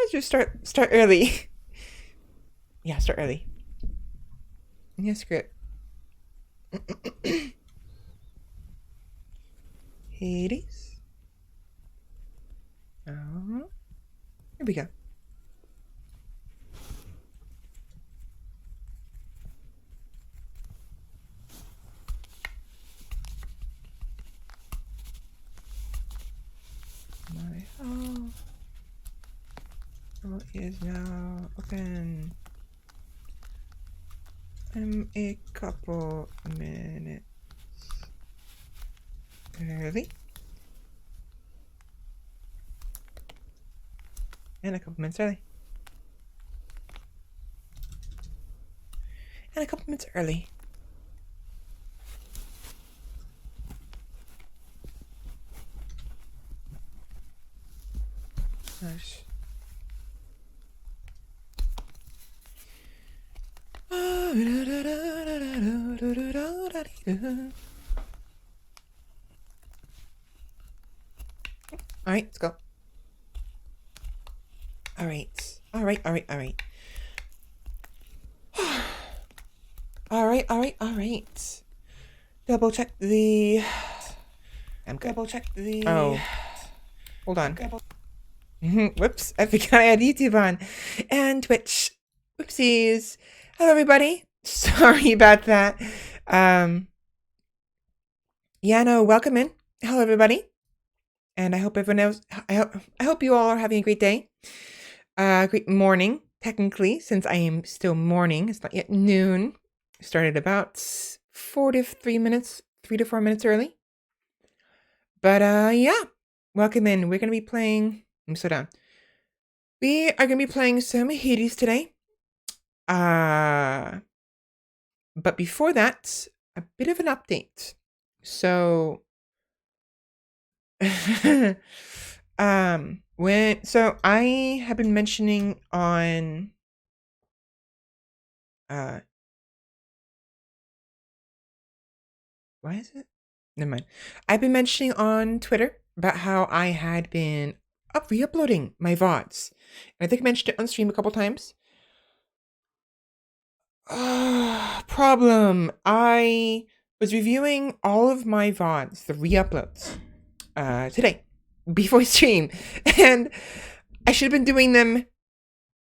about just start early? Yeah, start early. Yeah, screw it. Hades. Oh, here we go. My hall is now open. I'm a couple minutes early. And a couple minutes early. And a couple minutes early. Nice. Alright, let's go. Alright. Alright. Alright. Double check the... I'm good. Double check the... Oh. Hold on. Whoops, I forgot I had YouTube on. And Twitch. Whoopsies. Hello, everybody. Sorry about that. Yeah, no, welcome in. Hello, everybody. And I hope everyone else... I hope you all are having a great day. Great morning, technically, since I am still morning. It's not yet noon. Started about 3 to 4 minutes early. But yeah, welcome in. We're gonna be playing. Let me slow down. We are gonna be playing some Hades today. But before that, a bit of an update. So, so I have been mentioning on why is it? Never mind. I've been mentioning on Twitter about how I had been re-uploading my VODs. And I think I mentioned it on stream a couple times. Problem. I was reviewing all of my VODs, the re-uploads, today, before stream. And I should have been doing them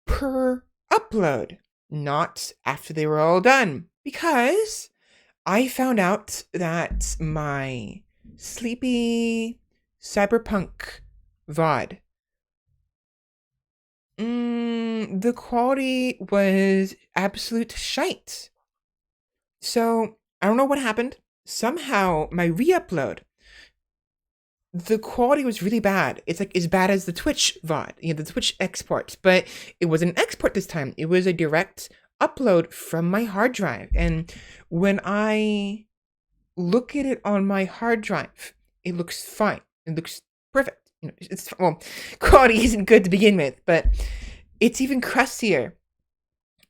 per upload, not after they were all done. Because I found out that my sleepy cyberpunk VOD, the quality was absolute shite. So I don't know what happened. Somehow my re-upload, the quality was really bad. It's like as bad as the Twitch VOD, the Twitch export, but it wasn't an export this time. It was a direct upload from my hard drive. And when I look at it on my hard drive, it looks fine. It looks perfect. It's, well, quality isn't good to begin with, but it's even crustier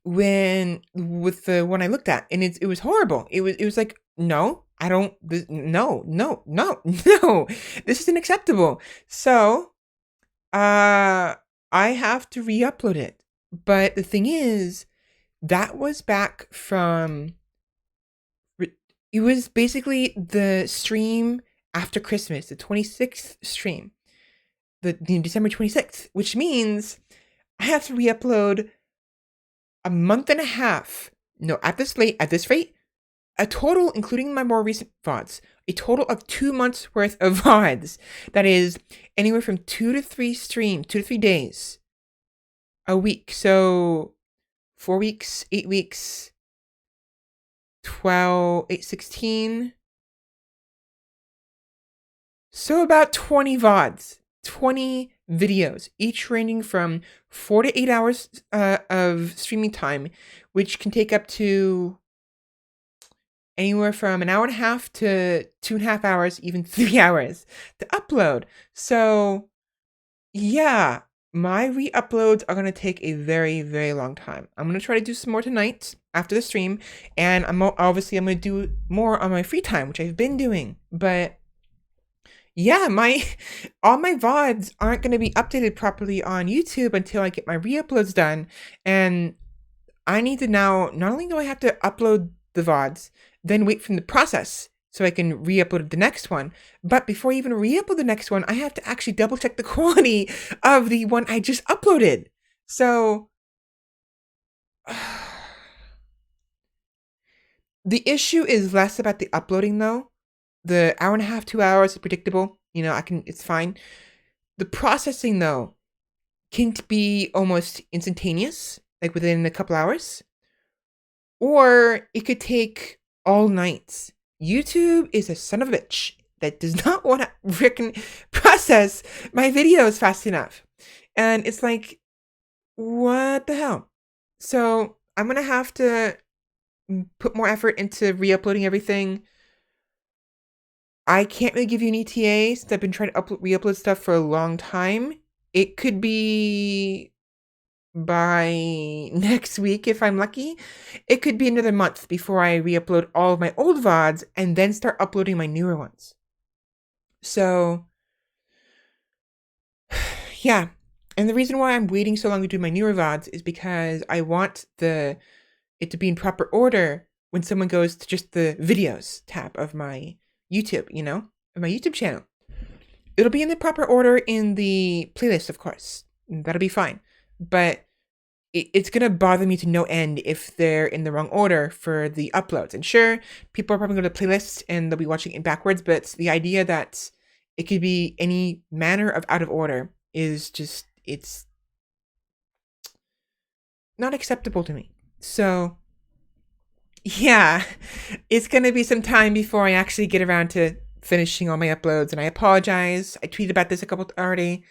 with the one I looked at, and it was horrible. It was like, no, I don't, no, this isn't acceptable. So, I have to re-upload it. But the thing is, that was back from, it was basically the stream after Christmas, the 26th stream, the December 26th, which means I have to re-upload a month and a half. No, at this rate, a total, including my more recent VODs, a total of 2 months worth of VODs. That is anywhere from 2 to 3 days a week. So 4 weeks, 8 weeks, 12, 8, 16. So about 20 VODs, 20 videos, each ranging from 4 to 8 hours of streaming time, which can take up to anywhere from an hour and a half to 2.5 hours, even 3 hours to upload. So yeah, my re-uploads are going to take a very, very long time. I'm going to try to do some more tonight after the stream, and I'm going to do more on my free time, which I've been doing, but Yeah, my all my VODs aren't gonna be updated properly on YouTube until I get my re-uploads done, and I need to now not only do I have to upload the VODs, then wait for the process so I can re-upload the next one, but before I even re-upload the next one, I have to actually double check the quality of the one I just uploaded. So the issue is less about the uploading though. The hour and a half, 2 hours is predictable. You know, it's fine. The processing though can be almost instantaneous, like within a couple hours, or it could take all night. YouTube is a son of a bitch that does not want to frickin' process my videos fast enough. And it's like, what the hell? So I'm gonna have to put more effort into re-uploading everything. I can't really give you an ETA since I've been trying to re-upload stuff for a long time. It could be by next week if I'm lucky. It could be another month before I re-upload all of my old VODs and then start uploading my newer ones. So, yeah. And the reason why I'm waiting so long to do my newer VODs is because I want it to be in proper order when someone goes to just the videos tab of my YouTube, of my YouTube channel. It'll be in the proper order in the playlist, of course. That'll be fine. But it's going to bother me to no end if they're in the wrong order for the uploads. And sure, people are probably going to the playlist and they'll be watching it backwards, but the idea that it could be any manner of out of order is just, it's not acceptable to me. So, yeah, it's going to be some time before I actually get around to finishing all my uploads, and I apologize. I tweeted about this a couple already.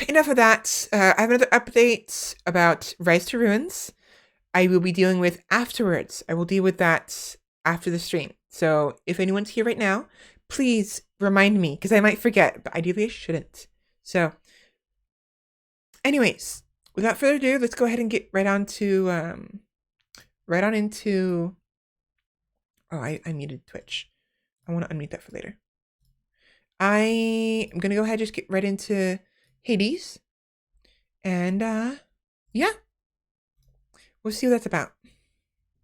Enough of that. I have another update about Rise to Ruins. I will be dealing with afterwards. I will deal with that after the stream. So if anyone's here right now, please remind me, because I might forget, but ideally I shouldn't. So, anyways, without further ado, let's go ahead and get right on into. Oh, I muted Twitch. I want to unmute that for later. I am gonna go ahead and just get right into Hades. And yeah. We'll see what that's about.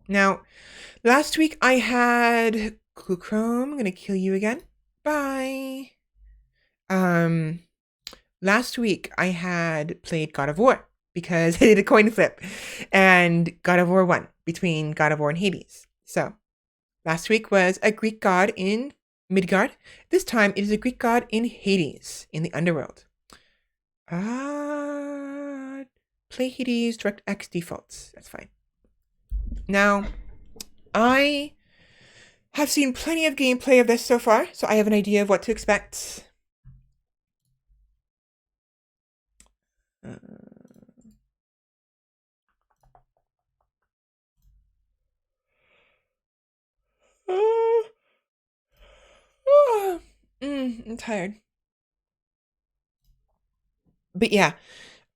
Now, last week I had Cluchrome. I'm gonna kill you again. Bye. Last week I had played God of War because I did a coin flip, and God of War won between God of War and Hades. So, last week was a Greek god in Midgard. This time it is a Greek god in Hades, in the underworld. Play Hades DirectX defaults. That's fine. Now, I have seen plenty of gameplay of this so far, so I have an idea of what to expect. I'm tired. But yeah,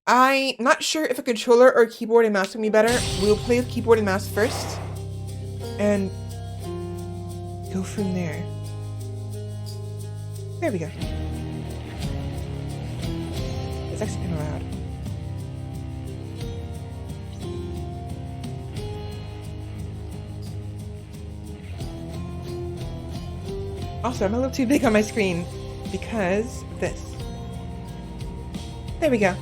I'm not sure if a controller or keyboard and mouse would be better. We'll play with keyboard and mouse first, and go from there. There we go. It's actually kind of loud. Also, I'm a little too big on my screen because of this. There we go.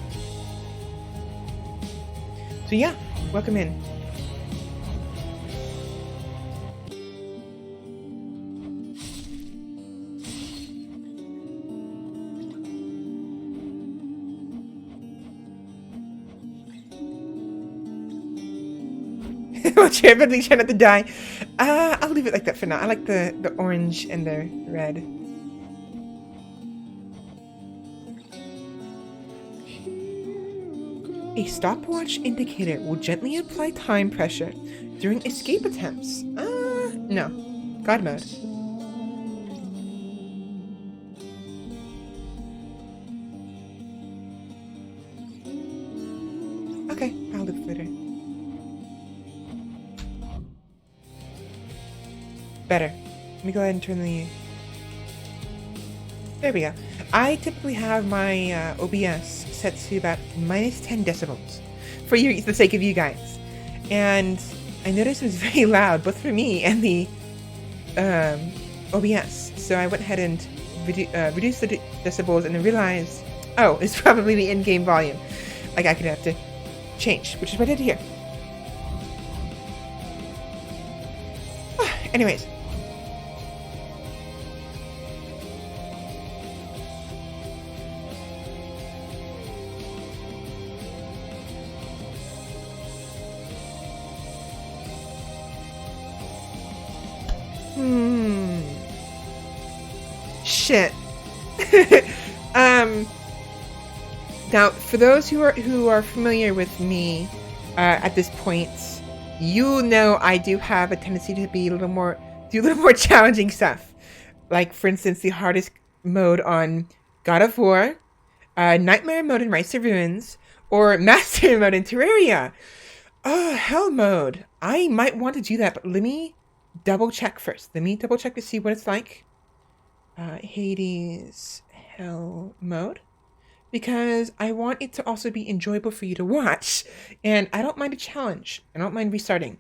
So yeah, welcome in. Watch everybody try not to die. I'll leave it like that for now. I like the orange and the red. A stopwatch indicator will gently apply time pressure during escape attempts. No. God mode. Okay, I'll look later. Better. Let me go ahead and turn the... There we go. I typically have my OBS set to about minus 10 decibels for you, for the sake of you guys. And I noticed it was very loud, both for me and the OBS. So I went ahead and reduced the decibels and then realized, oh, it's probably the in-game volume. Like I could have to change, which is what I did here. Anyways. Shit. Now, for those who are familiar with me at this point, you know I do have a tendency to be do a little more challenging stuff. Like, for instance, the hardest mode on God of War, Nightmare mode in Rise of Ruins, or Master mode in Terraria. Oh, Hell mode. I might want to do that, but let me double check first. Let me double check to see what it's like. Hades Hell mode. Because I want it to also be enjoyable for you to watch. And I don't mind a challenge. I don't mind restarting.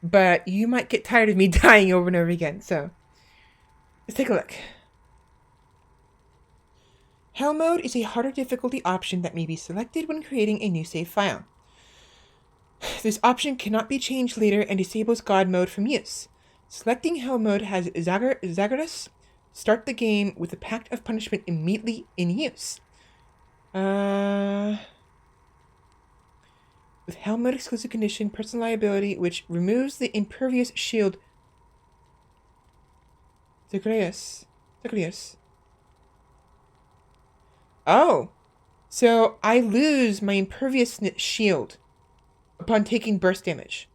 But you might get tired of me dying over and over again. So, let's take a look. Hell mode is a harder difficulty option that may be selected when creating a new save file. This option cannot be changed later and disables God mode from use. Selecting Hell mode has Zagreus start the game with the Pact of Punishment immediately in use. With Hell mode exclusive condition, personal liability, which removes the impervious shield. Zagreus. Oh. So I lose my impervious shield upon taking burst damage.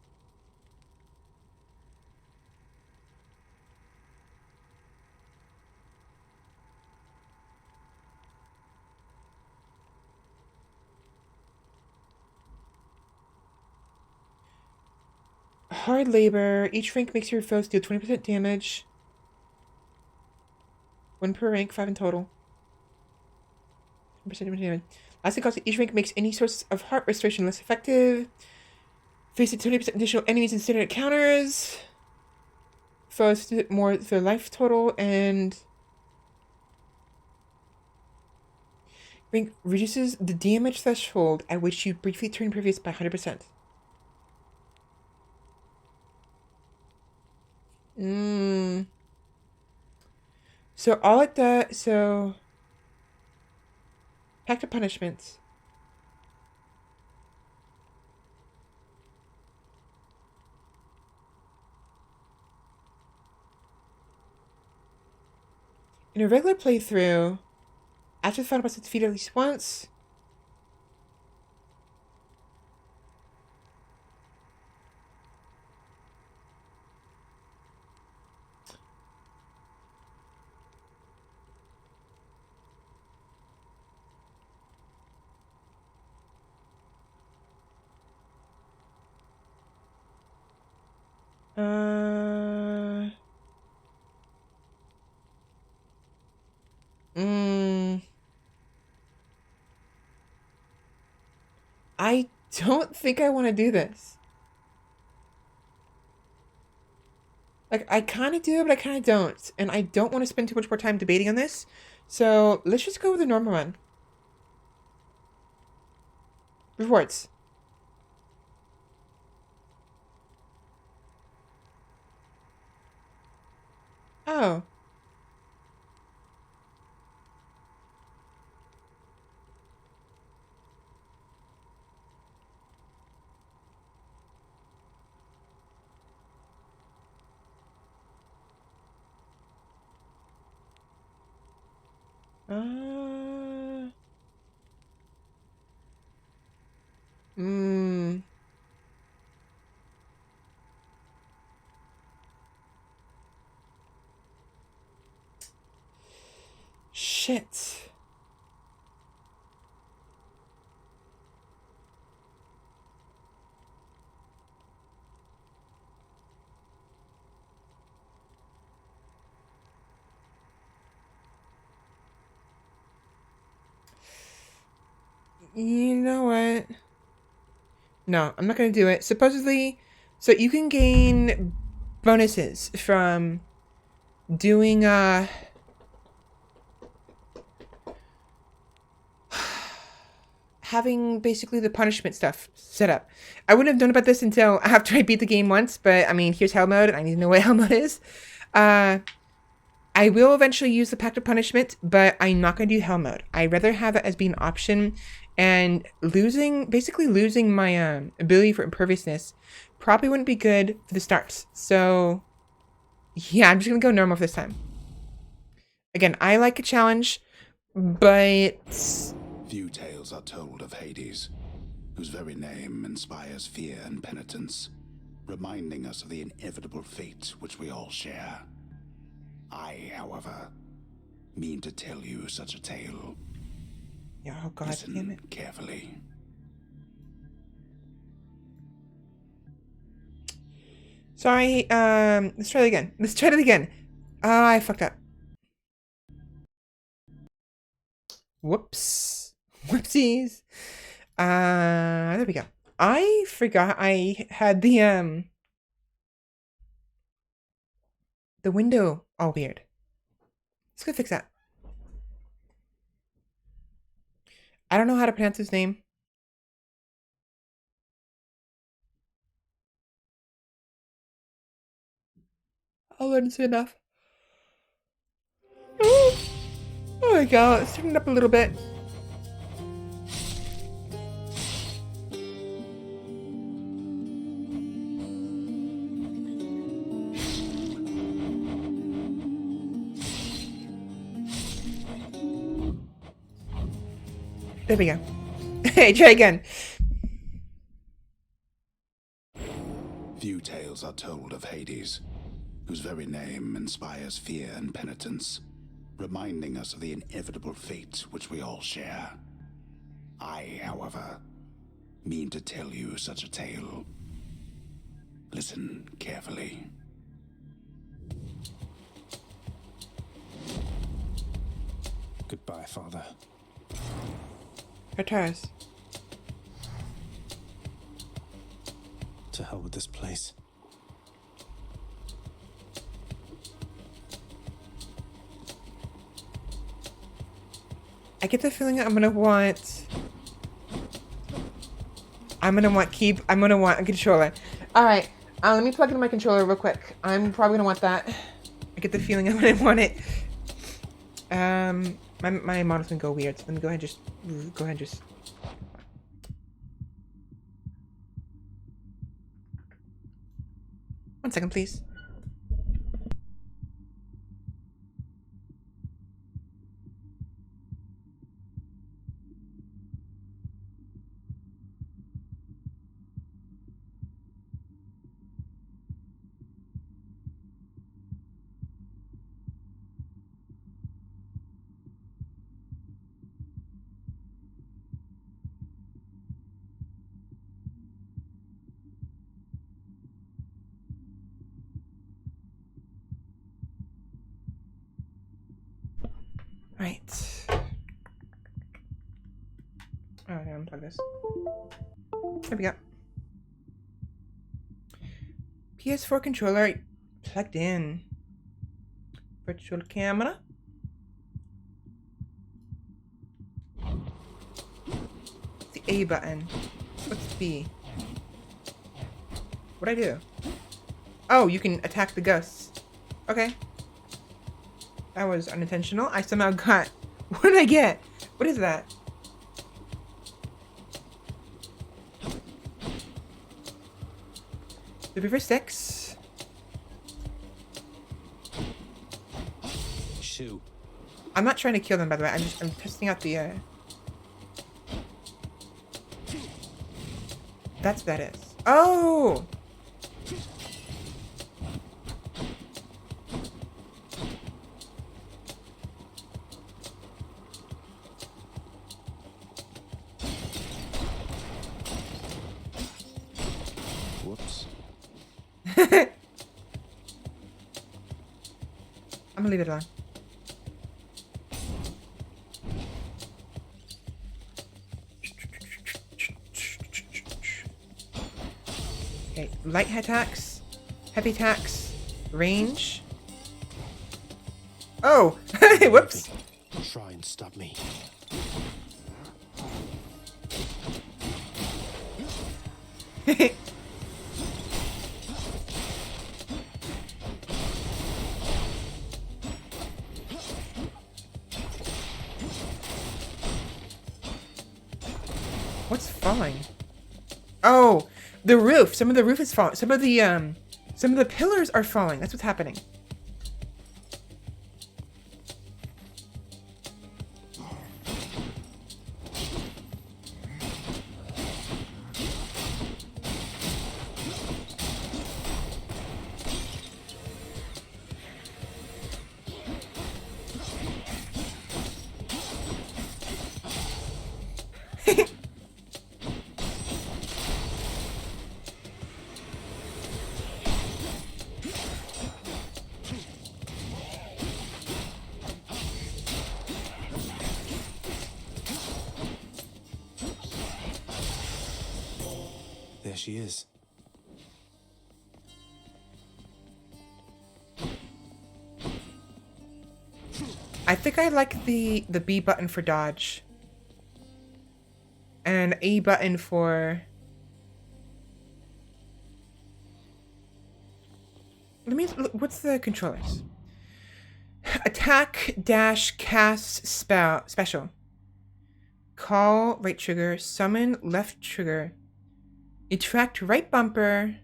Hard labor. Each rank makes your foes deal 20% damage. 1 per rank, 5 in total. 10% damage. Lastly, cost each rank makes any source of heart restoration less effective. Facing 20% additional enemies and standard counters. Foes more their life total and rank reduces the damage threshold at which you briefly turn impervious by 100%. So all it does, so Pact of Punishments. In a regular playthrough, after the final boss is defeated at least once, I don't think I want to do this. Like, I kind of do, but I kind of don't. And I don't want to spend too much more time debating on this. So, let's just go with the normal one. Rewards. Oh. Shit. You know what? No, I'm not gonna do it. Supposedly, so you can gain bonuses from doing, having basically the punishment stuff set up. I wouldn't have known about this until after I beat the game once, but I mean, here's hell mode, and I need to know what hell mode is. I will eventually use the Pact of Punishment, but I'm not going to do hell mode. I'd rather have it as being an option, and basically losing my ability for imperviousness probably wouldn't be good for the start. So yeah, I'm just going to go normal for this time. Again, I like a challenge, but Few tales are told of Hades, whose very name inspires fear and penitence, reminding us of the inevitable fate which we all share. I, however, mean to tell you such a tale. yeah, oh god, Listen damn it. carefully. Sorry, let's try it again. Let's try it again. I fucked up. Whoops. Whoopsies. There we go. I forgot I had the window all weird. Let's go fix that. I don't know how to pronounce his name. I'll learn soon enough. Oh my god, let's turn it up a little bit. There we go. Hey, try again. Few tales are told of Hades, whose very name inspires fear and penitence, reminding us of the inevitable fate which we all share. I, however, mean to tell you such a tale. Listen carefully. Goodbye, Father. Guitars. To hell with this place. I get the feeling I'm gonna want a controller. Alright, let me plug in my controller real quick. I'm probably gonna want that. I get the feeling I'm gonna want it. My model's gonna go weird, so let me go ahead and just... One second, please. Right. Oh, I gotta unplug this. There we go. PS4 controller plugged in. Virtual camera. What's the A button? What's B? What'd I do? Oh, you can attack the ghosts. Okay. That was unintentional. I somehow got... What did I get? What is that? The river sticks. Shoot. I'm not trying to kill them, by the way. I'm testing out the, That's what that is. Oh! Whoops. I'm gonna leave it alone. Okay, light attacks, heavy attacks, range. Oh, whoops. Try and stop me. What's falling? Oh, the roof. Some of the roof is falling. Some of the pillars are falling. That's what's happening. There she is. I think I like the B button for dodge. And A button for... Let me look, what's the controllers? Attack, dash, cast, special. Call, right trigger. Summon, left trigger. Attract, right bumper.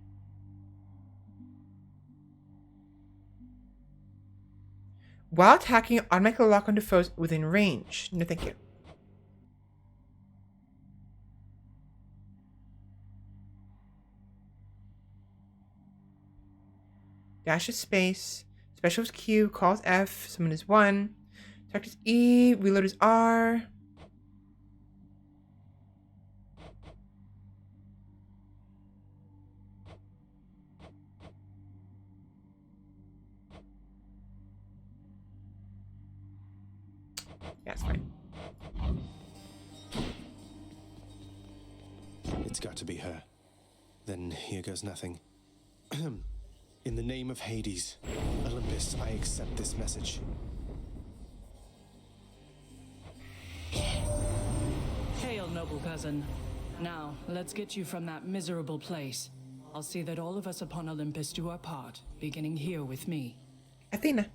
While attacking, automatically lock onto foes within range. No, thank you. Dash is space. Special is Q. Call is F. Summon is 1. Attack is E. Reload is R. Yeah, it's fine. It's got to be her. Then here goes nothing. In the name of Hades, Olympus, I accept this message. Hail, noble cousin. Now, let's get you from that miserable place. I'll see that all of us upon Olympus do our part, beginning here with me. Athena,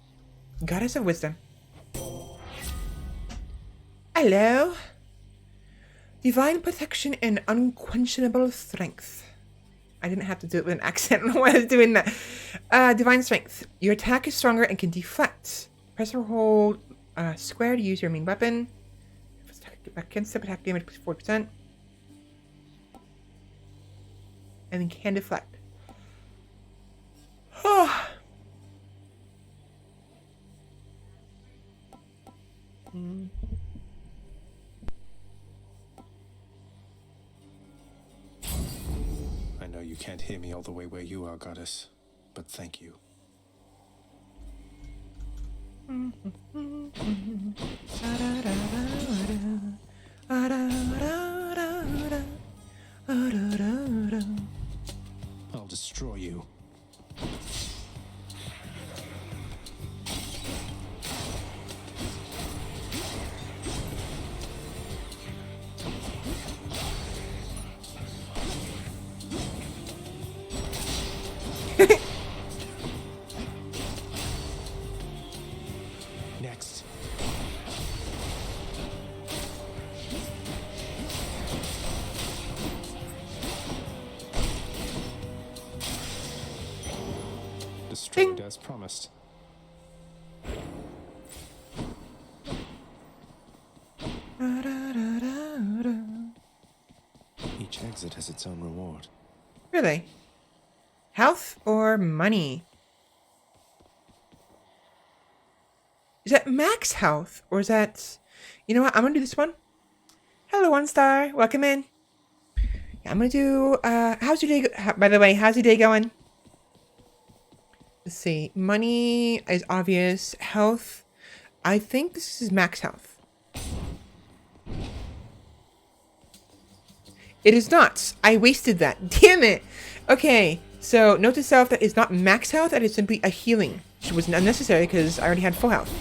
goddess of wisdom. Hello. Divine protection and unquenchable strength. I didn't have to do it with an accent. I don't know why I was doing that. Divine strength. Your attack is stronger and can deflect. Press or hold square to use your main weapon. Against attack damage plus 40%. And then can deflect. I know you can't hear me all the way where you are, goddess, but thank you. I'll destroy you. Next. Destroyed as promised. Each exit has its own reward. Really? Health or money? Is that max health? Or is that... You know what? I'm going to do this one. Hello, 1 star. Welcome in. Yeah, I'm going to do... how's your day... By the way, how's your day going? Let's see. Money is obvious. Health. I think this is max health. It is not. I wasted that. Damn it. Okay, so note to self, that is not max health, that is simply a healing. Which was unnecessary because I already had full health.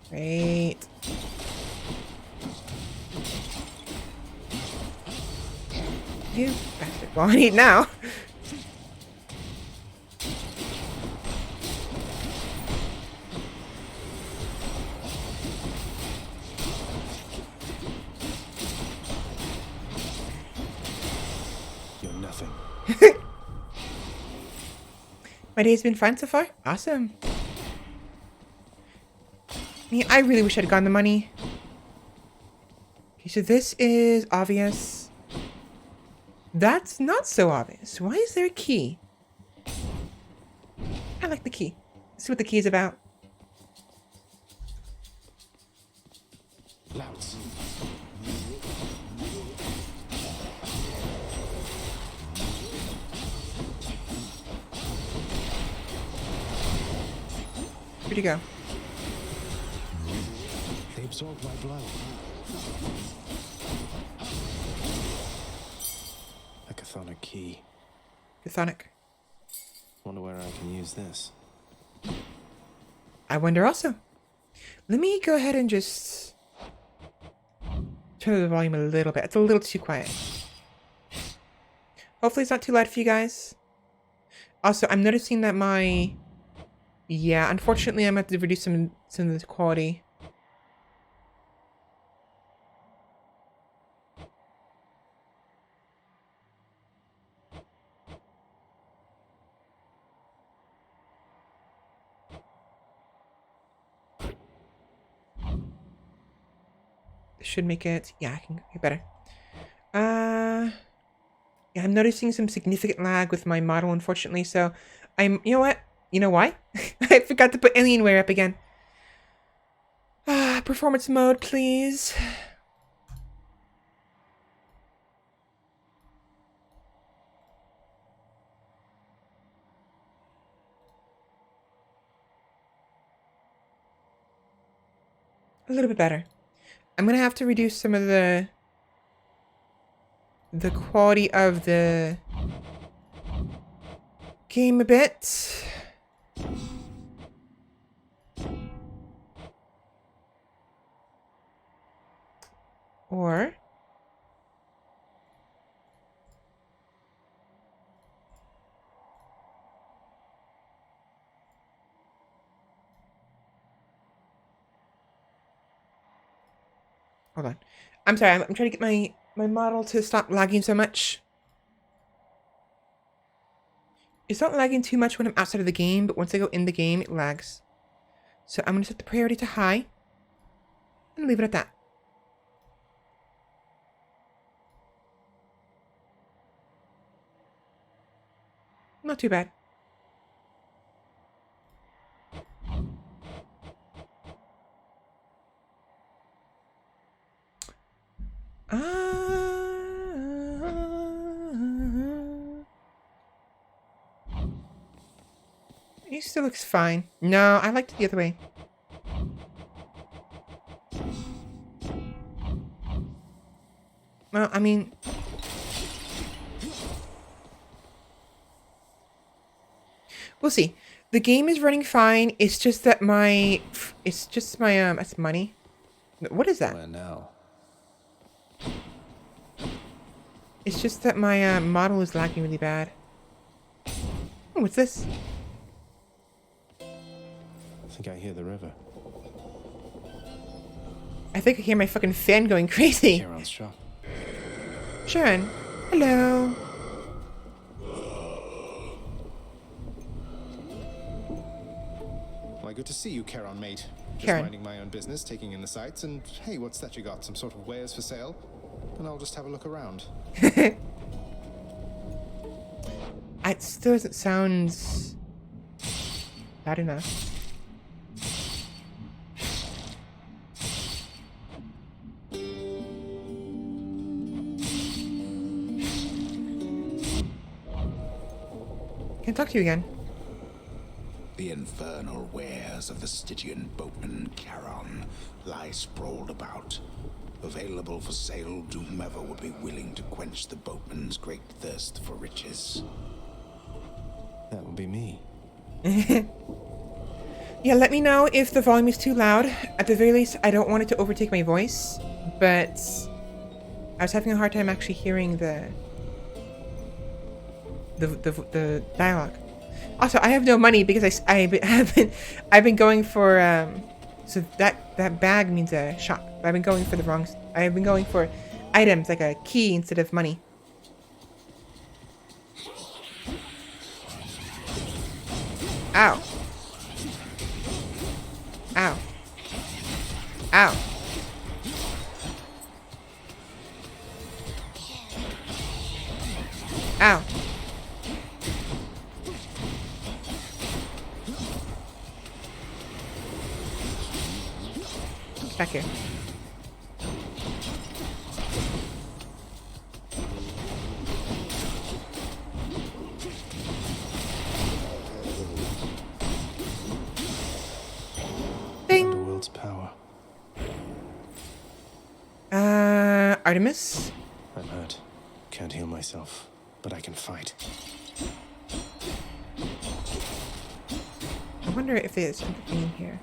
Great. You bastard. Well, I need now. You're nothing. My day's been fun so far. Awesome. I really wish I'd gotten the money. Okay, so this is obvious. That's not so obvious. Why is there a key? I like the key. Let's see what the key is about. Louds. Where'd you go? They absorbed my blow. A chthonic key. Chthonic. Wonder where I can use this. I wonder also. Let me go ahead and just turn the volume a little bit. It's a little too quiet. Hopefully it's not too loud for you guys. Also, I'm noticing that my... Yeah, unfortunately I'm going to have to reduce some of the quality. This should make it... Yeah, I can get better. Yeah, I'm noticing some significant lag with my model, unfortunately, so I'm... You know what? You know why? I forgot to put Alienware up again. Performance mode, please. A little bit better. I'm gonna have to reduce some of the quality of the game a bit. Or hold on. I'm sorry, I'm trying to get my model to stop lagging so much. It's not lagging too much when I'm outside of the game, but once I go in the game, it lags. So I'm gonna set the priority to high and leave it at that. Not too bad. It still looks fine. No, I liked it the other way. Well, I mean... We'll see. The game is running fine. It's just that my... It's just my, that's money. What is that? Where now? It's just that my, model is lagging really bad. Oh, what's this? I think I hear the river. I think I hear my fucking fan going crazy. Charon's shop. Sharon. Hello. Why, good to see you, Charon, mate. Just Charon. minding my own business, taking in the sights, and hey, what's that you got? Some sort of wares for sale? And I'll just have a look around. It still doesn't sound bad enough. Can't talk to you again. The infernal wares of the Stygian boatman Charon lie sprawled about. Available for sale to whomever would be willing to quench the boatman's great thirst for riches. That would be me. Yeah, let me know if the volume is too loud. At the very least, I don't want it to overtake my voice, but I was having a hard time actually hearing the dialogue. Also, I have no money because I've been going for so that bag means a shop. But I've been going for the wrong. I've been going for items like a key instead of money. Ow. Ow. Ow. Ow. Back here. Ding. The world's power. Artemis? I'm hurt. Can't heal myself, but I can fight. I wonder if there's something in here.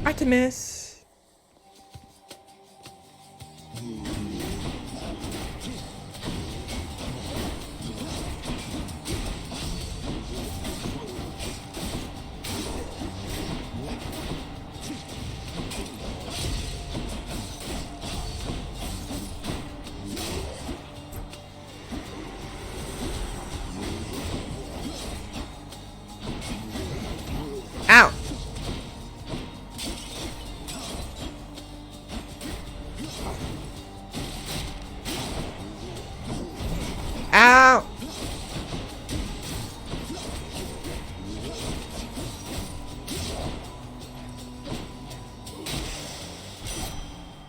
Artemis. Ow. Ow.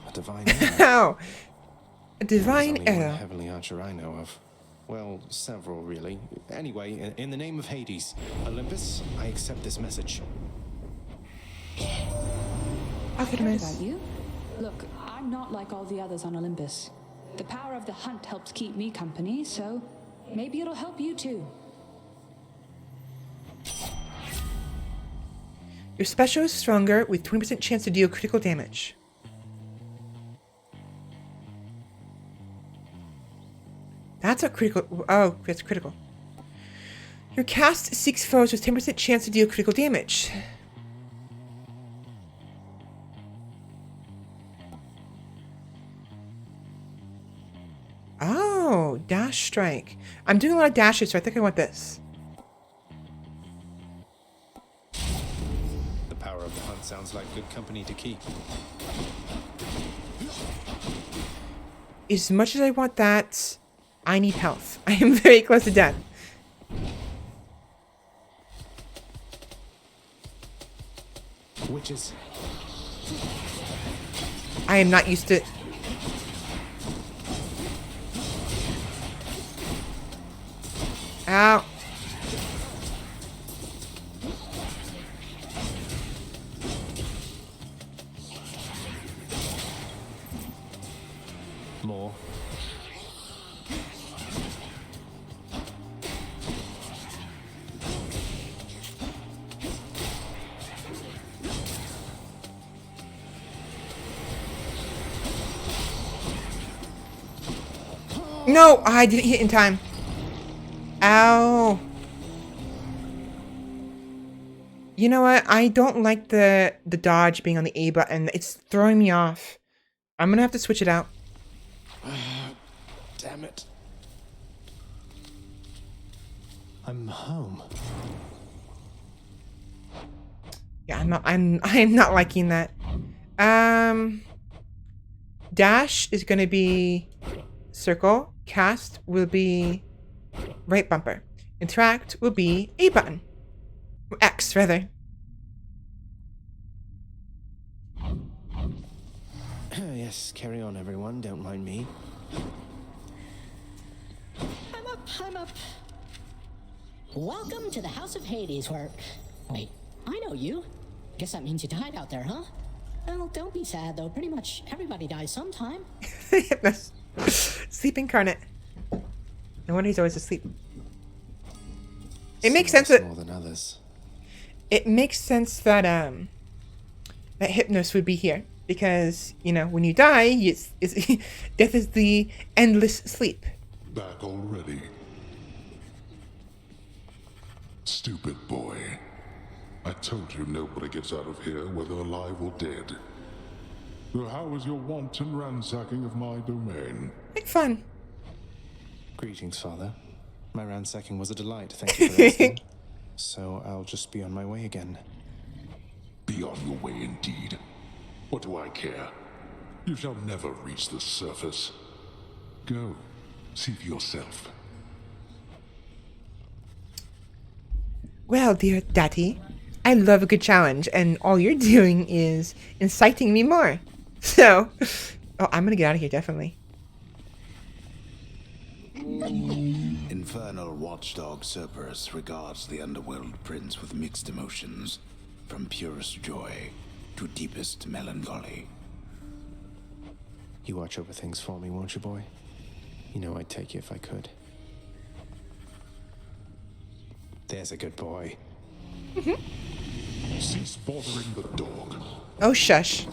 A divine arrow. Ow. A There's divine only one arrow. heavenly archer I know of. Well, several, really. Anyway, in the name of Hades, Olympus, I accept this message. Artemis. About you? Look, I'm not like all the others on Olympus. The power of the hunt helps keep me company, so maybe it'll help you too. Your special is stronger with 20% chance to deal critical damage. That's a critical. Oh, that's critical. Your cast seeks foes with 10% chance to deal critical damage. Oh, dash strike. I'm doing a lot of dashes, so I think I want this. The power of the hunt sounds like good company to keep. As much as I want that, I need health. I am very close to death. Witches. I am not used to. Ow. More. No, I didn't hit in time. Ow. You know what? I don't like the dodge being on the A button. It's throwing me off. I'm gonna have to switch it out. Damn it. I'm home. Yeah, I'm not liking that. Dash is gonna be circle. Cast will be right bumper. Interact will be A button. Or X, rather. Yes, carry on, everyone. Don't mind me. I'm up. Welcome to the House of Hades, where... Wait, I know you. Guess that means you died out there, huh? Well, don't be sad, though. Pretty much everybody dies sometime. Sleep incarnate. No wonder he's always asleep. It makes sense that more than others. it makes sense that that Hypnos would be here because you know when you die, it's death is the endless sleep. Back already? Stupid boy. I told you nobody gets out of here, whether alive or dead. So how was your wanton ransacking of my domain? Like fun. Greetings, Father. My ransacking was a delight, thank you for asking. So I'll just be on my way again. Be on your way indeed. What do I care? You shall never reach the surface. Go, see for yourself. Well, dear Daddy, I love a good challenge, and all you're doing is inciting me more. So, oh, I'm gonna get out of here, definitely. Infernal watchdog Cerberus regards the underworld prince with mixed emotions, from purest joy to deepest melancholy. You watch over things for me, won't you, boy? You know I'd take you if I could. There's a good boy. Cease bothering the dog. Oh, shush.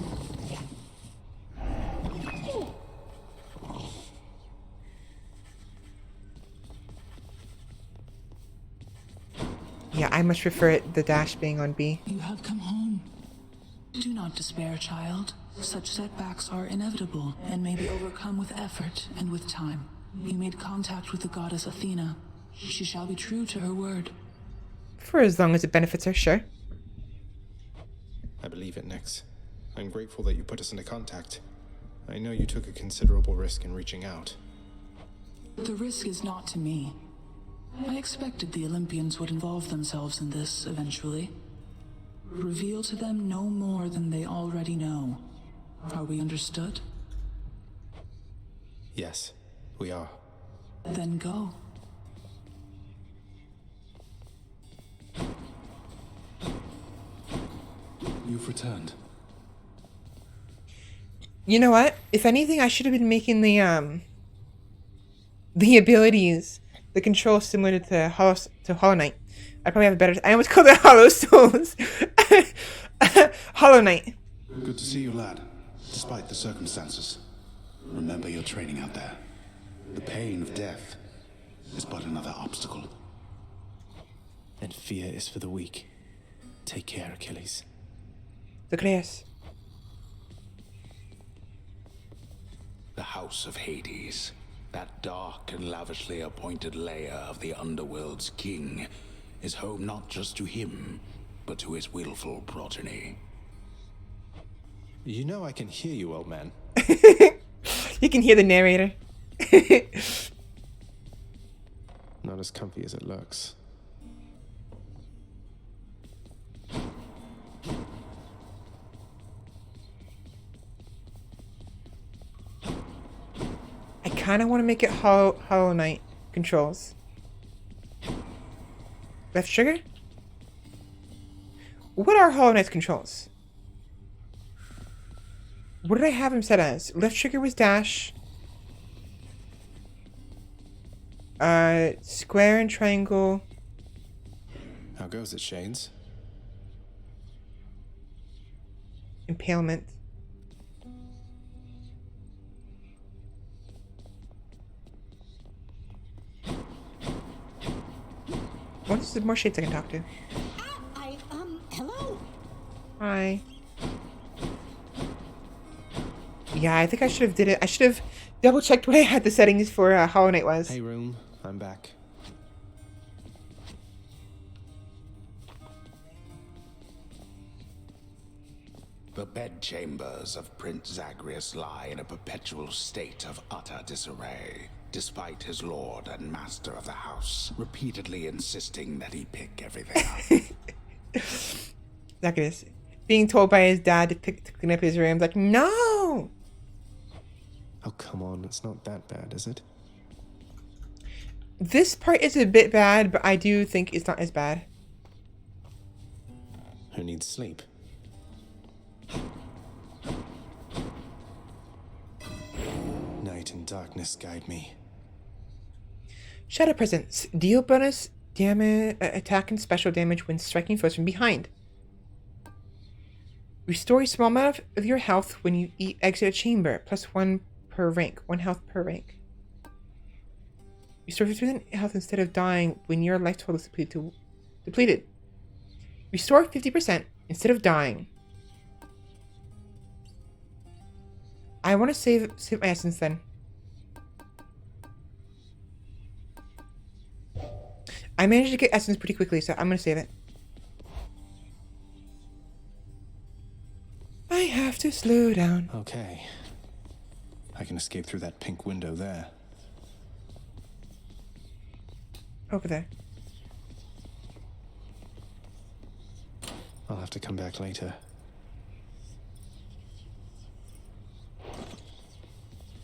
Yeah, I much prefer it, the dash being on B. You have come home. Do not despair, child. Such setbacks are inevitable and may be overcome with effort and with time. You made contact with the goddess Athena. She shall be true to her word. For as long as it benefits her, sure. I believe it, Nyx. I'm grateful that you put us into contact. I know you took a considerable risk in reaching out. The risk is not to me. I expected the Olympians would involve themselves in this eventually. Reveal to them no more than they already know. Are we understood? Yes, we are. Then go. You've returned. You know what? If anything, I should have been making the abilities, the controls similar to Hollow Knight. I probably have a better. I almost called it Hollow Souls. Hollow Knight. Good to see you, lad. Despite the circumstances. Remember your training out there. The pain of death is but another obstacle. And fear is for the weak. Take care, Achilles. ¿Tú crees? The House of Hades, that dark and lavishly appointed lair of the underworld's king, is home not just to him, but to his willful progeny. You know I can hear you, old man. You can hear the narrator. Not as comfy as it looks. I kind of want to make it Hollow Knight controls. Left trigger? What are Hollow Knight's controls? What did I have him set as? Left trigger was dash. Square and triangle. How goes it, Shades? Impalement. What is there more shades I can talk to? Hello? Hi. Yeah, I think I should have did it. I should have double checked what I had the settings for Hollow Knight was. Hey, room. I'm back. The bedchambers of Prince Zagreus lie in a perpetual state of utter disarray, despite his lord and master of the house repeatedly insisting that he pick everything up. Zagreus being told by his dad to clean up his room, like, no! Oh, come on, it's not that bad, is it? This part is a bit bad, but I do think it's not as bad. Who needs sleep? Night and darkness guide me. Shadow Presence. Deal bonus damage, attack and special damage when striking foes from behind. Restore a small amount of your health when you exit a chamber. +1 per rank. 1 health per rank. Restore 50% health instead of dying when your life total is depleted. Restore 50% instead of dying. I want to save my essence then. I managed to get essence pretty quickly, so I'm going to save it. I have to slow down. Okay. I can escape through that pink window there. Over there. I'll have to come back later.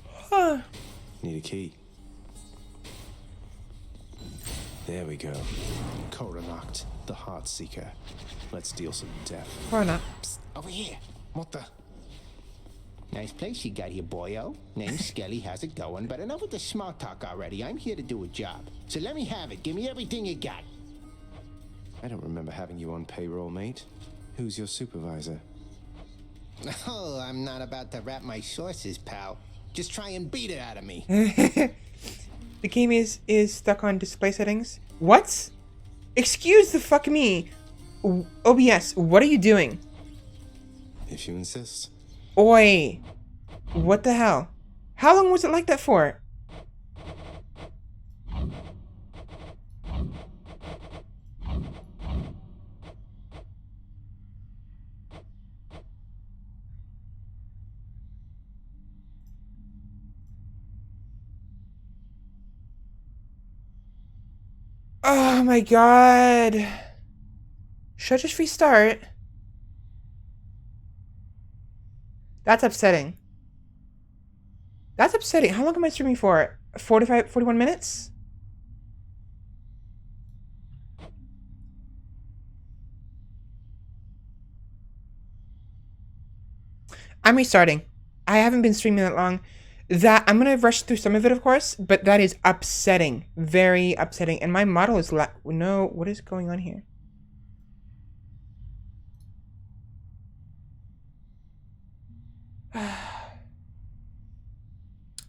Huh. Need a key. There we go. Coronacht, the Heart Seeker. Let's deal some death. Or not. Psst, over here. What the? Nice place you got here, boyo. Name's Skelly, how's it going? But enough with the small talk already. I'm here to do a job. So let me have it. Give me everything you got. I don't remember having you on payroll, mate. Who's your supervisor? Oh, I'm not about to wrap my sources, pal. Just try and beat it out of me. The game is stuck on display settings. What? Excuse the fuck me. OBS, what are you doing? If you insist. Oi. What the hell? How long was it like that for? Oh my god. Should I just restart? That's upsetting. That's upsetting. How long am I streaming for? 41 minutes? I'm restarting. I haven't been streaming that long. I'm gonna rush through some of it, of course, but that is upsetting. Very upsetting. And my model is no, what is going on here?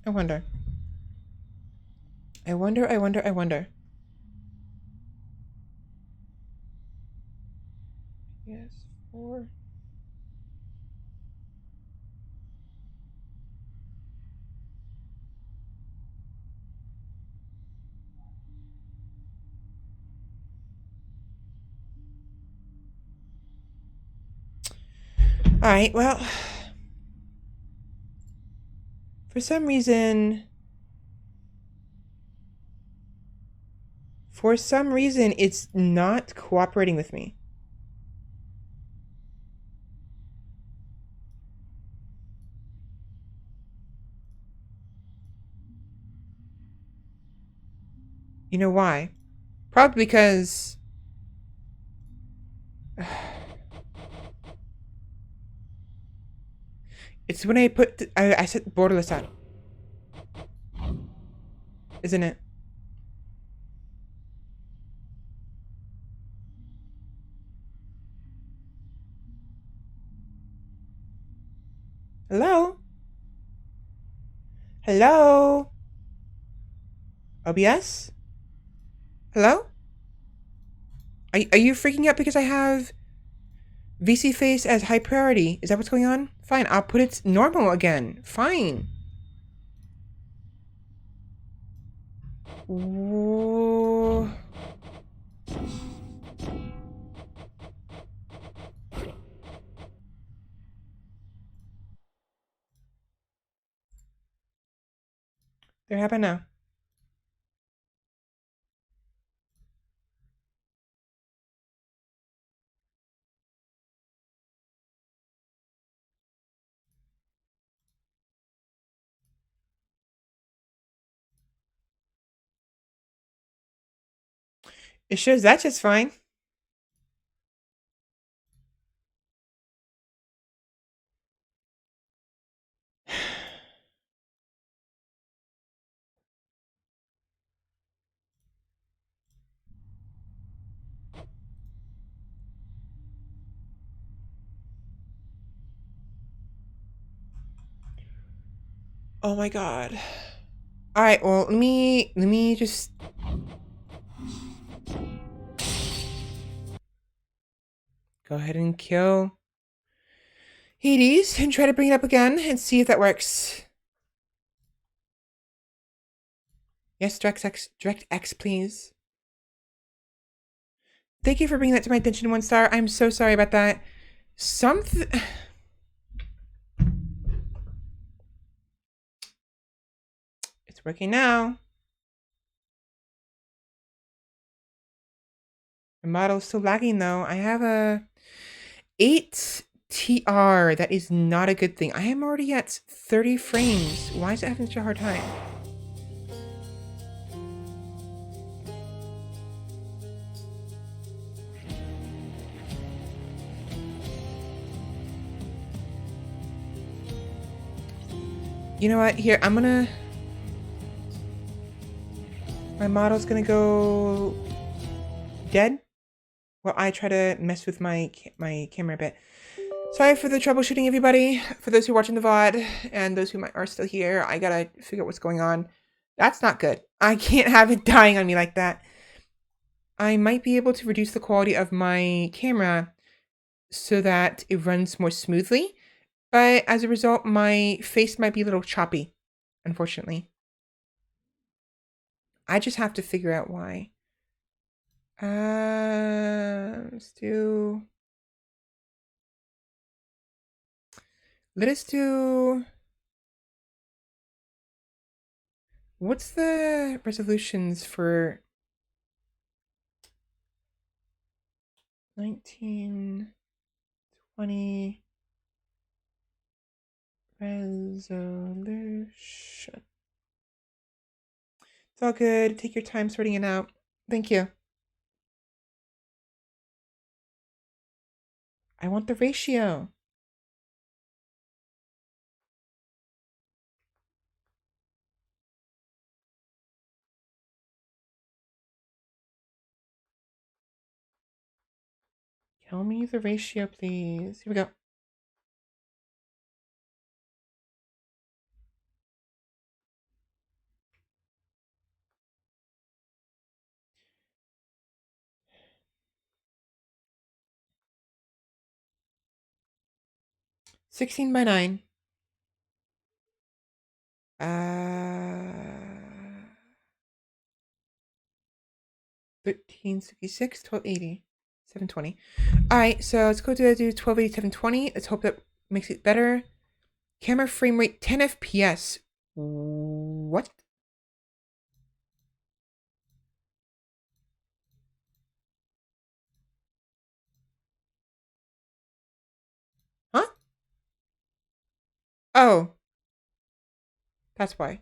I wonder. I wonder. Yes, 4. Alright, well. For some reason, it's not cooperating with me. You know why? Probably because... It's when I I set borderless on. Isn't it? Hello? Hello? OBS? Hello? Are you freaking out because I have VC face as high priority? Is that what's going on? Fine, I'll put it normal again. Fine. Ooh. There happened now. It shows that just fine. Oh my god. All right, well, let me just go ahead and kill Hades and try to bring it up again and see if that works. Yes, direct X, please. Thank you for bringing that to my attention, 1 star. I'm so sorry about that. Something. It's working now. My model is still lagging though. I have a 8 TR. That is not a good thing. I am already at 30 frames. Why is it having such a hard time? You know what? Here, I'm gonna... My model's gonna go dead while I try to mess with my camera a bit. Sorry for the troubleshooting, everybody. For those who are watching the VOD and those who are still here, I gotta figure out what's going on. That's not good. I can't have it dying on me like that. I might be able to reduce the quality of my camera so that it runs more smoothly. But as a result, my face might be a little choppy, unfortunately. I just have to figure out why. Let's do... Let us do... What's the resolutions for 1920 resolution? It's all good. Take your time sorting it out. Thank you. I want the ratio. Tell me the ratio, please. Here we go. $16 by 9. 1366, 1280, 720. All right, so let's go to do 1280, 720. Let's hope that makes it better. Camera frame rate 10 FPS. What? Huh? Oh, that's why.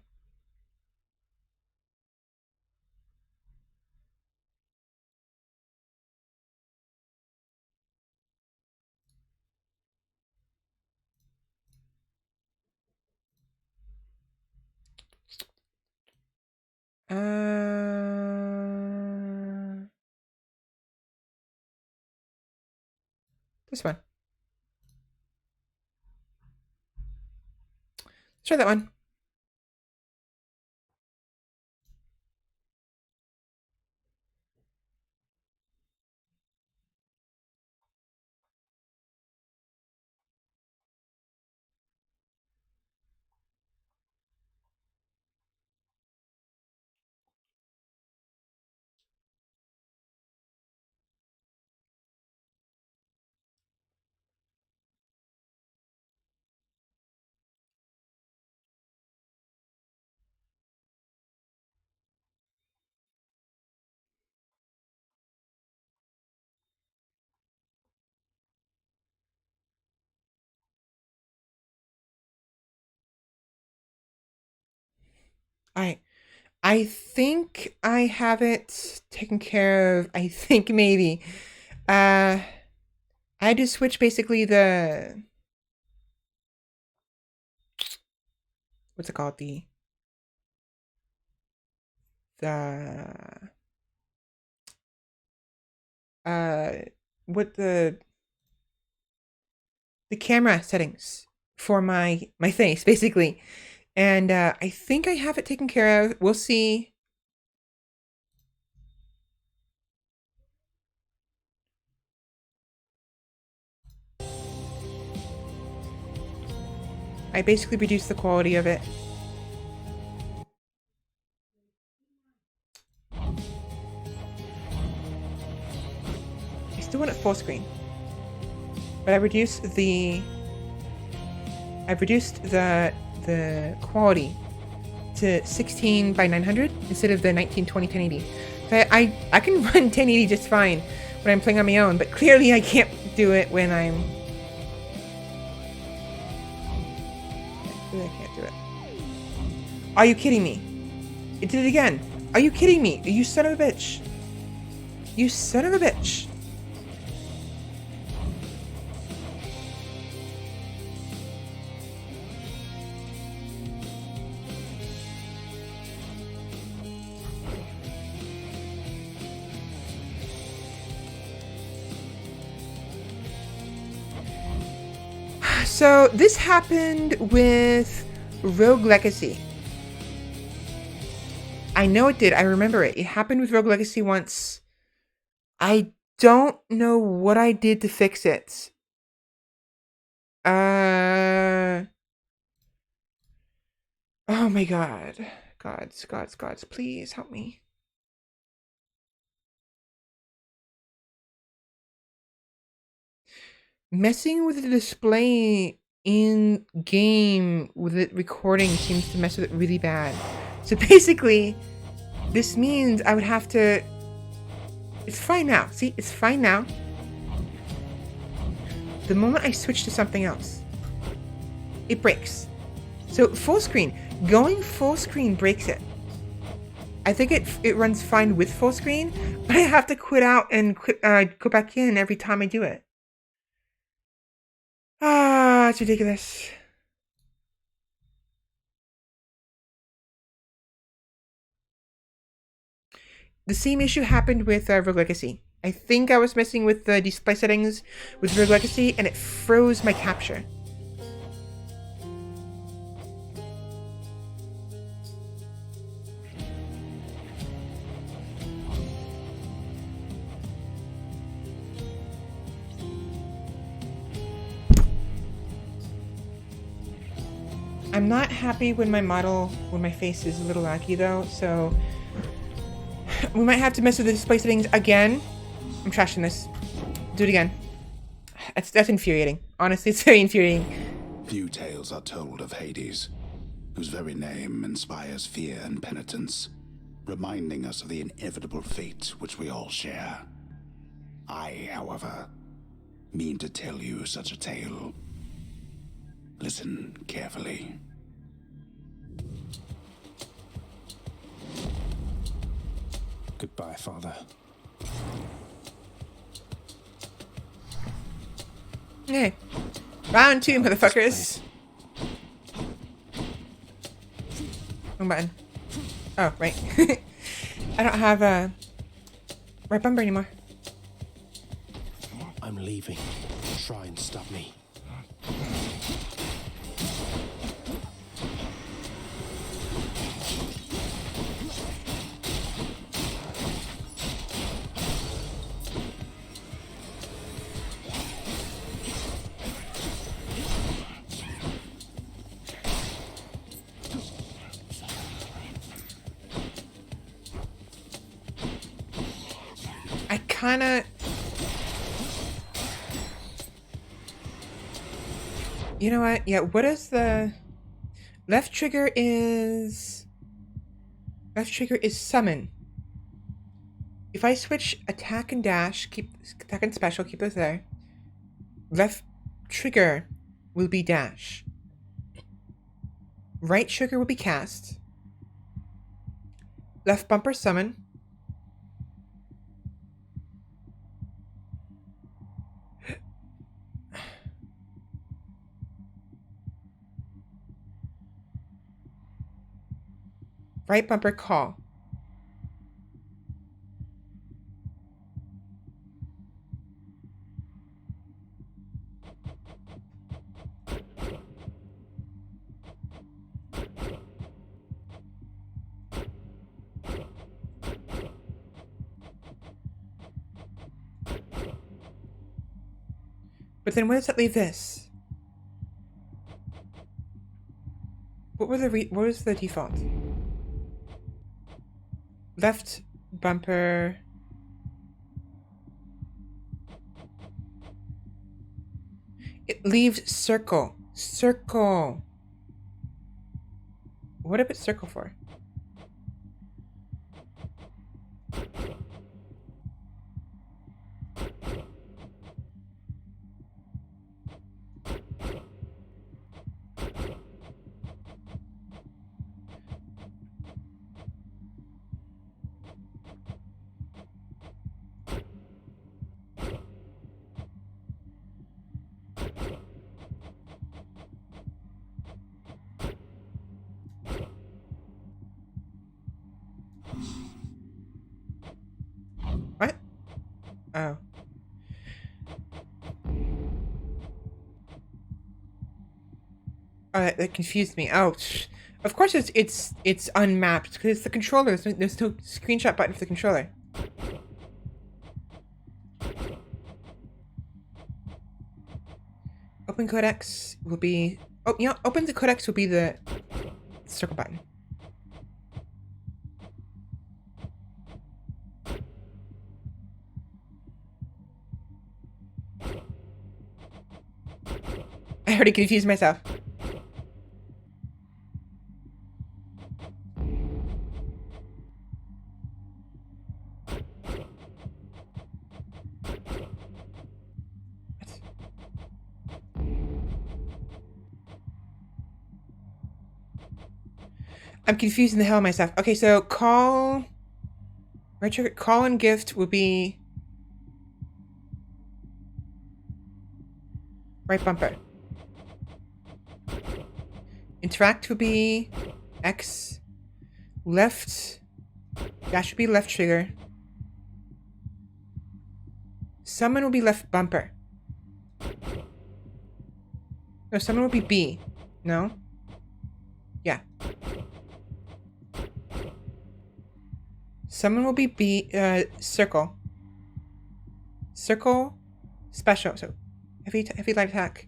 This one. Let's try that one. All right. I think I have it taken care of. I think maybe. I had to switch basically the... What's it called? The... Uh, what the camera settings for my face, basically. And I think I have it taken care of. We'll see. I basically reduced the quality of it. I still want it full screen. But I've reduced the quality to 16 by 900 instead of the 1920 1080. So I can run 1080 just fine when I'm playing on my own, but clearly I can't do it when I'm... I can't do it. Are you kidding me? It did it again. Are you kidding me? You son of a bitch. You son of a bitch. So this happened with Rogue Legacy. I know it did. I remember it. It happened with Rogue Legacy once. I don't know what I did to fix it. Oh my god. Gods, please help me. Messing with the display in game with it recording seems to mess with it really bad. So basically, this means I would have to... It's fine now. See, it's fine now. The moment I switch to something else, it breaks. So full screen, going full screen breaks it. I think it runs fine with full screen, but I have to quit out and go back in every time I do it. Ah, it's ridiculous. The same issue happened with Rogue Legacy. I think I was messing with the display settings with Rogue Legacy, and it froze my capture. I'm not happy when my face is a little laggy though, so we might have to mess with the display settings again. I'm trashing this. Do it again. That's infuriating. Honestly, it's very infuriating. Few tales are told of Hades, whose very name inspires fear and penitence, reminding us of the inevitable fate which we all share. I, however, mean to tell you such a tale. Listen carefully. Goodbye, Father. Okay. Round 2, motherfuckers. Wrong button. Oh, right. I don't have a right bumper anymore. I'm leaving. Try and stop me. Kinda... You know what? Yeah, what is the... Left trigger is summon. If I switch attack and dash, keep attack and special, keep those there. Left trigger will be dash. Right trigger will be cast. Left bumper summon. Right bumper call. But then where does that leave this? What was the default? Left bumper. It leaves circle. Circle. What did it circle for? What? Oh. Oh, that confused me. Oh, of course it's unmapped because it's the controller. There's no screenshot button for the controller. Open codex will be. Oh, you know, open the codex will be the circle button. I already confused myself. I'm confusing the hell out of myself. Okay, so call. Right trigger. Call and gift will be. Right bumper. Interact will be X. Left. Dash will be left trigger. Summon will be left bumper. No, summon will be B. No? Yeah. Summon will be B, circle. Circle, special. So, heavy light attack.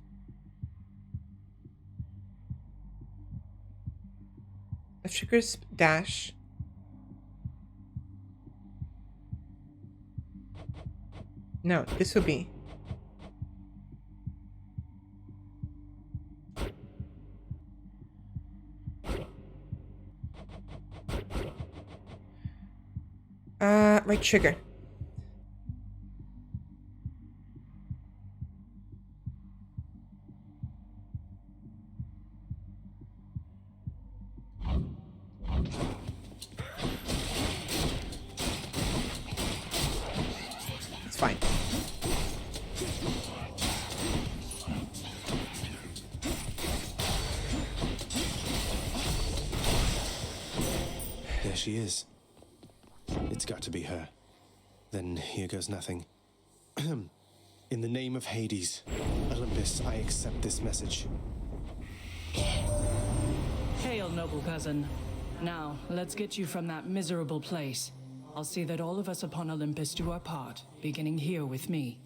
Left trigger's dash. No, this will be. Right trigger. It's fine. There she is. It's got to be her. Then here goes nothing. In the name of Hades, Olympus, I accept this message. Hail, noble cousin. Now, let's get you from that miserable place. I'll see that all of us upon Olympus do our part, beginning here with me.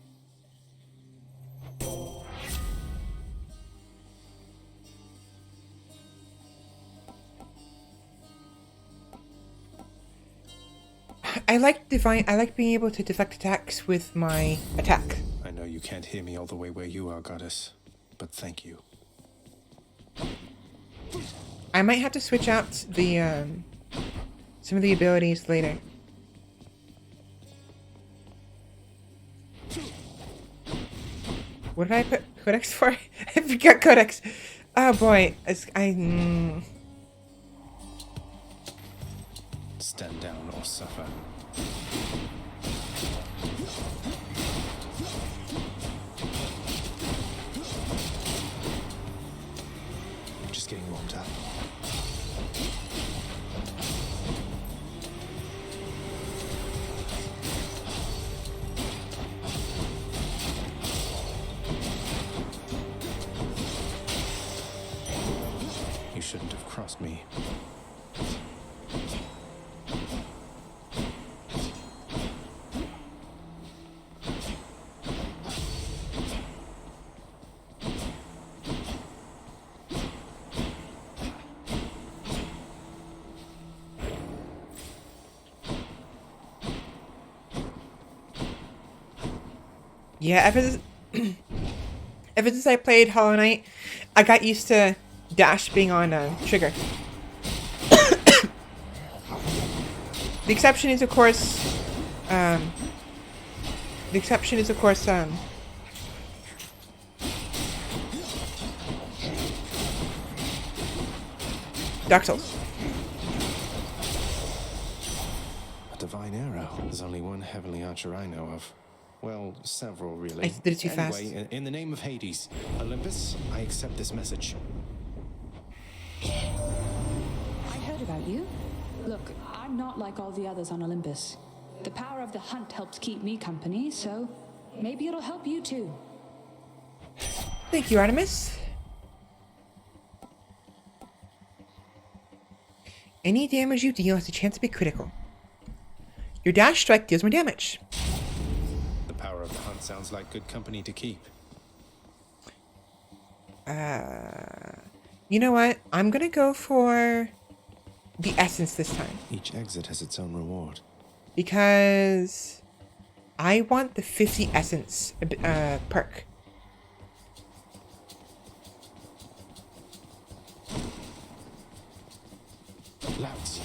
I like being able to deflect attacks with my attack. I know you can't hear me all the way where you are, goddess, but thank you. I might have to switch out the some of the abilities later. What did I put Codex for? I forgot Codex. Oh boy, stand down or suffer. Just getting warmed up. You shouldn't have crossed me. Yeah, ever since I played Hollow Knight, I got used to dash being on trigger. The exception is, of course, Dark Souls. A divine arrow. There's only one heavenly archer I know of. Well, several, really. I did it too fast. Anyway, in the name of Hades, Olympus, I accept this message. I heard about you. Look, I'm not like all the others on Olympus. The power of the hunt helps keep me company, so maybe it'll help you too. Thank you, Artemis. Any damage you deal has a chance to be critical. Your dash strike deals more damage. The power of the hunt sounds like good company to keep. You know what? I'm gonna go for the essence this time. Each exit has its own reward. Because I want the 50 essence perk. Louds.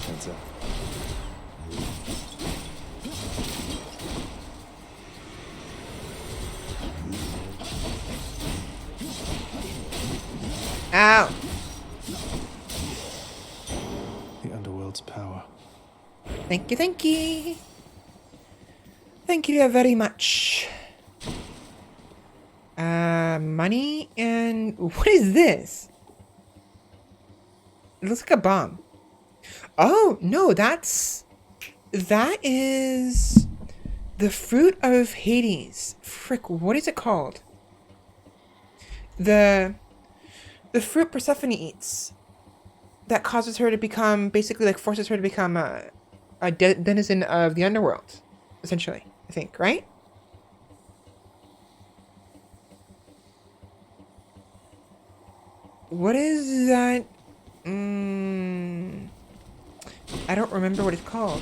Heads up. Ow! The underworld's power. Thank you, thank you. Thank you very much. Money and... What is this? It looks like a bomb. Oh, no, that is the fruit of Hades. Frick, what is it called? The fruit Persephone eats that causes her to become, basically, like, forces her to become a denizen of the underworld, essentially, I think, right? What is that? I don't remember what it's called.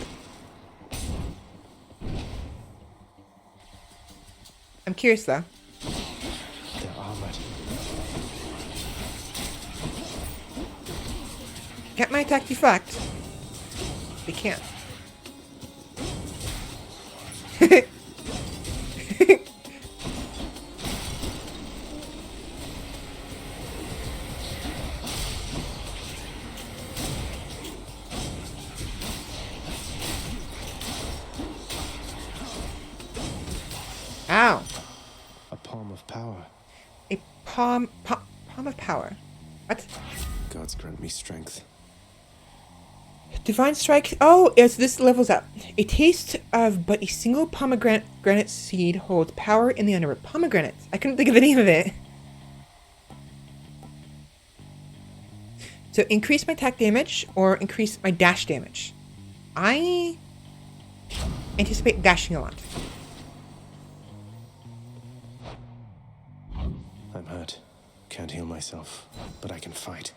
I'm curious, though. They're armored. Can't my attack deflect? They can't. Ow. A palm of power. A palm of power. What? Gods grant me strength. Divine Strike. Oh, yes, this levels up. A taste of but a single pomegranate seed holds power in the underworld. Pomegranate. I couldn't think of the name of it. So increase my attack damage or increase my dash damage. I anticipate dashing a lot. I'm hurt. Can't heal myself, but I can fight.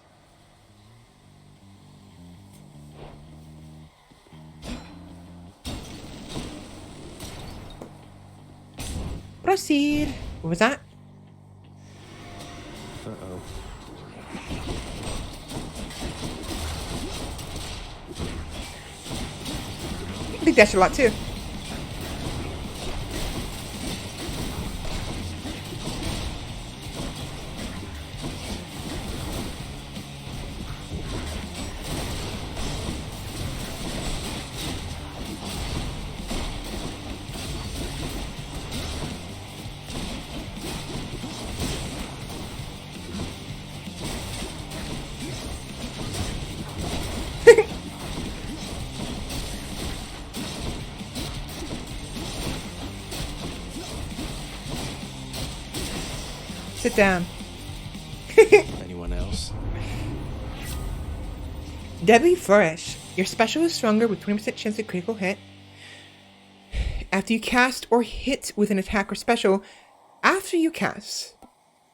Proceed. What was that? Uh-oh. I think dash a lot too. Sit down. Anyone else? Deadly Flourish. Your special is stronger with 20% chance of critical hit. After you cast or hit with an attack or special, after you cast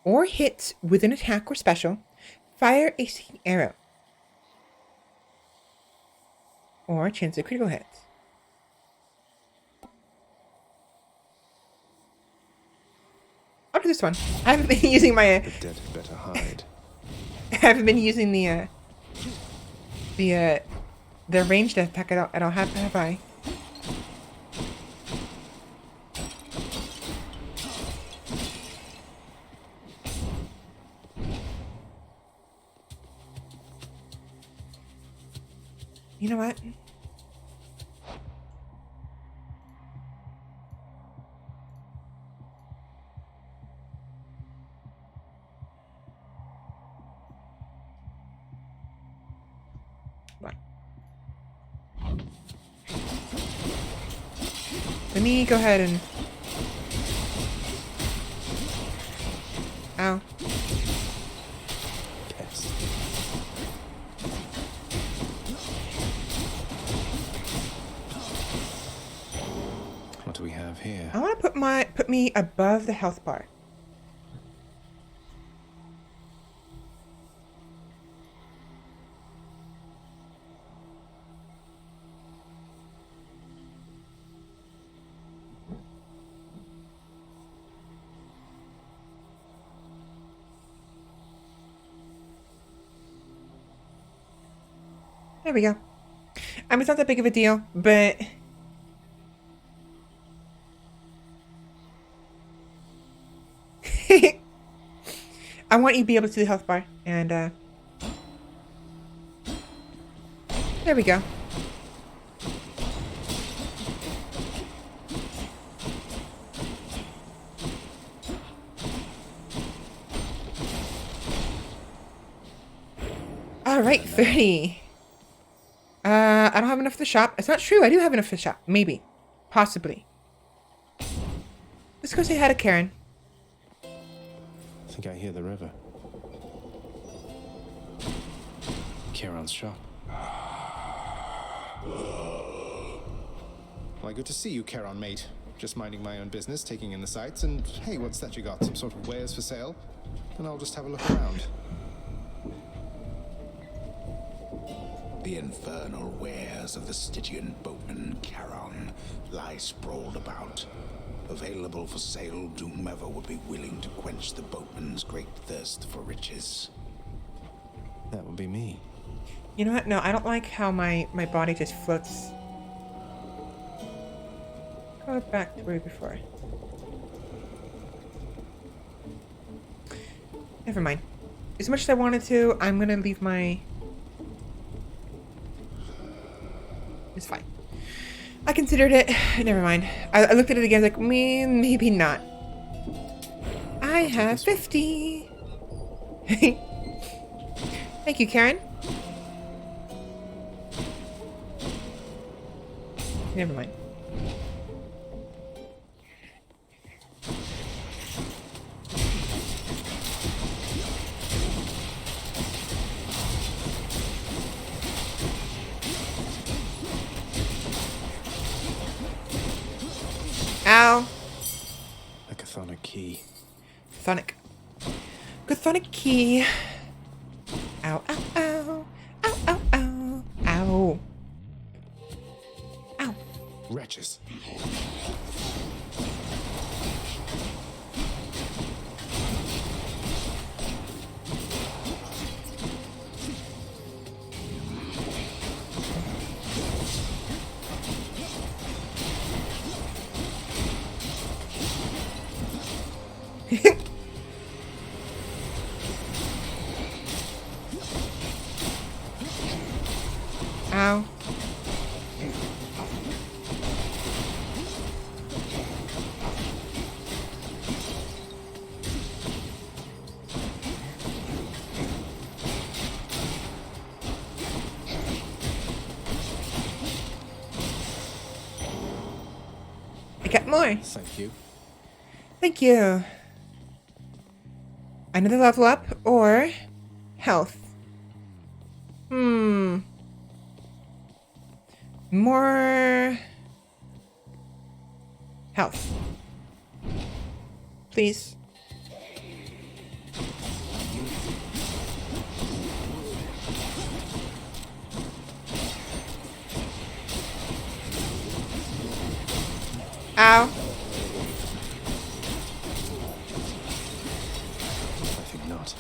or hit with an attack or special, fire a stinging arrow. Or chance of critical hit. I'll do this one. I haven't been using my. The dead had better hide. I haven't been using the ranged attack at all. Have I? You know what? What? Let me go ahead and... Ow. Pest. What do we have here? I want to put me above the health bar. There we go. I mean, it's not that big of a deal, but... I want you to be able to see the health bar, and, there we go. Alright, 30. I don't have enough for the shop. It's not true. I do have enough for the shop. Maybe. Possibly. Let's go say hi to Karen. I think I hear the river. Kieran's shop. Why, good to see you, Kieran, mate. Just minding my own business, taking in the sights, and hey, what's that you got? Some sort of wares for sale? Then I'll just have a look around. The infernal wares of the Stygian boatman Charon lie sprawled about. Available for sale to whomever would be willing to quench the boatman's great thirst for riches. That would be me. You know what? No, I don't like how my body just floats. Go back to where before. Never mind. As much as I wanted to, I'm gonna leave my... It's fine. I considered it. Never mind. I looked at it again. Like, maybe not. I have 50. Thank you, Karen. Never mind. Ow. A chthonic key. Chthonic. Chthonic key. Ow, ow, ow. Ow, ow, ow. Ow. Ow. Wretches. Ow. I got more. Thank you. Thank you. Another level up or health? More health. Please. Ow. I think not.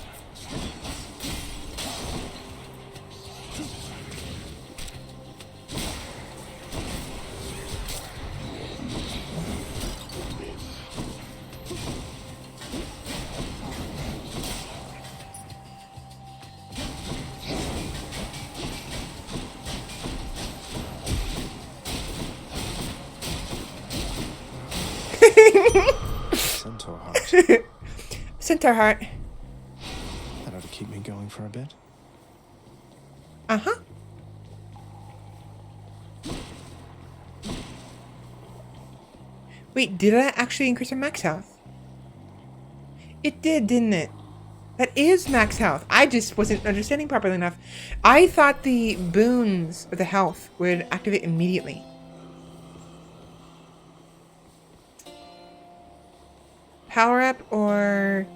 Centaur heart. Centaur heart. That ought to keep me going for a bit. Uh-huh. Wait, did that actually increase our max health? It did, didn't it? That is max health. I just wasn't understanding properly enough. I thought the boons of the health would activate immediately. Power up or...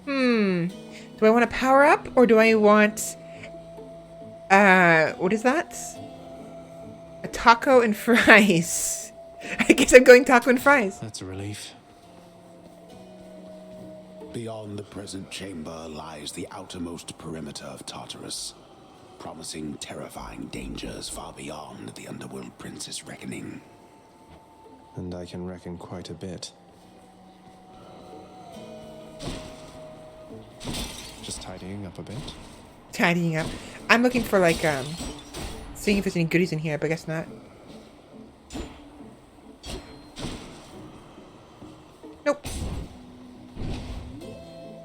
Do I want to power up or do I want... what is that? A taco and fries. I guess I'm going taco and fries. That's a relief. Beyond the present chamber lies the outermost perimeter of Tartarus, promising terrifying dangers far beyond the Underworld Prince's reckoning. And I can reckon quite a bit. Just tidying up a bit. Tidying up. I'm looking for like, seeing if there's any goodies in here, but I guess not. Nope.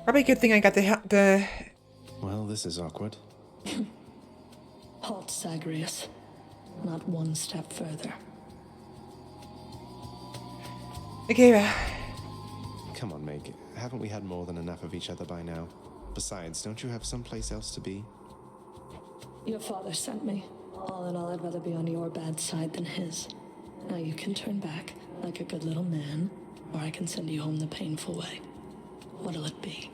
Probably a good thing I got the... Well, this is awkward. Halt, Zagreus. Not one step further. Okay, Come on, Meg. Haven't we had more than enough of each other by now? Besides, don't you have someplace else to be? Your father sent me. All in all, I'd rather be on your bad side than his. Now you can turn back like a good little man, or I can send you home the painful way. What'll it be?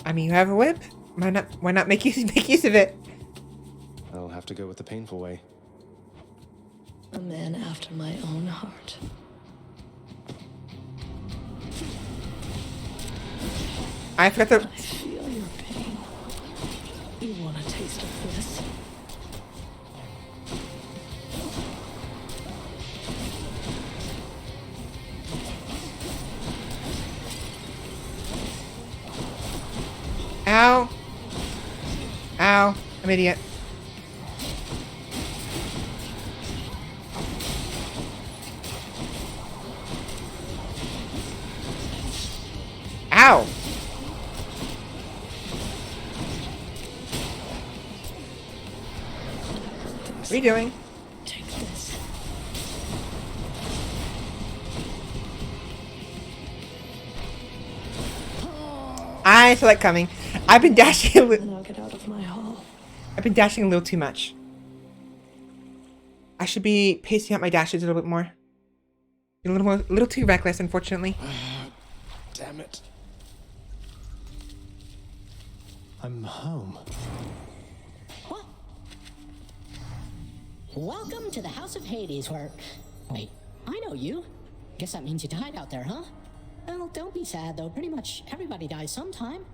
I mean, you have a whip. Why not make use of it? I'll have to go with the painful way. A man after my own heart. I forgot the... I feel your pain. You want a taste of this? Ow. Ow. I'm an idiot. Ow. What are you doing? Take this. I saw that coming. I've been dashing a little. And I'll get out of my hall. I've been dashing a little too much. I should be pacing out my dashes a little bit more. A little too reckless, unfortunately. Damn it. I'm home. What? Welcome to the House of Hades, where... Wait, I know you. Guess that means you died out there, huh? Well, don't be sad, though. Pretty much everybody dies sometime.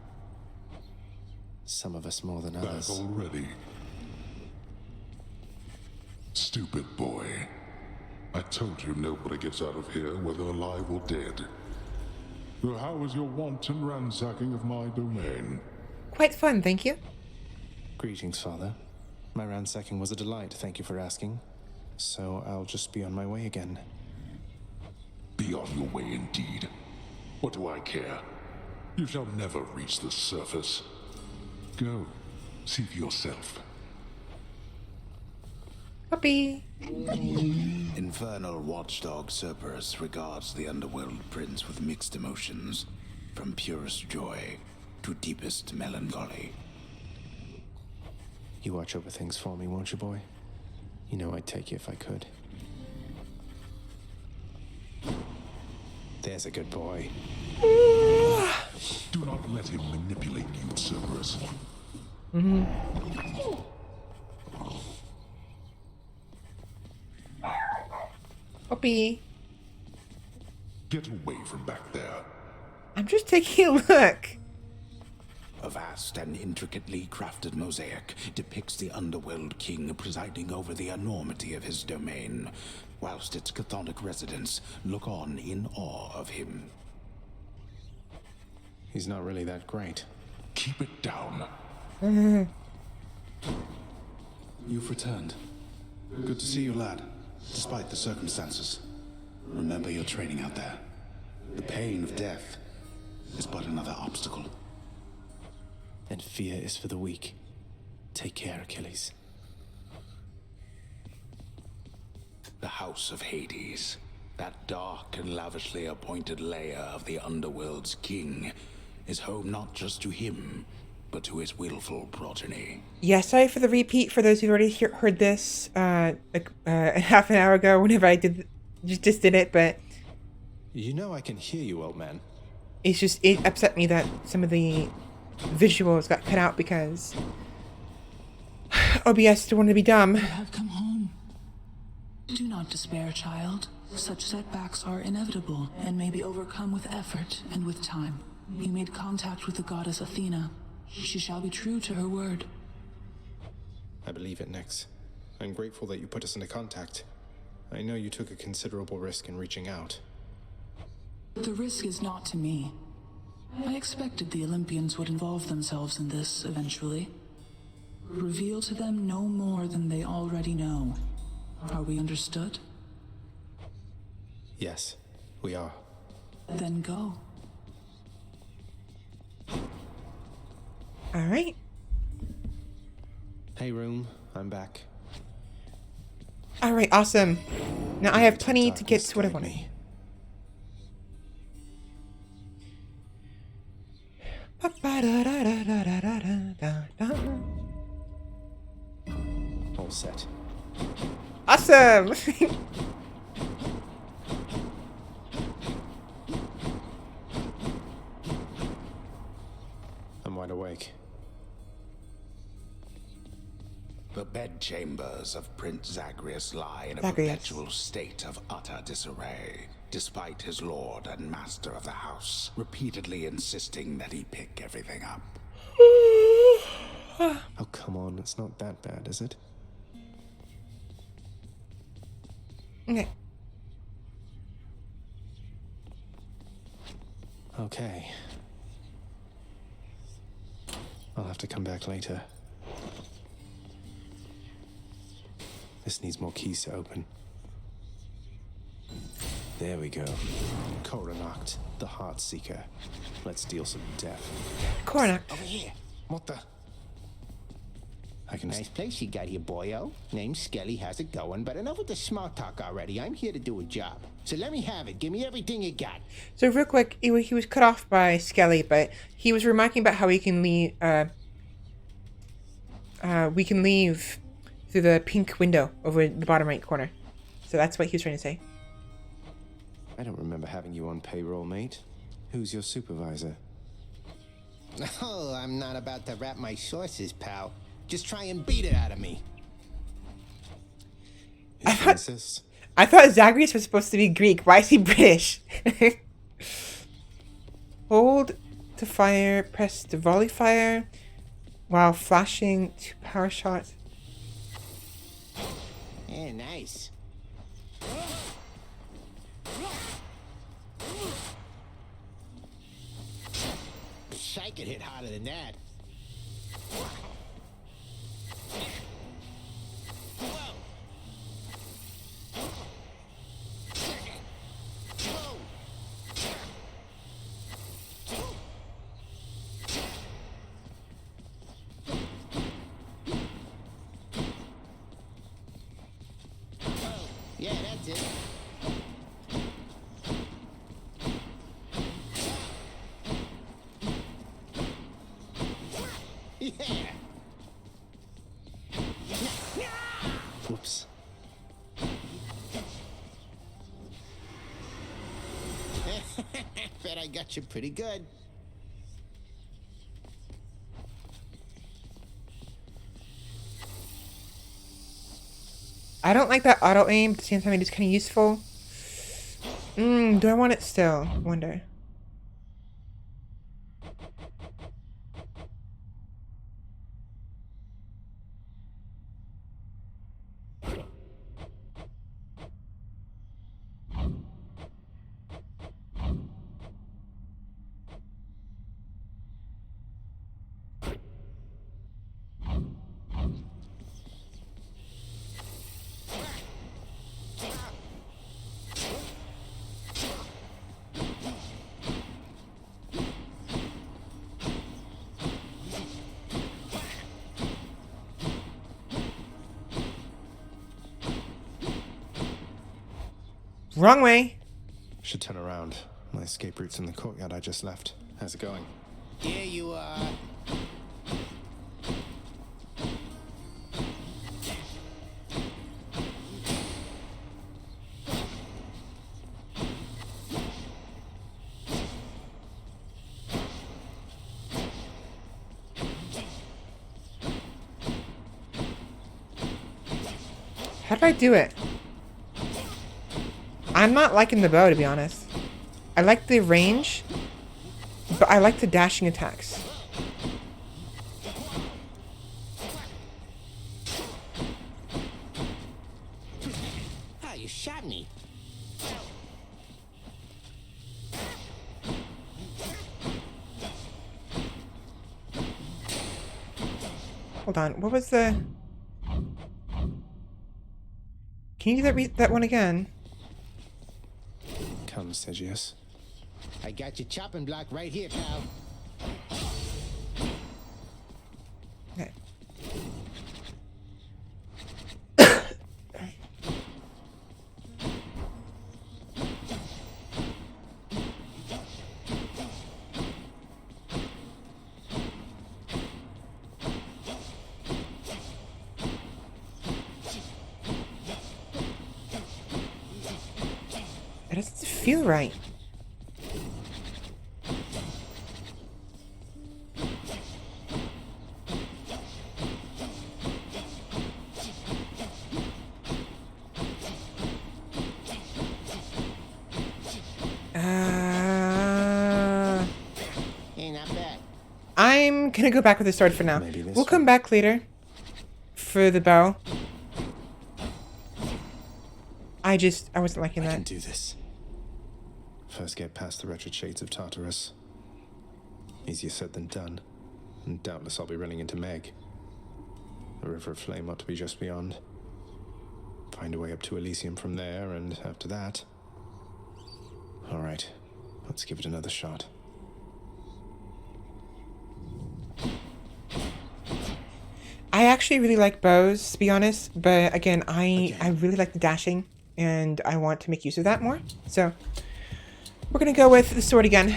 Some of us more than Back others. already. Stupid boy. I told you nobody gets out of here, whether alive or dead. So how was your wanton ransacking of my domain? Quite fun, thank you. Greetings, Father. My ransacking was a delight, thank you for asking. So I'll just be on my way again. Be on your way indeed. What do I care? You shall never reach the surface. Go, see for yourself. Puppy. Infernal watchdog Cerberus regards the Underworld Prince with mixed emotions. from purest joy to deepest melancholy. You watch over things for me, won't you, boy? You know I'd take you if I could. There's a good boy. Do not let him manipulate you, Cerberus. Puppy. Get away from back there. I'm just taking a look. A vast and intricately crafted mosaic depicts the underworld king presiding over the enormity of his domain, whilst its chthonic residents look on in awe of him. He's not really that great. Keep it down. You've returned. Good to see you, lad, despite the circumstances. Remember your training out there. The pain of death is but another obstacle. And fear is for the weak. Take care, Achilles. The House of Hades, that dark and lavishly appointed lair of the underworld's king, is home not just to him, but to his willful progeny. Yeah, sorry for the repeat for those who've already heard this half an hour ago whenever I just did it, but You know I can hear you, old man. it upset me that some of the visuals got cut out because OBS don't want to be dumb. You have come home. Do not despair, child. Such setbacks are inevitable and may be overcome with effort and with time. You made contact with the goddess Athena. She shall be true to her word. I believe it, Nyx. I'm grateful that you put us into contact. I know you took a considerable risk in reaching out. The risk is not to me. I expected the Olympians would involve themselves in this eventually. Reveal to them no more than they already know. Are we understood? Yes, we are. Then go. All right. Hey, room. I'm back. All right, awesome. Now I have plenty to get to what I want. All set. Awesome. I'm wide awake. The bedchambers of Prince Zagreus lie in a Zagreus. perpetual state of utter disarray, despite his lord and master of the house repeatedly insisting that he pick everything up. Oh, come on. It's not that bad, is it? Okay. Okay. I'll have to come back later. This needs more keys to open. There we go. Coronacht, the Heart Seeker. Let's deal some death. Corner. Over here. What the? I can... Nice place you got here, boyo. Name's Skelly, how's it going? But enough with the small talk already. I'm here to do a job. So let me have it. Give me everything you got. So real quick, he was cut off by Skelly, but he was remarking about how we can leave through the pink window over in the bottom right corner. So that's what he was trying to say. I don't remember having you on payroll, mate. Who's your supervisor? Oh, I'm not about to wrap my sources, pal. Just try and beat it out of me. If you insist. I thought Zagreus was supposed to be Greek. Why is he British? Hold to fire, press to volley fire while flashing to power shot. Yeah, nice. I could hit harder than that. Yeah, that's it. bet I got you pretty good. I don't like that auto aim. At the same time, it is kind of useful. Do I want it still? I wonder. Wrong way. Should turn around. My escape route's in the courtyard I just left. How's it going? Here you are. How did I do it? I'm not liking the bow, to be honest. I like the range, but I like the dashing attacks. Ah, you shot me. Hold on, what was the... Can you do that one again? Come, Sigius. I got your chopping block right here, pal. Okay. It doesn't feel right. Not bad. I'm gonna go back with the sword for now. Maybe this We'll come one. back later for the bow. I wasn't liking I can that. do this. First get past the wretched shades of Tartarus. Easier said than done. And doubtless I'll be running into Meg. The River of Flame ought to be just beyond. Find a way up to Elysium from there, and after that... Alright, let's give it another shot. I actually really like bows, to be honest. But again, I really like the dashing, and I want to make use of that more. So we're gonna go with the sword again.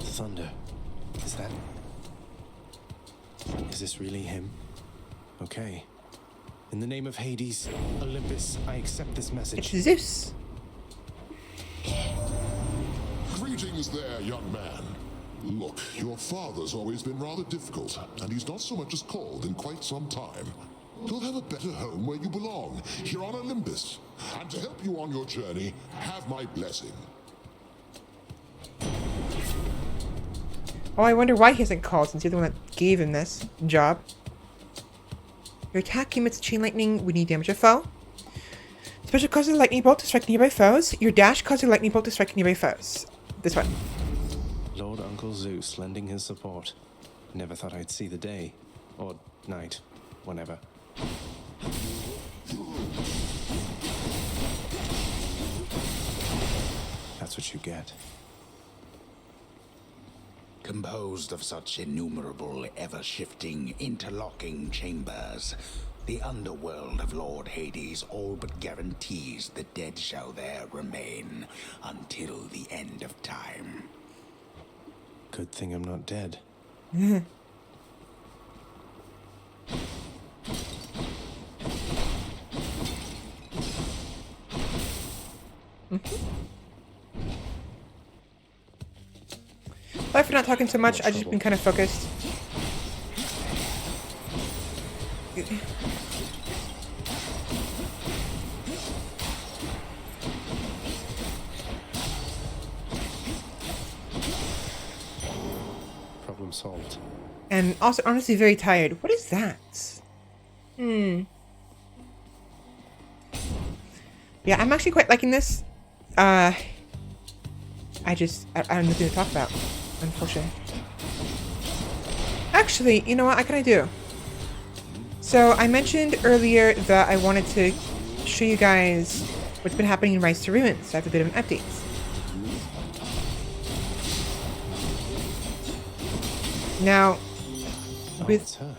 Thunder. Is that... Is this really him? Okay. In the name of Hades, Olympus, I accept this message. It's Zeus. Greetings there, young man. Look, your father's always been rather difficult, and he's not so much as called in quite some time. You'll have a better home where you belong, here on Olympus. And to help you on your journey, have my blessing. Oh, I wonder why he hasn't called since you're the one that gave him this job. Your attack emits chain lightning when you damage a foe. Special causes a lightning bolt to strike nearby foes. Your dash causes a lightning bolt to strike nearby foes. This one. Lord Uncle Zeus lending his support. Never thought I'd see the day. Or night. Whenever. That's what you get. Composed of such innumerable, ever-shifting, interlocking chambers, the underworld of Lord Hades all but guarantees the dead shall there remain until the end of time. Good thing I'm not dead. Sorry for not talking so much. More I've just been trouble. kind of focused. Problem solved. And also, honestly, very tired. What is that? Yeah, I'm actually quite liking this. I have nothing to talk about, unfortunately. Actually, you know what? What can I do? So, I mentioned earlier that I wanted to show you guys what's been happening in Rise to Ruins. I have a bit of an update. Now, Oh, with... it's her.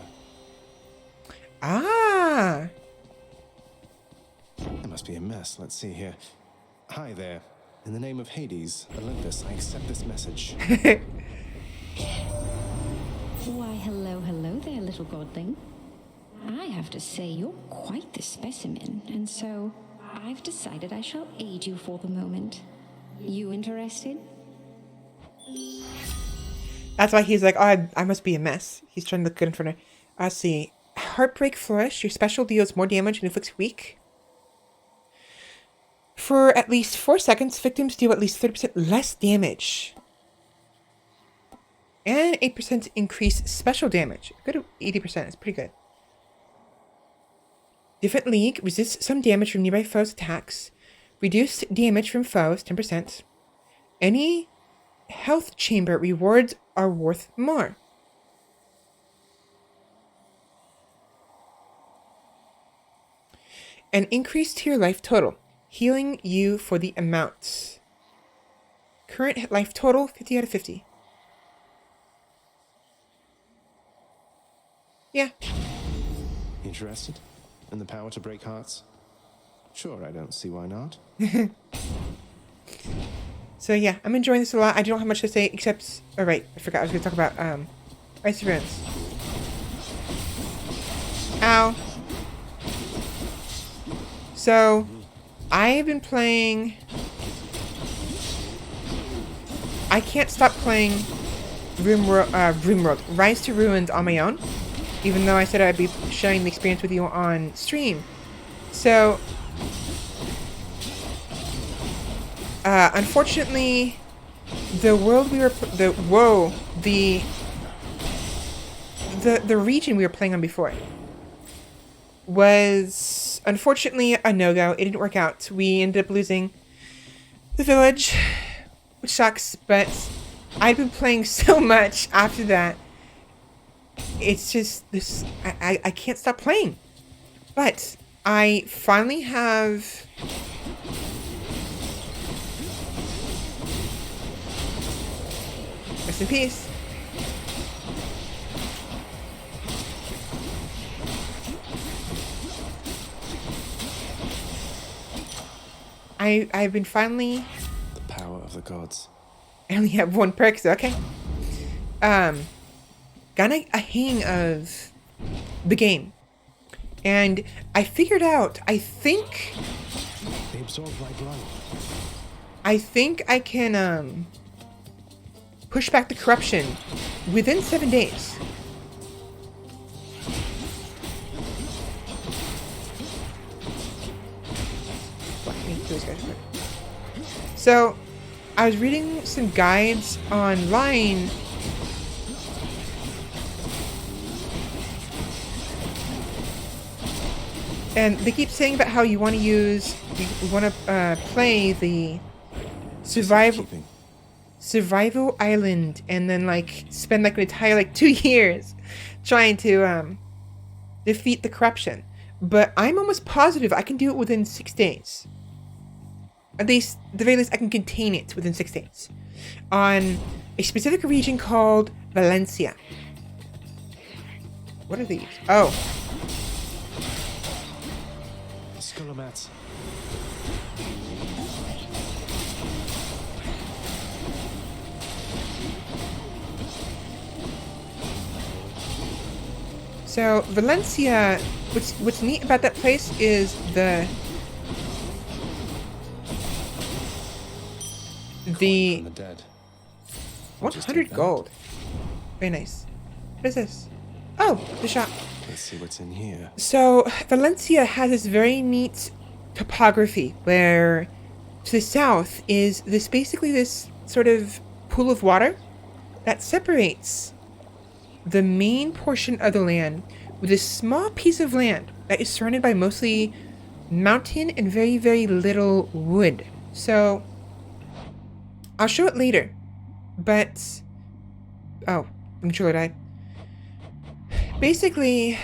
Ah! There must be a mess. Let's see here. Hi there. In the name of Hades, Olympus, I accept this message. Why, hello, hello there, little godling. I have to say, you're quite the specimen, and so I've decided I shall aid you for the moment. You interested? That's why he's like, oh, I must be a mess. He's trying to look good in front of her. Let's see. Heartbreak Flourish. Your special deals more damage and inflicts weak. For at least 4 seconds, victims deal at least 30% less damage. And 8% increase special damage. Good at 80%. It's pretty good. Different League. Resists some damage from nearby foes' attacks. Reduced damage from foes, 10%. Any health chamber rewards are worth more. An increase to your life total. Healing you for the amount. Current life total, 50 out of 50. Yeah. Interested? In the power to break hearts? Sure, I don't see why not. So yeah, I'm enjoying this a lot. I don't have much to say except... Oh right, I forgot I was going to talk about Rise to Ruins. Ow. So, I've been playing... I can't stop playing RimWorld, Rise to Ruins on my own, even though I said I'd be sharing the experience with you on stream. So, unfortunately, the world we were the region we were playing on before was unfortunately a no-go. It didn't work out. We ended up losing the village, which sucks, but I'd been playing so much after that. It's just this, I can't stop playing. But I finally have rest in peace. I've been finally... The power of the gods. I only have one perk, so okay. Got a hang of the game. And I figured out, I think They absorb like light. I can, push back the corruption within 7 days. So, I was reading some guides online. And they keep saying about how you want to use, you want to play the survival island, and then like spend like an entire like 2 years trying to defeat the corruption. But I'm almost positive I can do it within 6 days. At least, at the very least, I can contain it within 6 days on a specific region called Valencia. What are these? Oh. Skulomats. So Valencia, what's neat about that place is the From the dead. I'll just 100 take that. gold. Very nice. What is this? Oh, the shop. Let's see what's in here. So, Valencia has this very neat topography where to the south is basically this sort of pool of water that separates the main portion of the land with a small piece of land that is surrounded by mostly mountain and very, very little wood. So, I'll show it later, but... Oh, the controller died. Basically...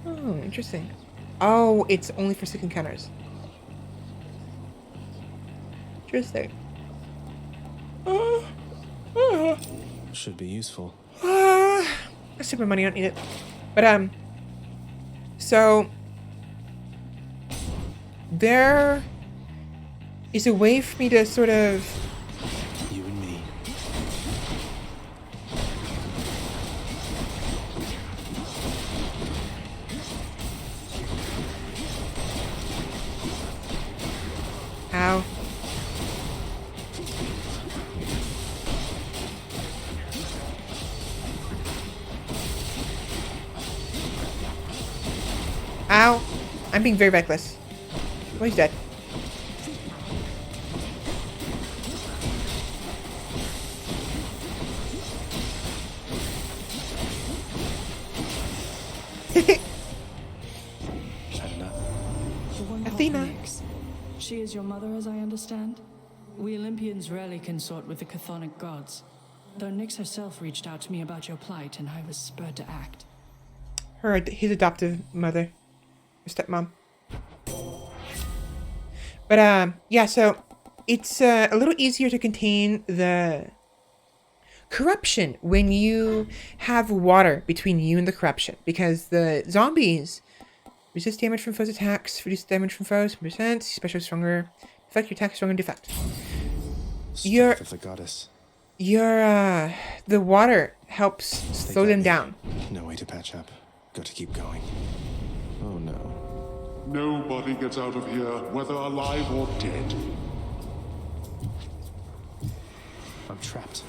Oh, interesting. Oh, it's only for 6 encounters. Interesting. Should be useful. I save my money, I don't need it. But, so... There is a way for me to sort of... You and me. Ow. Ow. I'm being very reckless. Oh, he's dead. The one called Athena. Nyx. She is your mother, as I understand? We Olympians rarely consort with the chthonic gods. Though Nyx herself reached out to me about your plight, and I was spurred to act. His adoptive mother. Or stepmom. But, yeah, so it's a little easier to contain the corruption when you have water between you and the corruption. Because the zombies resist damage from foes' attacks, reduce damage from foes, 10%, especially stronger. Defect, your attack is stronger in defect. Strength of the goddess. The water helps They slow got them me. down. No way to patch up. Got to keep going. Oh no. Nobody gets out of here, whether alive or dead. I'm trapped.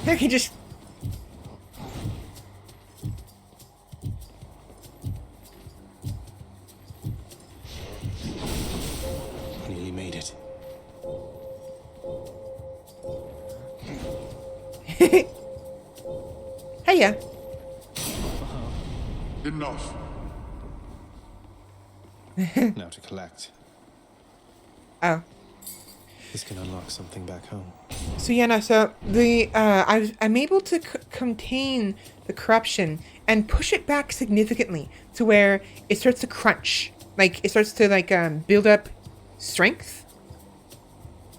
I can just... Nearly made it. Hiya. Enough. Now to collect. Oh. This can unlock something back home. So yeah, no, so the I'm able to contain the corruption and push it back significantly to where it starts to crunch, like it starts to like build up strength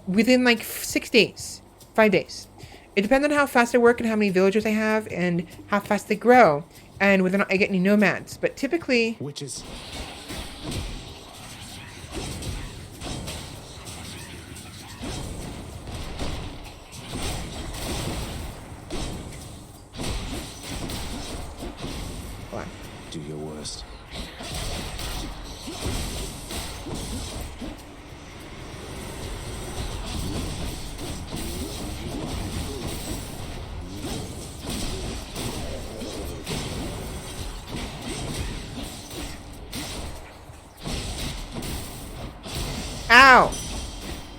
within like 6 days, 5 days. It depends on how fast I work and how many villagers I have and how fast they grow and whether or not I get any nomads. But typically, Witches. Do your worst. ow,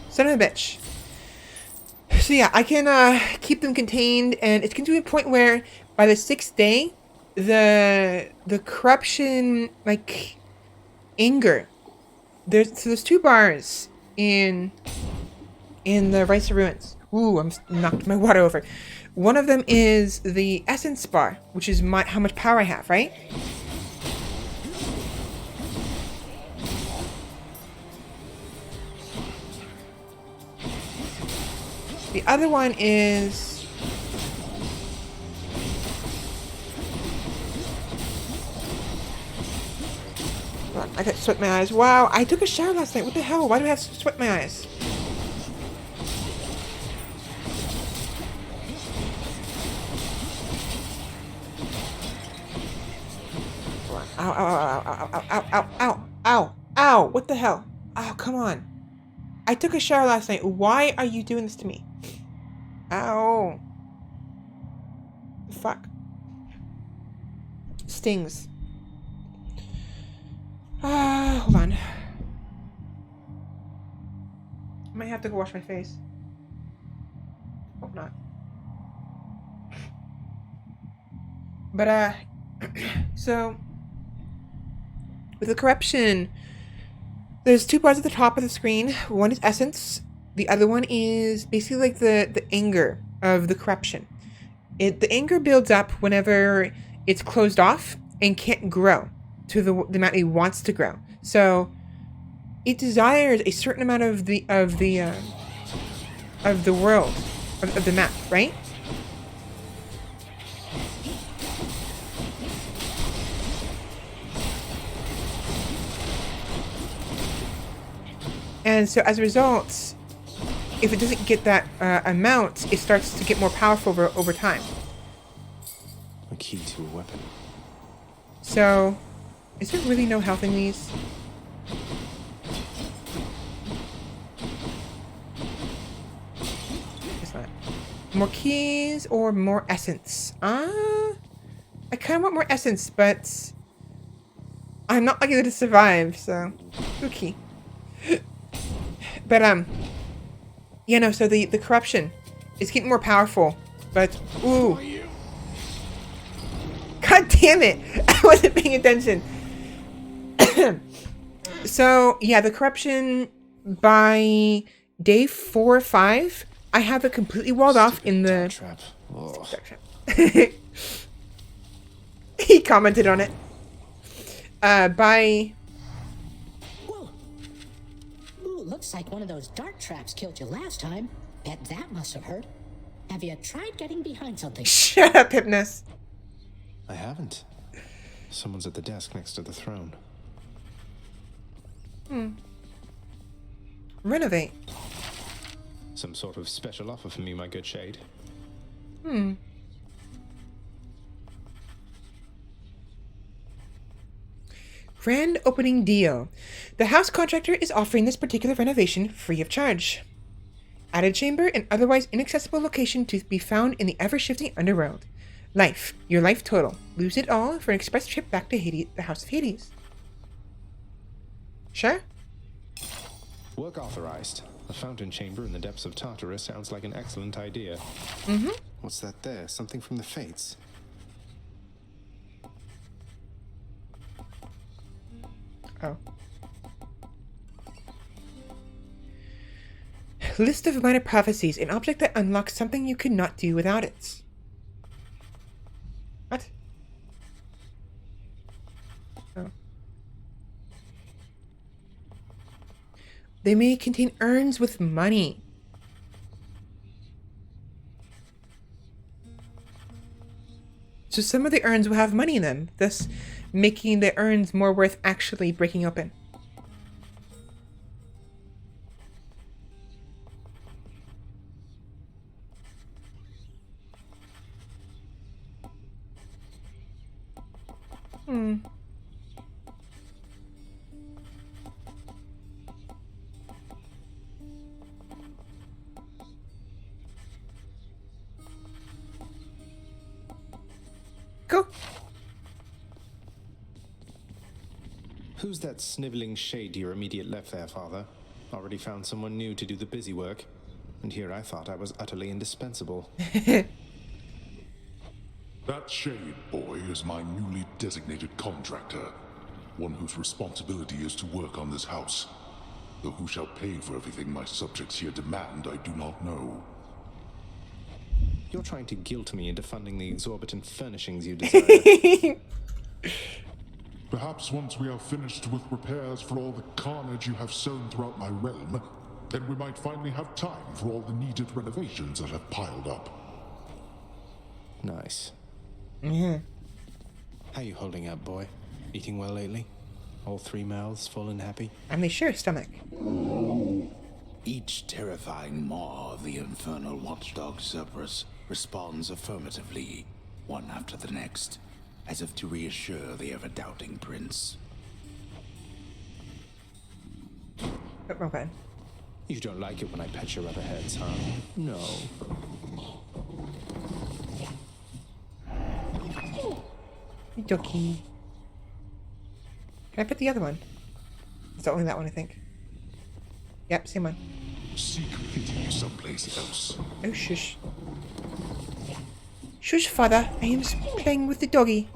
son of a bitch. So yeah, I can keep them contained, and it's going to be a point where by the 6th day, the corruption, like anger. There's 2 bars in the Rites of Ruins. Ooh, I'm knocked my water over. One of them is the essence bar, which is how much power I have, right? The other one is... I got sweat in my eyes. Wow, I took a shower last night. What the hell? Why do I have sweat in my eyes? Ow, ow, ow, ow, ow, ow, ow, ow, ow, ow. What the hell? Oh, come on. I took a shower last night. Why are you doing this to me? Ow. Fuck. Stings. Hold on. I might have to go wash my face. Hope not. But, so, with the corruption, there's two parts at the top of the screen. One is essence. The other one is basically like the anger of the corruption. The anger builds up whenever it's closed off and can't grow to the amount it wants to grow. So it desires a certain amount of the world, of the map, right? And so as a result, if it doesn't get that amount, it starts to get more powerful over time. A key to a weapon. So, is there really no health in these? It's not. More keys or more essence? I kind of want more essence, but I'm not likely to survive, so okay. But yeah, no. So the corruption is getting more powerful, but ooh. God damn it! I wasn't paying attention. So yeah, the corruption by day 4 or 5, I have it completely walled off in the trap. He commented on it. By Whoa. Ooh, looks like one of those dart traps killed you last time. Bet that must have hurt. Have you tried getting behind something? Shut up, Hypnos. I haven't. Someone's at the desk next to the throne. Renovate. Some sort of special offer for me, my good shade. Grand opening deal. The house contractor is offering this particular renovation free of charge. Added chamber and otherwise inaccessible location to be found in the ever-shifting underworld. Life. Your life total. Lose it all for an express trip back to Hades, the House of Hades. Sure? Work authorized. A fountain chamber in the depths of Tartarus sounds like an excellent idea. What's that there? Something from the Fates? Oh. List of minor prophecies. An object that unlocks something you could not do without it. What? Oh. They may contain urns with money. So some of the urns will have money in them, thus making the urns more worth actually breaking open. Go. Who's that sniveling shade to your immediate left there, Father? Already found someone new to do the busy work. And here I thought I was utterly indispensable. That shade boy is my newly designated contractor, one whose responsibility is to work on this house. Though who shall pay for everything my subjects here demand, I do not know. You're trying to guilt me into funding the exorbitant furnishings you desire. Perhaps once we are finished with repairs for all the carnage you have sown throughout my realm, then we might finally have time for all the needed renovations that have piled up. Nice. Mm-hmm. How you holding up, boy? Eating well lately? All 3 mouths full and happy? I mean, sure, stomach. Each terrifying maw of the infernal watchdog Cerberus responds affirmatively, one after the next, as if to reassure the ever-doubting prince. Oh, wrong button. You don't like it when I pet your other heads, huh? No. Ducky. Can I put the other one? It's only that one, I think. Yep, same one. Seek pity someplace else. Oh, shush. Shush, father. I am playing with the doggy.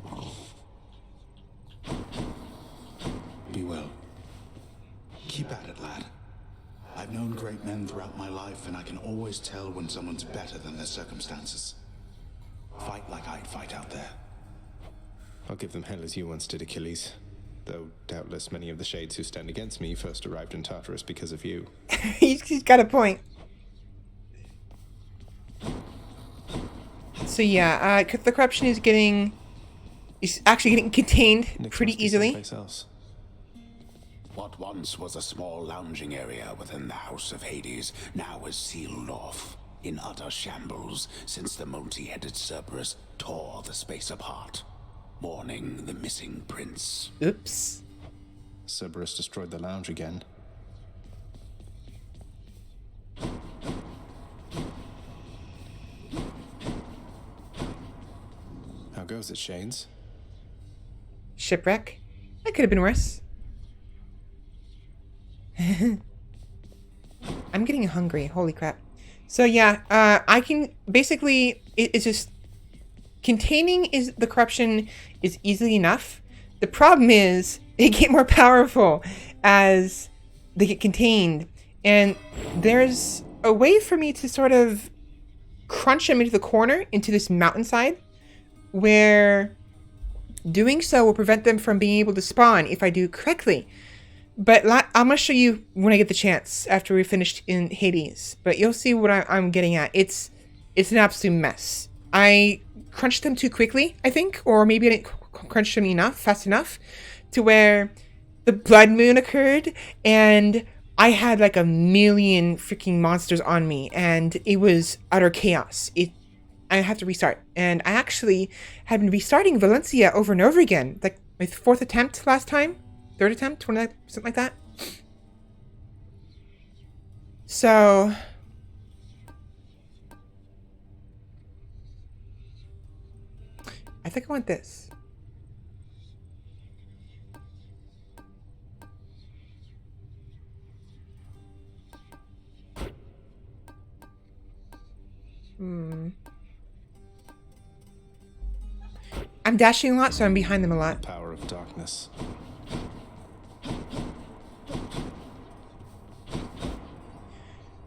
Be well. Keep at it, lad. I've known great men throughout my life, and I can always tell when someone's better than their circumstances. Fight like I'd fight out there. I'll give them hell as you once did, Achilles. Though doubtless many of the shades who stand against me first arrived in Tartarus because of you. He's got a point. So yeah, the corruption is actually getting contained pretty easily. Else. What once was a small lounging area within the House of Hades now is sealed off, in utter shambles, since the multi-headed Cerberus tore the space apart, mourning the missing prince. Oops. Cerberus destroyed the lounge again. How goes it, Shades? Shipwreck. That could have been worse. I'm getting hungry. Holy crap. So yeah, I can basically it's just containing the corruption is easily enough. The problem is they get more powerful as they get contained, and there's a way for me to sort of crunch them into the corner into this mountainside, where doing so will prevent them from being able to spawn if I do correctly. But I'm going to show you when I get the chance after we finished in Hades. But you'll see what I'm getting at. It's an absolute mess. I crunched them too quickly, I think. Or maybe I didn't crunch them fast enough to where the blood moon occurred. And I had like a million freaking monsters on me. And it was utter chaos. I had to restart. And I actually had been restarting Valencia over and over again. Like my 4th attempt last time. 3rd attempt, something like that. So I think I want this. I'm dashing a lot, so I'm behind them a lot. Power of darkness.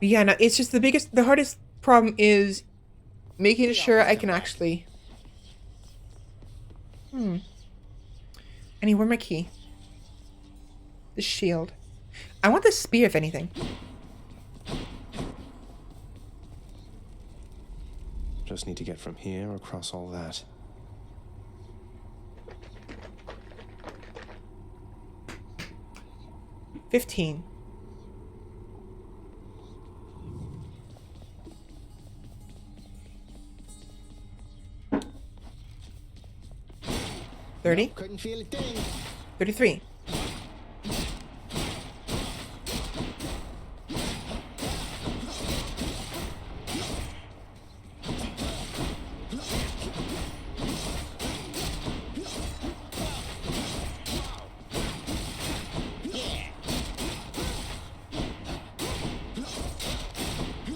Yeah, no, it's just the hardest problem is making sure I can actually... I need where's my key? The shield. I want the spear, if anything. Just need to get from here across all that. $15. $30. Couldn't feel a thing. $33.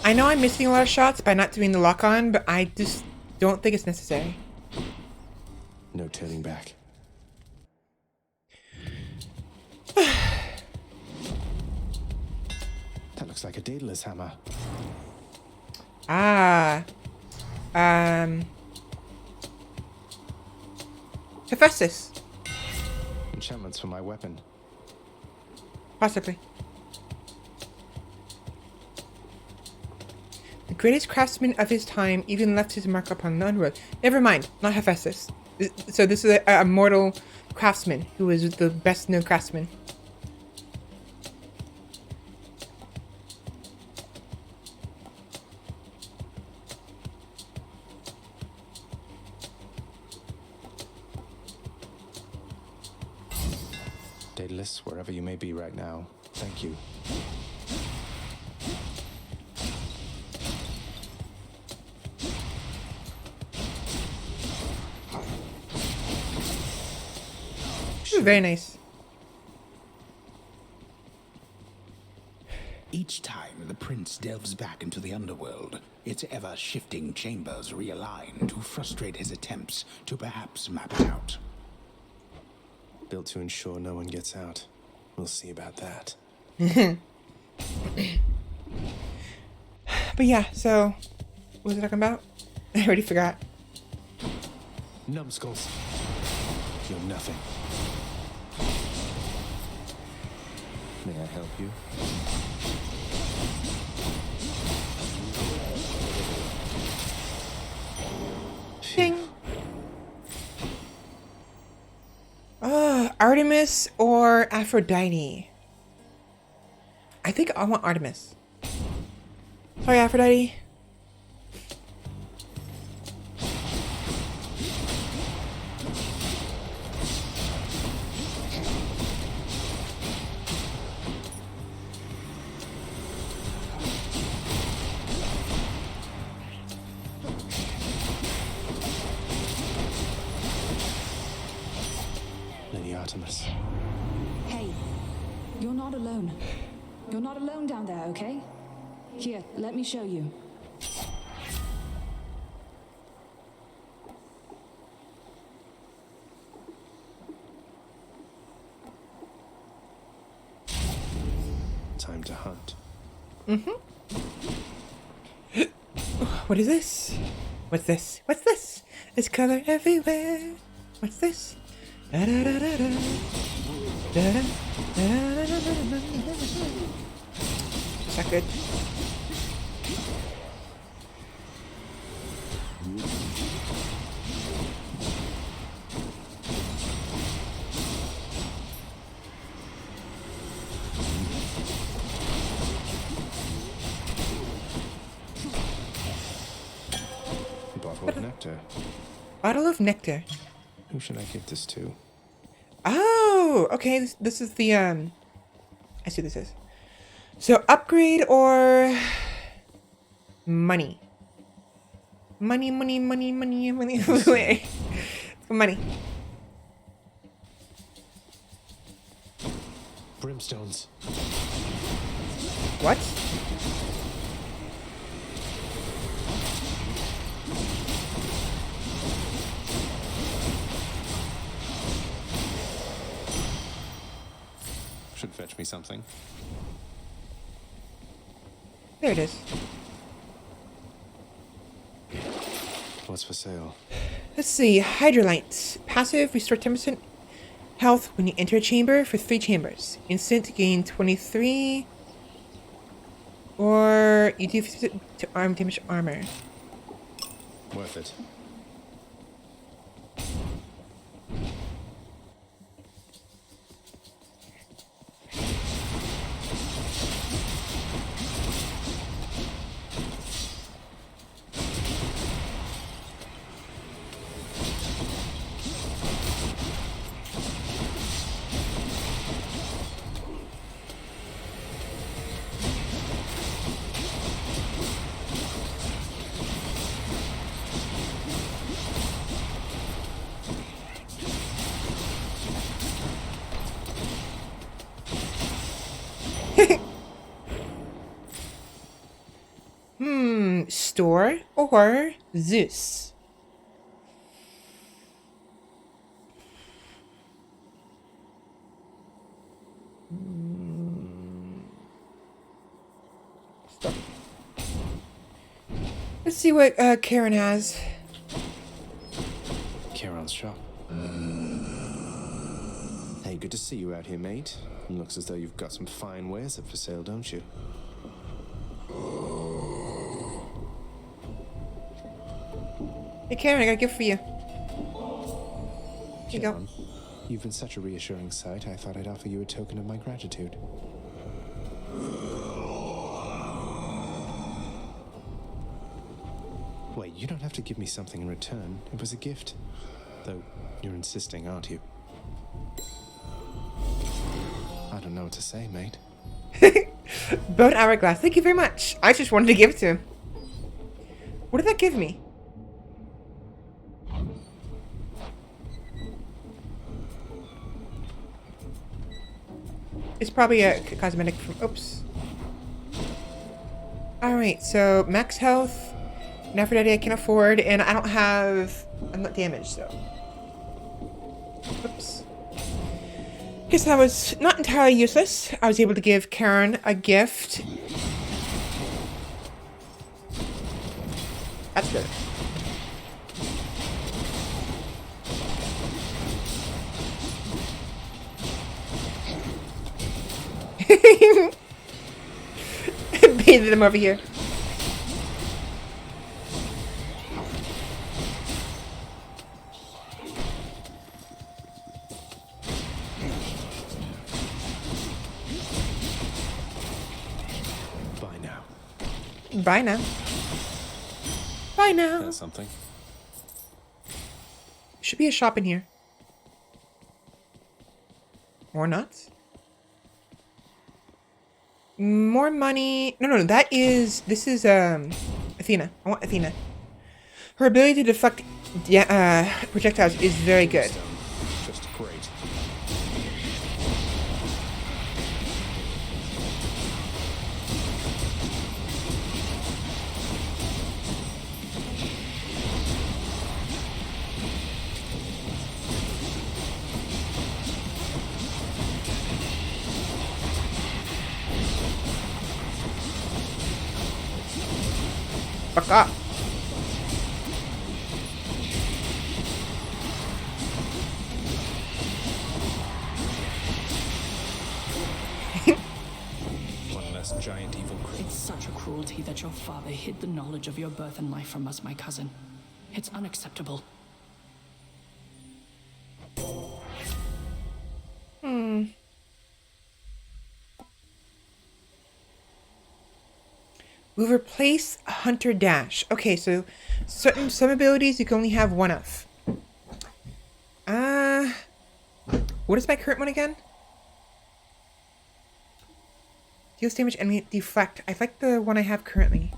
I know I'm missing a lot of shots by not doing the lock-on, but I just don't think it's necessary. No turning back. That looks like a Daedalus hammer. Ah. Hephaestus. Enchantments for my weapon. Possibly. greatest craftsman of his time, even left his mark upon the underworld. Never mind, not Hephaestus. So this is a mortal craftsman who was the best known craftsman. Daedalus, wherever you may be right now, thank you. Very nice. Each time the prince delves back into the underworld, its ever-shifting chambers realign to frustrate his attempts to perhaps map it out. Built to ensure no one gets out. We'll see about that. But yeah, so what was I talking about? I already forgot. Numbskulls. You're nothing. May I help you? Ding. Artemis or Aphrodite? I think I want Artemis. Sorry, Aphrodite. Lady Artemis. Hey, you're not alone. You're not alone down there, okay? Here, let me show you. Time to hunt. What is this? What's this? What's this? There's color everywhere. What's this? Da-da-da-da-da. Da-da. Da-da-da-da-da. Is that good? Bottle of nectar. Bottle of nectar. Who should I give this to? Oh, okay. This is the I see what this is. So upgrade or money. Money. Wait. Money. Brimstones. What? Should fetch me something. There it is. What's for sale? Let's see. Hydrolyte. Passive, restore 10% health when you enter a chamber for 3 chambers. Instant, gain 23. Or you do 50% to arm damage armor. Worth it. Store or Zeus? Store. Let's see what Karen has. Charon's shop. Hey, good to see you out here, mate. Looks as though you've got some fine wares up for sale, don't you? Hey, Karen, I got a gift for you. Here you go. Karen, you've been such a reassuring sight, I thought I'd offer you a token of my gratitude. Wait, you don't have to give me something in return. It was a gift. Though, you're insisting, aren't you? I don't know what to say, mate. Bone hourglass. Thank you very much. I just wanted to give it to him. What did that give me? It's probably a cosmetic from... Oops. Alright, so max health. An Aphrodite I can afford, and I don't have... I'm not damaged, so... Oops. Guess that was not entirely useless. I was able to give Karen a gift. That's good. Baited him over here. Bye now. Bye now. Bye now. That's something. Should be a shop in here. Or not. More money. No. This is Athena. I want Athena. Her ability to deflect projectiles is very good. Just great. Fuck up. One less giant evil creature. It's such a cruelty that your father hid the knowledge of your birth and life from us, my cousin. It's unacceptable. We'll replace Hunter Dash. Okay, so some abilities you can only have one of. What is my current one again? Deals damage enemy deflect. I like the one I have currently.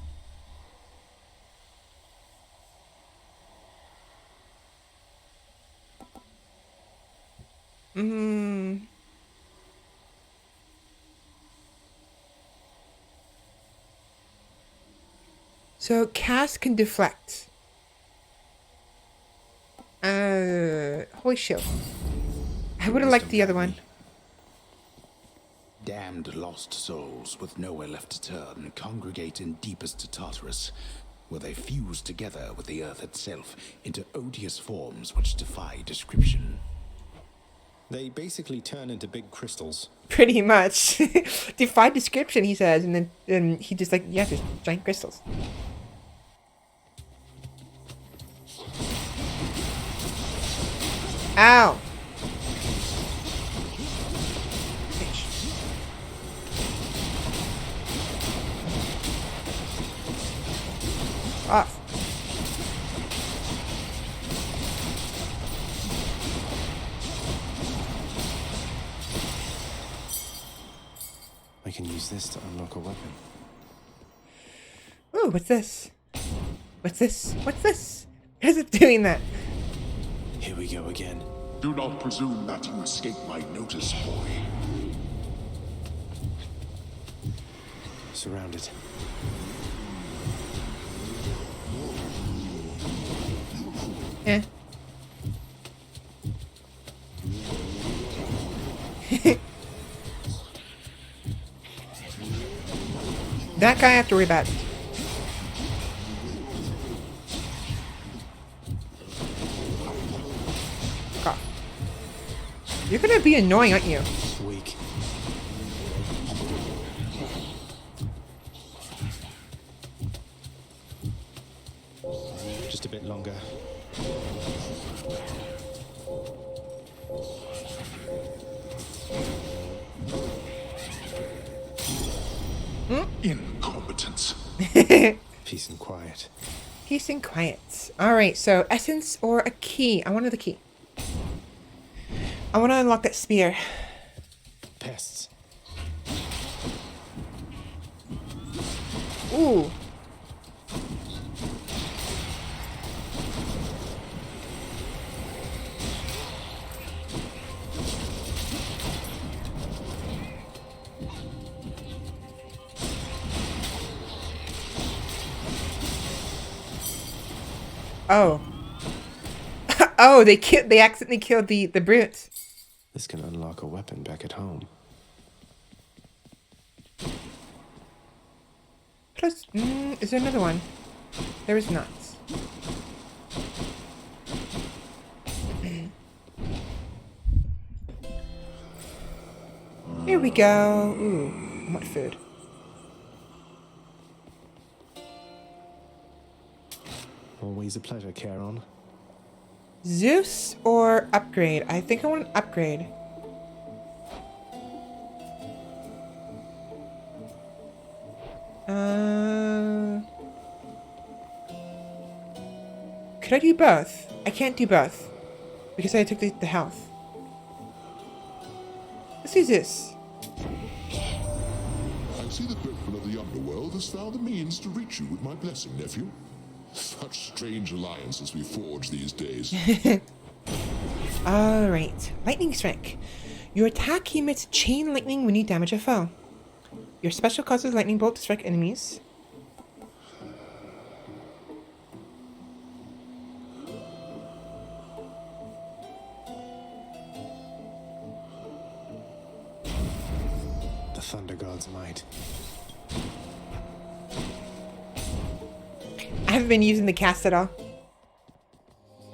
So cast can deflect. Holy shield. I would have liked the other one. Damned lost souls with nowhere left to turn congregate in deepest Tartarus, where they fuse together with the earth itself into odious forms which defy description. They basically turn into big crystals. Pretty much. Defy description, he says, and then he just like, yeah, just giant crystals. Ow! Bitch. Off. I can use this to unlock a weapon. Ooh, what's this? What's this? What's this? How is it doing that? Here we go again. Do not presume that you escape my notice, boy. Surrounded. Eh. That guy I have to worry about. God. You're gonna be annoying, aren't you? Weak. Just a bit longer. Incompetence. Peace and quiet. Peace and quiet. Alright, so essence or a key? I wanted the key. I want to unlock that spear. Pests. Ooh. Oh. Oh, they accidentally killed the brutes. This can unlock a weapon back at home. Plus, is there another one? There is not. Here we go. Ooh, I want food. Always a pleasure, Charon. Zeus or upgrade? I think I want an upgrade. Could I do both? I can't do both because I took the health. Let's do Zeus. I see the boatman of the underworld has found the means to reach you with my blessing, nephew. Such strange alliances we forge these days. Alright. Lightning Strike. Your attack emits chain lightning when you damage a foe. Your special causes lightning bolt to strike enemies. The Thunder God's might. I haven't been using the cast at all.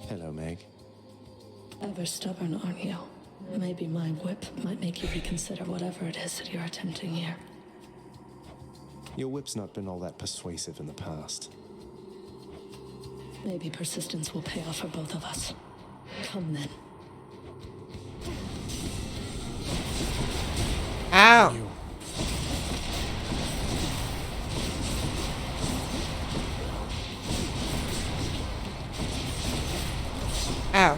Hello, Meg. Ever stubborn, aren't you? Maybe my whip might make you reconsider whatever it is that you're attempting here. Your whip's not been all that persuasive in the past. Maybe persistence will pay off for both of us. Come then. Ow! You. Ow.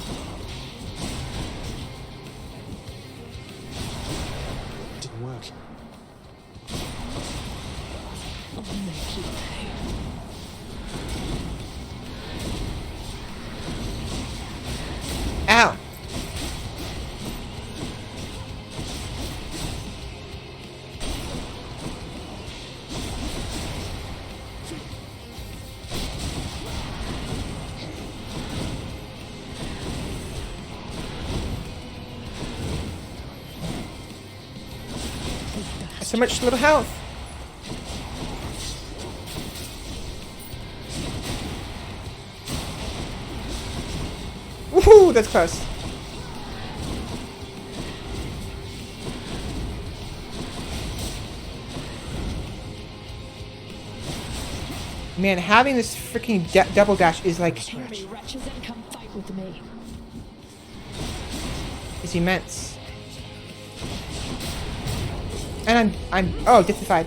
Didn't work. I'll make you pay. Ow. So much little health. Woohoo! That's close. Man, having this freaking double dash is like Hear me, wretches, and come fight with me. is immense. And I'm oh, justified.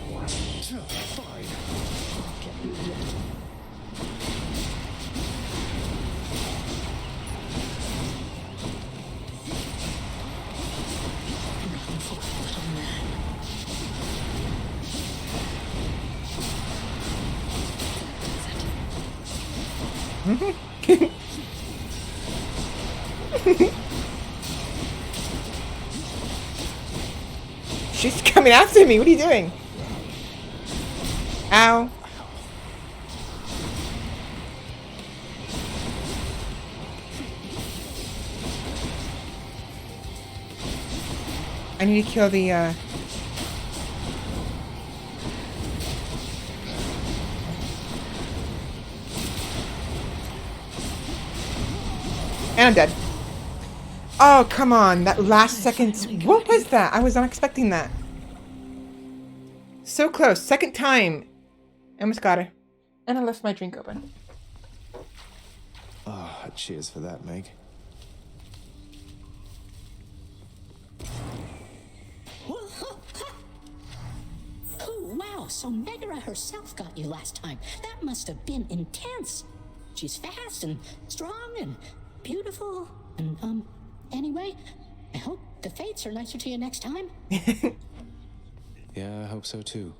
She's coming after me. What are you doing? Ow. I need to kill the, And I'm dead. Oh, come on. That last second. What was that? I was not expecting that. So close. Second time. I almost got her. And I left my drink open. Cheers for that, Meg. Oh, wow, so Megara herself got you last time. That must have been intense. She's fast and strong and beautiful. And, anyway, I hope the fates are nicer to you next time. Yeah, I hope so too.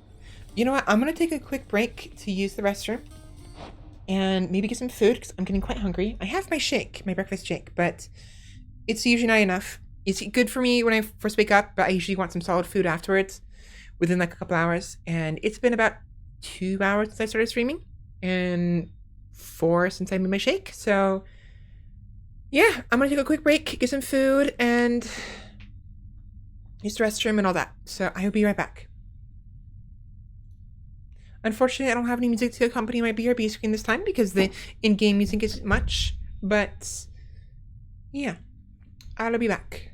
You know what? I'm gonna take a quick break to use the restroom and maybe get some food because I'm getting quite hungry. I have my shake, my breakfast shake, but it's usually not enough. It's good for me when I first wake up, but I usually want some solid food afterwards within like a couple hours. And it's been about 2 hours since I started streaming and 4 since I made my shake. So yeah, I'm gonna take a quick break, get some food, and use the restroom and all that. So I will be right back. Unfortunately, I don't have any music to accompany my BRB screen this time because the in-game music isn't much. But yeah, I'll be back.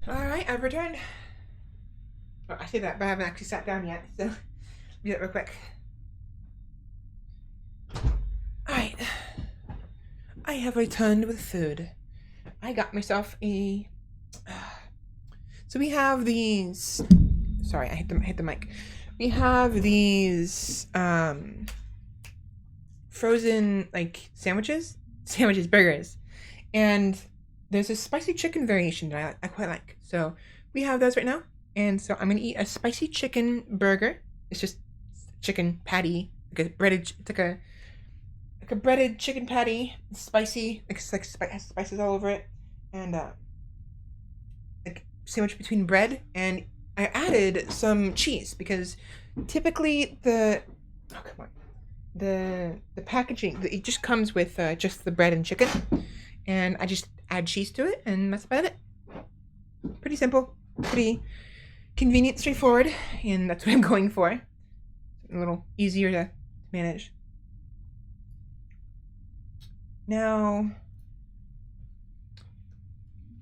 Alright, I've returned. Oh, I say that, but I haven't actually sat down yet, so do that real quick. Alright. I have returned with food. I got myself a... So we have these... Sorry, I hit the mic. We have these frozen like sandwiches, burgers, and there's a spicy chicken variation that I quite like. So we have those right now, and so I'm gonna eat a spicy chicken burger. It's just chicken patty, like a breaded, it's like a breaded chicken patty, spicy, has spices all over it, and like sandwich between bread, and I added some cheese because typically the packaging, it just comes with just the bread and chicken, and I just add cheese to it, and that's about it. Pretty simple, pretty convenient, straightforward, and that's what I'm going for. A little easier to manage. Now,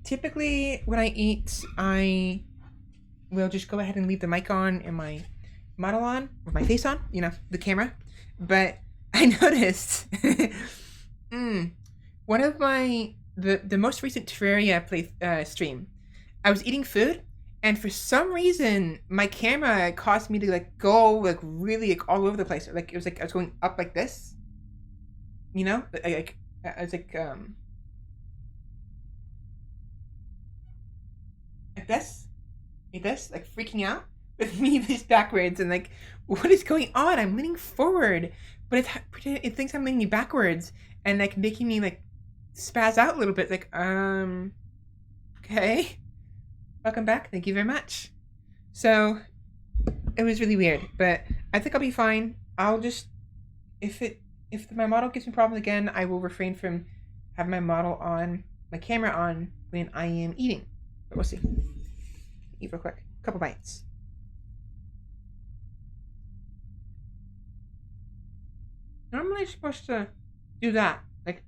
typically when I eat, I will just go ahead and leave the mic on and my model on, with my face on, you know, the camera. But I noticed one of the most recent Terraria stream, I was eating food, and for some reason my camera caused me to like go like really like all over the place. Like it was like I was going up like this, you know, like I was like this, like freaking out with me this backwards, and like, what is going on? I'm leaning forward, but it thinks I'm leaning backwards, and like making me like spaz out a little bit. Like, okay, welcome back. Thank you very much. So it was really weird, but I think I'll be fine. I'll just if my model gives me problems again, I will refrain from having my camera on when I am eating. But we'll see. Eat real quick. Couple bites. Normally you're supposed to do that. Like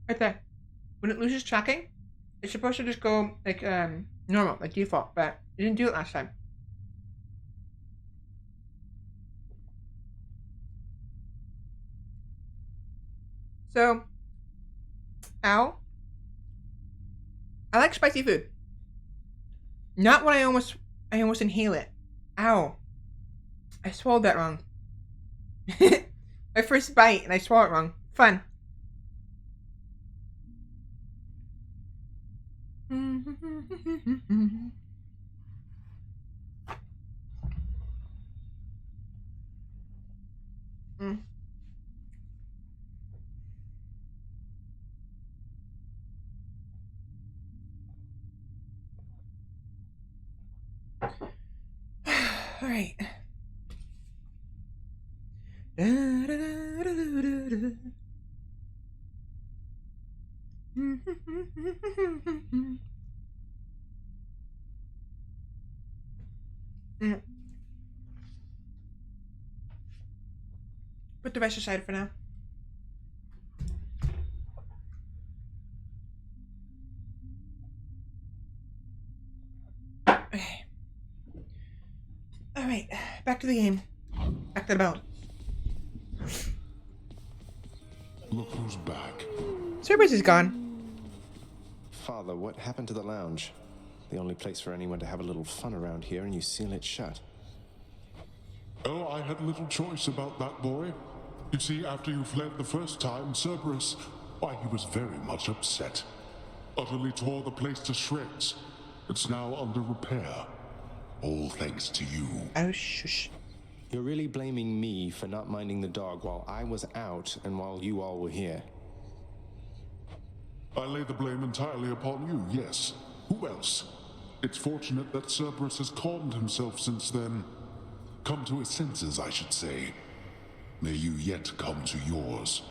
right there. When it loses tracking, it's supposed to just go like normal, like default, but it didn't do it last time. So ow. I like spicy food. Not when I almost inhale it. Ow. I swallowed that wrong. My first bite and I swallowed it wrong. Fun. All right. Put the rest aside for now. Okay. All right, back to the game. Back to the bone. Look who's back. Cerberus is gone. Father, what happened to the lounge? The only place for anyone to have a little fun around here, and you seal it shut. Oh, I had little choice about that, boy. You see, after you fled the first time, Cerberus, why, he was very much upset. Utterly tore the place to shreds. It's now under repair. All thanks to you. Oh, shush. You're really blaming me for not minding the dog while I was out and while you all were here. I lay the blame entirely upon you, yes. Who else? It's fortunate that Cerberus has calmed himself since then. Come to his senses, I should say. May you yet come to yours.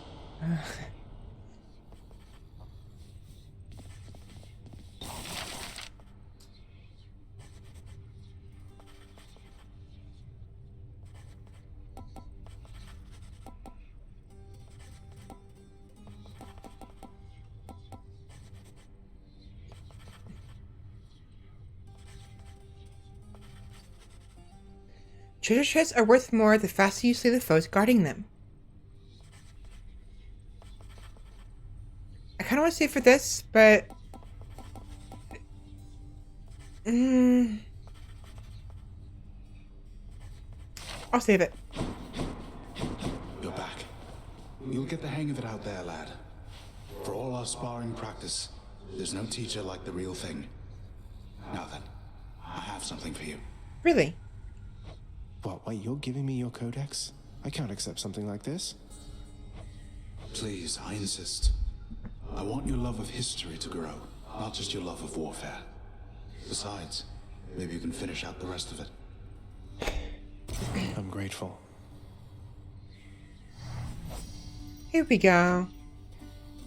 Treasure chests are worth more the faster you slay the foes guarding them. I kind of want to save for this, but... I'll save it. You're back. You'll get the hang of it out there, lad. For all our sparring practice, there's no teacher like the real thing. Now then, I have something for you. Really? What, wait, you're giving me your codex? I can't accept something like this. Please, I insist. I want your love of history to grow, not just your love of warfare. Besides, maybe you can finish out the rest of it. I'm grateful. Here we go.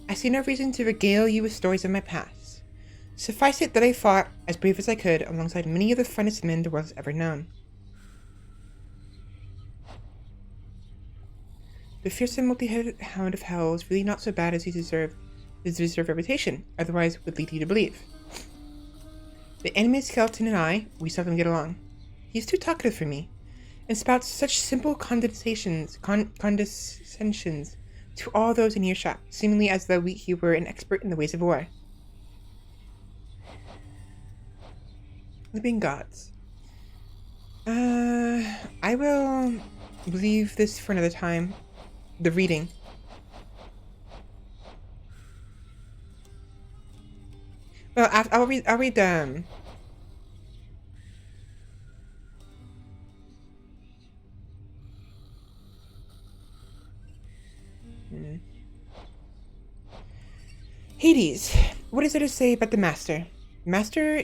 I see no reason to regale you with stories of my past. Suffice it that I fought, as brave as I could, alongside many of the finest men the world has ever known. The fearsome multi-headed hound of hell is really not so bad as he deserved his deserved reputation, otherwise would lead you to believe. The enemy's skeleton and I, we seldom get along. He's too talkative for me, and spouts such simple condescensions to all those in earshot, seemingly as though he were an expert in the ways of war. Living gods. I will leave this for another time. The reading. Well, I'll read Hades. What is there to say about the Master? Master,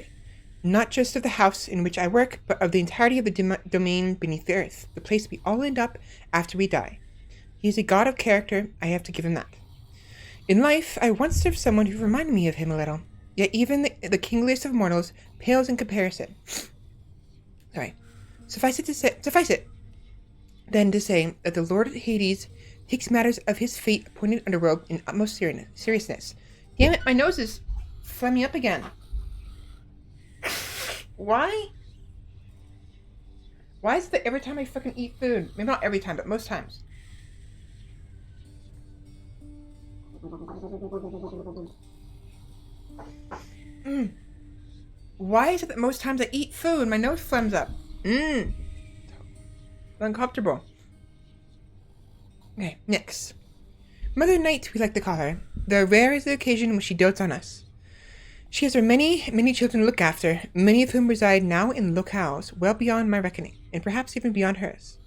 not just of the house in which I work, but of the entirety of the domain beneath the earth, the place we all end up after we die. He is a god of character, I have to give him that. In life, I once served someone who reminded me of him a little, yet even the kingliest of mortals pales in comparison. Sorry. Suffice it, then, to say that the Lord Hades takes matters of his fate appointed underworld in utmost seriousness. Damn it, my nose is flamming up again. Why? Why is it that every time I fucking eat food, maybe not every time, but most times. Why is it that most times I eat food, my nose flames up? Uncomfortable. Okay, next. Mother Night, we like to call her, though rare is the occasion when she dotes on us. She has her many children to look after, many of whom reside now in locales well beyond my reckoning, and perhaps even beyond hers.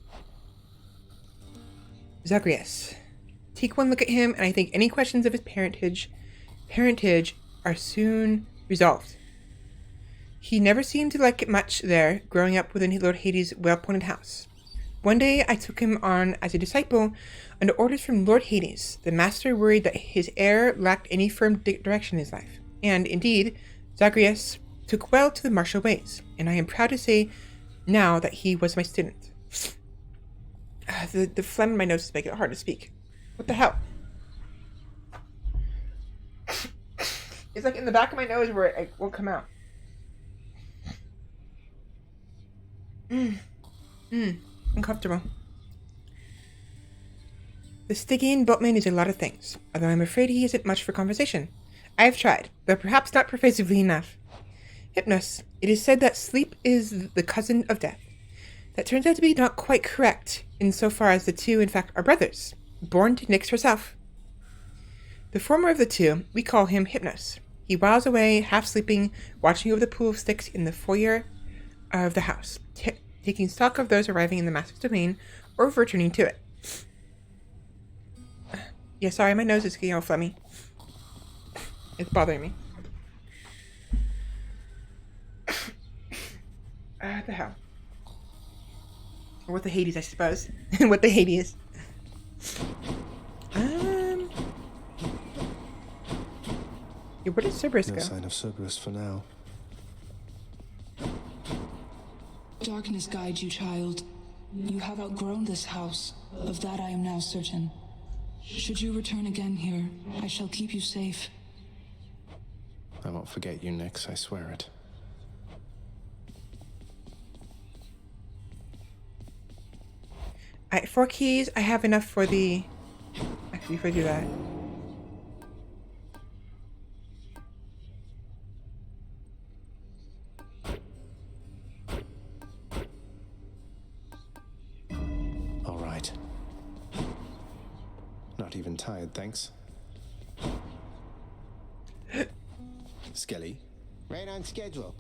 Zagreus. Take one look at him, and I think any questions of his parentage are soon resolved. He never seemed to like it much there, growing up within Lord Hades' well-appointed house. One day I took him on as a disciple under orders from Lord Hades. The master worried that his heir lacked any firm direction in his life. And, indeed, Zagreus took well to the martial ways, and I am proud to say now that he was my student. The phlegm in my nose is making it hard to speak. What the hell? It's like in the back of my nose where it won't come out. Uncomfortable. The Stygian boatman is a lot of things, although I'm afraid he isn't much for conversation. I have tried, but perhaps not persuasively enough. Hypnos. It is said that sleep is the cousin of death. That turns out to be not quite correct, insofar as the two, in fact, are brothers, born to Nyx herself. The former of the two, we call him Hypnos. He whiles away, half sleeping, watching over the pool of sticks in the foyer of the house, taking stock of those arriving in the master's domain, or returning to it. Yeah, sorry, my nose is getting all phlegmy. It's bothering me. What the hell? Or what the Hades, I suppose. What the Hades. Yeah, where did Cerberus go? No sign of Cerberus for now. Darkness guide you, child. You have outgrown this house. Of that I am now certain. Should you return again here, I shall keep you safe. I won't forget you, Nyx, I swear it. Alright, 4 keys. I have enough for the... Actually, if I do that. All right. Not even tired, thanks. Skelly? Right on schedule.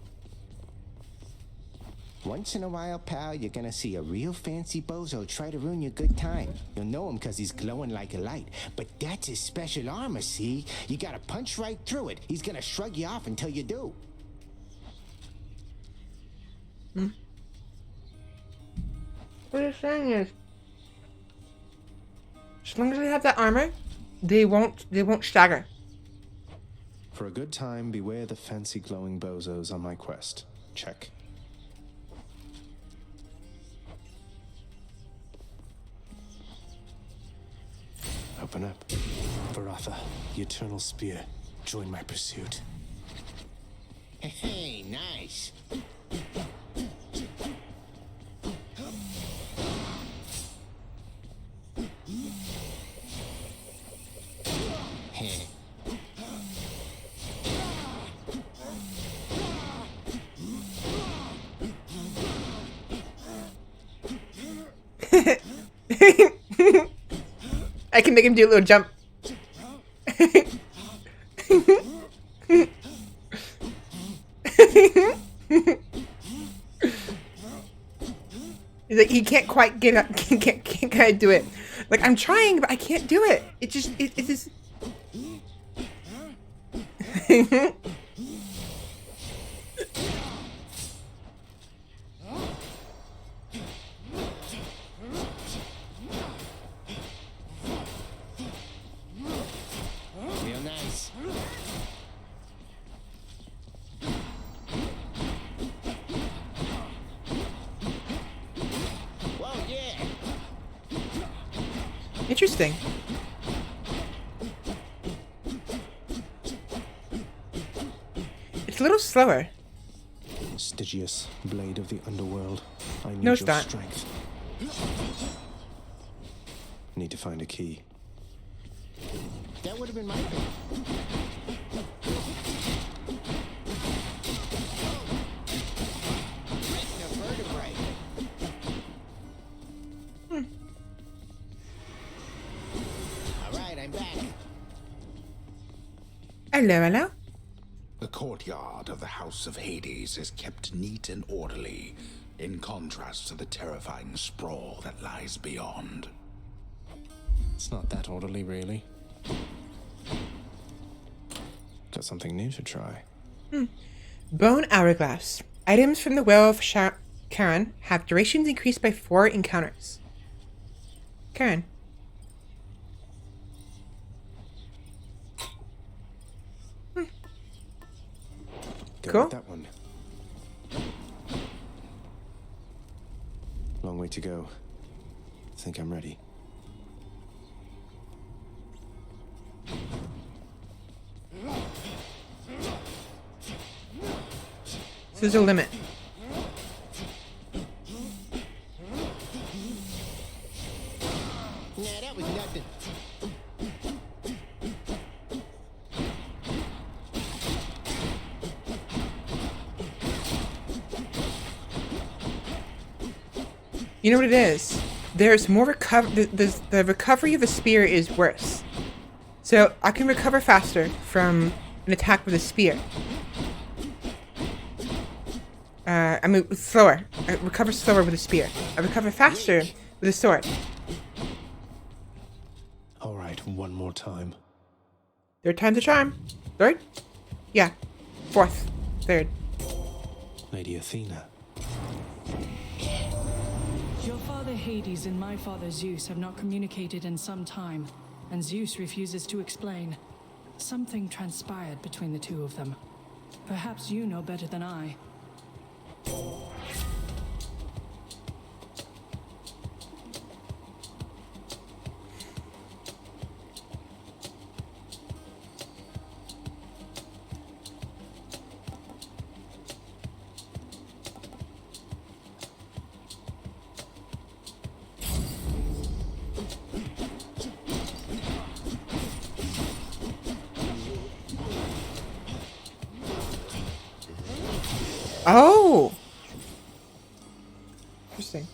Once in a while, pal, you're gonna see a real fancy bozo try to ruin your good time. You'll know him because he's glowing like a light. But that's his special armor, see? You gotta punch right through it. He's gonna shrug you off until you do. What you're saying is, as long as they have that armor, they won't stagger. For a good time, beware the fancy glowing bozos on my quest. Check. Open up. Varatha, the Eternal Spear. Join my pursuit. Hey, nice. I can make him do a little jump. He's like, he can't quite get up, can't quite do it. Like, I'm trying, but I can't do it. It just. Real nice. Whoa, yeah. Interesting. It's a little slower. Stygius, blade of the underworld. I need No, your it's not. strength. Need to find a key. That would have been my pick. Breaking a vertebrae. All right, I'm back. Hello, hello. The courtyard of the House of Hades is kept neat and orderly, in contrast to the terrifying sprawl that lies beyond. It's not that orderly, really. Got something new to try. Bone Hourglass. Items from the Well of Karen have durations increased by 4 encounters. Karen. Go Cool. with that one. Long way to go. Think I'm ready. There's a limit. Nah, that was nothing. You know what it is? There's more the recovery of a spear is worse. So I can recover faster from an attack with a spear. I mean, slower. I recover slower with a spear. I recover faster with a sword. All right, one more time. Third time's a charm. Third? Yeah. Fourth. Third. Lady Athena. Your father Hades and my father Zeus have not communicated in some time, and Zeus refuses to explain. Something transpired between the two of them. Perhaps you know better than I. Oh! Interesting.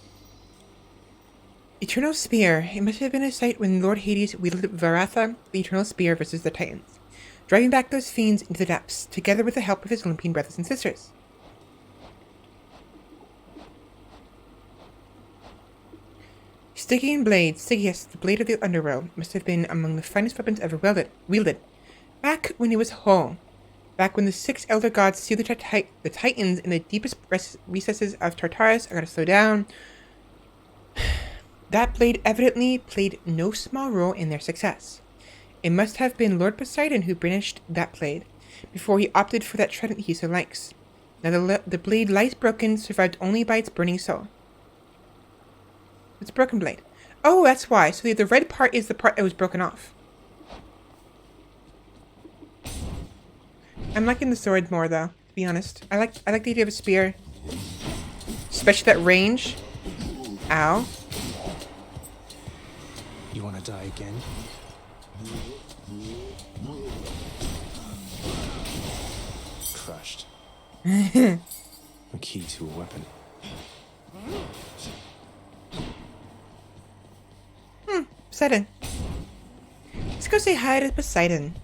Eternal Spear. It must have been a sight when Lord Hades wielded Varatha, the Eternal Spear, versus the Titans, driving back those fiends into the depths, together with the help of his Olympian brothers and sisters. Stygian blade. Stygius, the blade of the underworld, must have been among the finest weapons ever wielded. Back when it was whole. Back when the 6 elder gods sealed the Titans in the deepest recesses of Tartarus. I gotta slow down. That blade evidently played no small role in their success. It must have been Lord Poseidon who brandished that blade, before he opted for that trident he so likes. Now the blade lies broken, survived only by its burning soul. It's a broken blade. Oh, that's why. So the red part is the part that was broken off. I'm liking the sword more, though, to be honest. I like the idea of a spear. Especially that range. Ow. You want to die again? Crushed. A key to a weapon. Poseidon. Let's go say hi to Poseidon.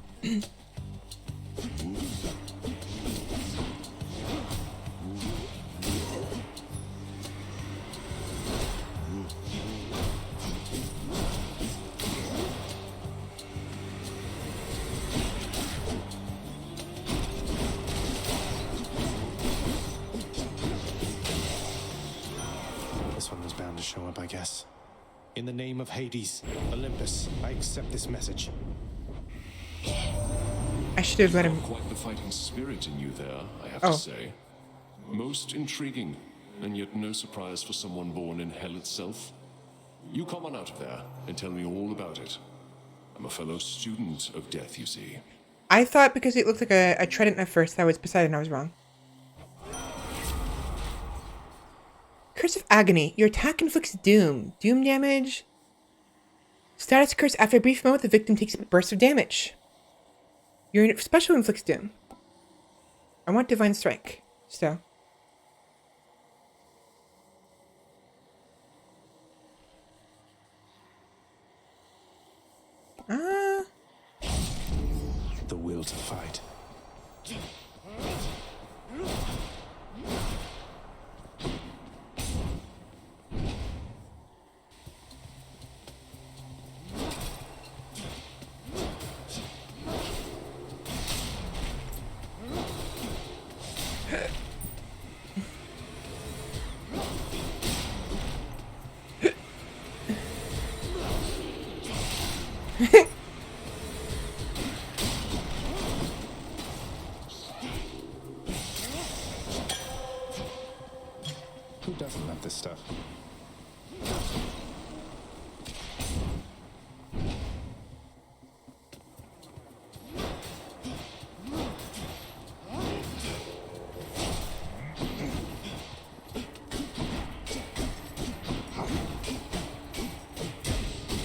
This one was bound to show up, I guess. In the name of Hades, Olympus, I accept this message. I should have let him. Quite the fighting spirit in you there, I have Oh. to say. Most intriguing, and yet no surprise for someone born in hell itself. You come on out of there and tell me all about it. I'm a fellow student of death, you see. I thought because it looked like a trident at first that was Poseidon. I was wrong. Curse of Agony. Your attack inflicts doom. Doom damage. Status curse. After a brief moment, the victim takes a burst of damage. Your special inflicts doom. I want Divine Strike. So. The will to fight. Who doesn't love this stuff?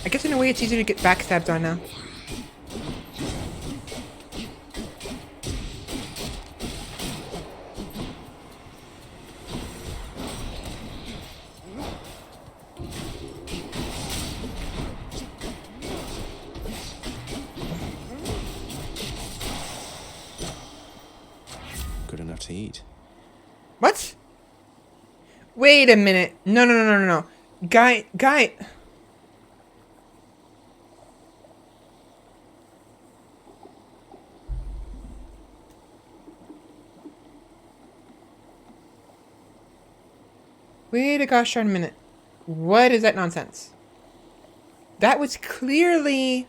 I guess in a way it's easier to get backstabbed on now. Good enough to eat. What? Wait a minute. No. Guy. Wait a gosh darn minute. What is that nonsense? That was clearly...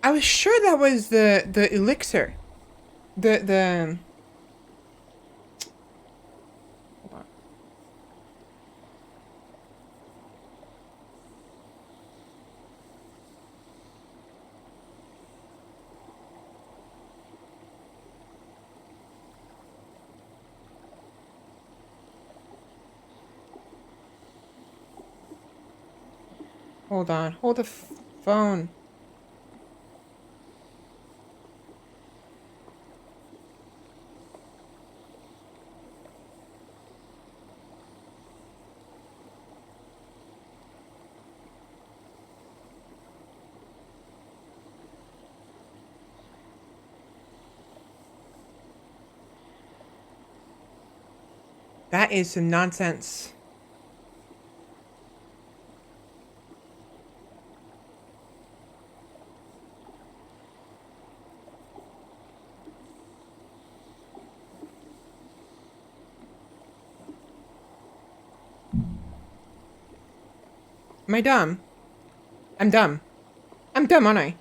I was sure that was the elixir. The... Hold on. Hold on. Hold the phone. That is some nonsense. Am I dumb? I'm dumb. I'm dumb, aren't I?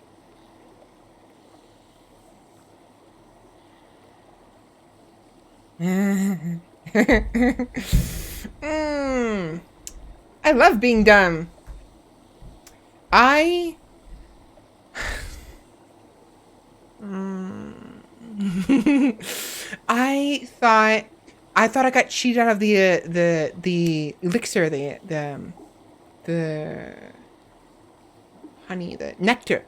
I love being dumb. I I thought I got cheated out of the elixir, the honey, the nectar.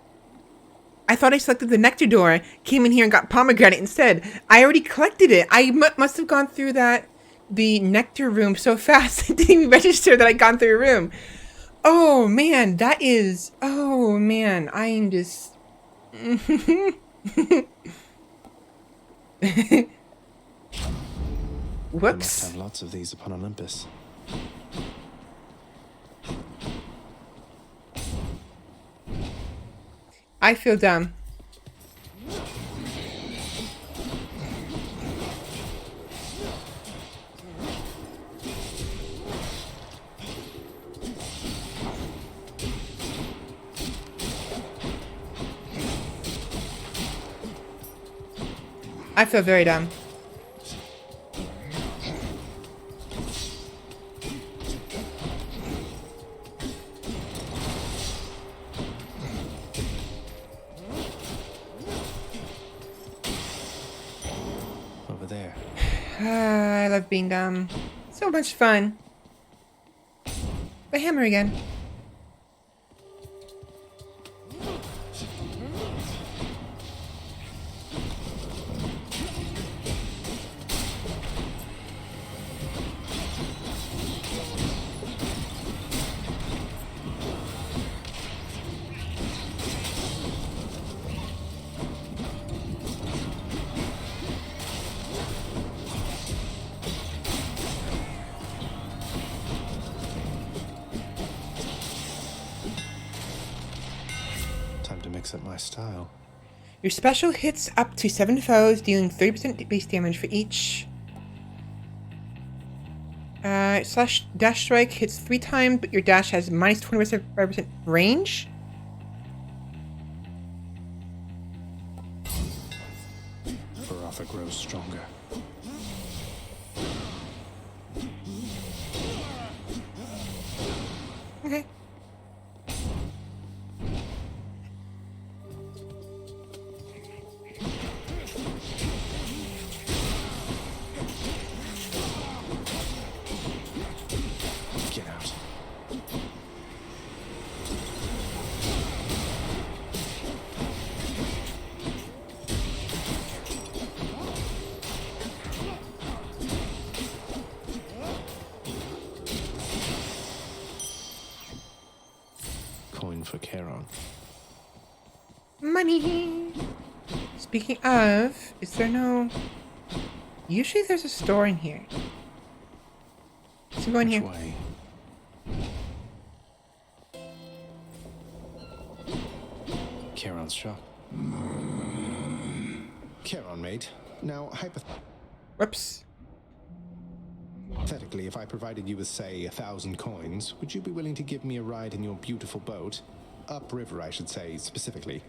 I thought I selected the nectar door, came in here and got pomegranate instead. I already collected it. I must have gone through the nectar room so fast. I didn't even register that I'd gone through a room. Oh man, that is, oh man, I am just... We Whoops. must have lots of these upon Olympus. I feel dumb. I feel very dumb. Over there. I love being dumb. So much fun. The hammer again. Time to mix up my style. Your special hits up to 7 foes, dealing 30% base damage for each. Slash dash strike hits 3 times, but your dash has minus 25% range. Barotha grows stronger. Okay. Get out. Coin for Charon. Money. Speaking of, is there no... Usually there's a store in here. So go in here. Which way? Charon's shop. Charon, mate. Now, Whoops. hypothetically, if I provided you with, say, 1,000 coins, would you be willing to give me a ride in your beautiful boat? Upriver, I should say, specifically.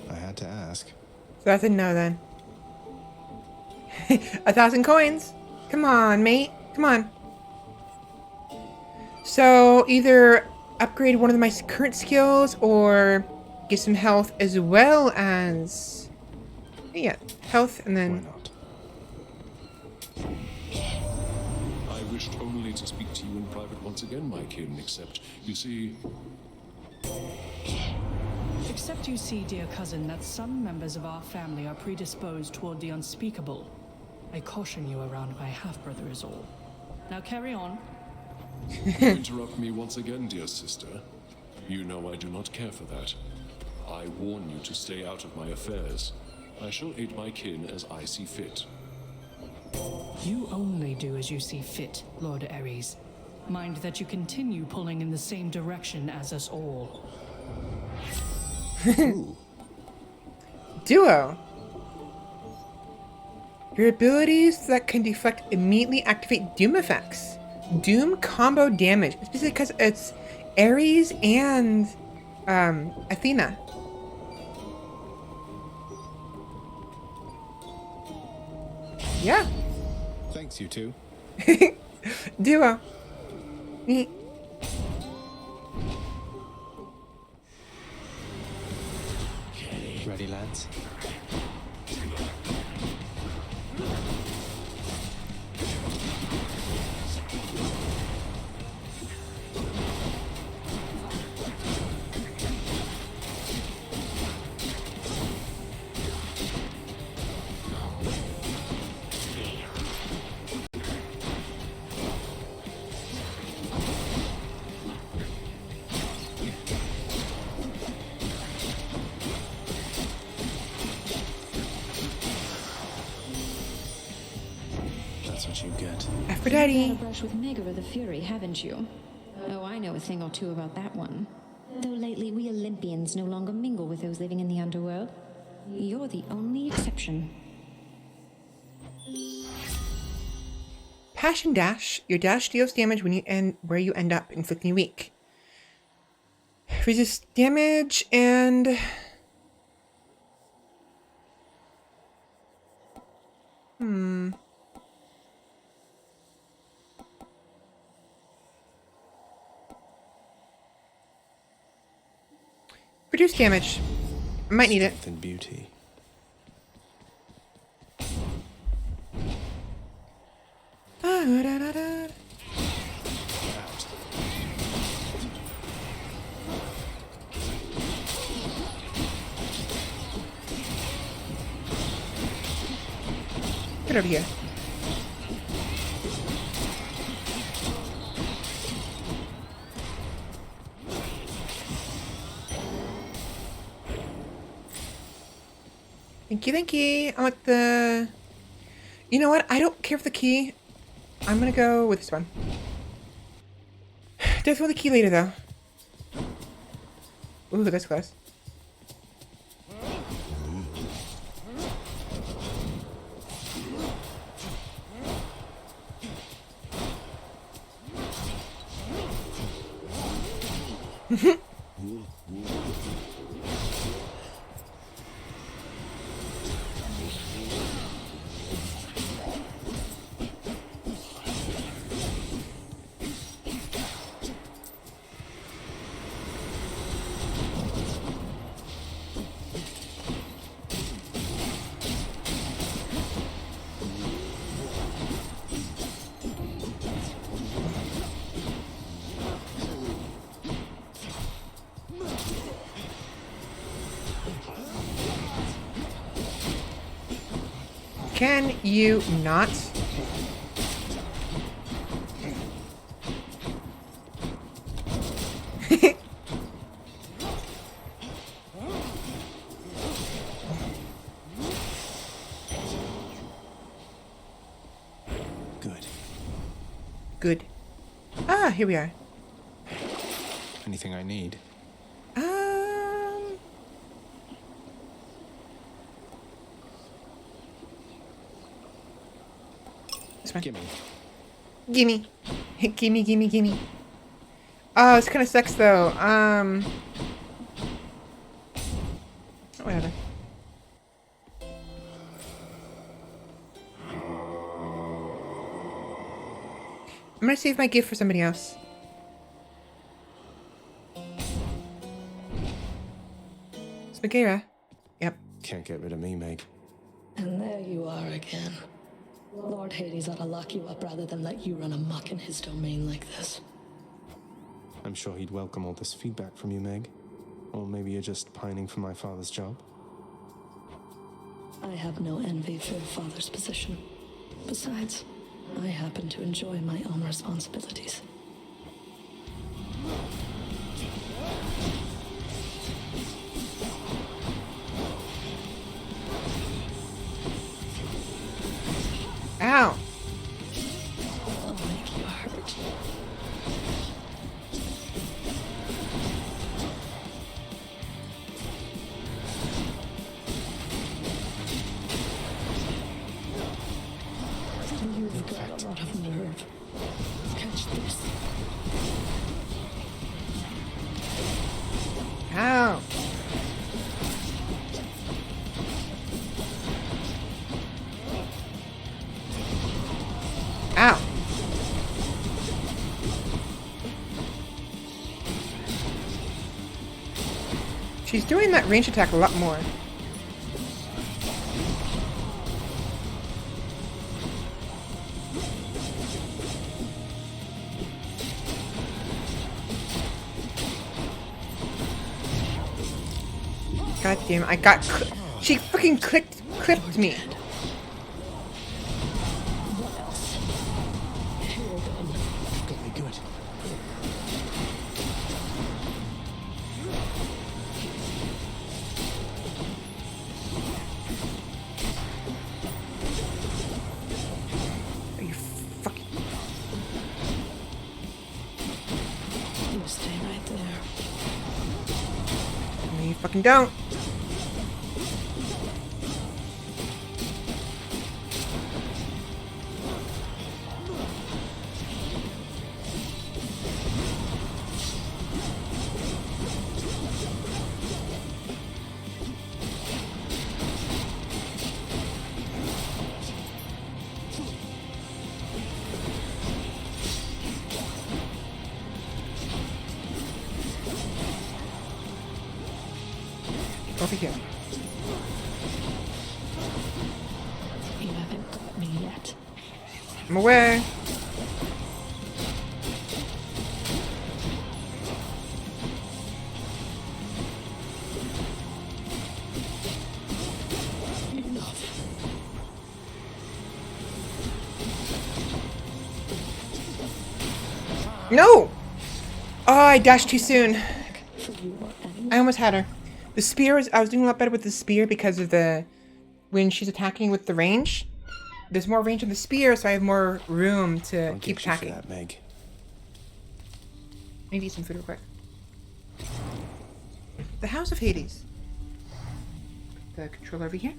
I had to ask. So that's a no then. 1,000 coins. Come on, mate. Come on. So either upgrade one of my current skills or get some health as well as... Yeah, health and then... Why not? I wished only to speak to you in private once again, my kin, except, you see... Except you see, dear cousin, that some members of our family are predisposed toward the unspeakable. I caution you around my half-brother is all. Now carry on. You interrupt me once again, dear sister. You know I do not care for that. I warn you to stay out of my affairs. I shall aid my kin as I see fit. You only do as you see fit, Lord Ares. Mind that you continue pulling in the same direction as us all. Duo. Your abilities that can deflect immediately activate Doom effects. Doom combo damage. It's basically because it's Ares and Athena. Yeah. Thanks, you two. Duo. Ready, lads? What you get. Aphrodite. You've had a brush with Megara the Fury, haven't you? Oh, I know a thing or two about that one. Though lately we Olympians no longer mingle with those living in the underworld. You're the only exception. Passion Dash. Your dash deals damage when you end where you end up, inflicting weak. Resist damage and reduce damage. I might need it. Strength and beauty. Get over here. Thank you, thank you. I want the... You know what? I don't care for the key. I'm gonna go with this one. Definitely want the key later, though. Ooh, that's close. Can you not? Good. Good. Ah, here we are. Anything I need? Gimme. Gimme. Gimme, gimme, gimme. Oh, this kind of sucks, though. Whatever. I'm gonna save my gift for somebody else. It's Megara. Yep. Can't get rid of me, Meg. And there you are again. Lord Hades ought to lock you up rather than let you run amok in his domain like this. I'm sure he'd welcome all this feedback from you, Meg. Or maybe you're just pining for my father's job. I have no envy for your father's position. Besides, I happen to enjoy my own responsibilities. She's doing that range attack a lot more. God damn it, she freaking clipped me. Are you fucking... You stay right there. No, you fucking don't. Over here. You haven't got me yet. I'm aware. No! Oh, I dashed too soon. I almost had her. The spear I was doing a lot better with the spear because of when she's attacking with the range. There's more range on the spear, so I have more room to keep attacking. That, Meg. I need to eat some food real quick. The House of Hades. Put the controller over here.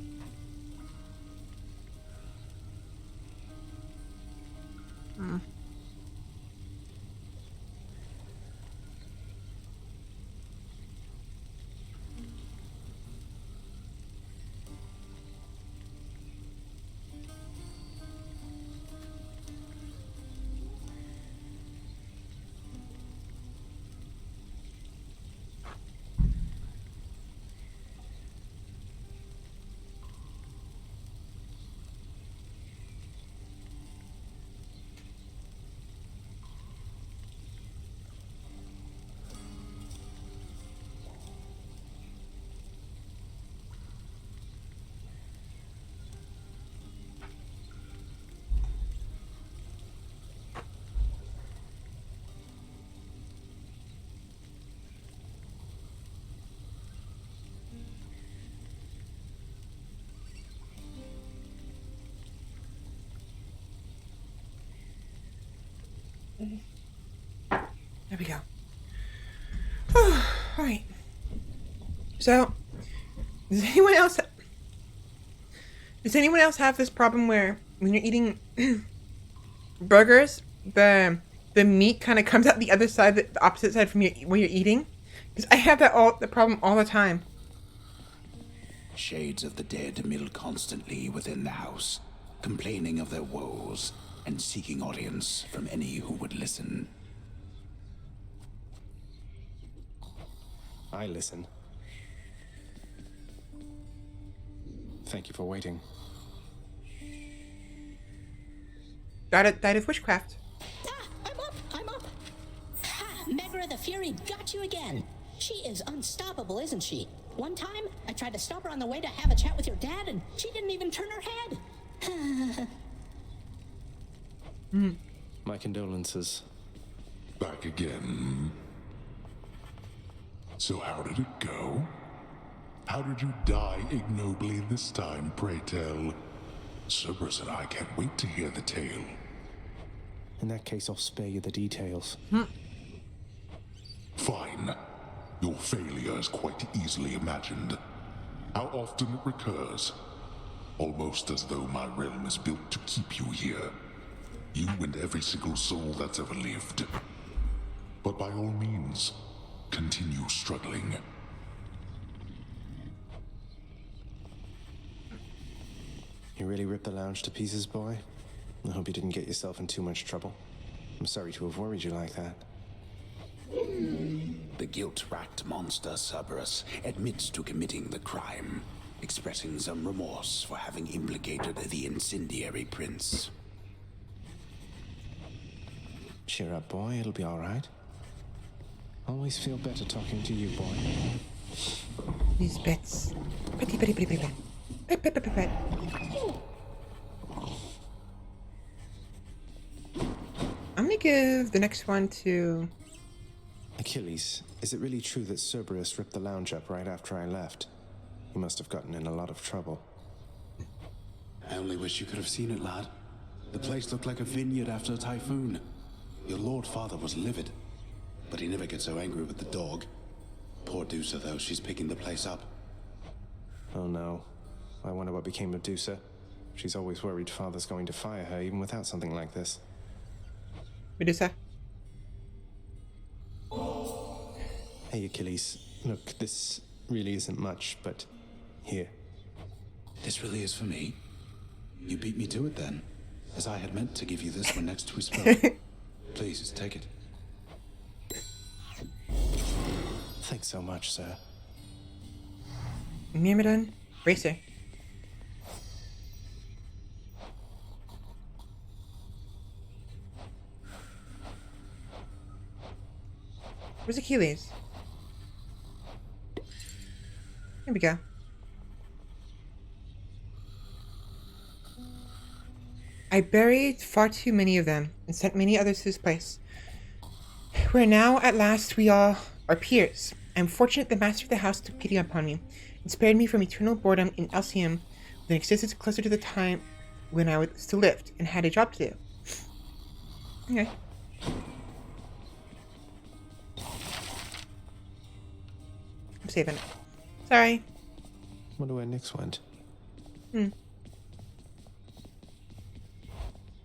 There we go. Alright. So, does anyone else have this problem where when you're eating burgers, the meat kind of comes out the other side, the opposite side from when you're eating? Because I have the problem all the time. Shades of the dead mill constantly within the house, complaining of their woes and seeking audience from any who would listen. I listen. Thank you for waiting. Died of witchcraft. I'm up! Ha! Megra the Fury got you again! She is unstoppable, isn't she? One time, I tried to stop her on the way to have a chat with your dad, and she didn't even turn her head! My condolences. Back again. So how did it go? How did you die ignobly this time, pray tell? Cerberus and I can't wait to hear the tale. In that case, I'll spare you the details. Fine. Your failure is quite easily imagined. How often it recurs. Almost as though my realm is built to keep you here. You and every single soul that's ever lived. But by all means, continue struggling. You really ripped the lounge to pieces, boy? I hope you didn't get yourself in too much trouble. I'm sorry to have worried you like that. the guilt-racked monster Cerberus admits to committing the crime, expressing some remorse for having implicated the incendiary prince. Cheer up, boy. It'll be all right. Always feel better talking to you, boy. These bits. Petty, petty, petty, petty, petty. Pet, pet, pet, pet. I'm gonna give the next one to... Achilles, is it really true that Cerberus ripped the lounge up right after I left? He must have gotten in a lot of trouble. I only wish you could have seen it, lad. The place looked like a vineyard after a typhoon. Your lord father was livid, but he never gets so angry with the dog. Poor Dusa, though, she's picking the place up. Oh no. I wonder what became of Dusa. She's always worried father's going to fire her even without something like this. Medusa. Hey, Achilles. Look, this really isn't much, but here. This really is for me? You beat me to it then, as I had meant to give you this one next we spoke. Please, take it. Thanks so much, sir. Myrmidon. Racer. Where's Achilles? Here we go. I buried far too many of them and sent many others to this place. Where now, at last, we all are peers. I am fortunate the master of the house took pity upon me and spared me from eternal boredom in Elysium with an existence closer to the time when I still lived and had a job to do. Okay. I'm saving it. Sorry. Wonder where Nyx went. I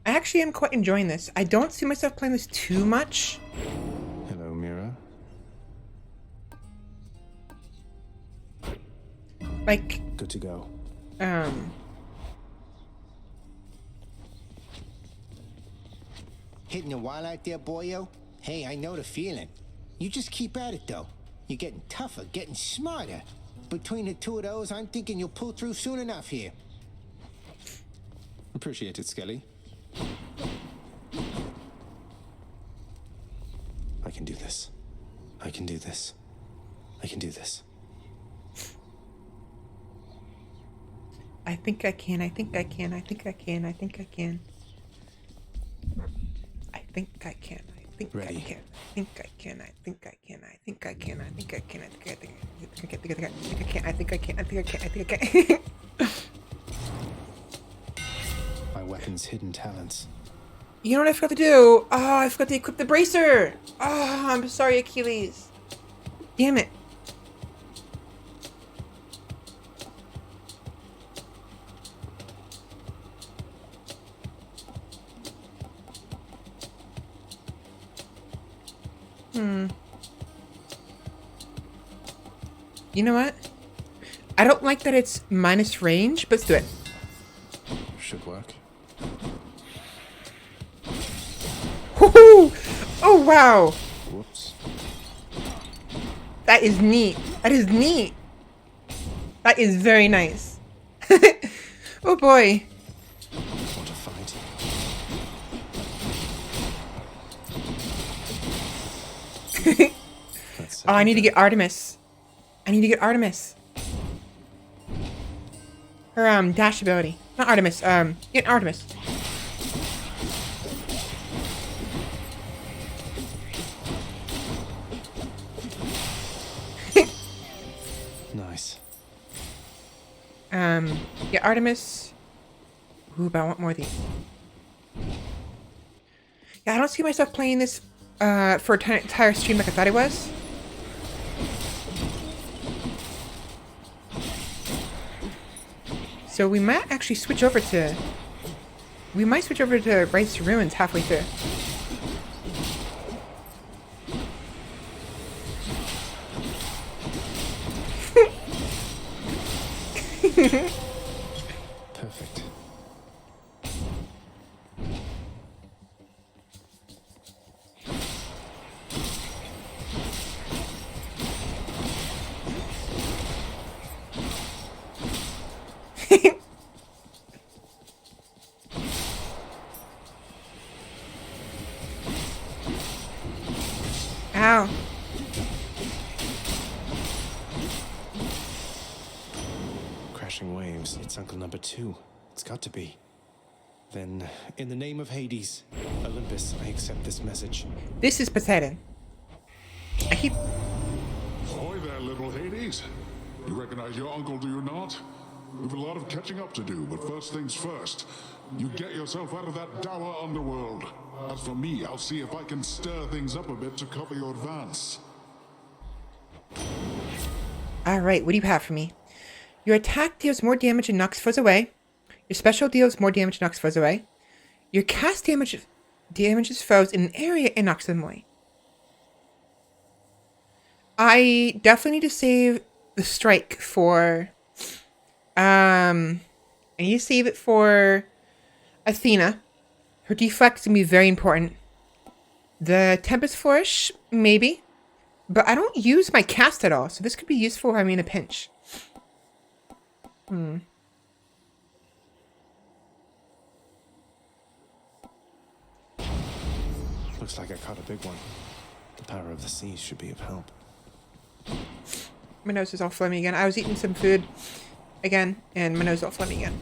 actually am quite enjoying this. I don't see myself playing this too much. Hello, Mira. Like, Good to go. Hitting a wall out there, boyo? Hey, I know the feeling. You just keep at it, though. You're getting tougher, getting smarter. Between the two of those, I'm thinking you'll pull through soon enough here. Appreciate it, Skelly. I can do this. I can do this. I can do this. I think I can, I think I can, I think I can, I think I can. I think I can, I think Ready. I can, I think I can, I think I can, I think I can, I think I can, I think I can, I think I can, I think I can, I think I can. My weapon's hidden talents. You know what I forgot to do? Oh, I forgot to equip the bracer. Oh, I'm sorry, Achilles. Damn it. You know what? I don't like that it's minus range, but let's do it. Should work. Woohoo! Oh, wow. Whoops. That is neat. That is neat. That is very nice. Oh, boy. What a fight. Oh, I need to get Artemis. I need to get Artemis. Her, dash ability. Not Artemis, get Artemis. Nice. Yeah, Artemis. Ooh, but I want more of these. Yeah, I don't see myself playing this, for an entire stream like I thought it was. So we might actually switch over to... We might switch over to Rites to Ruins halfway through. Perfect. Ow. Crashing waves. It's Uncle Number 2. It's got to be. Then, in the name of Hades, Olympus, I accept this message. This is Poseidon. I keep... Ahoy there, little Hades. You recognize your uncle, do you not? We've a lot of catching up to do, but first things first. You get yourself out of that dour underworld. As for me, I'll see if I can stir things up a bit to cover your advance. Alright, what do you have for me? Your attack deals more damage and knocks foes away. Your special deals more damage and knocks foes away. Your cast damages foes in an area and knocks them away. I definitely need to save the strike for... I need to save it for Athena. Her deflect is going to be very important. The Tempest Flourish, maybe. But I don't use my cast at all, so this could be useful if I'm in a pinch. Looks like I caught a big one. The power of the seas should be of help. My nose is all phlegmy again. I was eating some food again, and my nose is all phlegmy again.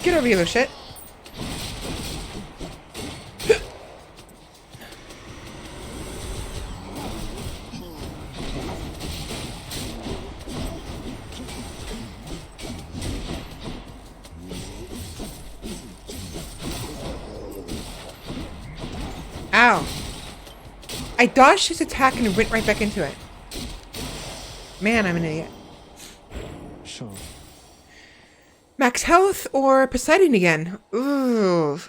Get over here, little shit. Ow. I dodged his attack and went right back into it. Man, I'm an idiot. Sure. Max health or Poseidon again? Ooh.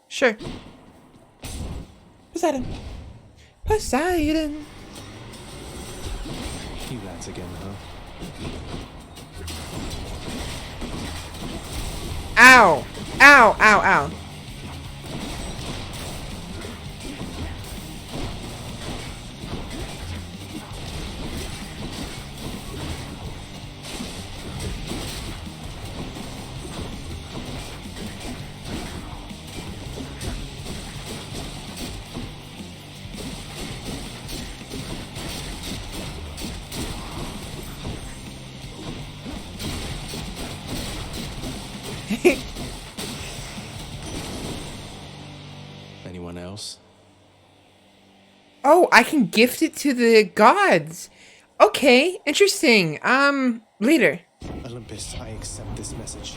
Sure. Poseidon. Poseidon. You lads again, huh? Ow. Ow, ow, ow. Anyone else? Oh, I can gift it to the gods. Okay, interesting. Leader. Olympus, I accept this message.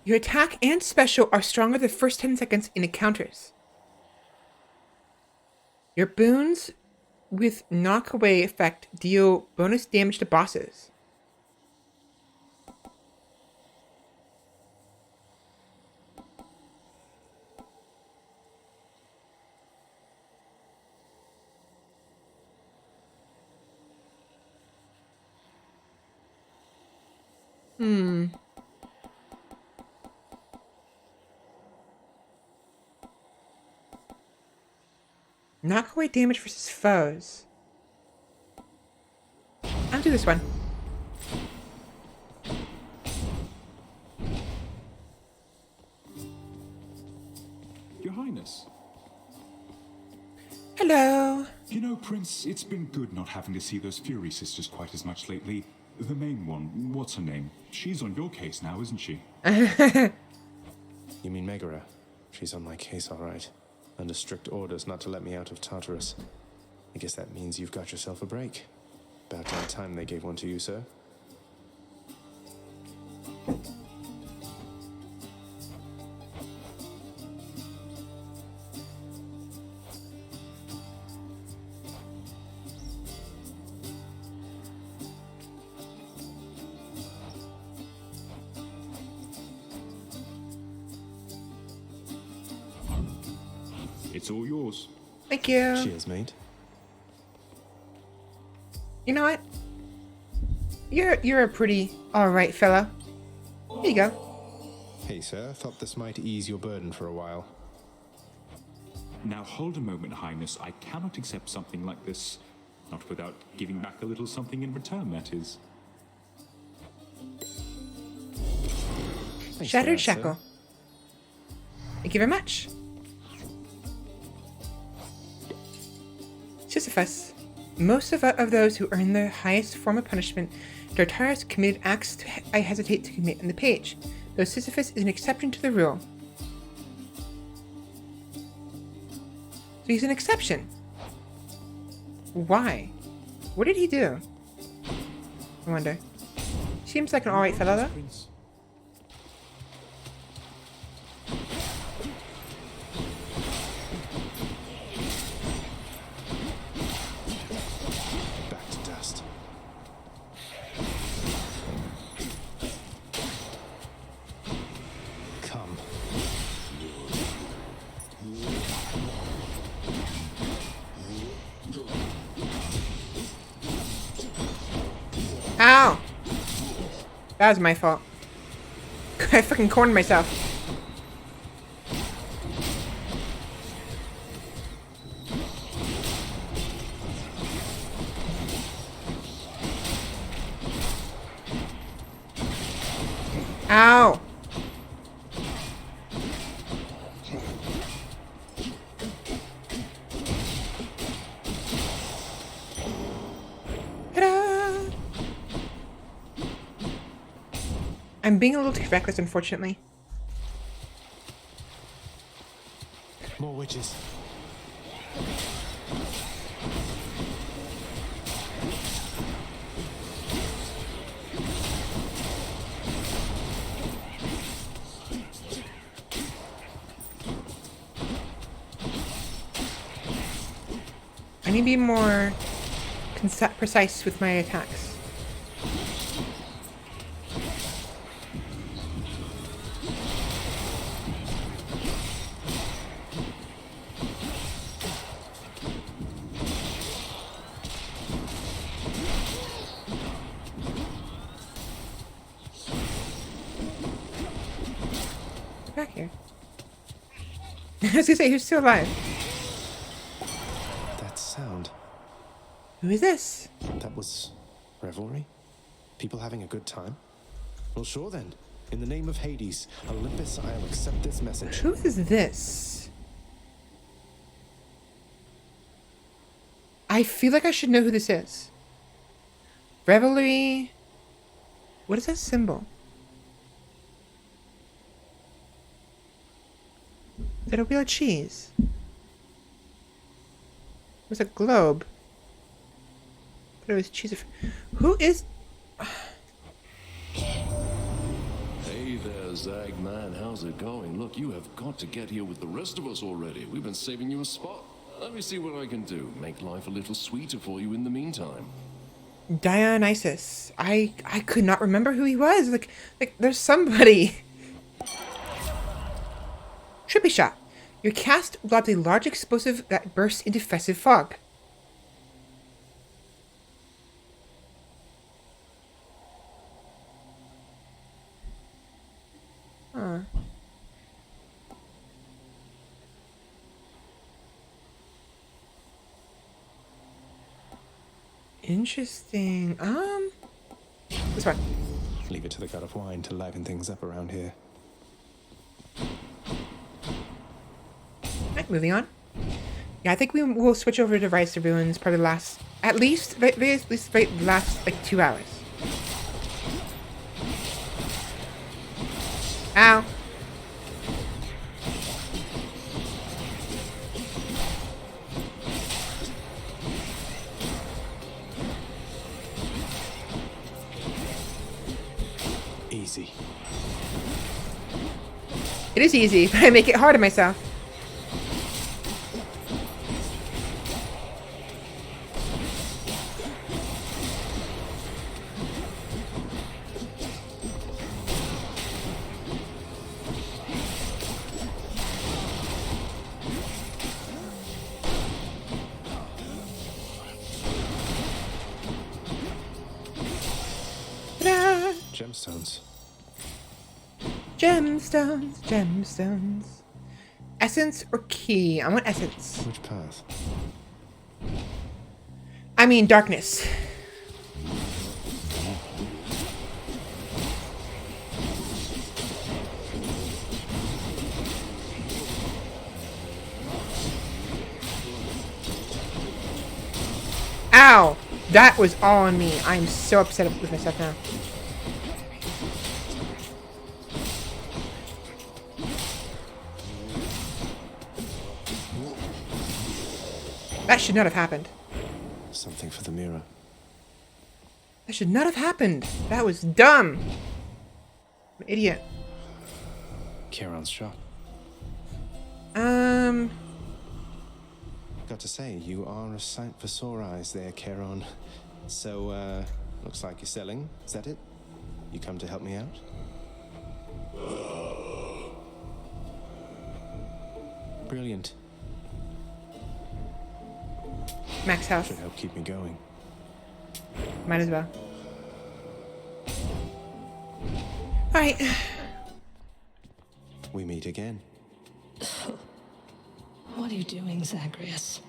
Your attack and special are stronger the first 10 seconds in encounters. Your boons with knockaway effect deal bonus damage to bosses. Knockaway damage versus foes. I'll do this one. Your Highness. Hello. You know, Prince, it's been good not having to see those Fury sisters quite as much lately. The main one, what's her name? She's on your case now, isn't she? You mean Megara? She's on my case, all right. Under strict orders not to let me out of Tartarus. I guess that means you've got yourself a break. About damn time they gave one to you, sir. It's all yours. Thank you. Cheers, mate. You know what? You're a pretty alright fella. Here you go. Hey, sir. Thought this might ease your burden for a while. Now hold a moment, Highness. I cannot accept something like this. Not without giving back a little something in return, that is. Thanks Shattered for that, shackle. sir. Thank you very much. Sisyphus. Most of those who earn the highest form of punishment, Tartarus committed acts I hesitate to commit in the page, though Sisyphus is an exception to the rule. So he's an exception. Why? What did he do? I wonder. Seems like an alright fellow though. Back to dust. Come. Ow! That was my fault. I fucking cornered myself. Ow! Ta-da! I'm being a little too reckless, unfortunately. More witches. I need to be more precise with my attacks. Get back here. I was gonna say, who's still alive? That sound. Who is this? That was revelry? People having a good time? Well, sure then. In the name of Hades, Olympus, I'll accept this message. Who is this? I feel like I should know who this is. Revelry. What is that symbol? Is that a wheel of cheese? It was a globe. But it was cheese. Who is... Hey there, Zag man. How's it going? Look, you have got to get here with the rest of us already. We've been saving you a spot. Let me see what I can do. Make life a little sweeter for you in the meantime. Dionysus. I could not remember who he was. Like there's somebody. Trippy shot. Your cast lobs a large explosive that bursts into festive fog. Huh. Interesting. This one. Leave it to the god of wine to liven things up around here. Right, moving on. Yeah, I think we will switch over to Rise of Ruins probably last, at least last like 2 hours. Ow. Easy. It is easy, but I make it hard on myself. Gemstones. Gemstones, gemstones. Essence or key? I want essence. Which path? I mean, darkness. Ow! That was all on me. I'm so upset with myself now. That should not have happened. Something for the mirror. That should not have happened. That was dumb. I'm an idiot. Charon's shot. Got to say, you are a sight for sore eyes there, Charon. So, looks like you're selling. Is that it? You come to help me out? Brilliant. Max health. Should help keep me going. Might as well. Alright. We meet again. What are you doing, Zagreus?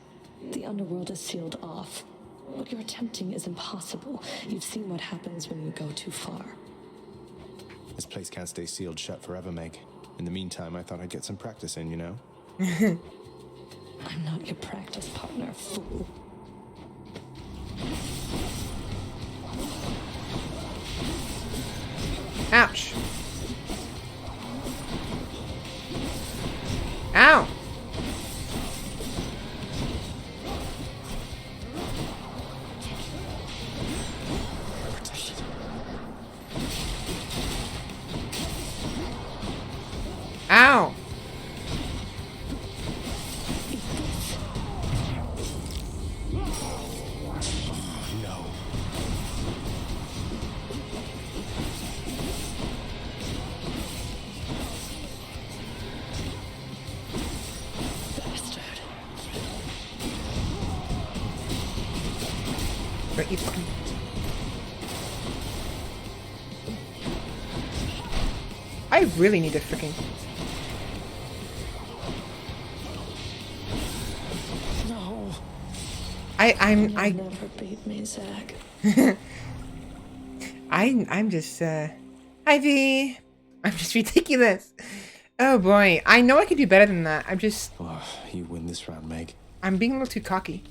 The underworld is sealed off. What you're attempting is impossible. You've seen what happens when you go too far. This place can't stay sealed shut forever, Meg. In the meantime, I thought I'd get some practice in, you know? I'm not your practice partner, fool. Ouch. Ow. Ow. Right, you fucking... I really need to freaking... No. I never beat me, Zach. I'm just Ivy. I'm just ridiculous. Oh boy. I know I could do better than that. I'm just Oh, you win this round, Meg. I'm being a little too cocky.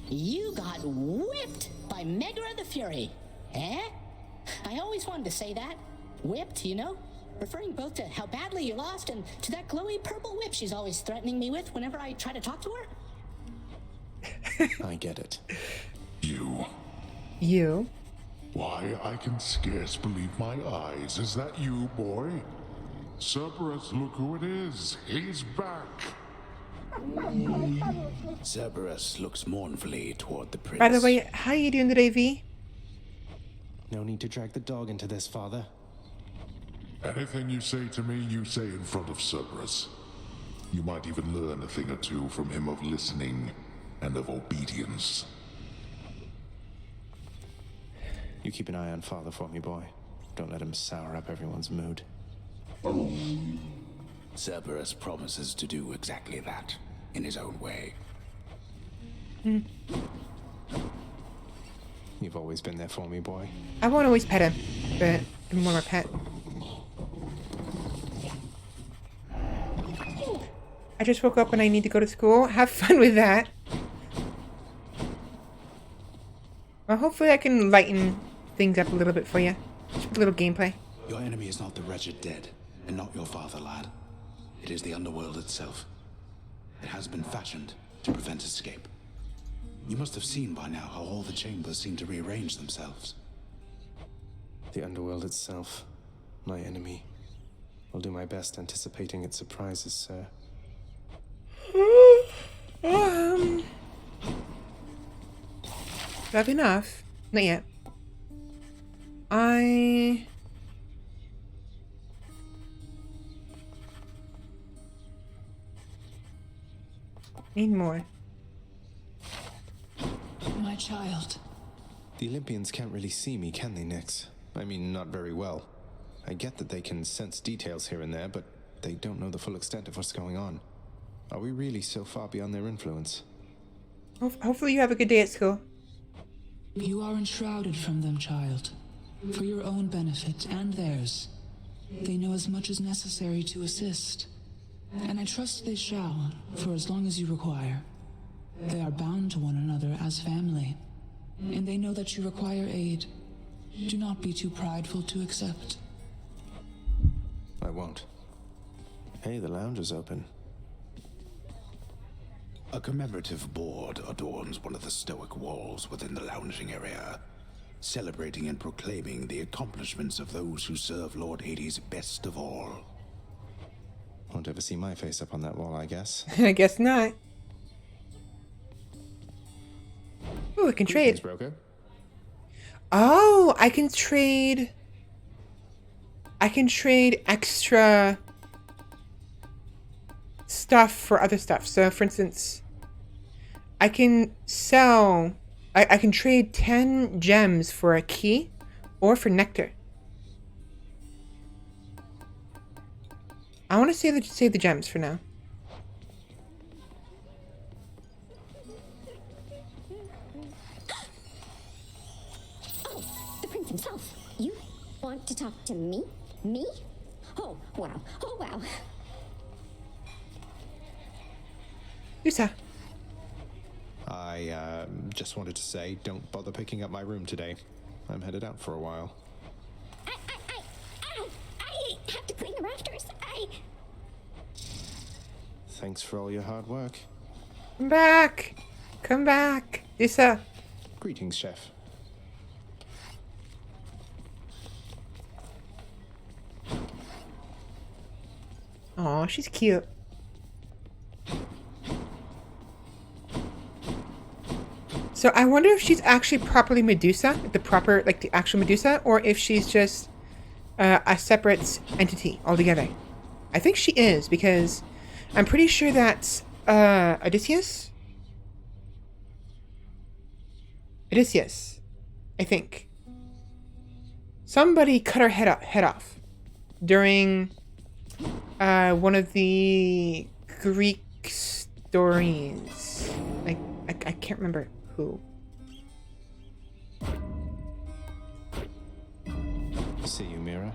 You got whipped by Megara the Fury, eh? I always wanted to say that. Whipped, you know? Referring both to how badly you lost and to that glowy purple whip she's always threatening me with whenever I try to talk to her. I get it. You? Why, I can scarce believe my eyes. Is that you, boy? Cerberus, look who it is. He's back. Cerberus looks mournfully toward the prince. By the way, how are you doing today, V? No need to drag the dog into this, Father. Anything you say to me, you say in front of Cerberus. You might even learn a thing or two from him of listening and of obedience. You keep an eye on Father for me, boy. Don't let him sour up everyone's mood. Cerberus promises to do exactly that, in his own way. You've always been there for me, boy. I won't always pet him, but I'm more of a pet. I just woke up and I need to go to school. Have fun with that. Well, hopefully I can lighten things up a little bit for you. Just a little gameplay. Your enemy is not the wretched dead, and not your father, lad. It is the underworld itself. It has been fashioned to prevent escape. You must have seen by now how all the chambers seem to rearrange themselves. The underworld itself, my enemy. I'll do my best anticipating its surprises, sir. Do I have enough? Not yet. I need more. My child. The Olympians can't really see me, can they, Nyx? I mean, not very well. I get that they can sense details here and there, but they don't know the full extent of what's going on. Are we really so far beyond their influence? Hopefully you have a good day at school. You are enshrouded from them, child. For your own benefit and theirs. They know as much as necessary to assist. And I trust they shall, for as long as you require. They are bound to one another as family. And they know that you require aid. Do not be too prideful to accept. I won't. Hey, the lounge is open. A commemorative board adorns one of the stoic walls within the lounging area, celebrating and proclaiming the accomplishments of those who serve Lord Hades best of all. Won't ever see my face up on that wall, I guess. I guess not. Oh, I can trade. Broker. Oh, I can trade. I can trade extra stuff for other stuff. So, for instance, I can sell. I can trade 10 gems for a key, or for nectar. I want to save the gems for now. Oh, the prince himself. You want to talk to me? Me? Oh, wow. Oh, wow. Yusa. I just wanted to say, don't bother picking up my room today. I'm headed out for a while. I have to clean the rafters. Thanks for all your hard work. Come back. Come back. Yusa. Greetings, Chef. Aw, she's cute. So I wonder if she's actually properly Medusa, the actual Medusa, or if she's just a separate entity altogether. I think she is, because I'm pretty sure that Odysseus, I think. Somebody cut her head off during one of the Greek stories. I can't remember who. See you, Mira.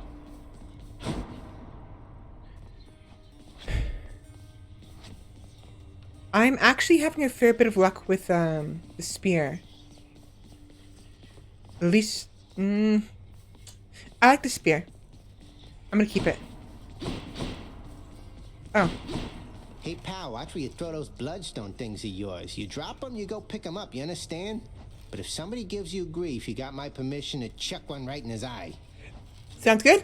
I'm actually having a fair bit of luck with the spear. At least, I like the spear. I'm gonna keep it. Oh. Hey, pal, watch where you throw those bloodstone things of yours. You drop them, you go pick them up, you understand? But if somebody gives you grief, you got my permission to chuck one right in his eye. Sounds good.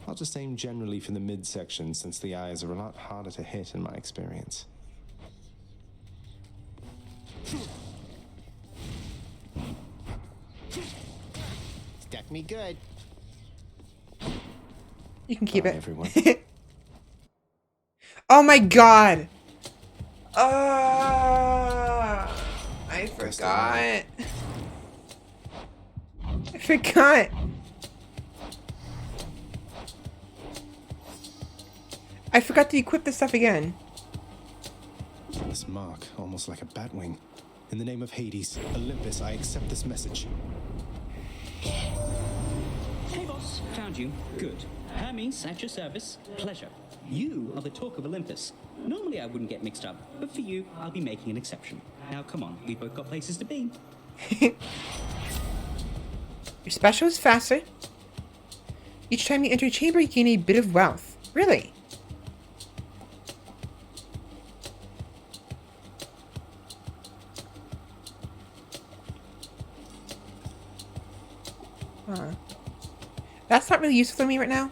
I'll just aim generally for the midsection, since the eyes are a lot harder to hit in my experience. Stuck me good. You can keep Bye, it. Everyone. Oh my god! I forgot. I forgot. I forgot to equip this stuff again. This mark, almost like a bat wing. In the name of Hades, Olympus, I accept this message. Hey, boss. Found you. Good. Hermes, at your service. Pleasure. You are the talk of Olympus. Normally I wouldn't get mixed up, but for you, I'll be making an exception. Now, come on. We've both got places to be. Your special is faster. Each time you enter a chamber, you gain a bit of wealth. Really? Huh. That's not really useful for me right now.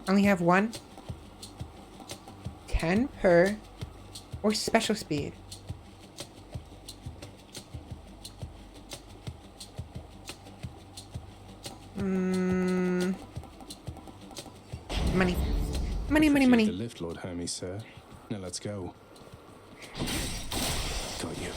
I only have one. 10 per. Or special speed. Money. Money, money, money. The lift, Lord Hermes, sir. Now let's go. Got you.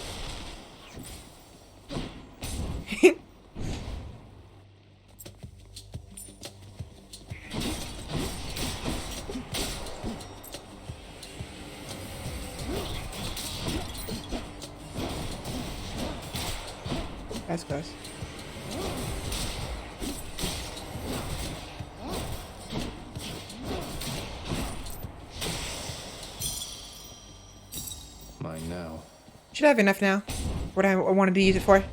That's close. Mine now. Should I have enough now? What I wanted to use it for? I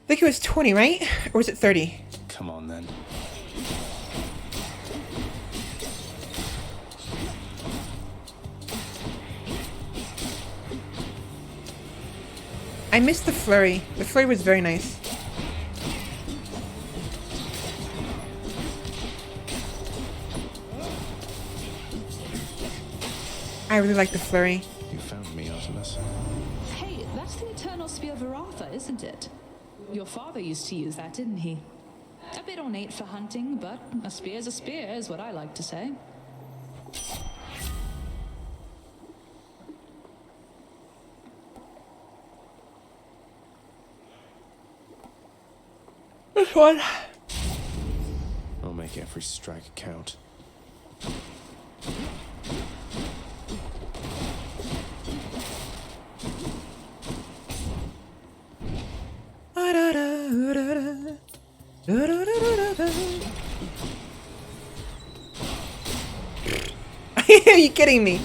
think it was 20, right? Or was it 30? Come on then. I missed the flurry. The flurry was very nice. I really like the flurry. You found me, Artemis. Hey, that's the Eternal Spear Varatha, isn't it? Your father used to use that, didn't he? A bit ornate for hunting, but a spear's a spear, is what I like to say. This one. I'll make every strike count. Are you kidding me?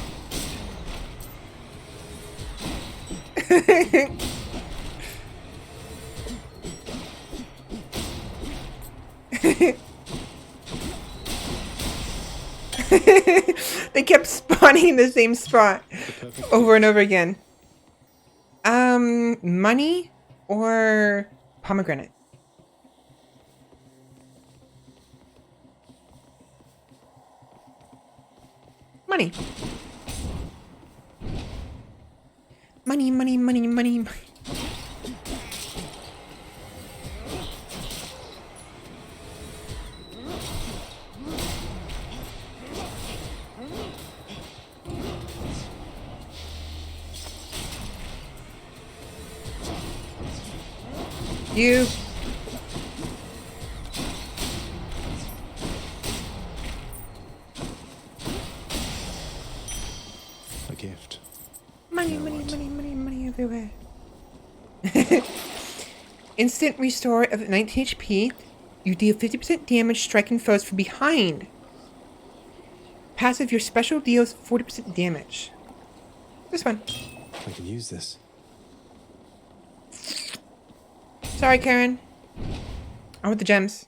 They kept spawning in the same spot over and over again. Money or pomegranate? Money. Money, money, money, money, money. You. A gift. Money, money, money, money, money everywhere. Instant restore of 19 HP. You deal 50% damage striking foes from behind. Passive, your special deals 40% damage. This one. I can use this. Sorry, Karen. I want the gems.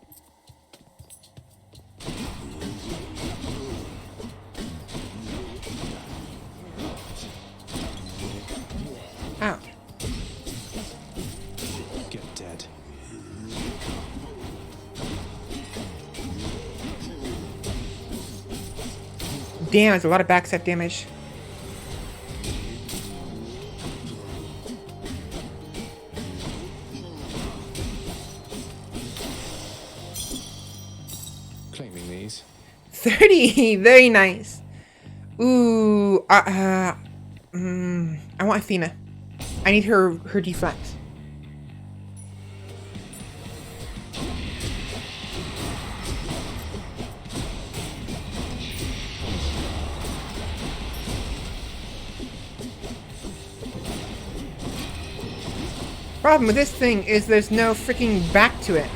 Ow. Get dead. Damn, it's a lot of backstab damage. Claiming these. 30! Very nice. Ooh. I want Athena. I need her deflect. Problem with this thing is there's no freaking back to it.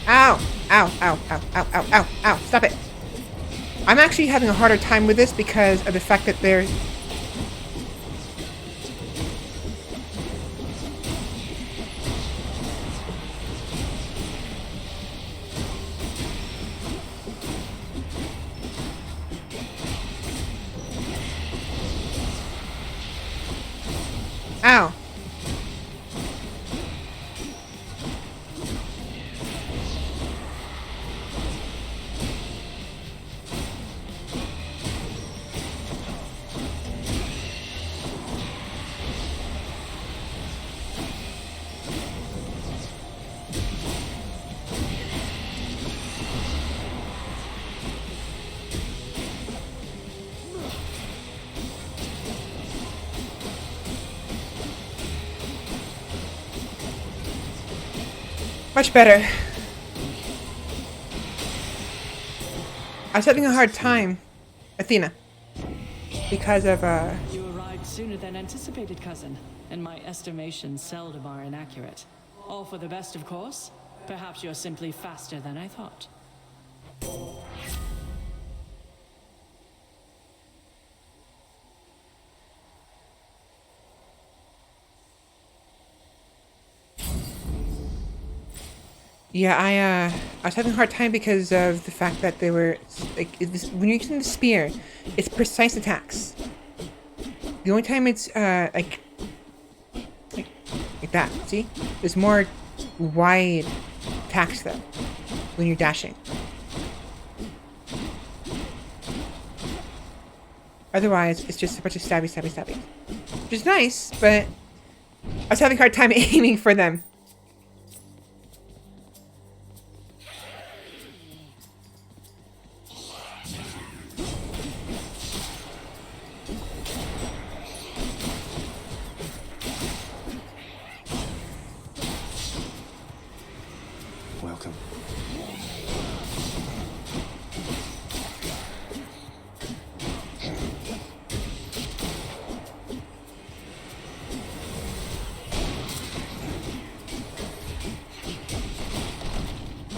Ow! Ow, ow, ow, ow, ow, ow, ow, stop it. I'm actually having a harder time with this because of the fact that they're... Ow. Much better. I was having a hard time, Athena, because of You arrived sooner than anticipated, cousin, and my estimations seldom are inaccurate. All for the best, of course. Perhaps you're simply faster than I thought. Yeah, I was having a hard time because of the fact that they were like when you're using the spear, it's precise attacks. The only time it's like that. See, there's more wide attacks though when you're dashing. Otherwise, it's just a bunch of stabby, stabby, stabby, which is nice, but I was having a hard time aiming for them. Welcome.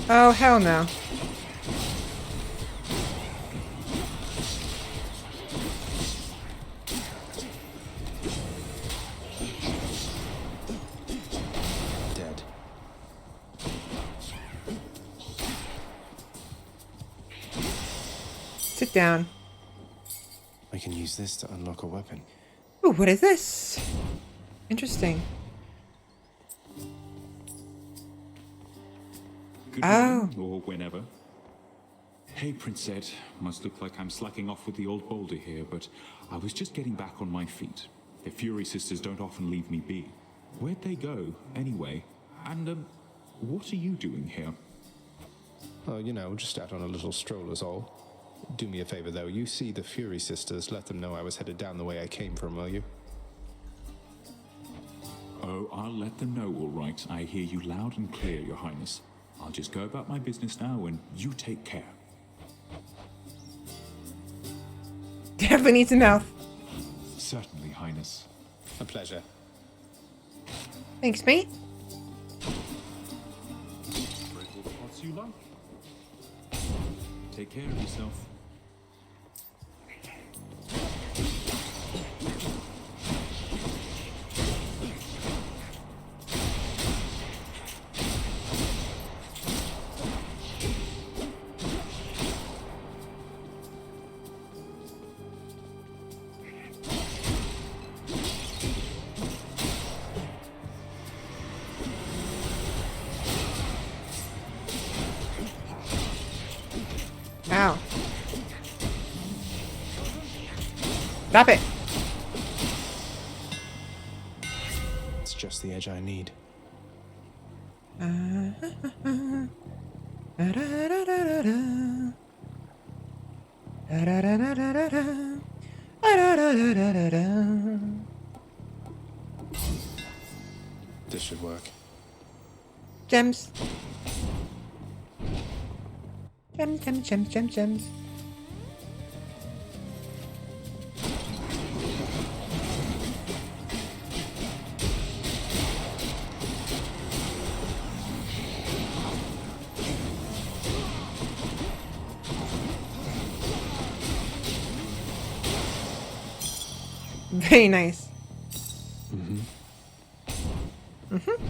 Oh, hell no. Dead. Sit down. I can use this to unlock a weapon. Ooh, what is this? Interesting. Good Oh. morning, or whenever. Hey, Prince Ed. Must look like I'm slacking off with the old boulder here, but I was just getting back on my feet. The Fury Sisters don't often leave me be. Where'd they go, anyway? And, what are you doing here? Oh, you know, just out on a little stroll is all. Do me a favor, though. You see the Fury Sisters, let them know I was headed down the way I came from, will you? Oh, I'll let them know, all right. I hear you loud and clear, Your Highness. I'll just go about my business now, and you take care. Definitely needs a mouth. Certainly, Highness. A pleasure. Thanks, mate. Break all the pots you like. Take care of yourself. Ow. Stop it. It's just the edge I need. This should work. Gems. Gems, gems, gems, gems, gems. Very nice. Mm-hmm. Mm-hmm.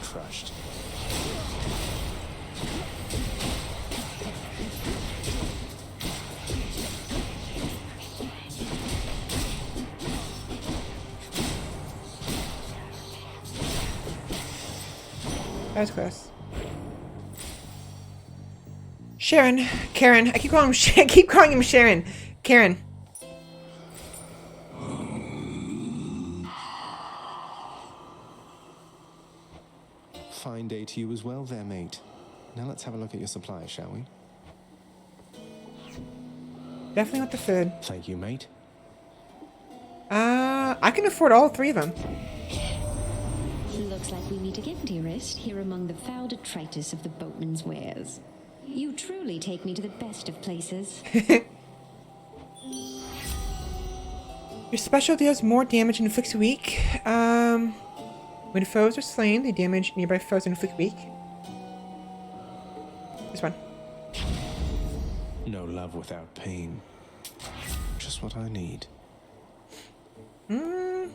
Crushed. That was close. Sharon, Karen. I keep calling him. I keep calling him Sharon. Karen. Fine day to you as well there, mate. Now let's have a look at your supplies, shall we? Definitely want the food. Thank you, mate. I can afford all 3 of them. Looks like we meet again, dearest, here among the foul detritus of the boatman's wares. You truly take me to the best of places. Your special deals more damage in a fixed week. When foes are slain, they damage nearby foes in a fixed week. This one. No love without pain. Just what I need. There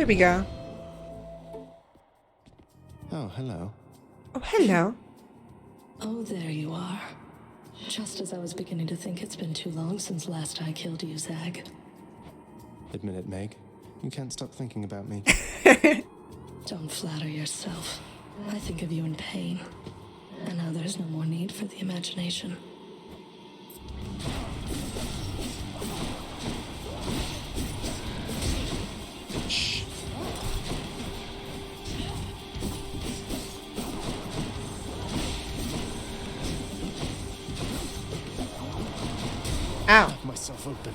we go. Oh, hello. Oh, hello. Oh, there you are. Just as I was beginning to think it's been too long since last I killed you, Zag. Admit it, Meg. You can't stop thinking about me. Don't flatter yourself. I think of you in pain. And now there's no more need for the imagination. Shh. Ow. Cut myself open.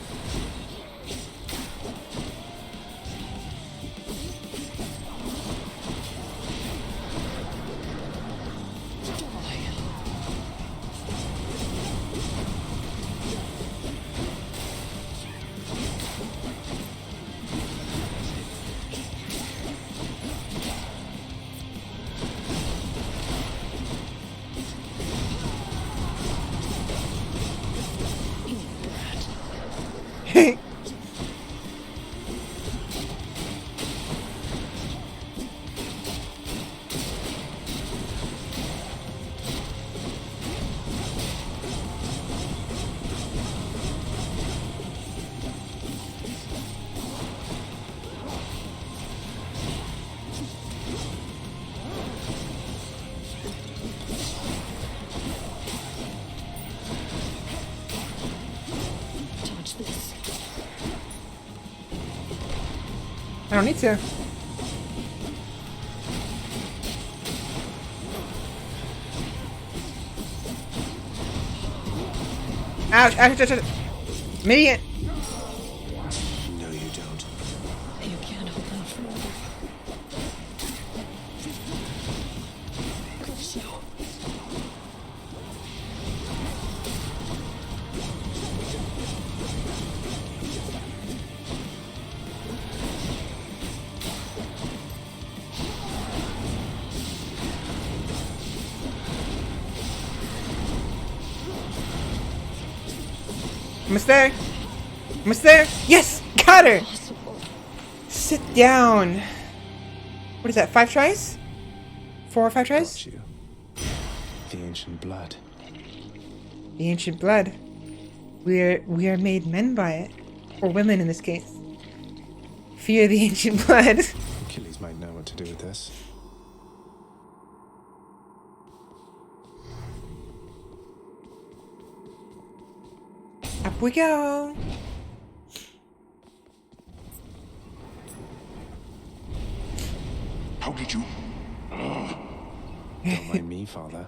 I don't need to. Ouch, ouch, ouch, ouch. Minion. No, you don't. You can't hold out forever. Curse you. Almost there. Almost there. Yes! Got her! Sit down. What is that? 5 tries? 4 or 5 tries? Got you. The ancient blood. The ancient blood. We are made men by it. Or women in this case. Fear the ancient blood. Achilles might know what to do with this. Up we go. How did you? Don't mind me, father.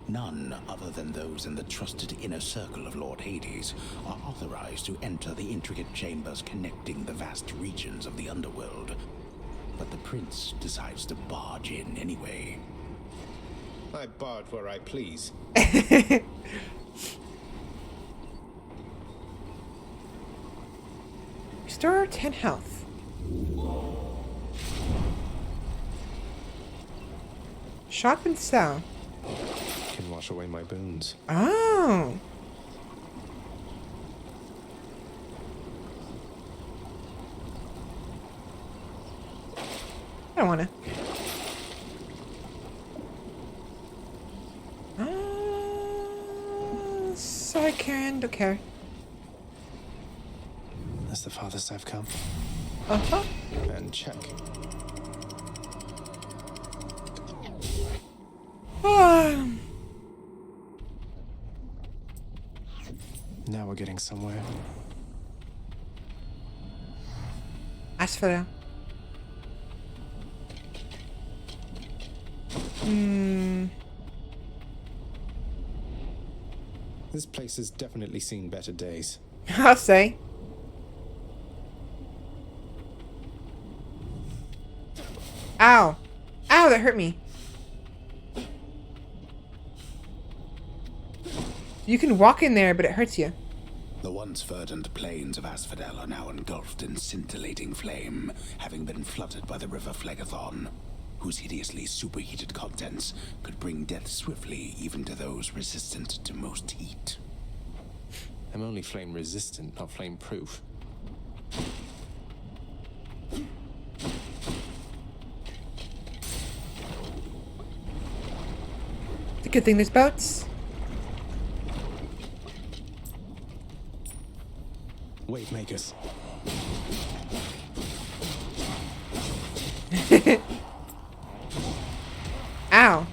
None other than those in the trusted inner circle of Lord Hades are authorized to enter the intricate chambers connecting the vast regions of the underworld. But the prince decides to barge in anyway. I barge where I please. Restore 10 health. Shop and sell. Can wash away my boons. Oh. I don't wanna. So I can. Don't care. As the farthest I've come. Uh-huh. And check. Now we're getting somewhere. Asphodel. This place has definitely seen better days. I'll say. Ow. Ow, that hurt me. You can walk in there, but it hurts you. The once verdant plains of Asphodel are now engulfed in scintillating flame, having been flooded by the river Phlegethon, whose hideously superheated contents could bring death swiftly even to those resistant to most heat. I'm only flame resistant, not flame proof. It's a good thing there's boats. Wave makers. Ow.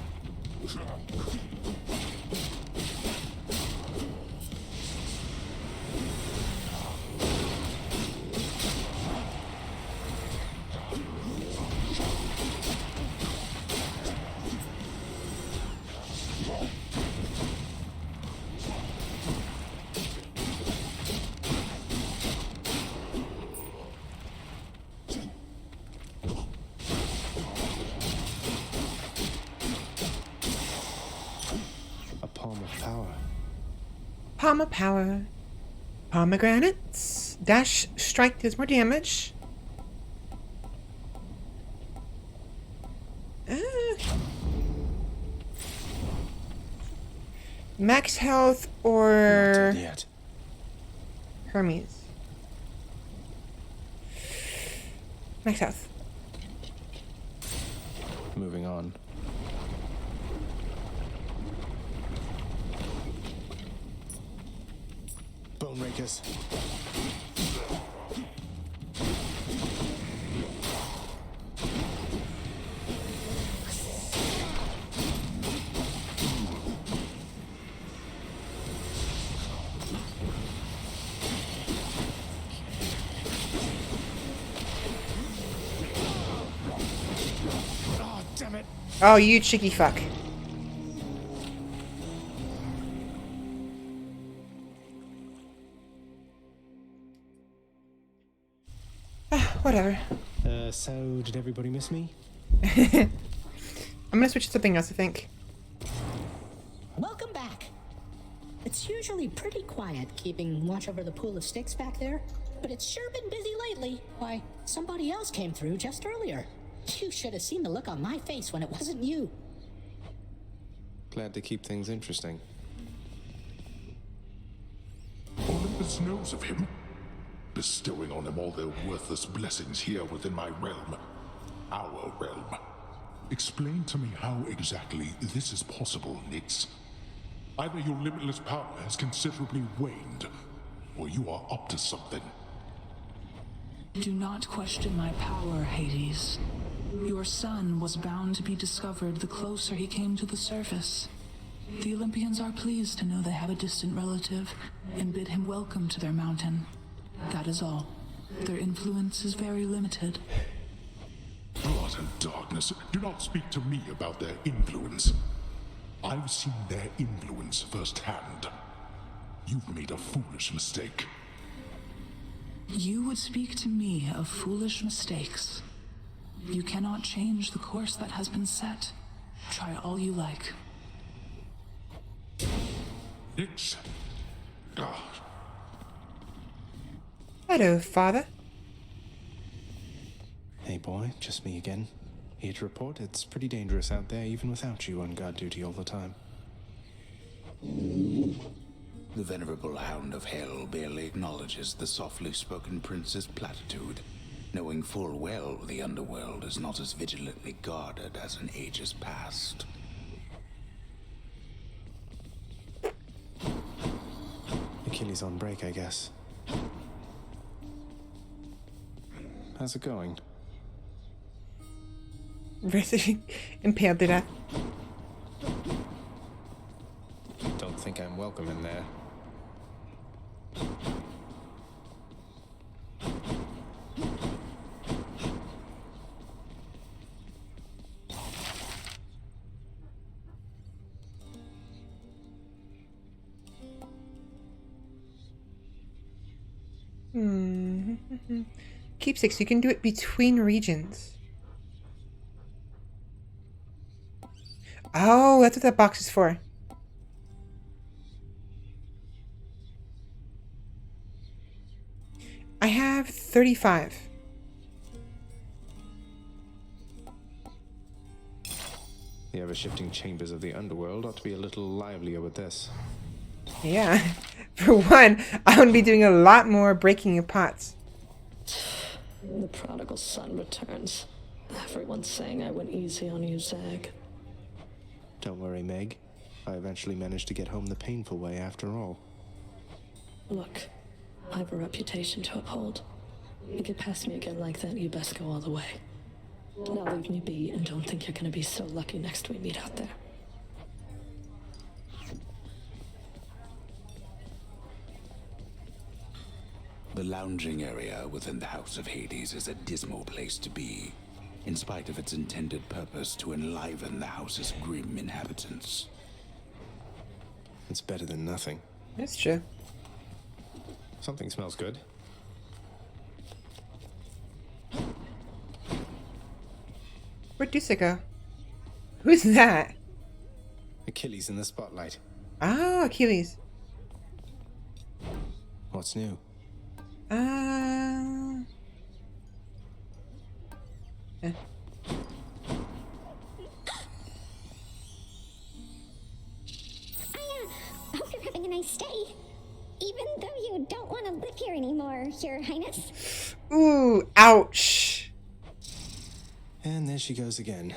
Palm of power. Pomegranates. Dash strike does more damage. Max health or Not yet. Hermes. Max health. Moving on. Bone rakers. Oh, damn it. Oh, you cheeky fuck. Whatever. So did everybody miss me? I'm gonna switch to something else, I think. Welcome back. It's usually pretty quiet keeping watch over the pool of sticks back there, but it's sure been busy lately. Why, somebody else came through just earlier. You should have seen the look on my face when it wasn't you. Glad to keep things interesting. Olympus knows of him, bestowing on him all their worthless blessings here within my realm. Our realm. Explain to me how exactly this is possible, Nix. Either your limitless power has considerably waned, or you are up to something. Do not question my power, Hades. Your son was bound to be discovered the closer he came to the surface. The Olympians are pleased to know they have a distant relative and bid him welcome to their mountain. That is all. Their influence is very limited. Blood and darkness, do not speak to me about their influence. I've seen their influence firsthand. You've made a foolish mistake. You would speak to me of foolish mistakes. You cannot change the course that has been set. Try all you like. Nix. Ah. Hello, father. Hey boy, just me again. Here to report it's pretty dangerous out there even without you on guard duty all the time. The venerable Hound of Hell barely acknowledges the softly spoken prince's platitude, knowing full well the underworld is not as vigilantly guarded as in ages past. Achilles on break, I guess. How's it going? Impaled to death. Don't think I'm welcome in there. keepsakes. You can do it between regions. Oh, that's what that box is for. I have 35. The ever-shifting chambers of the underworld ought to be a little livelier with this. Yeah. For one, I'm going to be doing a lot more breaking of pots. The prodigal son returns. Everyone's saying I went easy on you, Zag. Don't worry, Meg. I eventually managed to get home the painful way after all. Look, I have a reputation to uphold. You get past me again like that, you best go all the way. Now leave me be and don't think you're gonna be so lucky next we meet out there. The lounging area within the House of Hades is a dismal place to be, in spite of its intended purpose to enliven the house's grim inhabitants. It's better than nothing. That's true. Something smells good. Where'd Dusa go? Who's that? Achilles in the spotlight. Oh, Achilles. What's new? Yeah. I hope you're having a nice day. Even though you don't want to live here anymore, Your Highness. Ooh, ouch. And there she goes again.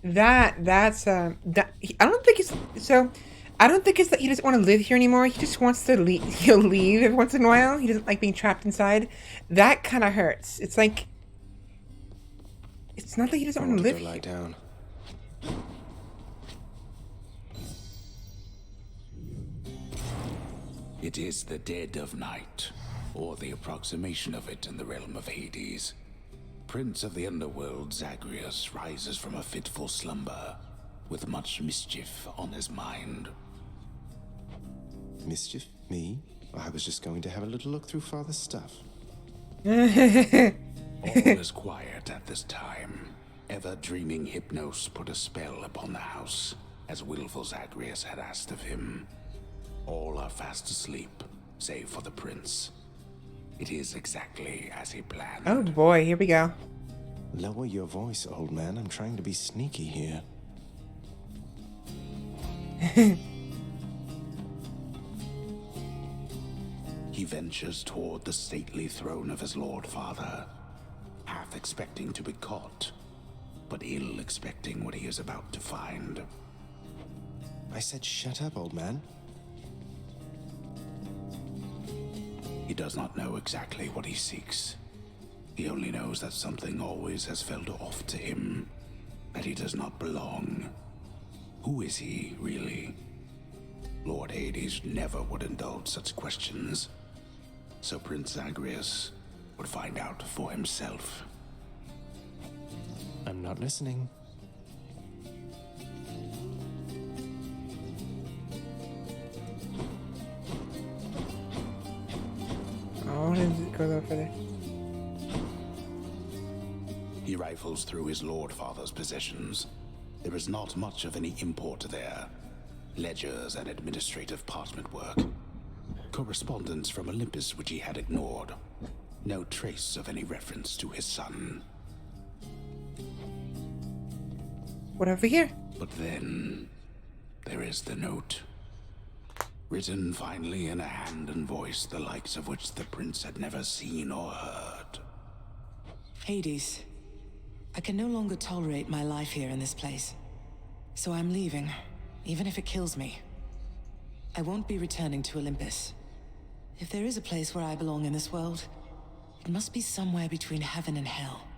I don't think it's that he doesn't want to live here anymore. He just wants to leave. He'll leave every once in a while. He doesn't like being trapped inside. That kind of hurts. It's like, it's not that he doesn't want to live here. Lie down. It is the dead of night, or the approximation of it in the realm of Hades. Prince of the underworld Zagreus rises from a fitful slumber, with much mischief on his mind. Mischief? Me? I was just going to have a little look through Father's stuff. All is quiet at this time. Ever-dreaming Hypnos put a spell upon the house, as willful Zagreus had asked of him. All are fast asleep, save for the prince. It is exactly as he planned. Oh boy, here we go. Lower your voice, old man. I'm trying to be sneaky here. He ventures toward the stately throne of his lord father, half expecting to be caught, but ill expecting what he is about to find. I said shut up, old man. He does not know exactly what he seeks. He only knows that something always has felt off to him, that he does not belong. Who is he, really? Lord Hades never would indulge such questions, so Prince Zagreus would find out for himself. I'm not listening. Oh, I didn't go no further. He rifles through his lord father's possessions. There is not much of any import there. Ledgers and administrative parchment work. Correspondence from Olympus which he had ignored. No trace of any reference to his son. What over here? But then, there is the note. Written finally in a hand and voice the likes of which the prince had never seen or heard. Hades, I can no longer tolerate my life here in this place. So I'm leaving, even if it kills me. I won't be returning to Olympus. If there is a place where I belong in this world, it must be somewhere between heaven and hell.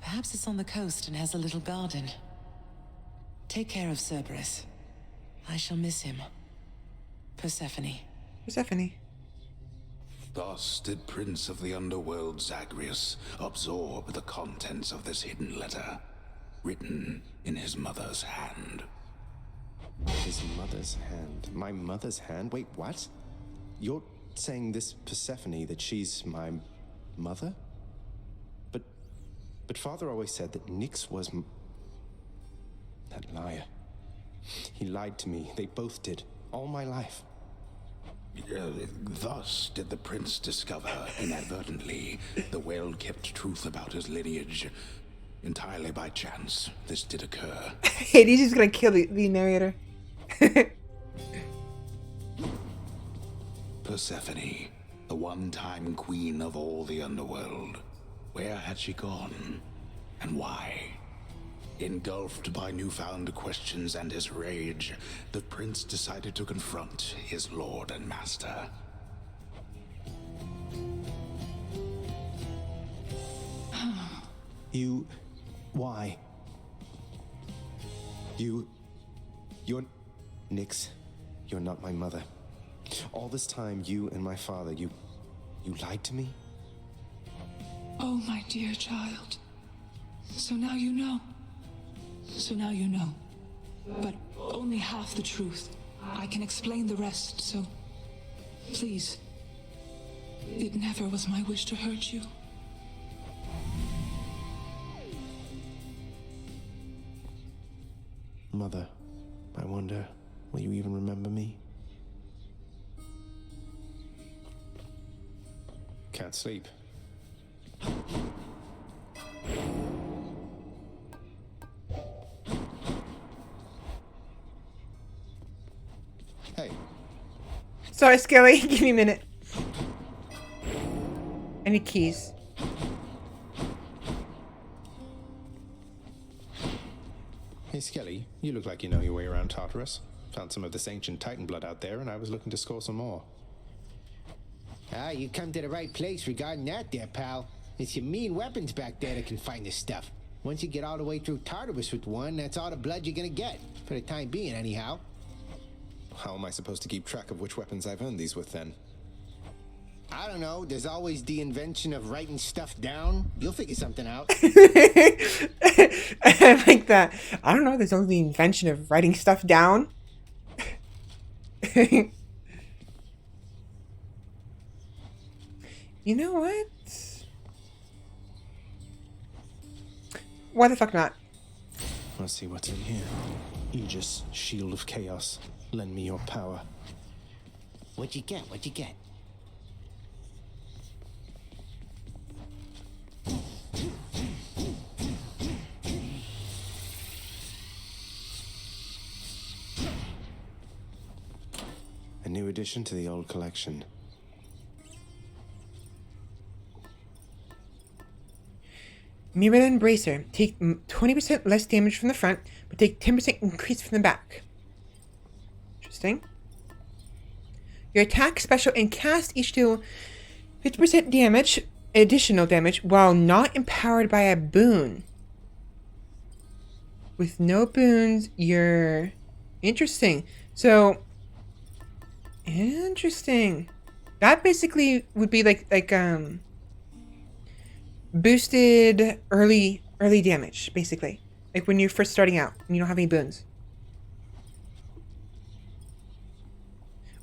Perhaps it's on the coast and has a little garden. Take care of Cerberus. I shall miss him. Persephone. Persephone. Thus did Prince of the Underworld Zagreus absorb the contents of this hidden letter, written in his mother's hand. His mother's hand? My mother's hand? Wait, what? Your saying this Persephone, that she's my mother? But Father always said that Nyx was that liar. He lied to me. They both did. All my life. Thus did the prince discover, inadvertently, the well-kept truth about his lineage. Entirely by chance, this did occur. Hades is gonna kill the narrator. Persephone, the one-time queen of all the underworld. Where had she gone? And why? Engulfed by newfound questions and his rage, the prince decided to confront his lord and master. You... why? You're... Nyx, you're not my mother. All this time, you and my father, you lied to me? Oh, my dear child. So now you know. So now you know. But only half the truth. I can explain the rest, so... please. It never was my wish to hurt you. Mother, I wonder, will you even remember me? Can't sleep. Hey. Sorry, Skelly. Give me a minute. I need keys. Hey, Skelly, you look like you know your way around Tartarus. Found some of this ancient Titan blood out there, and I was looking to score some more. Ah, you come to the right place regarding that there, pal. It's your mean weapons back there that can find this stuff. Once you get all the way through Tartarus with one, that's all the blood you're gonna get. For the time being, anyhow. How am I supposed to keep track of which weapons I've earned these with, then? I don't know. There's always the invention of writing stuff down. You'll figure something out. I like that. I don't know. There's only the invention of writing stuff down. You know what? Why the fuck not? Let's see what's in here. Aegis, shield of chaos. Lend me your power. What'd you get? What'd you get? A new addition to the old collection. Mirror Embracer. Take 20% less damage from the front, but take 10% increase from the back. Interesting. Your attack, special, and cast each deal 50% damage, additional damage, while not empowered by a boon. With no boons, you're... Interesting. So... Interesting. That basically would be like boosted early damage, basically. Like when you're first starting out and you don't have any boons.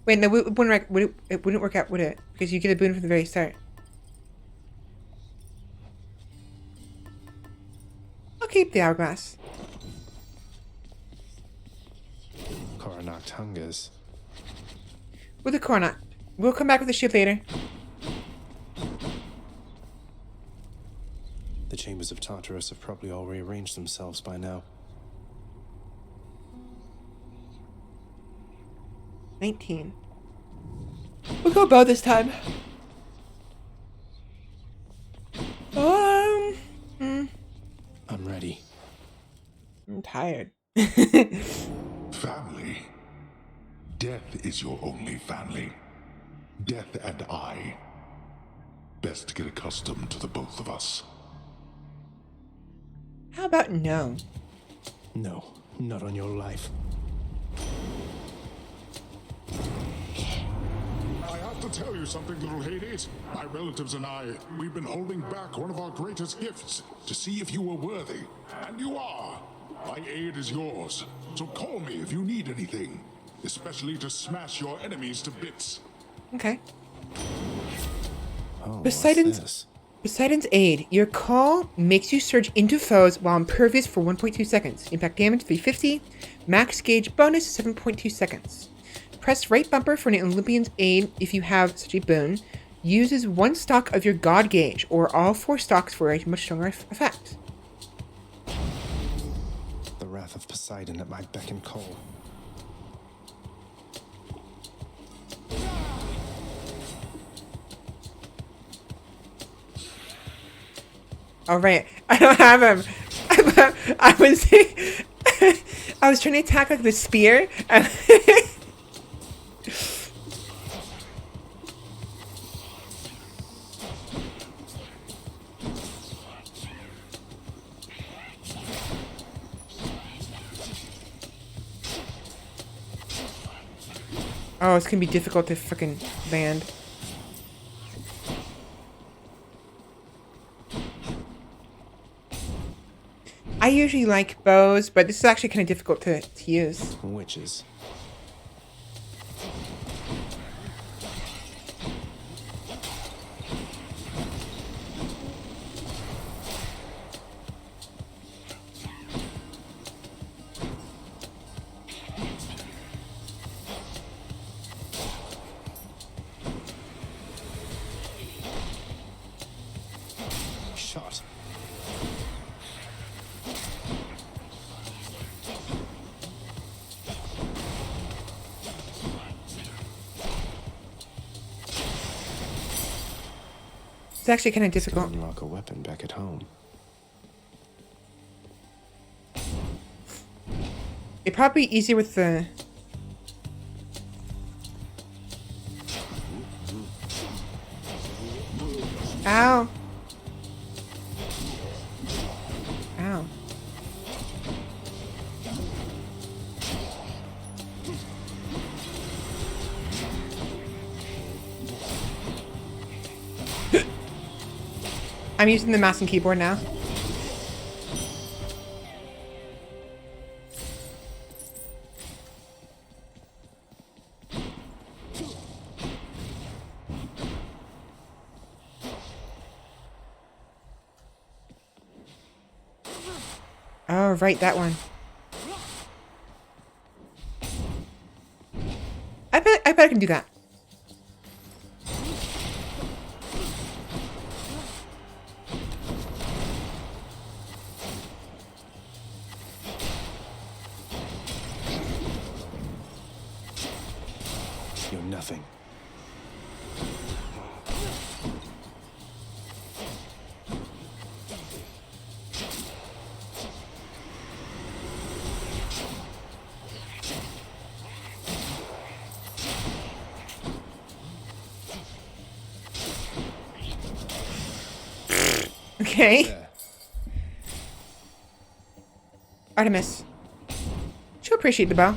Wait, no, it wouldn't work out, would it? Because you get a boon from the very start. I'll keep the hourglass. Coronach hungers. With the Coronach. We'll come back with the ship later. The chambers of Tartarus have probably all rearranged themselves by now. 19. We'll go bow this time. I'm ready. I'm tired. Family. Death is your only family. Death and I. Best to get accustomed to the both of us. How about no? No, not on your life. I have to tell you something, little Hades. My relatives and I, we've been holding back one of our greatest gifts to see if you were worthy. And you are. My aid is yours. So call me if you need anything. Especially to smash your enemies to bits. Okay. Oh, Poseidon's aid. Your call makes you surge into foes while impervious for 1.2 seconds. Impact damage 350. Max gauge bonus 7.2 seconds. Press right bumper for an Olympian's aid if you have such a boon. Uses one stock of your god gauge or all 4 stocks for a much stronger effect. The wrath of Poseidon at my beck and call. All right, I don't have him. I was trying to attack like the spear, and oh, it's gonna be difficult to fucking land. I usually like bows, but this is actually kind of difficult to use. Witches. Shot. It's actually kind of difficult. Unlock a weapon back at home. It'd probably be easier with the... Ow. Ow. I'm using the mouse and keyboard now. Oh, right, that one. I bet I can do that. You're nothing. Okay. Artemis. She'll appreciate the bow.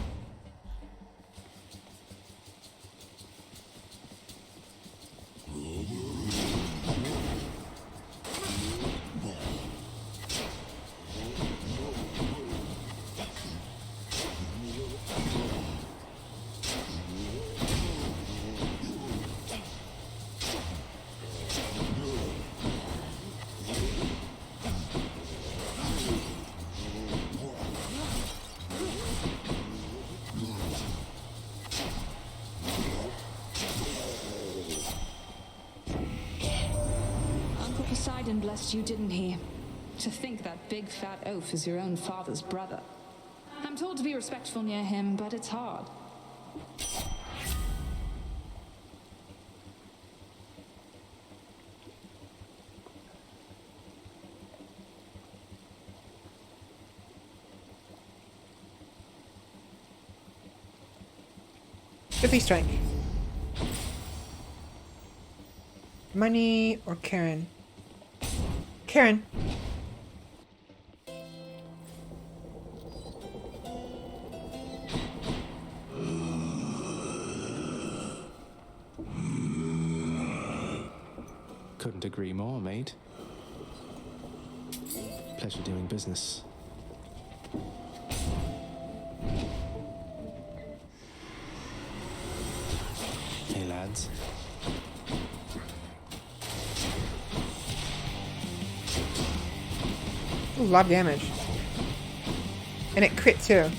Uncle Poseidon blessed you, didn't he? To think that big fat oaf is your own father's brother. I'm told to be respectful near him, but it's hard. Fifty strike. Money or Karen? Karen. Couldn't agree more, mate. Pleasure doing business. Hey, lads. a lot of damage. And it crit too.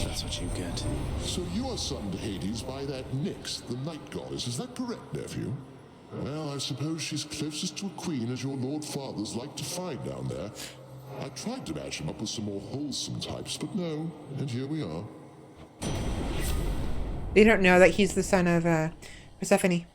That's what you get. So you are summoned to Hades by that Nyx, the night goddess. Is that correct, nephew? Well, I suppose she's closest to a queen as your lord fathers like to find down there. I tried to match him up with some more wholesome types, but no, and here we are. They don't know that he's the son of Persephone.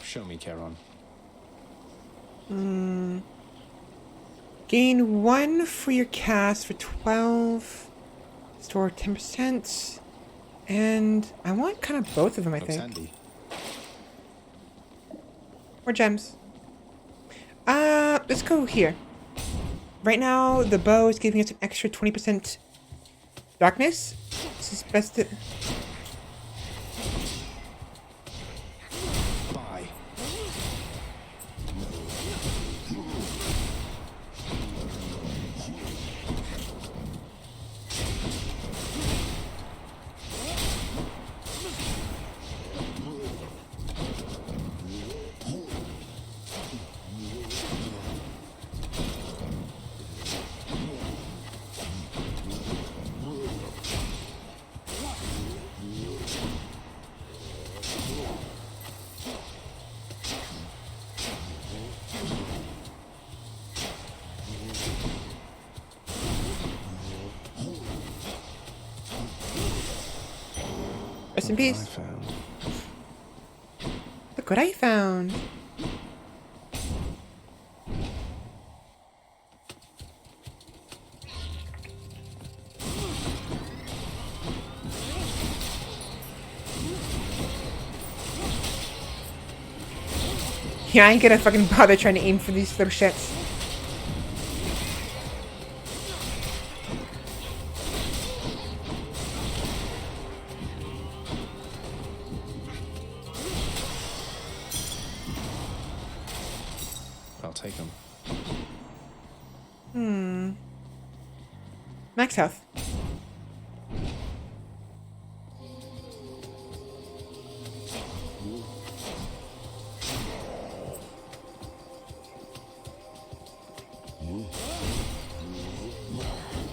Show me, Charon. Gain 1 for your cast for 12. Store 10%. And I want kind of both of them, I Looks think. handy. More gems. Let's go here. Right now, the bow is giving us an extra 20% darkness. This is best to... Bye. Rest in peace. Look what I found. Yeah, I ain't gonna fucking bother trying to aim for these little shits. I'll take them. Max health.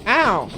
Ow!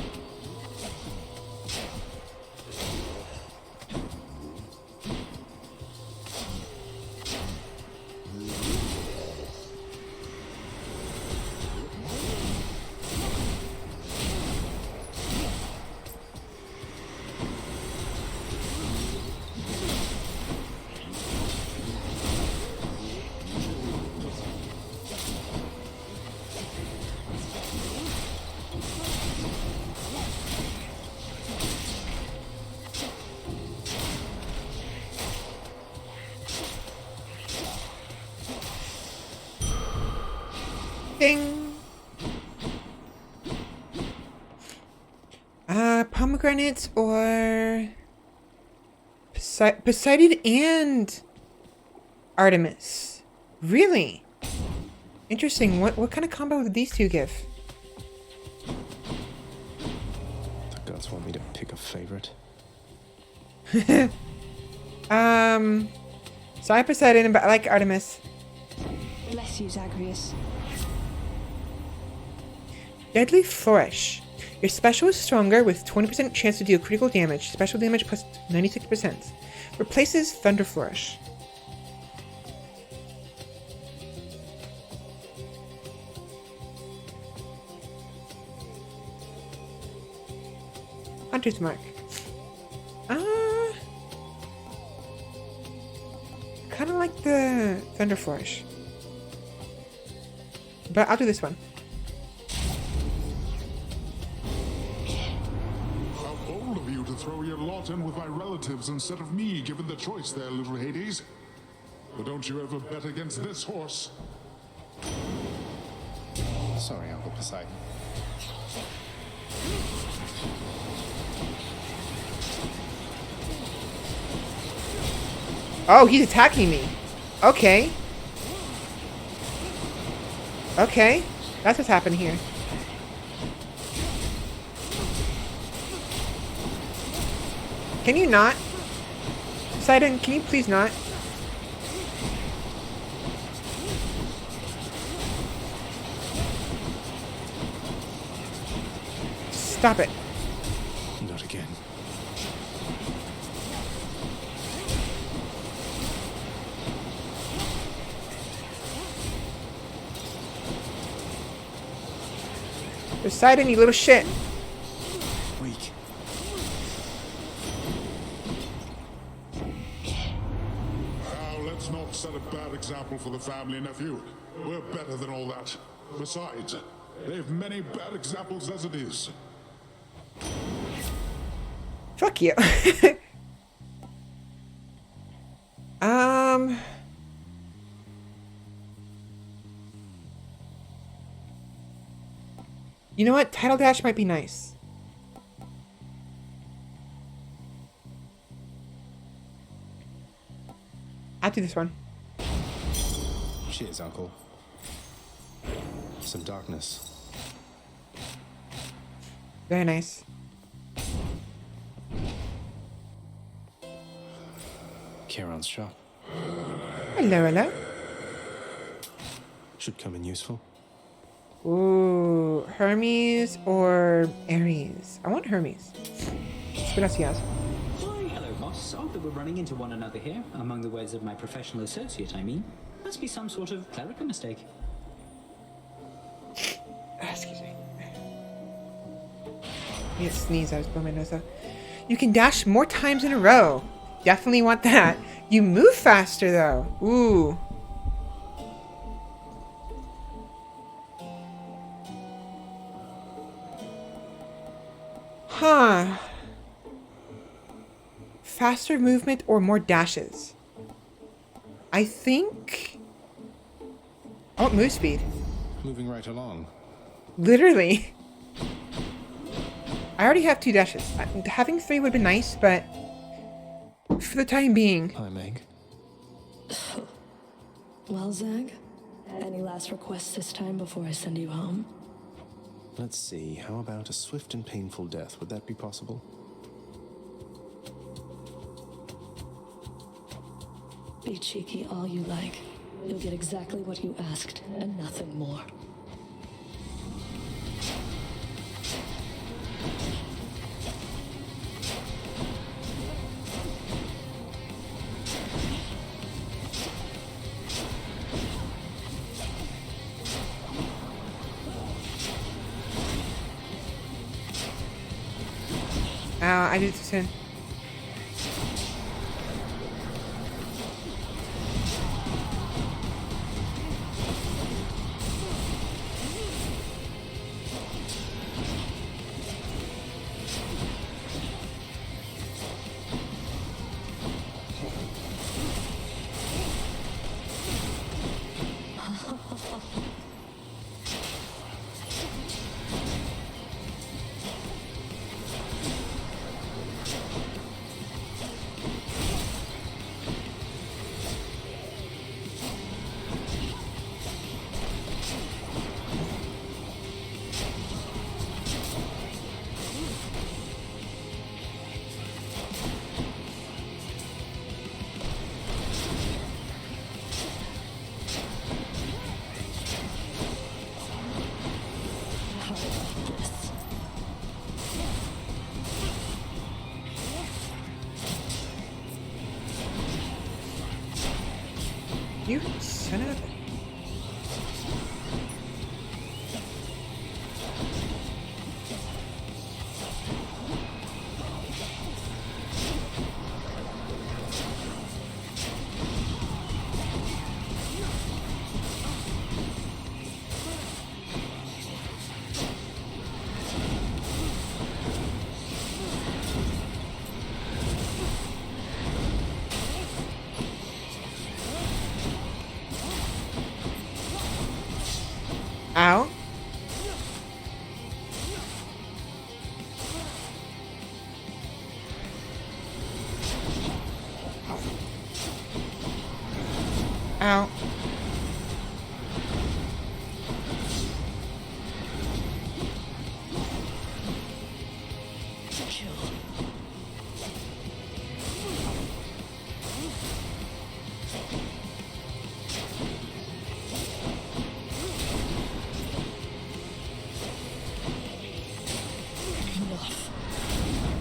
Ding. Pomegranates or Poseidon and Artemis. Really? Interesting. What kind of combo would these two give? The gods want me to pick a favorite. So I Poseidon, but I like Artemis. Bless you, Zagreus. Deadly Flourish. Your special is stronger with 20% chance to deal critical damage. Special damage plus 96%. Replaces Thunder Flourish. Hunter's Mark. Kind of like the Thunder Flourish. But I'll do this one. How bold of you to throw your lot in with my relatives instead of me, given the choice there, little Hades. But don't you ever bet against this horse. Sorry, Uncle Poseidon. Oh, he's attacking me. Okay. Okay. That's what's happening here. Can you not? Poseidon, can you please not? Stop it. Not again. Poseidon, you little shit. Weak. Now, let's not set a bad example for the family, nephew. We're better than all that. Besides, they've many bad examples as it is. Fuck you. You know what? Title Dash might be nice. I'll do this one. Cheers, Uncle. Some darkness. Very nice. Charon's shop. Hello, hello. Should come in useful. Ooh, Hermes or Ares? I want Hermes. Gracias. Why, hello, boss. Odd that we're running into one another here. Among the words of my professional associate, I mean. Must be some sort of clerical mistake. Excuse me. I need to sneeze. I was blowing my nose out. You can dash more times in a row. Definitely want that. You move faster, though. Ooh. Huh. Faster movement or more dashes? I think... I want move speed. Moving right along. Literally. I already have 2 dashes. Having 3 would have been nice, but... for the time being... Hi, Meg. Well, Zag, any last requests this time before I send you home? Let's see, how about a swift and painful death? Would that be possible? Be cheeky all you like. You'll get exactly what you asked, and nothing more. I did it too soon. Son of a... Ow. Ow.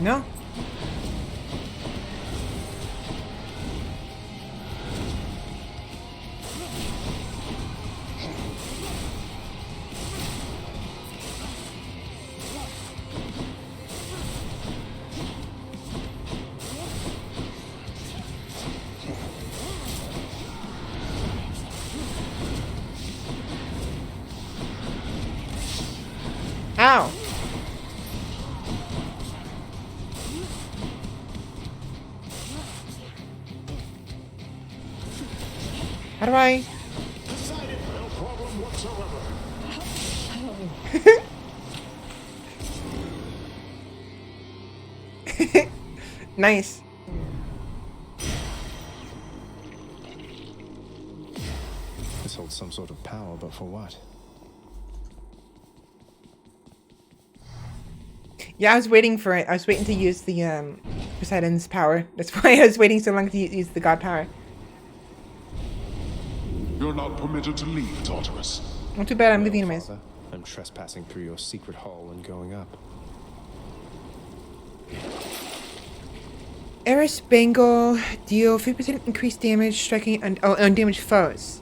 No. Ow. How do I? No problem whatsoever. Nice. This holds some sort of power, but for what? Yeah, I was waiting for it. I was waiting to use the Poseidon's power. That's why I was waiting so long to use the god power. You're not permitted to leave, Tartarus. Not too bad, I'm leaving anyways. Father, I'm trespassing through your secret hall and going up. Eris Bangle, deal 50% increased damage striking on undamaged foes.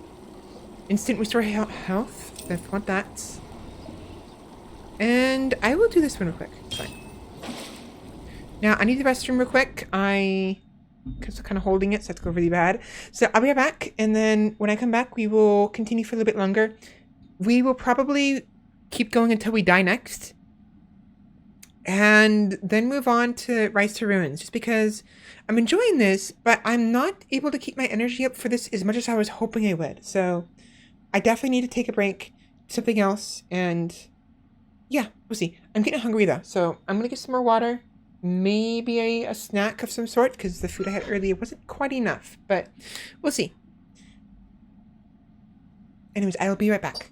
Instant restore health. If I want that. And I will do this one real quick. It's fine. Now, I need the restroom real quick. I'm kind of holding it, so that's going really bad. So I'll be right back, and then when I come back, we will continue for a little bit longer. We will probably keep going until we die next. And then move on to Rise to Ruins, just because I'm enjoying this, but I'm not able to keep my energy up for this as much as I was hoping I would. So I definitely need to take a break, something else, and yeah, we'll see. I'm getting hungry though, so I'm gonna get some more water, maybe a snack of some sort, because the food I had earlier wasn't quite enough, but we'll see. Anyways, I will be right back.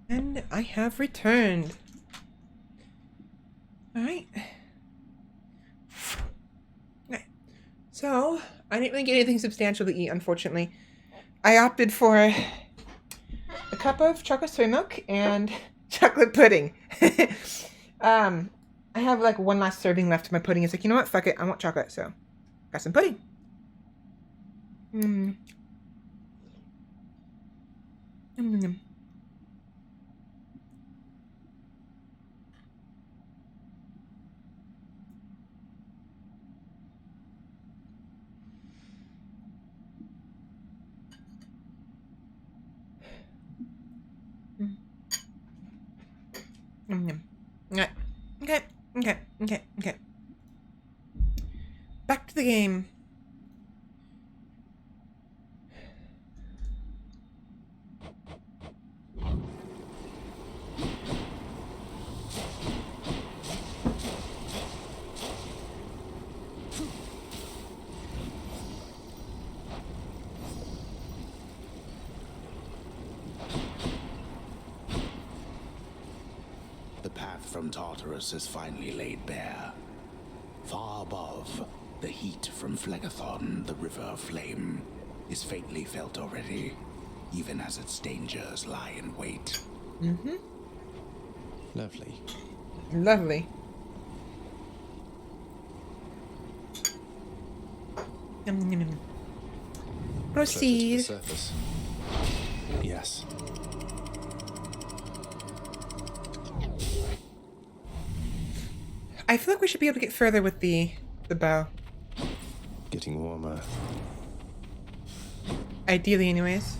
And I have returned. Alright. Okay. So, I didn't really get anything substantial to eat, unfortunately. I opted for a cup of chocolate soy milk and chocolate pudding. I have like one last serving left of my pudding. It's like, you know what? Fuck it. I want chocolate, so got some pudding. Mmm. Mmm. Okay. Okay. Okay. Okay. Okay. Back to the game. The path from Tartarus is finally laid bare. Far above, the heat from Phlegethon, the river of flame, is faintly felt already, even as its dangers lie in wait. Mm-hmm. Lovely. Lovely. Proceed. Closer to the surface. Yes. I feel like we should be able to get further with the bow. Getting warmer. Ideally, anyways.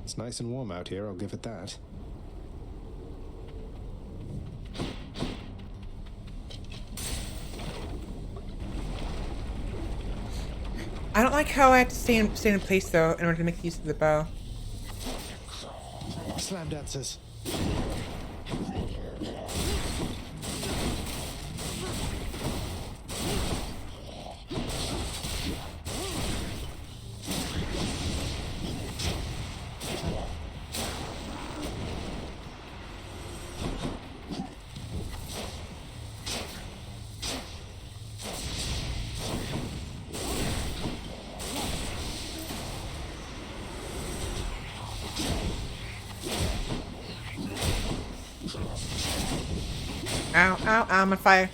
It's nice and warm out here, I'll give it that. I don't like how I have to stay in place though in order to make use of the bow. Slam dancers. Ow, ow, ow, I'm on fire.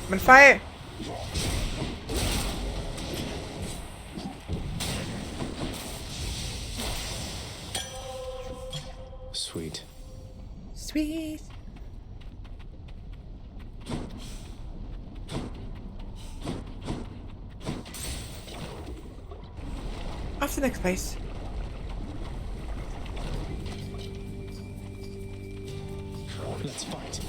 I'm on fire! Sweet. Sweet. Off to the next place. Let's fight.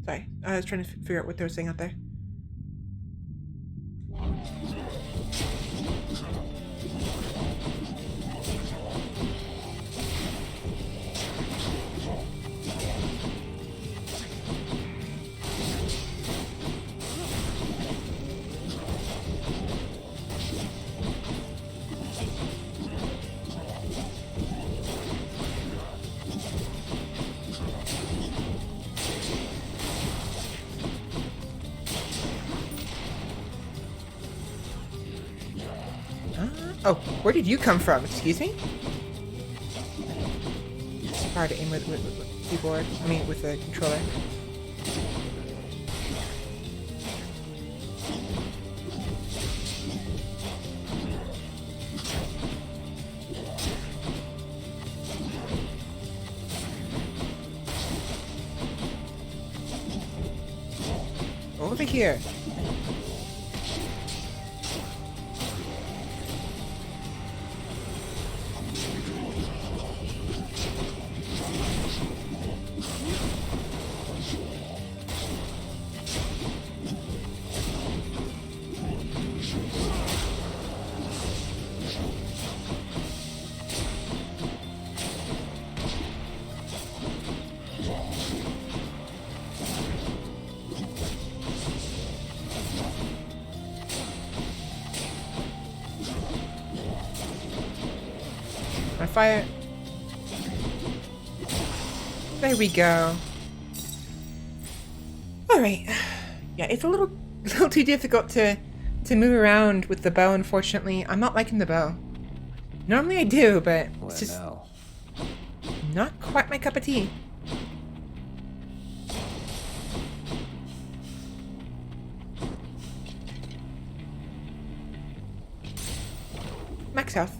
Sorry, I was trying to figure out what they were saying out there. Oh, where did you come from? Excuse me? It's hard to aim with keyboard. I mean, with the controller. over here. Fire. There we go. Alright. Yeah, it's a little too difficult to move around with the bow, unfortunately. I'm not liking the bow. Normally I do, but it's just not quite my cup of tea. Max health.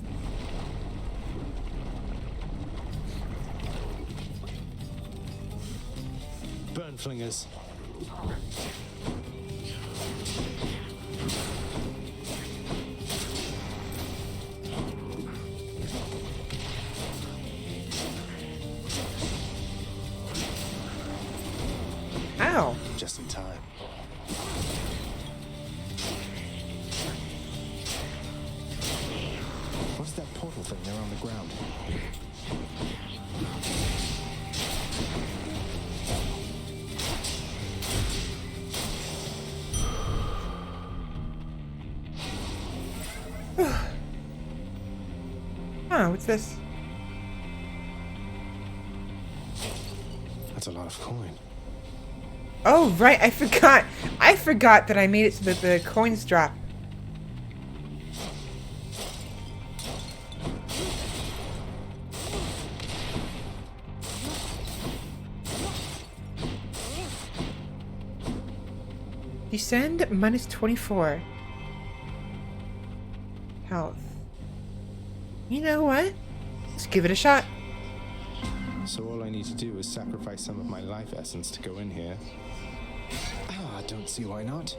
Burn flingers. Ow. Just in time. What's that portal thing there on the ground? Oh, what's this? That's a lot of coin. Oh, right, I forgot. I forgot that I made it so that the coins drop. Descend -24. Health. You know what? Let's give it a shot. So all I need to do is sacrifice some of my life essence to go in here. Ah, I don't see why not.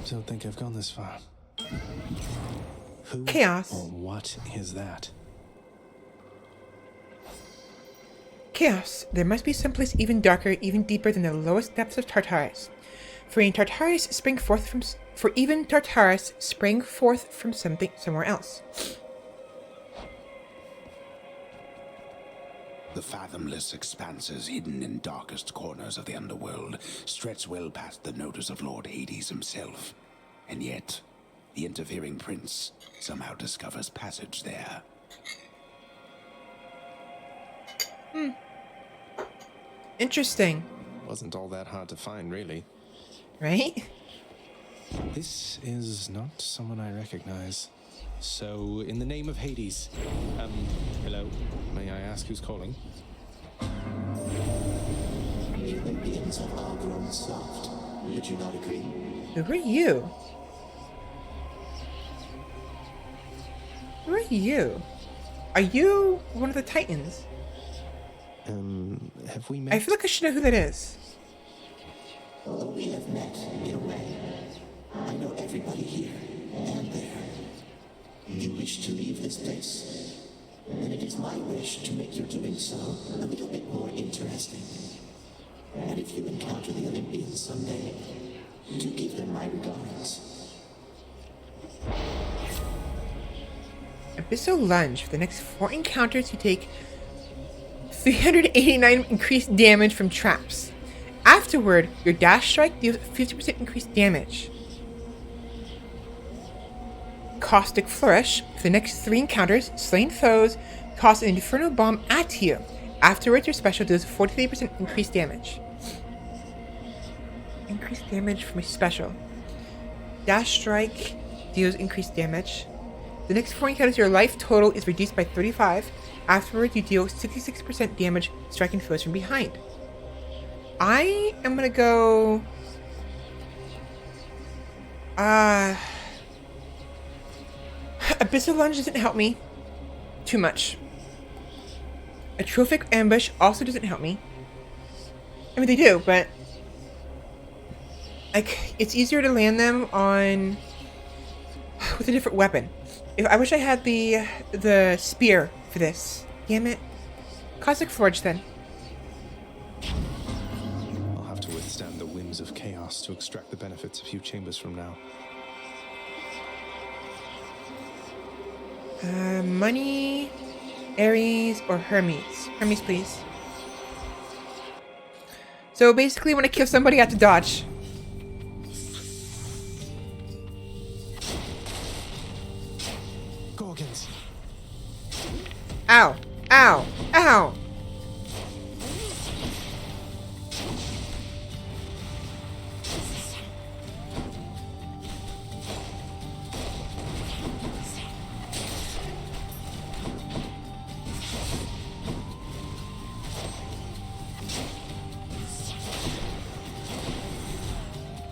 Don't think I've gone this far. Who Chaos. or what is that? Chaos. There must be someplace even darker, even deeper than the lowest depths of Tartarus. For even Tartarus spring forth from something somewhere else. The fathomless expanses hidden in darkest corners of the underworld stretch well past the notice of Lord Hades himself. And yet, the interfering prince somehow discovers passage there. Interesting. Wasn't all that hard to find, really. Right? This is not someone I recognize. So, in the name of Hades, hello, may I ask who's calling? The Olympians have all grown soft. Would you not agree? Who are you? Who are you? Are you one of the Titans? Have we met? I feel like I should know who that is. Although we have met in a way, I know everybody here and there. You wish to leave this place? Then it is my wish to make your doing so a little bit more interesting. And if you encounter the Olympians someday, do give them my regards. Abyssal Lunge. For the next 4 encounters, you take 389 increased damage from traps. Afterward, your dash strike deals 50% increased damage. Caustic Flourish. For the next 3 encounters, slain foes cause an Inferno Bomb at you. Afterwards, your special deals 43% increased damage. Increased damage from a special. Dash Strike deals increased damage. The next 4 encounters, your life total is reduced by 35. Afterwards, you deal 66% damage striking foes from behind. I am gonna go... Abyssal Lunge doesn't help me too much. Atrophic Ambush also doesn't help me. I mean, they do, but... like, it's easier to land them on with a different weapon. I wish I had the spear for this. Damn it. Cosmic Forge then. I'll have to withstand the whims of chaos to extract the benefits a few chambers from now. Money, Ares, or Hermes. Hermes, please. So basically, when I kill somebody, I have to dodge. Gorgons. Ow! Ow! Ow!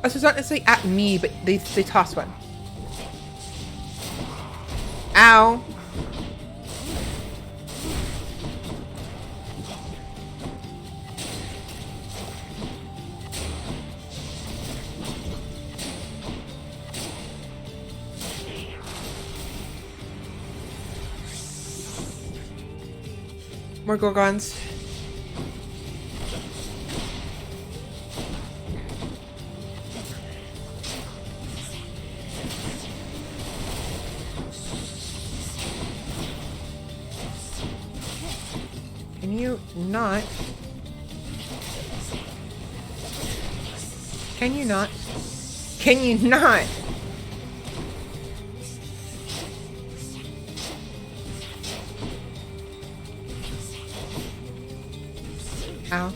Oh, so it's not necessarily at me, but they toss one. Ow! More Gorgons. Can you not? Can you not? Can you not? Ow.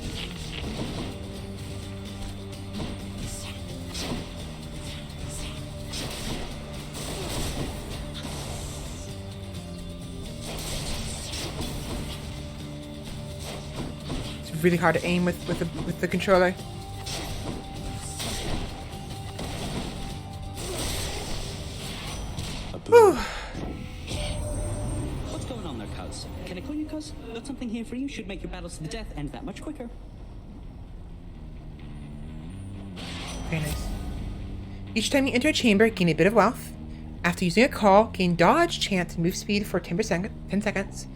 It's really hard to aim with the controller. Whew. What's going on there, cuz? Can I call you cuz? Got something here for you. Should make your battles to the death end that much quicker. Very nice. Each time you enter a chamber, gain a bit of wealth. After using a call, gain dodge, chance, and move speed for 10 seconds.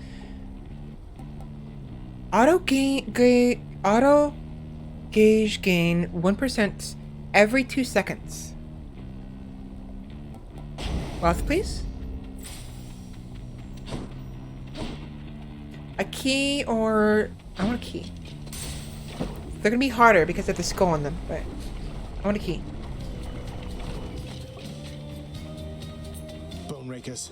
Auto gauge gain 1% every 2 seconds. Wealth, please. A key or... I want a key. They're gonna be harder because they have the skull on them, but I want a key. Bone rakers.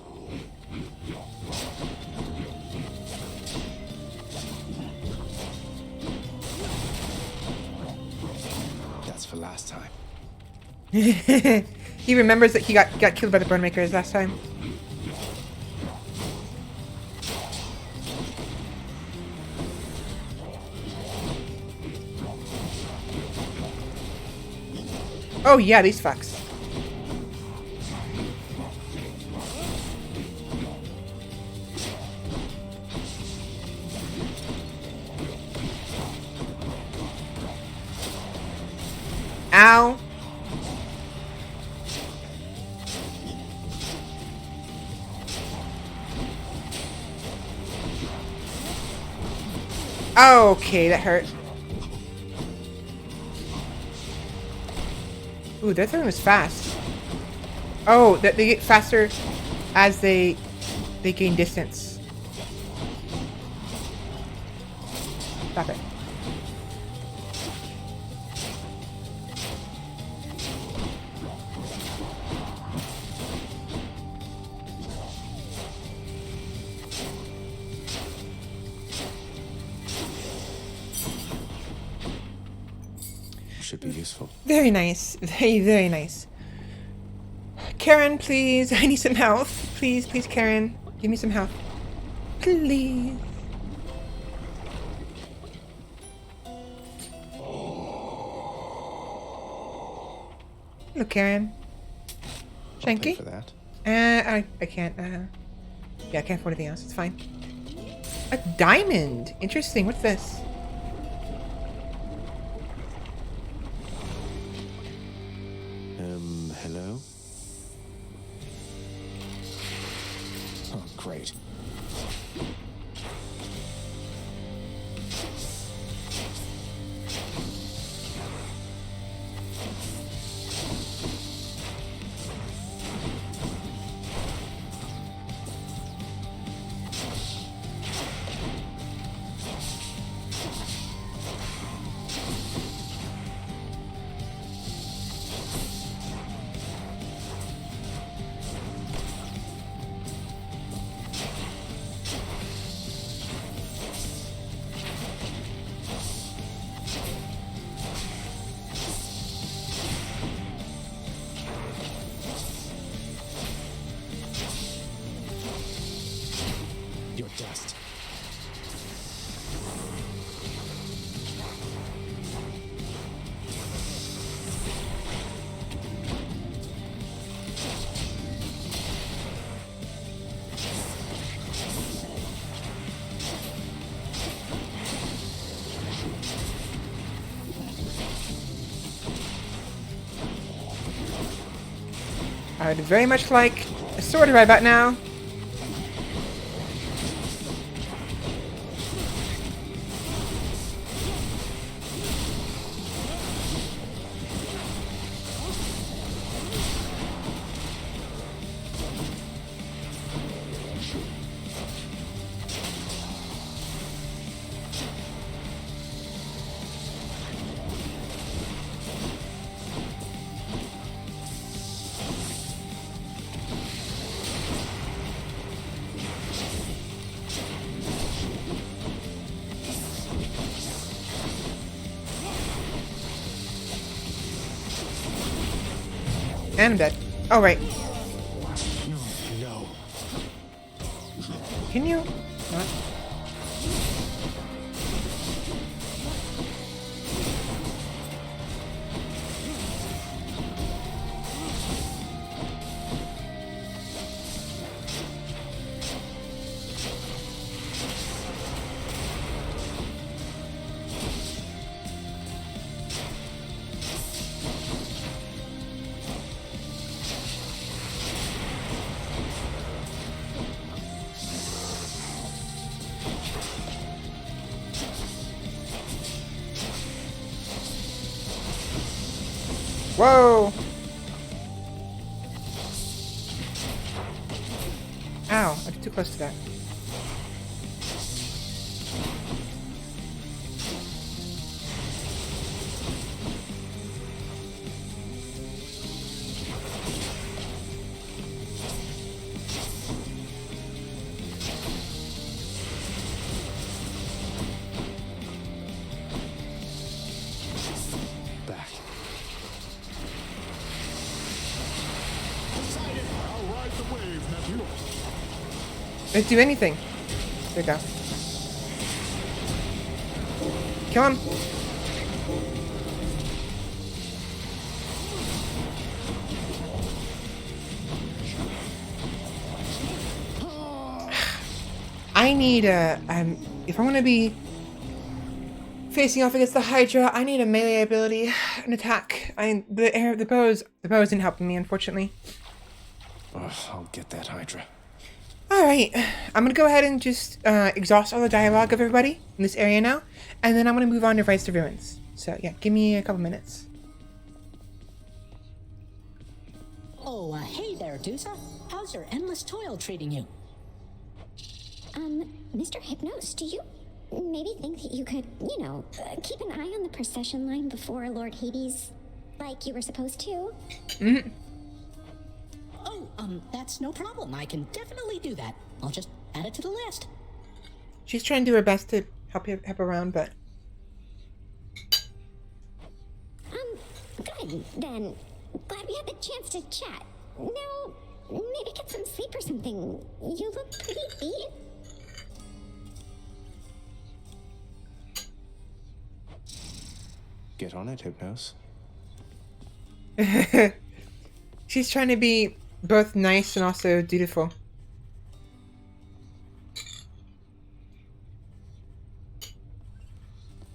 That's for last time. He remembers that he got killed by the Bone Makers last time. Oh yeah, these fucks. Ow. Okay, that hurt. Ooh, that thing was fast. Oh, they get faster as they gain distance. Stop it. Should be useful. Very nice. Very, very nice. Karen, please. I need some health. Please, please, Karen. Give me some health. Please. Hello, Karen. Shanky? For that. I can't. Yeah, I can't afford anything else. It's fine. A diamond. Interesting. What's this? I would very much like a sword right about now. And I'm dead. Oh, right. No. Can you? Not? Whoa! Ow, I was too close to that. Back. I'll ride the wave, nephew. Let's do anything. There we go. Kill him. I need a if I want to be facing off against the Hydra, I need a melee ability, an attack. The bows didn't help me, unfortunately. I'll get that Hydra. All right, I'm gonna go ahead and just exhaust all the dialogue of everybody in this area now, and then I'm gonna move on to Rise to Ruins. So yeah, give me a couple minutes. Oh, hey there, Dusa. How's your endless toil treating you? Mr. Hypnos, do you maybe think that you could, keep an eye on the procession line before Lord Hades, like you were supposed to? Mm-hmm. Oh, that's no problem. I can definitely do that. I'll just add it to the list. She's trying to do her best to help around, but... Good, then. Glad we had the chance to chat. Now, maybe get some sleep or something. You look pretty beat. Get on it, Hypnos. She's trying to be both nice and also dutiful.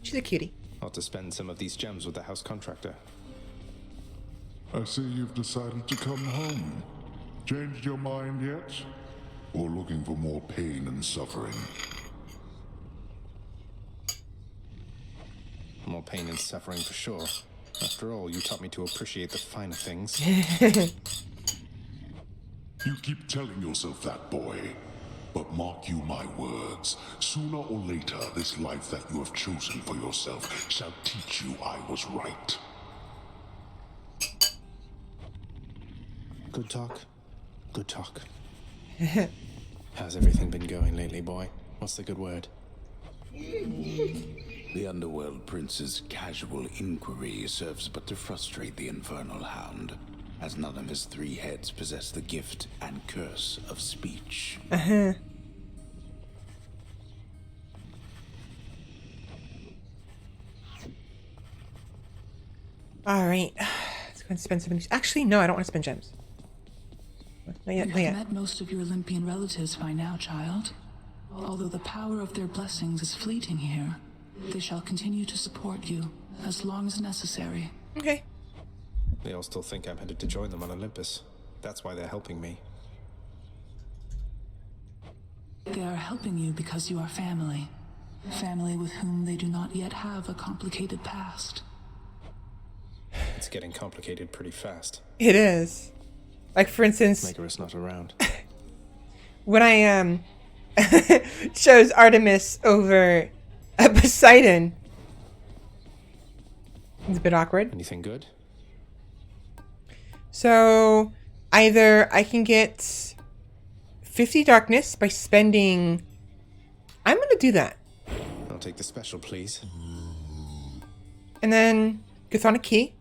She's a cutie. Ought to spend some of these gems with the house contractor. I see you've decided to come home. Changed your mind yet? Or looking for more pain and suffering? More pain and suffering for sure. After all, you taught me to appreciate the finer things. You keep telling yourself that, boy. But mark you my words, sooner or later this life that you have chosen for yourself shall teach you I was right. Good talk. Good talk. How's everything been going lately, boy? What's the good word? The Underworld Prince's casual inquiry serves but to frustrate the Infernal Hound, as none of his three heads possess the gift and curse of speech. Uh-huh. Alright. Let's go and spend some... Actually, no, I don't want to spend gems. Not yet, You not have yet. met most of your Olympian relatives by now, child. Although the power of their blessings is fleeting here, they shall continue to support you as long as necessary. Okay. They all still think I'm headed to join them on Olympus. That's why they're helping me. They are helping you because you are family. Family with whom they do not yet have a complicated past. It's getting complicated pretty fast. It is. Like, for instance... Megara's not around. When I, chose Artemis over Poseidon. It's a bit awkward. Anything good? So, either I can get 50 darkness by spending... I'm gonna do that. I'll take the special, please. And then Chthonic Key.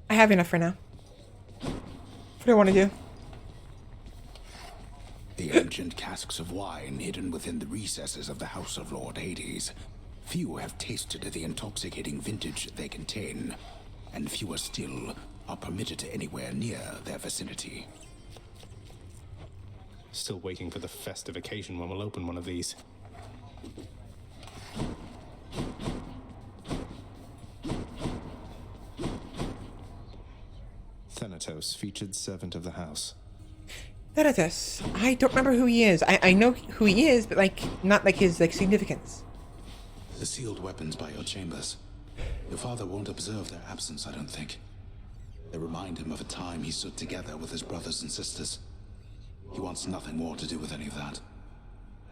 I have enough for now. What do I want to do? The ancient casks of wine hidden within the recesses of the House of Lord Hades. Few have tasted the intoxicating vintage they contain, and fewer still are permitted anywhere near their vicinity. Still waiting for the festive occasion when we'll open one of these. Thanatos, featured servant of the house. Thanatos. I don't remember who he is. I know who he is, but like not like his like significance. The sealed weapons by your chambers. Your father won't observe their absence, I don't think. They remind him of a time he stood together with his brothers and sisters. He wants nothing more to do with any of that.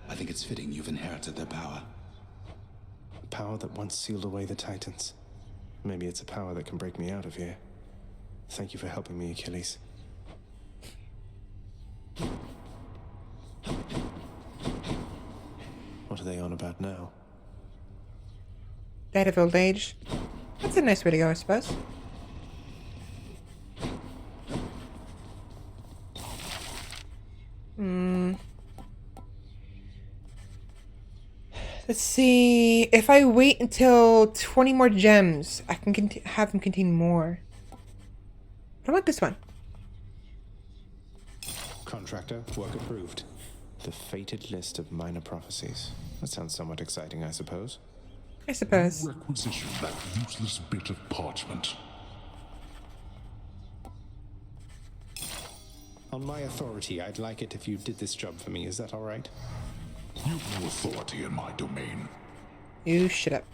I think it's fitting you've inherited their power. A power that once sealed away the Titans. Maybe it's a power that can break me out of here. Thank you for helping me, Achilles. What are they on about now? Dead of old age. That's a nice way to go, I suppose. Let's see. If I wait until 20 more gems, I can have them contain more. I want this one. Contractor, work approved. The fated list of minor prophecies. That sounds somewhat exciting, I suppose. I suppose. Requisition that useless bit of parchment. On my authority, I'd like it if you did this job for me. Is that all right? You've no authority in my domain. You shut up.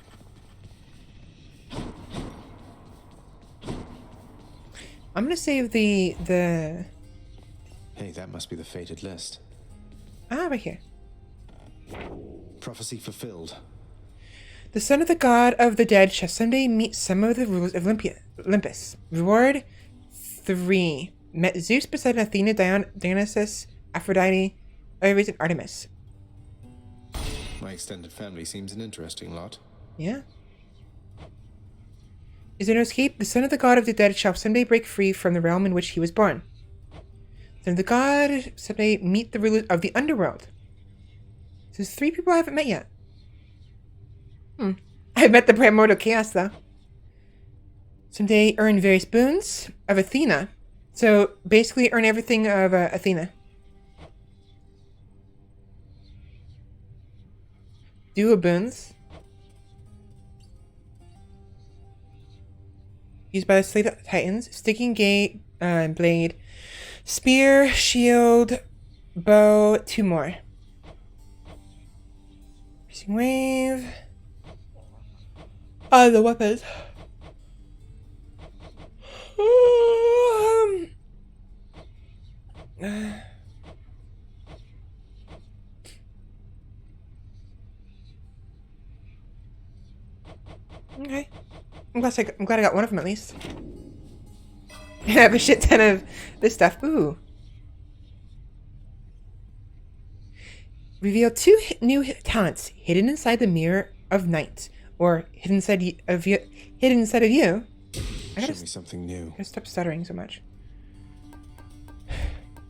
I'm gonna save the... Hey, that must be the fated list. Ah, right here. Prophecy fulfilled. The son of the god of the dead shall someday meet some of the rulers of Olympus. Reward 3. Met Zeus, Poseidon, Athena, Dionysus, Aphrodite, Ares, and Artemis. My extended family seems an interesting lot. Yeah. Is there no escape? The son of the god of the dead shall someday break free from the realm in which he was born. Son of the god someday meet the rulers of the underworld. So there's 3 people I haven't met yet. I met the primordial chaos though. Someday earn various boons of Athena. So basically earn everything of Athena. Duo boons. Used by the Slate Titans. Sticking gate, blade. Spear, shield, bow, 2 more. Piercing wave. The weapons. Okay. I'm glad I got one of them at least. I have a shit ton of this stuff. Ooh. Reveal 2 new talents hidden inside the mirror of night, or hidden inside of you. Hidden inside of you. Show me something new. I gotta stop stuttering so much.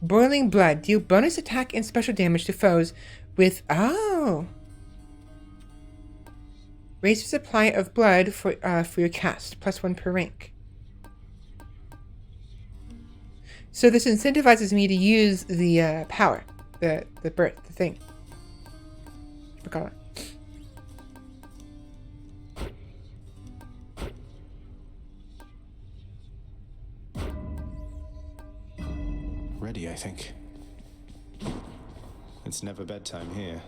Boiling blood. Deal bonus attack and special damage to foes with... Oh! Raise the supply of blood for your cast. +1 per rank. So this incentivizes me to use the power. The thing. I forgot it. I think. It's never bedtime here.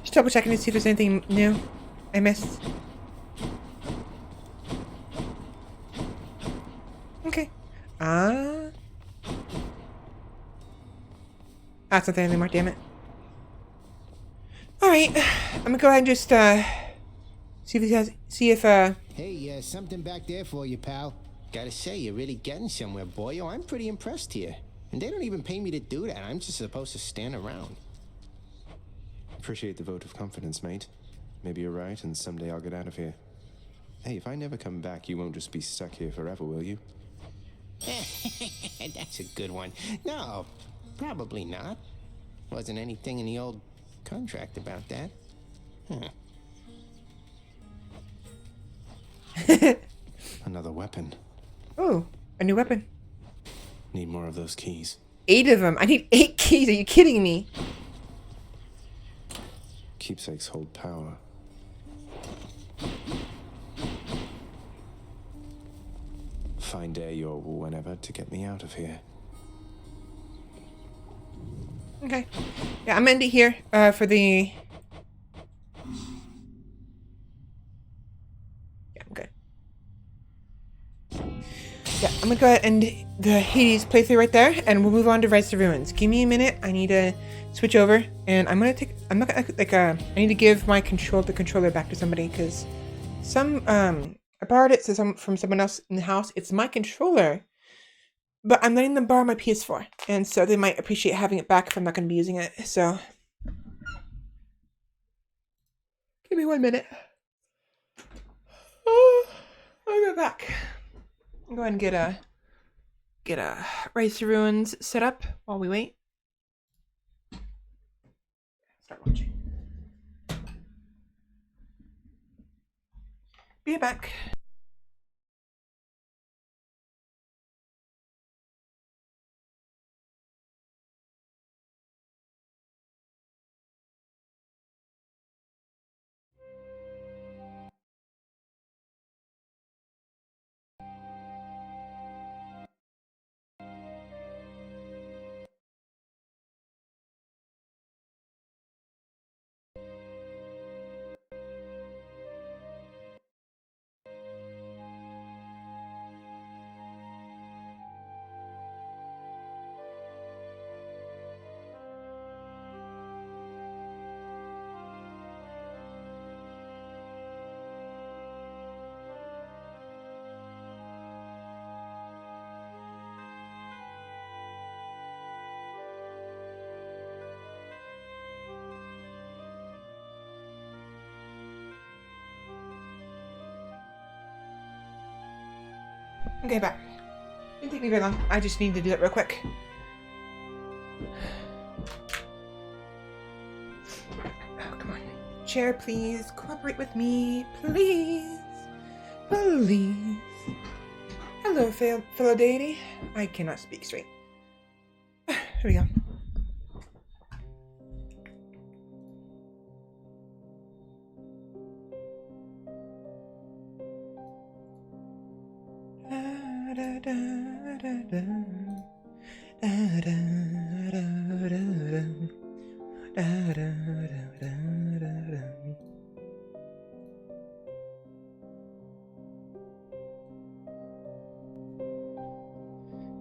Just double checking to see if there's anything new I missed. Okay. That's not there anymore, damn it. Alright. I'm gonna go ahead and just see if Hey, something back there for you, pal. Gotta say, you're really getting somewhere, boyo. I'm pretty impressed here. And they don't even pay me to do that. I'm just supposed to stand around. Appreciate the vote of confidence, mate. Maybe you're right, and someday I'll get out of here. Hey, if I never come back, you won't just be stuck here forever, will you? That's a good one. No, probably not. Wasn't anything in the old contract about that. Another weapon. Oh, a new weapon. Need more of those keys. 8 of them. I need 8 keys. Are you kidding me? Keepsakes hold power. Fine day or whenever to get me out of here. Okay. Yeah, I'm gonna end it here for the... Yeah, I'm good. Yeah, I'm gonna go ahead and end the Hades playthrough right there, and we'll move on to Rise to Ruins. Give me a minute. I need to switch over, and I'm not gonna, like, I need to give the controller back to somebody, because I borrowed it from someone else in the house. It's my controller, but I'm letting them borrow my PS4, and so they might appreciate having it back if I'm not going to be using it. So, give me 1 minute. Oh, I'll be back. I'll go ahead and get a Rise to Ruins set up while we wait. Start watching. Be right back. Okay, back. Didn't take me very long. I just need to do that real quick. Oh, come on. Chair, please. Cooperate with me. Please. Please. Hello, fellow deity. I cannot speak straight. Here we go.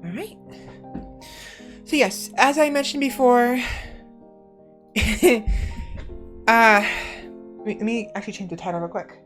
Alright. So yes, as I mentioned before, let me actually change the title real quick.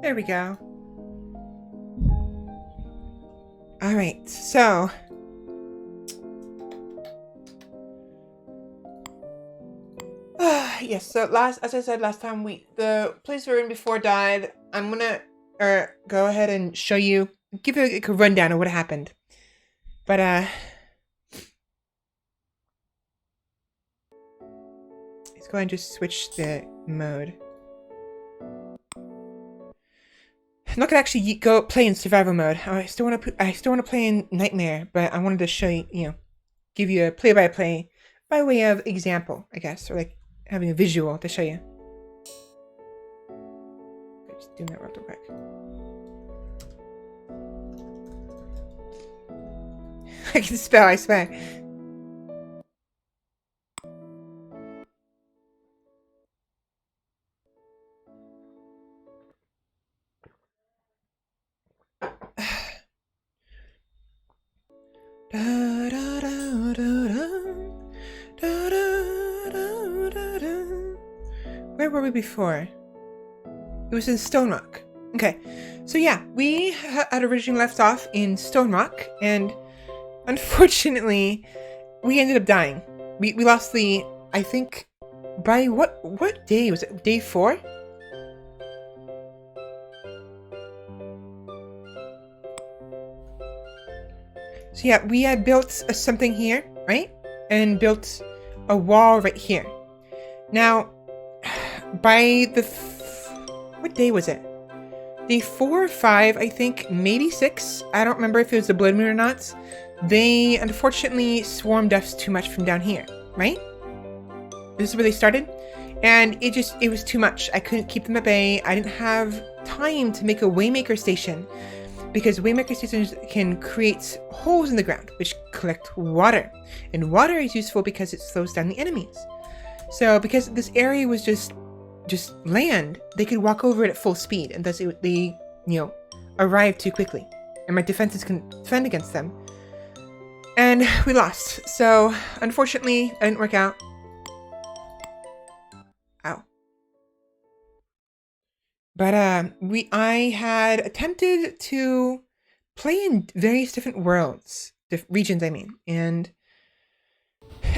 There we go. All right, so Yes, so as I said last time, the place we were in before died. I'm gonna go ahead and show you, give you like a rundown of what happened. But let's go ahead and just switch the mode. I'm not gonna actually go play in survival mode. I still want to play in Nightmare, but I wanted to show you, give you a play-by-play by way of example, I guess, or like having a visual to show you. Just doing that real quick. I can spell, I swear. Where were we before? It was in Stone Rock. Okay, so yeah, we had originally left off in Stone Rock, and unfortunately, we ended up dying. We lost I think, by what day? Was it day 4? So yeah, we had built something here, right? And built a wall right here. Now, by what day was it? Day 4 or 5, I think, maybe 6. I don't remember if it was the blood moon or not. They unfortunately swarmed us too much from down here, right? This is where they started. And it was too much. I couldn't keep them at bay. I didn't have time to make a Waymaker station, because Waymaker stations can create holes in the ground, which collect water. And water is useful because it slows down the enemies. So because this area was just land, they could walk over it at full speed, and thus they arrive too quickly. And my defenses can defend against them. And we lost. So unfortunately, it didn't work out. Ow. But I had attempted to play in various different worlds, regions, I mean, and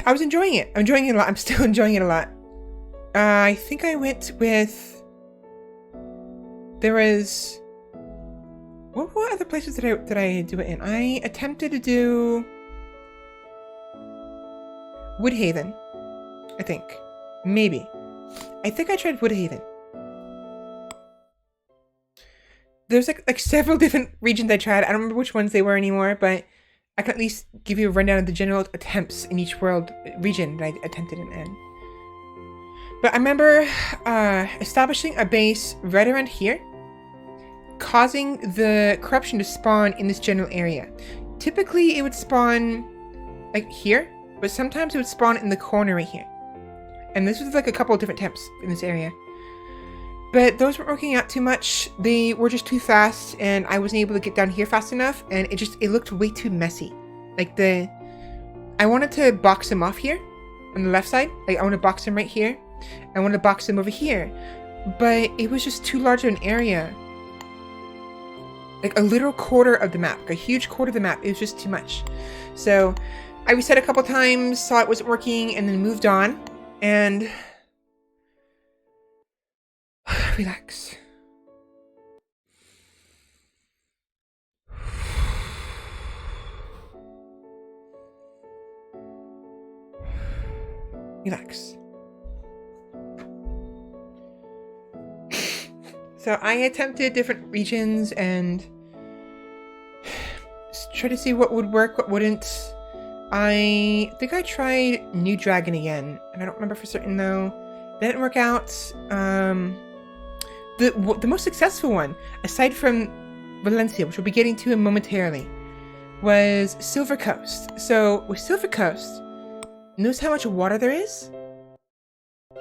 I was enjoying it. I'm enjoying it a lot. I'm still enjoying it a lot. I think I went with. There was. What other places did I do it in? I attempted to do Woodhaven, I think, maybe. I think I tried Woodhaven. There's like several different regions I tried. I don't remember which ones they were anymore, but I can at least give you a rundown of the general attempts in each region that I attempted in. But I remember establishing a base right around here, causing the corruption to spawn in this general area. Typically, it would spawn like here, but sometimes it would spawn in the corner right here. And this was like a couple of different attempts in this area. But those weren't working out too much. They were just too fast, and I wasn't able to get down here fast enough, and it looked way too messy. Like I wanted to box them off here on the left side. Like I want to box them right here. I wanted to box them over here. But it was just too large of an area. Like a literal quarter of the map. Like a huge quarter of the map. It was just too much. So I reset a couple times, saw it wasn't working, and then moved on. And relax. Relax. So I attempted different regions and tried to see what would work, what wouldn't. I think I tried New Dragon again, and I don't remember for certain though. That didn't work out. The most successful one, aside from Valencia, which we'll be getting to momentarily, was Silver Coast. So with Silver Coast, notice how much water there is?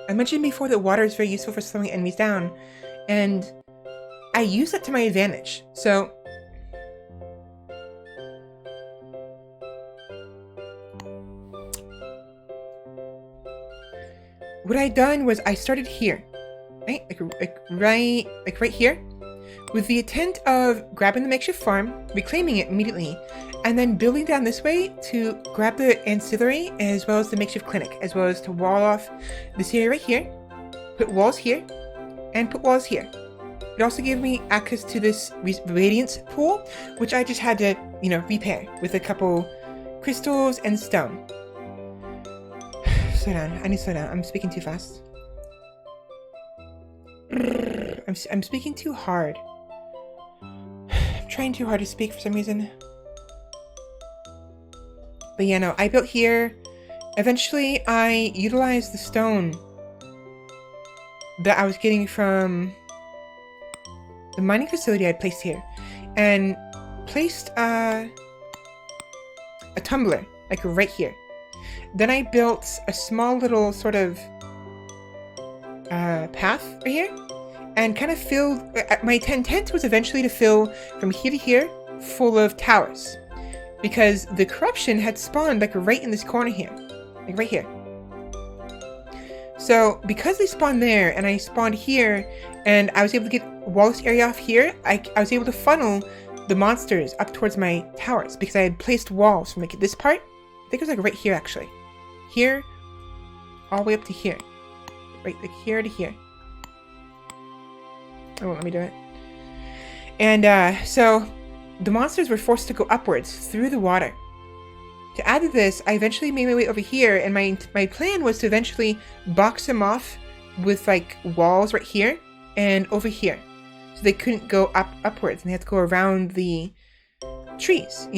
I mentioned before that water is very useful for slowing enemies down, and I use that to my advantage. So what I done was I started here, right? Like right here, with the intent of grabbing the makeshift farm, reclaiming it immediately, and then building down this way to grab the ancillary as well as the makeshift clinic, as well as to wall off this area right here, put walls here and put walls here. It also gave me access to this radiance pool, which I just had to, repair with a couple crystals and stone. Slow down. I need to slow down. I'm speaking too fast. I'm speaking too hard. I'm trying too hard to speak for some reason. But yeah, no, I built here. Eventually, I utilized the stone that I was getting from the mining facility I had placed here, and placed a tumbler, like right here. Then I built a small little sort of path right here, and kind of filled, my intent was eventually to fill from here to here full of towers, because the corruption had spawned like right in this corner here, like right here. So because they spawned there and I spawned here, and I was able to get Wallace area off here, I was able to funnel the monsters up towards my towers because I had placed walls from like this part. I think it was like right here actually. Here, all the way up to here. Right, like here to here. It won't let me do it. And so the monsters were forced to go upwards through the water. To add to this, I eventually made my way over here, and my plan was to eventually box them off with like walls right here and over here, so they couldn't go upwards, and they had to go around the trees,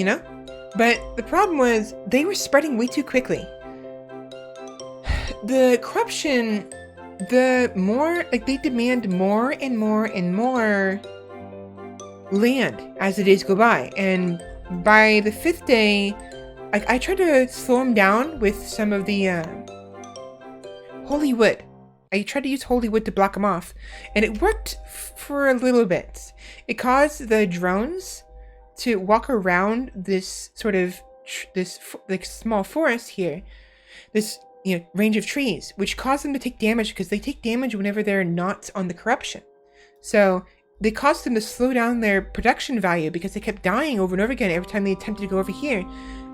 But the problem was they were spreading way too quickly. The corruption, the more like they demand more and more and more land as the days go by, and by the 5th day, I tried to slow them down with some of the holy wood. I tried to use holy wood to block them off, and it worked for a little bit. It caused the drones to walk around this sort of this like small forest here, this range of trees, which caused them to take damage, because they take damage whenever they're not on the corruption. So they caused them to slow down their production value because they kept dying over and over again every time they attempted to go over here.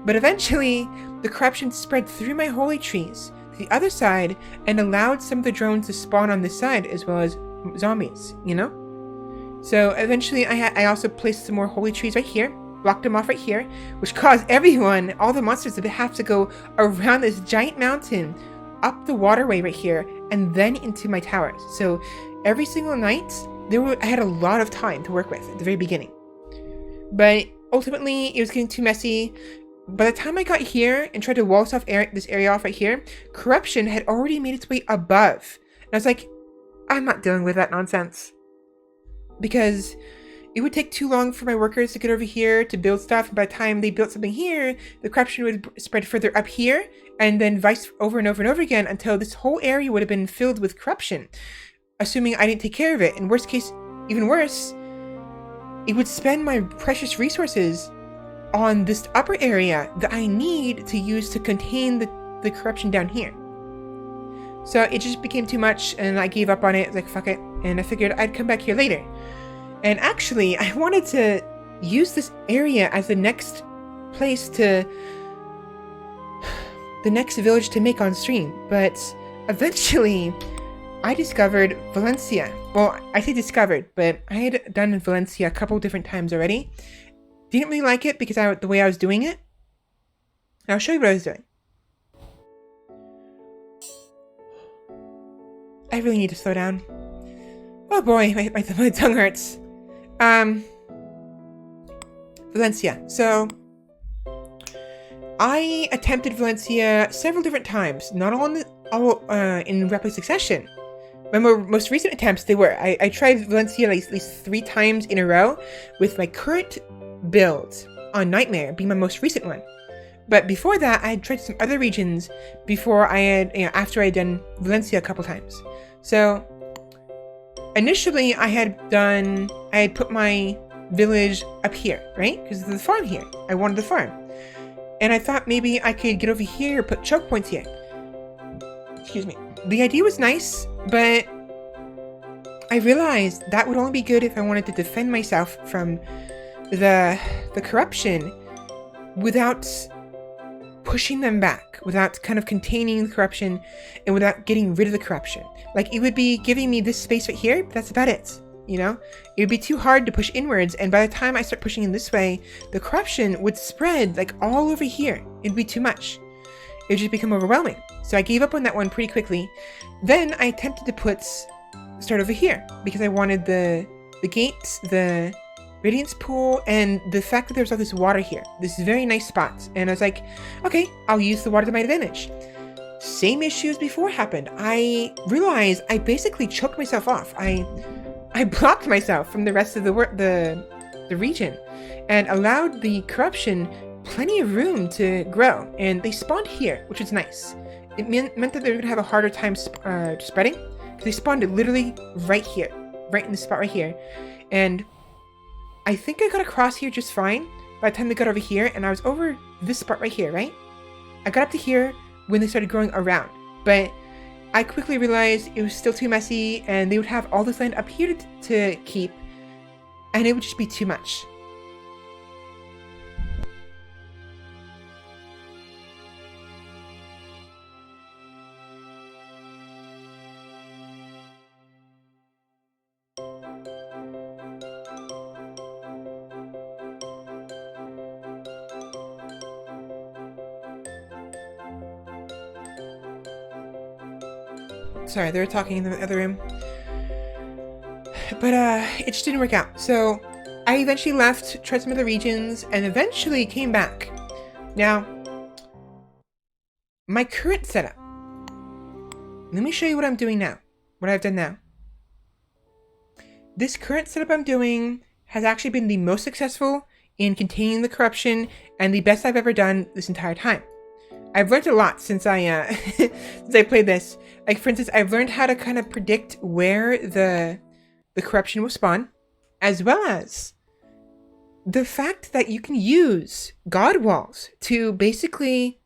But eventually, the corruption spread through my holy trees to the other side and allowed some of the drones to spawn on this side, as well as zombies, So eventually, I also placed some more holy trees right here, blocked them off right here, which caused everyone, all the monsters, to have to go around this giant mountain, up the waterway right here, and then into my towers. So every single night, I had a lot of time to work with at the very beginning. But ultimately, it was getting too messy. By the time I got here and tried to wall off this area off right here, corruption had already made its way above. And I was like, I'm not dealing with that nonsense. Because it would take too long for my workers to get over here to build stuff. And by the time they built something here, the corruption would spread further up here, and then vice over and over and over again, until this whole area would have been filled with corruption, assuming I didn't take care of it. In worst case, even worse, it would spend my precious resources on this upper area that I need to use to contain the corruption down here. So it just became too much, and I gave up on it. Like, fuck it. And I figured I'd come back here later. And actually, I wanted to use this area as the next place the next village to make on stream. But eventually, I discovered Valencia. Well, I say discovered, but I had done Valencia a couple different times already. Didn't really like it because the way I was doing it. And I'll show you what I was doing. I really need to slow down. Oh boy, my tongue hurts. Valencia. So, I attempted Valencia several different times, not all in rapid succession. My most recent attempts, they were. I tried Valencia at least 3 times in a row, with my current build on Nightmare being my most recent one. But before that, I had tried some other regions before after I had done Valencia a couple times. So, initially I had put my village up here, right? Because there's the farm here. I wanted the farm. And I thought maybe I could get over here, put choke points here. Excuse me. The idea was nice, but I realized that would only be good if I wanted to defend myself from the corruption without pushing them back, without kind of containing the corruption and without getting rid of the corruption. Like, it would be giving me this space right here, but that's about it, you know? It would be too hard to push inwards, and by the time I start pushing in this way, the corruption would spread, like, all over here. It'd be too much. It would just become overwhelming. So I gave up on that one pretty quickly. Then I attempted to start over here, because I wanted the gates, the radiance pool, and the fact that there's all this water here. This very nice spot. And I was like, okay, I'll use the water to my advantage. Same issue as before happened. I realized I basically choked myself off. I blocked myself from the rest of the region and allowed the corruption plenty of room to grow. And they spawned here, which was nice. It meant that they were going to have a harder time spreading, because they spawned literally right here, right in the spot right here. And I think I got across here just fine by the time they got over here, and I was over this spot right here, right? I got up to here when they started growing around, but I quickly realized it was still too messy, and they would have all this land up here to keep, and it would just be too much. Sorry, they were talking in the other room. But it just didn't work out. So I eventually left, tried some other regions, and eventually came back. Now, my current setup. Let me show you what I'm doing now. What I've done now. This current setup I'm doing has actually been the most successful in containing the corruption and the best I've ever done this entire time. I've learned a lot since I since I played this. Like, for instance, I've learned how to kind of predict where the corruption will spawn, as well as the fact that you can use god walls to basically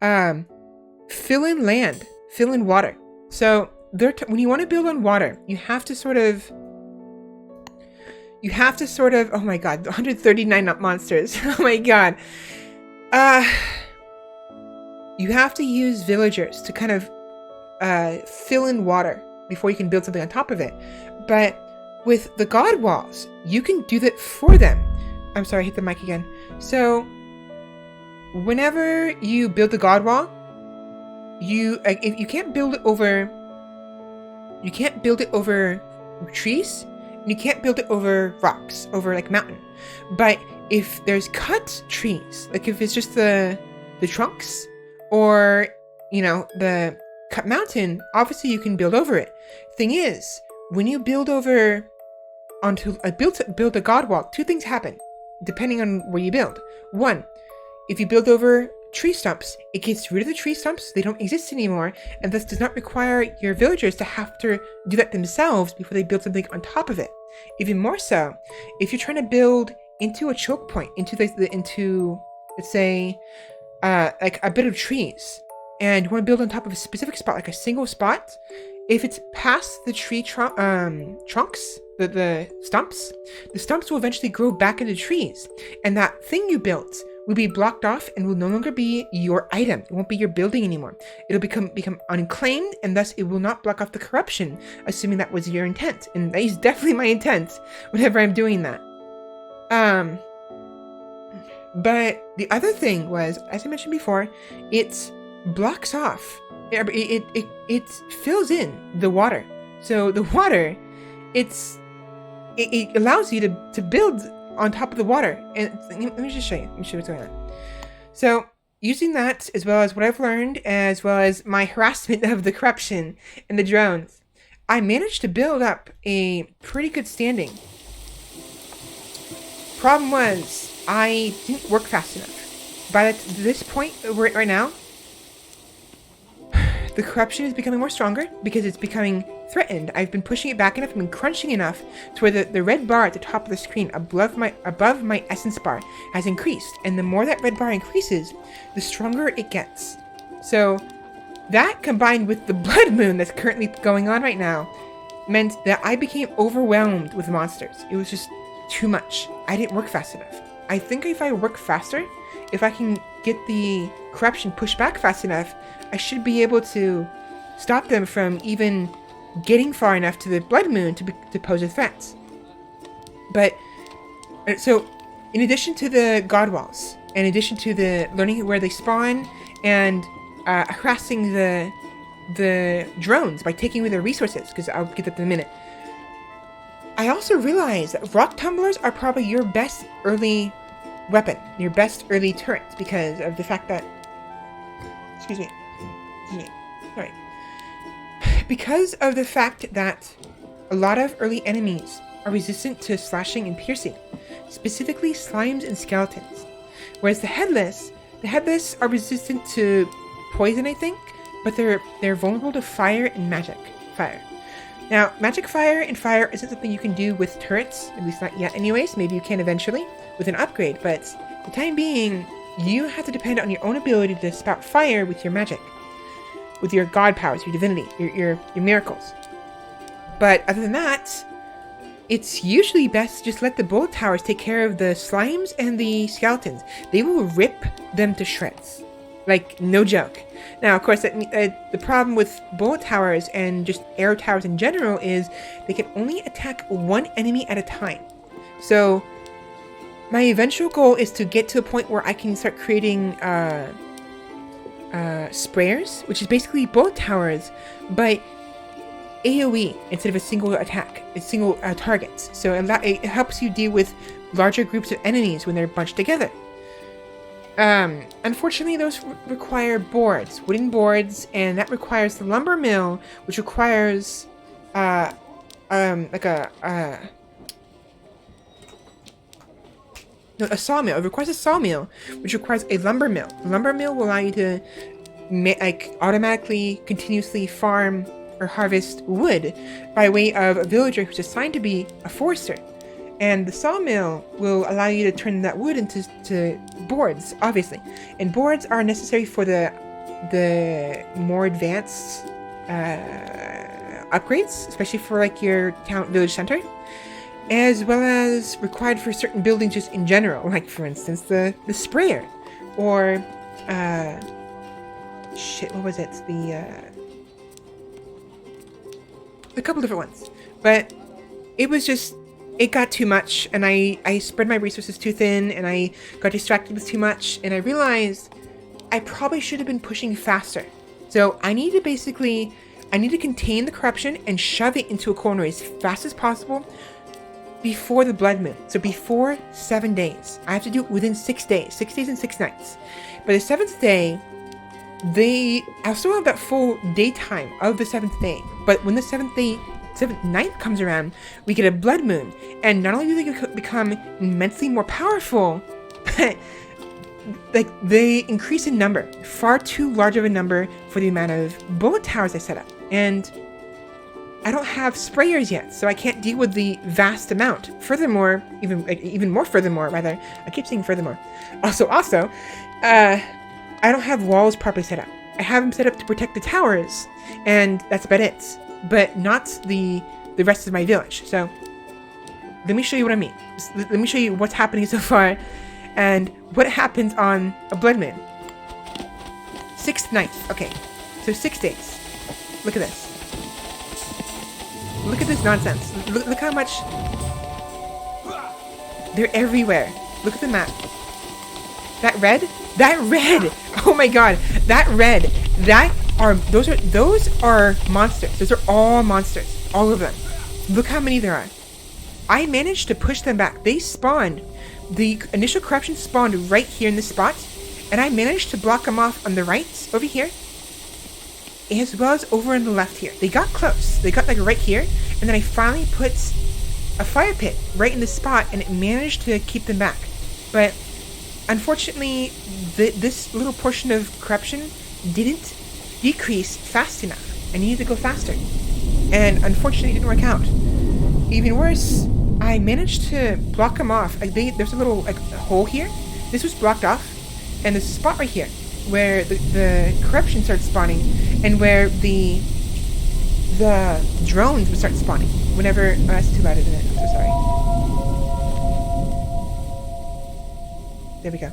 fill in land, fill in water. So when you want to build on water, you have to sort of, oh my god, 139 monsters. Oh my god. You have to use villagers to kind of fill in water before you can build something on top of it. But with the god walls, you can do that for them. I'm sorry, I hit the mic again. So whenever you build the god wall, you can't build it over trees, and you can't build it over rocks, over like mountain. But if there's cut trees, like if it's just the trunks, or the cut mountain, obviously you can build over it. Thing is, when you build over onto build a god wall, two things happen depending on where you build. One, if you build over tree stumps, it gets rid of the tree stumps, they don't exist anymore, and thus does not require your villagers to have to do that themselves before they build something on top of it. Even more so, if you're trying to build into a choke point, into let's say like a bit of trees, and you want to build on top of a specific spot, like a single spot, if it's past the tree trunks, the stumps will eventually grow back into trees, and that thing you built will be blocked off and will no longer be your item. It won't be your building anymore. It'll become unclaimed, and thus it will not block off the corruption, assuming that was your intent. And that is definitely my intent whenever I'm doing that. But the other thing was, as I mentioned before, it blocks off. It fills in the water. So the water, it allows you to build on top of the water. And let me just show you. Let me show you what's going on. So using that, as well as what I've learned, as well as my harassment of the corruption and the drones, I managed to build up a pretty good standing. Problem was, I didn't work fast enough. By this point we're at right now, the corruption is becoming more stronger because it's becoming threatened. I've been pushing it back enough, I've been crunching enough to where the red bar at the top of the screen above my essence bar has increased. And the more that red bar increases, the stronger it gets. So that, combined with the blood moon that's currently going on right now, meant that I became overwhelmed with monsters. It was just too much. I didn't work fast enough. I think if I worked faster, if I can get the corruption pushed back fast enough, I should be able to stop them from even getting far enough to the Blood Moon to pose a threat. But, so, in addition to the God Walls, in addition to the learning where they spawn, and harassing the drones by taking away their resources, because I'll get that in a minute, I also realized that rock tumblers are probably your best early weapon, your best early turret, because of the fact that, sorry, because of the fact that a lot of early enemies are resistant to slashing and piercing, specifically slimes and skeletons, whereas the headless are resistant to poison, I think, but they're vulnerable to fire and magic fire. Now, magic fire and fire isn't something you can do with turrets, at least not yet anyways. Maybe you can eventually with an upgrade, but for the time being, you have to depend on your own ability to spout fire with your magic, with your god powers, your divinity, your miracles. But other than that, it's usually best to just let the bullet towers take care of the slimes and the skeletons. They will rip them to shreds. Like, no joke. Now, of course, the problem with bullet towers and just arrow towers in general is they can only attack one enemy at a time. So, my eventual goal is to get to a point where I can start creating sprayers, which is basically bullet towers, but AoE instead of a single attack, single targets. So it helps you deal with larger groups of enemies when they're bunched together. Unfortunately, those require boards, wooden boards, and that requires the lumber mill, which requires a sawmill. It requires a sawmill, which requires a lumber mill. The lumber mill will allow you to automatically, continuously farm or harvest wood by way of a villager who's assigned to be a forester. And the sawmill will allow you to turn that wood into boards, obviously. And boards are necessary for the more advanced upgrades, especially for like your town village center, as well as required for certain buildings just in general, like for instance the sprayer, or what was it? A couple different ones, but it got too much, and I spread my resources too thin, and I got distracted with too much, and I realized I probably should have been pushing faster. So I need to contain the corruption and shove it into a corner as fast as possible before the Blood Moon. So before 7 days. I have to do it within 6 days. 6 days and 6 nights. By the 7th day, I'll still have that full daytime of the 7th day. But when the 7th night comes around, we get a Blood Moon. And not only do they become immensely more powerful, but like they increase in number. Far too large of a number for the amount of bullet towers I set up. And I don't have sprayers yet, so I can't deal with the vast amount. Furthermore, even more furthermore, rather, I keep saying furthermore. Also, I don't have walls properly set up. I have them set up to protect the towers, and that's about it. But not the rest of my village. So, let me show you what I mean. Let me show you what's happening so far, and what happens on a Blood Moon. 6th night. Okay, so 6 days. Look at this. Look at this nonsense. Look how much... They're everywhere. Look at the map. That red? That red! Oh my god. That red. Those are monsters. Those are all monsters. All of them. Look how many there are. I managed to push them back. They spawned. The initial corruption spawned right here in this spot. And I managed to block them off on the right, over here, as well as over on the left here. They got close. They got like right here. And then I finally put a fire pit right in this spot, and it managed to keep them back. But unfortunately, this little portion of corruption didn't decrease fast enough. I needed to go faster. And unfortunately, it didn't work out. Even worse, I managed to block them off. There's a little hole here. This was blocked off. And there's a spot right here where the corruption starts spawning, and where the drones would start spawning whenever... Oh, that's too loud, isn't it? I'm so sorry. There we go.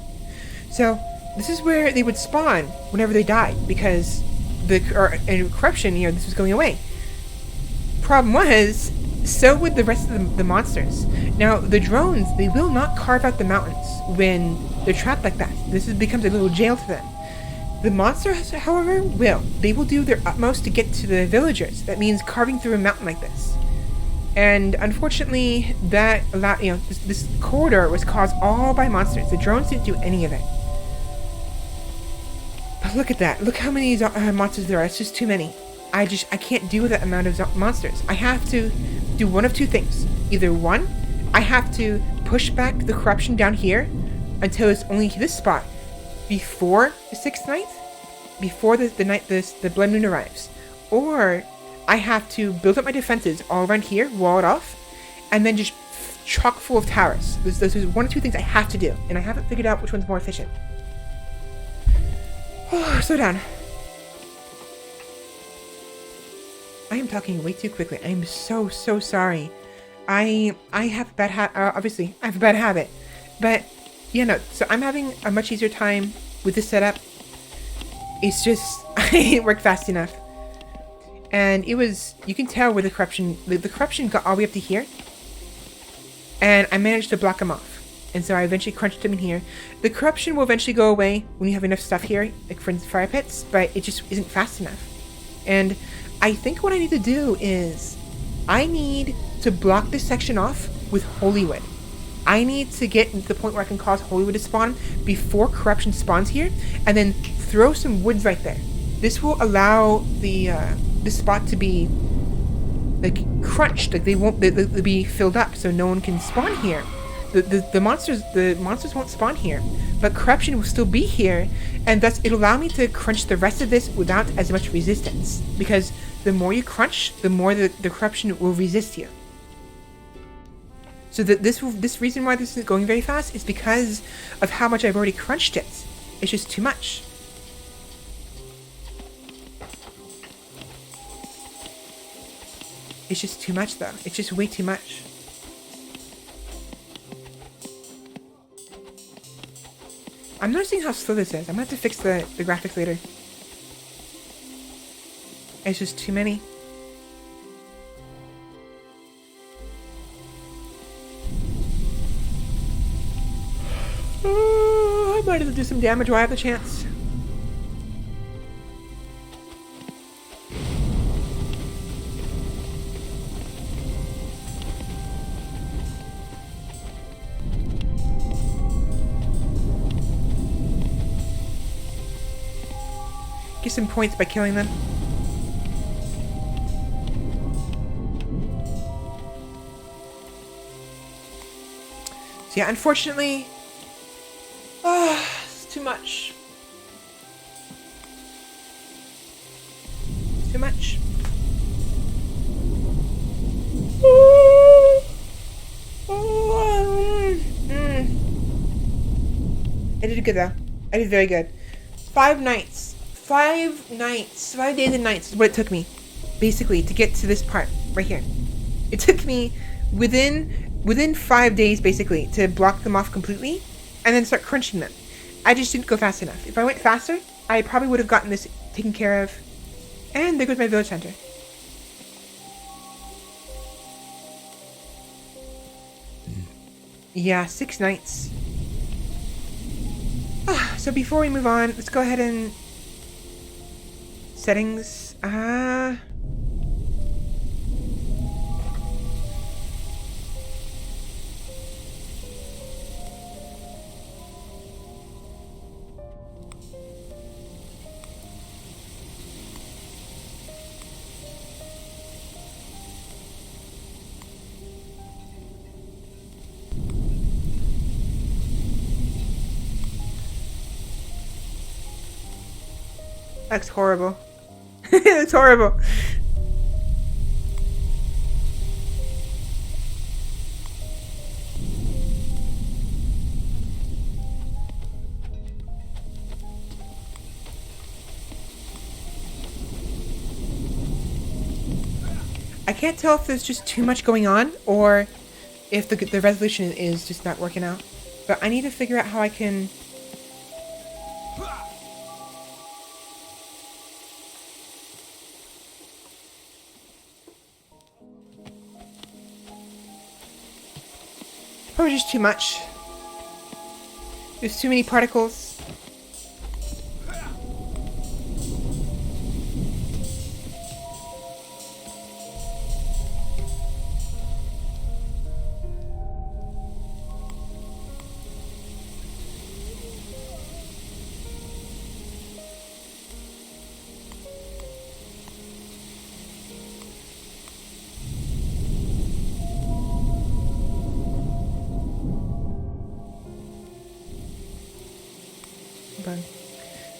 So this is where they would spawn whenever they died, because the corruption, this was going away. Problem was, so would the rest of the monsters. Now, the drones, they will not carve out the mountains when they're trapped like that. This becomes a little jail to them. The monsters, however, will. They will do their utmost to get to the villagers. That means carving through a mountain like this. And unfortunately, that allowed, this corridor was caused all by monsters. The drones didn't do any of it. But look at that. Look how many monsters there are. It's just too many. I can't deal with that amount of monsters. I have to do one of two things. Either one, I have to push back the corruption down here until it's only this spot before the 6th night, before the blood moon arrives. Or I have to build up my defenses all around here, wall it off, and then just chock full of towers. Those are one or two things I have to do, and I haven't figured out which one's more efficient. Oh, slow down. I am talking way too quickly. I am so sorry. I have a bad obviously, I have a bad habit. But, so I'm having a much easier time with this setup. It's just, I didn't work fast enough. And it was, you can tell where the corruption got all the way up to here. And I managed to block him off. And so I eventually crunched him in here. The corruption will eventually go away when you have enough stuff here, like for fire pits, but it just isn't fast enough. And I think what I need to do is, I need to block this section off with holy wood. I need to get to the point where I can cause holy wood to spawn before corruption spawns here, and then throw some woods right there. This will allow this spot to be like crunched, like they'll be filled up, so no one can spawn here. The monsters won't spawn here, but corruption will still be here, and thus it'll allow me to crunch the rest of this without as much resistance, because the more you crunch, the more the corruption will resist you. So this reason why this isn't going very fast is because of how much I've already crunched it. It's just too much. It's just too much, though. It's just way too much. I'm noticing how slow this is. I'm gonna have to fix the graphics later. It's just too many. I might as well do some damage while I have the chance. Get some points by killing them. So yeah, unfortunately, it's too much. It's too much. I did good though. I did very good. 5 nights. 5 nights. 5 days and nights is what it took me, basically, to get to this part right here. It took me within 5 days, basically, to block them off completely and then start crunching them. I just didn't go fast enough. If I went faster, I probably would have gotten this taken care of. And there goes my village center. Yeah, 6 nights. So before we move on, let's go ahead and settings. That's horrible. It's horrible. I can't tell if there's just too much going on or if the resolution is just not working out. But I need to figure out how I can Probably just too much. There's too many particles.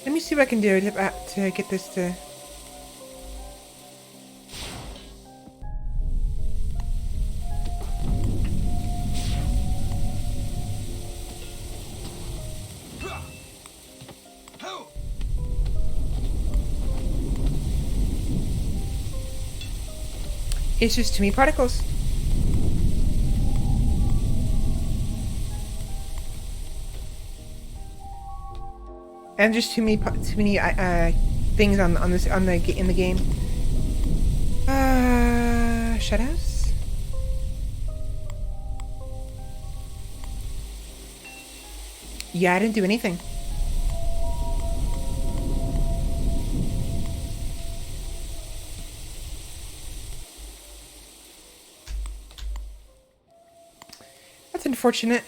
Let me see what I can do to get this to... It's just too many particles. And just too many things in the game. Shadows. Yeah, I didn't do anything. That's unfortunate.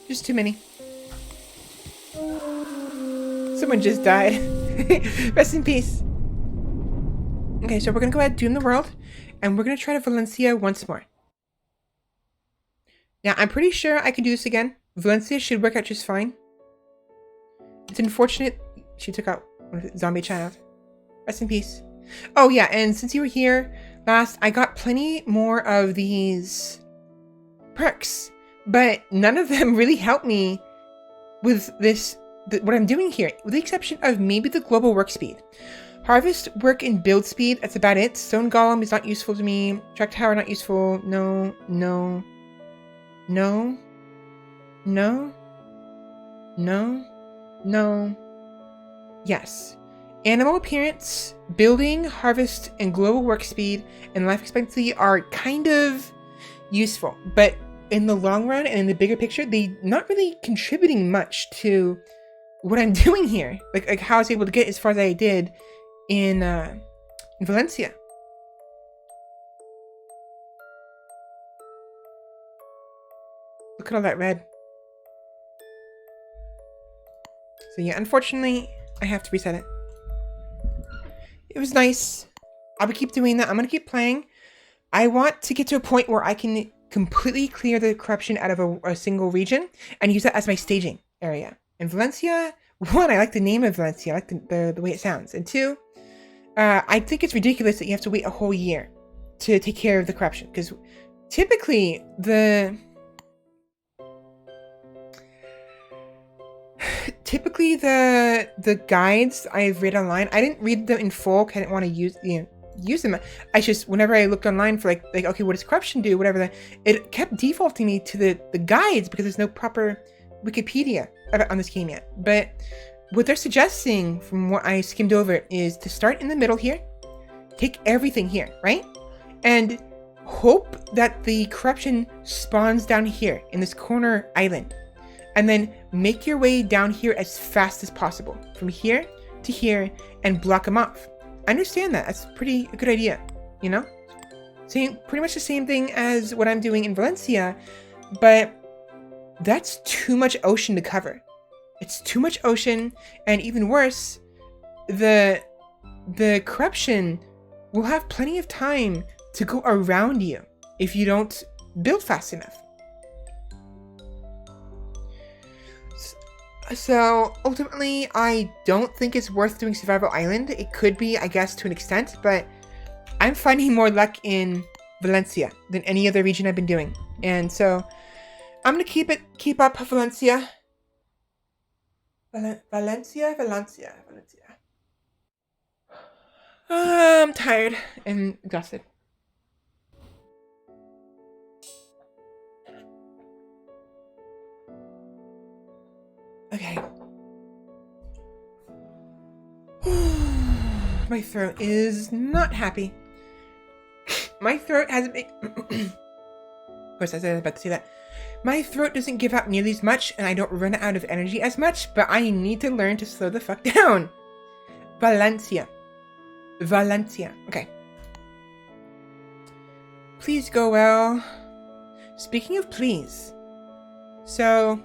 Just too many. Someone just died. Rest in peace. Okay, so we're gonna go ahead and doom the world, and we're gonna try to Valencia once more. Now, I'm pretty sure I can do this again. Valencia should work out just fine. It's unfortunate she took out a zombie child. Rest in peace. Oh yeah, and since you were here last, I got plenty more of these perks, but none of them really helped me with this, what I'm doing here, with the exception of maybe the global work speed. Harvest, work, and build speed, that's about it. Stone Golem is not useful to me. Track Tower, not useful. No, no, no, no, no, no, yes. Animal appearance, building, harvest, and global work speed and life expectancy are kind of useful, but in the long run and in the bigger picture, they're not really contributing much to what I'm doing here. Like how I was able to get as far as I did in Valencia. Look at all that red. So yeah, unfortunately, I have to reset it. It was nice. I will keep doing that. I'm going to keep playing. I want to get to a point where I can completely clear the corruption out of a single region and use that as my staging area. In Valencia, one, I like the name of Valencia. I like the way it sounds. And two, I think it's ridiculous that you have to wait a whole year to take care of the corruption. Because typically, the guides I've read online, I didn't read them in full because I didn't want to use them. I just, whenever I looked online for like okay, what does corruption do, whatever, it kept defaulting me to the guides because there's no proper Wikipedia on this game yet. But what they're suggesting, from what I skimmed over, is to start in the middle here, take everything here, right? And hope that the corruption spawns down here in this corner island. And then make your way down here as fast as possible, from here to here, and block them off. I understand that. That's a good idea, you know? Pretty much the same thing as what I'm doing in Valencia, but that's too much ocean to cover. It's too much ocean, and even worse, the corruption will have plenty of time to go around you if you don't build fast enough. So ultimately, I don't think it's worth doing Survival Island. It could be, I guess, to an extent, but I'm finding more luck in Valencia than any other region I've been doing. And so I'm gonna keep up Valencia. Valencia. I'm tired and exhausted. Okay. My throat is not happy. My throat hasn't been... Of course, I was about to say that. My throat doesn't give out nearly as much, and I don't run out of energy as much, but I need to learn to slow the fuck down. Valencia. Okay. Please go well. Speaking of please. So...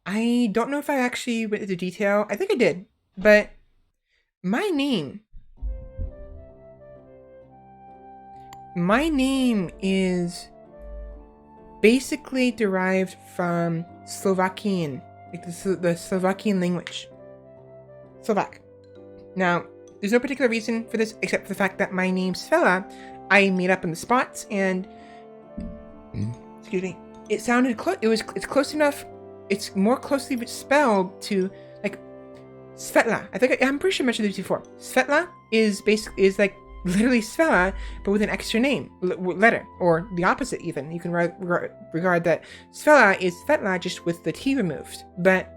I don't know if I actually went into detail. I think I did. But my name is basically derived from Slovakian, like the Slovakian language. Slovak. Now, there's no particular reason for this except for the fact that my name Svela, I made up on the spot, and excuse me, it sounded close. It's close enough. It's more closely spelled to like Svetla. I'm pretty sure I mentioned this before. Svetla is like literally Svela, but with an extra name letter, or the opposite even. You can regard that Svela is Svetla just with the T removed. But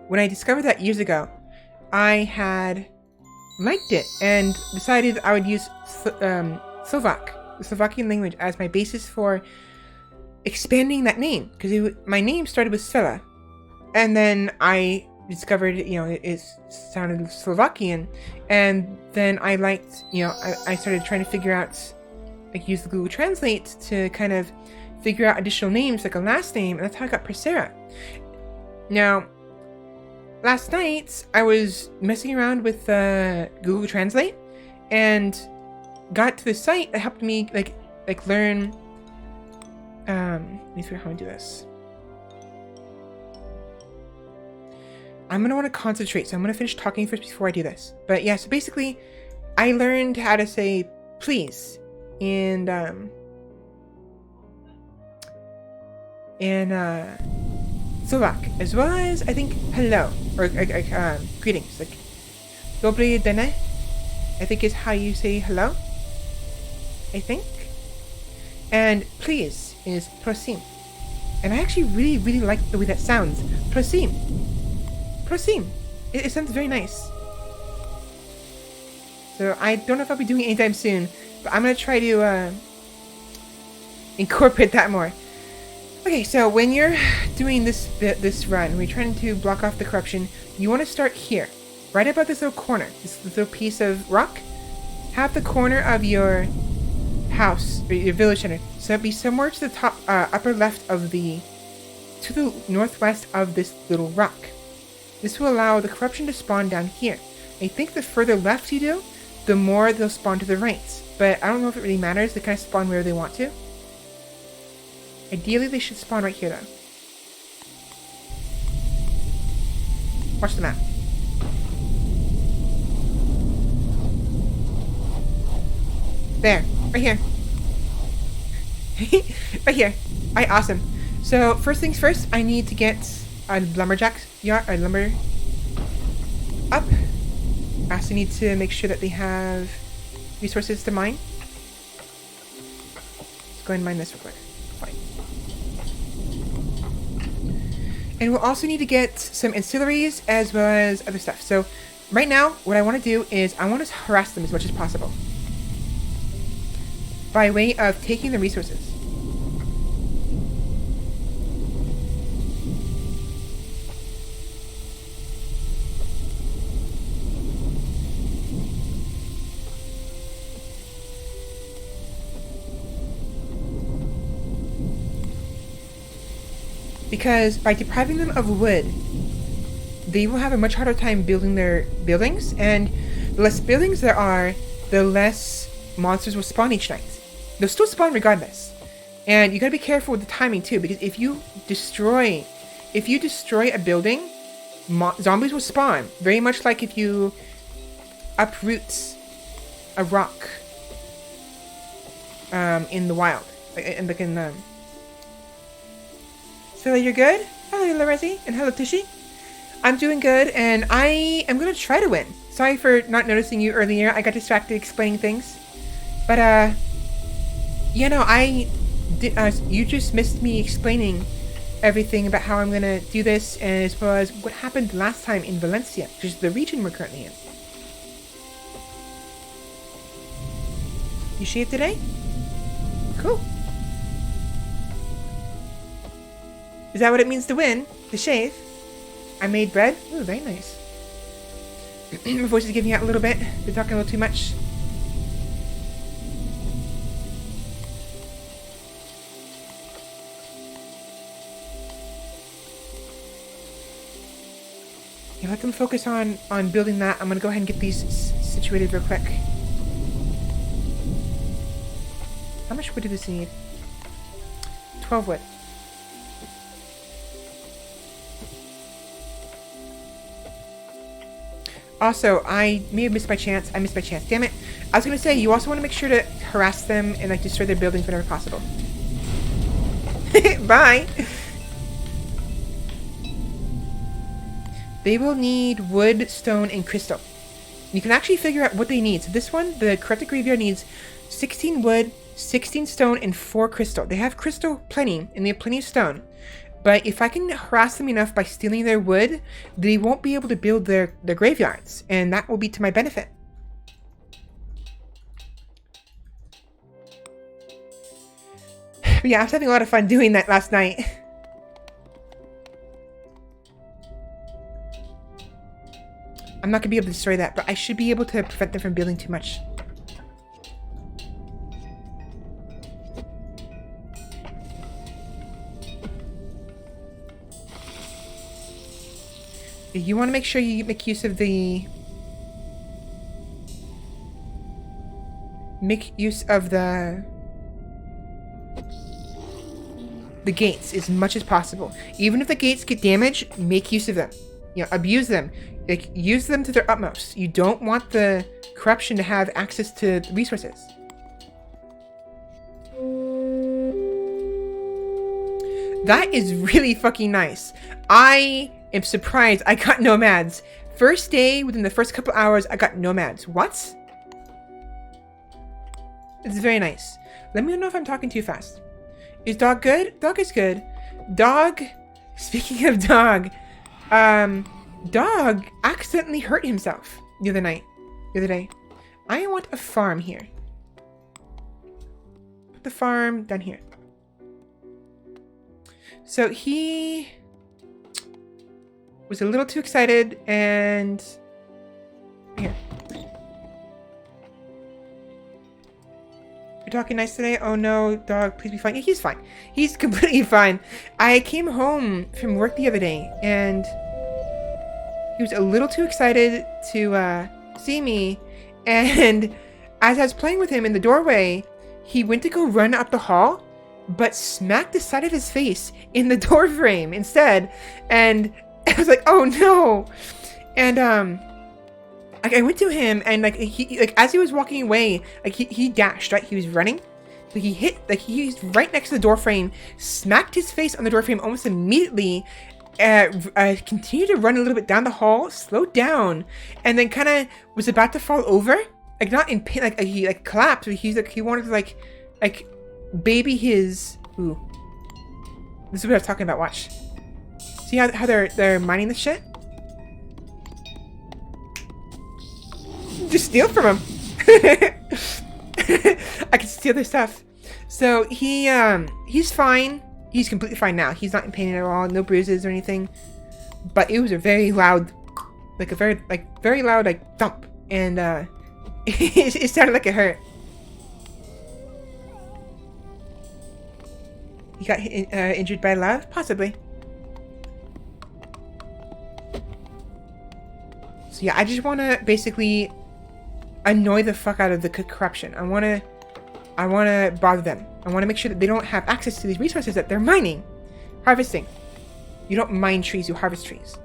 when I discovered that years ago, I had liked it and decided I would use Slovak, the Slovakian language, as my basis for expanding that name, because my name started with Svela, and then I discovered, it sounded Slovakian, and then I liked, I started trying to figure out, like, use the Google Translate to kind of figure out additional names, like a last name, and that's how I got Persera. Now, last night, I was messing around with Google Translate, and got to the site that helped me, like learn. Let me figure out how to do this. I'm gonna want to concentrate, so I'm gonna finish talking first before I do this. But yeah, so basically, I learned how to say please in Slovak, as well as I think hello or greetings, like dobry dene, I think is how you say hello. I think, and please is prosim. And I actually really like the way that sounds. Prosim. It sounds very nice. So I don't know if I'll be doing it anytime soon, but I'm gonna try to incorporate that more. Okay, so when you're doing this run, when you're trying to block off the corruption, you want to start here, right above this little corner, this little piece of rock. Have the corner of your house or your village center, so it'd be somewhere to the top, upper left to the northwest of this little rock. This will allow the corruption to spawn down here. I think the further left you do, the more they'll spawn to the right, but I don't know if it really matters. They kind of spawn wherever they want to. Ideally, they should spawn right here though. Watch the map. There. Right here. Right here. Alright, awesome. So, first things first, I need to get a lumberjack's yard, a lumber up. I also need to make sure that they have resources to mine. Let's go ahead and mine this real quick. Fine. And we'll also need to get some ancillaries as well as other stuff. So, right now, what I want to do is I want to harass them as much as possible, by way of taking the resources. Because by depriving them of wood, they will have a much harder time building their buildings, and The less buildings there are, the less monsters will spawn each night. They'll still spawn regardless. And you gotta be careful with the timing too, because if you destroy a building, zombies will spawn. Very much like if you uproot a rock in the wild. So you're good? Hello, Lorezi, and hello, Tushy. I'm doing good, and I am gonna try to win. Sorry for not noticing you earlier. I got distracted explaining things. But, you know, you just missed me explaining everything about how I'm gonna do this, as well as what happened last time in Valencia, which is the region we're currently in. You shaved today? Cool. Is that what it means to win? To shave? I made bread? Ooh, very nice. My voice is giving out a little bit. Been talking a little too much. Yeah, let them focus on building that. I'm gonna go ahead and get these situated real quick. How much wood do this need? 12 wood. Also, I may have missed my chance. I missed my chance. Damn it. I was going to say, you also want to make sure to harass them and like destroy their buildings whenever possible. Bye. They will need wood, stone, and crystal. You can actually figure out what they need. So this one, the corrupted graveyard, needs 16 wood, 16 stone, and 4 crystal. They have crystal plenty, and they have plenty of stone. But if I can harass them enough by stealing their wood, they won't be able to build their graveyards, and that will be to my benefit. But yeah, I was having a lot of fun doing that last night. I'm not going to be able to destroy that, but I should be able to prevent them from building too much. You want to make sure you make use of the... the gates as much as possible. Even if the gates get damaged, make use of them. You know, abuse them. Like, use them to their utmost. You don't want the corruption to have access to resources. That is really fucking nice. I am surprised I got nomads. First day, within the first couple hours, I got nomads. What? It's very nice. Let me know if I'm talking too fast. Is dog good? Dog is good. Dog, speaking of dog, dog accidentally hurt himself the other day. I want a farm here. Put the farm down here. So he was a little too excited and here. You're talking nice today? Oh no, dog, please be fine. Yeah, he's fine. He's completely fine. I came home from work the other day and he was a little too excited to see me, and as I was playing with him in the doorway, he went to go run up the hall, but smacked the side of his face in the door frame instead, and I was like, oh no. And I went to him, and as he was walking away, he dashed, right? He was running, so he hit, he's right next to the door frame, smacked his face on the door frame almost immediately, continued to run a little bit down the hall, slowed down, and then kind of was about to fall over, like not in pain, he collapsed, but he wanted to like baby his. Ooh, this is what I was talking about. Watch. See how they're mining this shit? Just steal from him. I can steal their stuff. So he's fine. He's completely fine now. He's not in pain at all. No bruises or anything. But it was a very loud, very loud thump, and it sounded like it hurt. He got injured by love? Possibly. So yeah, I just want to basically annoy the fuck out of the corruption. I want to bother them. I want to make sure that they don't have access to these resources that they're mining, harvesting. You don't mine trees, you harvest trees.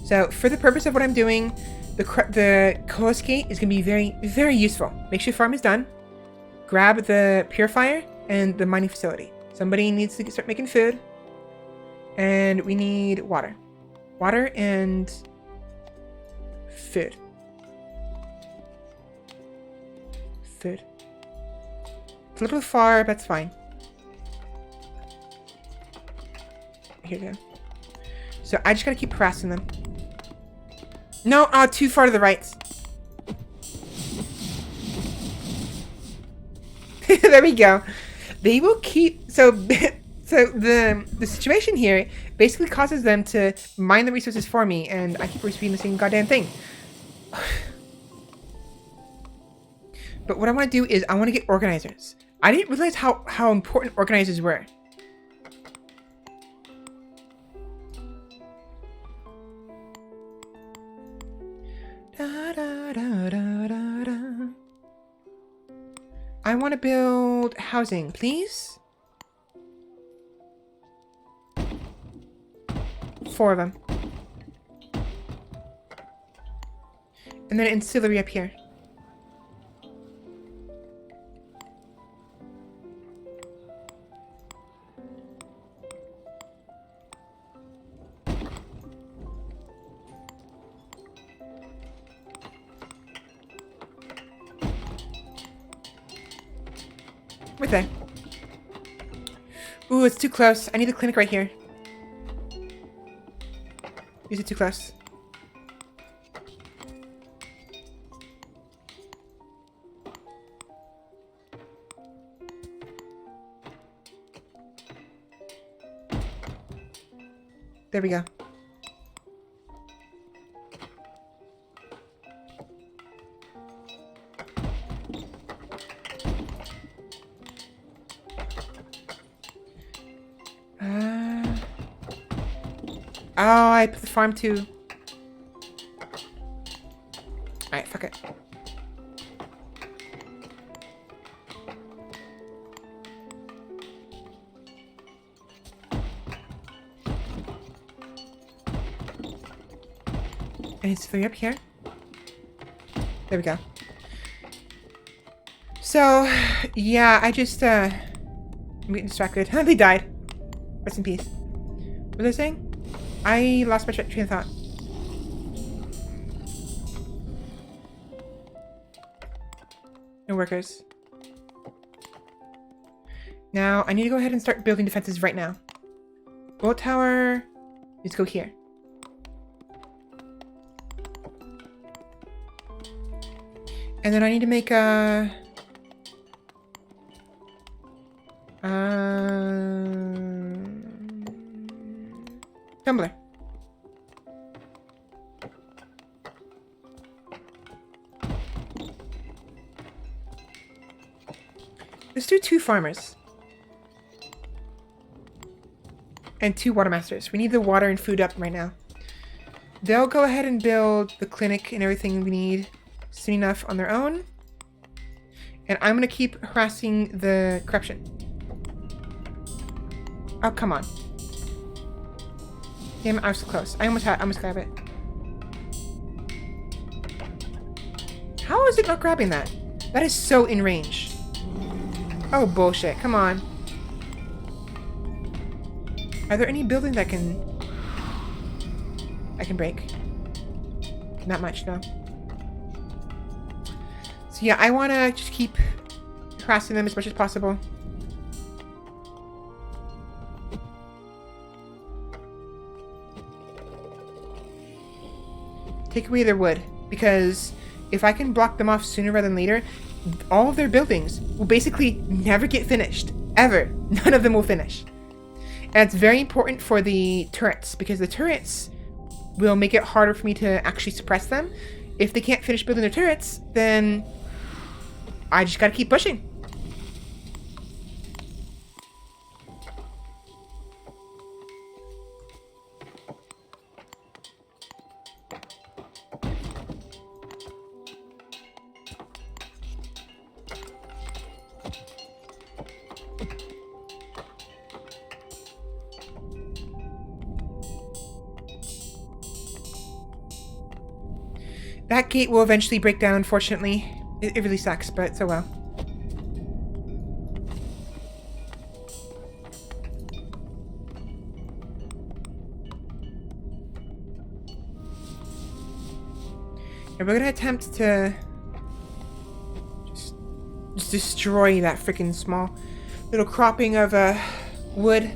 So for the purpose of what I'm doing, the Kosuke is going to be very, very useful. Make sure farm is done. Grab the purifier and the mining facility. Somebody needs to start making food. And we need water. Water and food. Food. It's a little far, but that's fine. Here we go. So I just gotta keep harassing them. No, too far to the right. There we go. They will keep so the situation here basically causes them to mine the resources for me, and I keep repeating the same goddamn thing. But what I want to do is I want to get organizers. I didn't realize how important organizers were. Da, da, da, da, da, da. I want to build housing, please. 4 of them. And then an ancillary up here. Right there. Ooh, it's too close. I need the clinic right here. Is it too close? There we go. Oh, I put the farm too. Alright, fuck it. And it's 3 up here. There we go. So, yeah, I just, I'm getting distracted. They died. Rest in peace. What was I saying? I lost my train of thought. No workers. Now, I need to go ahead and start building defenses right now. Boat tower needs to go here. And then I need to make a... tumbler. Let's do 2 farmers. And 2 water masters. We need the water and food up right now. They'll go ahead and build the clinic and everything we need soon enough on their own. And I'm going to keep harassing the corruption. Oh, come on. Damn it, I was so close. I almost grabbed it. How is it not grabbing that? That is so in range. Oh, bullshit. Come on. Are there any buildings I can break? Not much, no. So yeah, I want to just keep harassing them as much as possible. Take away their wood, because if I can block them off sooner rather than later, all of their buildings will basically never get finished. Ever. None of them will finish. And it's very important for the turrets, because the turrets will make it harder for me to actually suppress them. If they can't finish building their turrets, then I just gotta keep pushing. That gate will eventually break down, unfortunately. It really sucks, but so well. And we're gonna attempt to just destroy that freaking small little cropping of wood.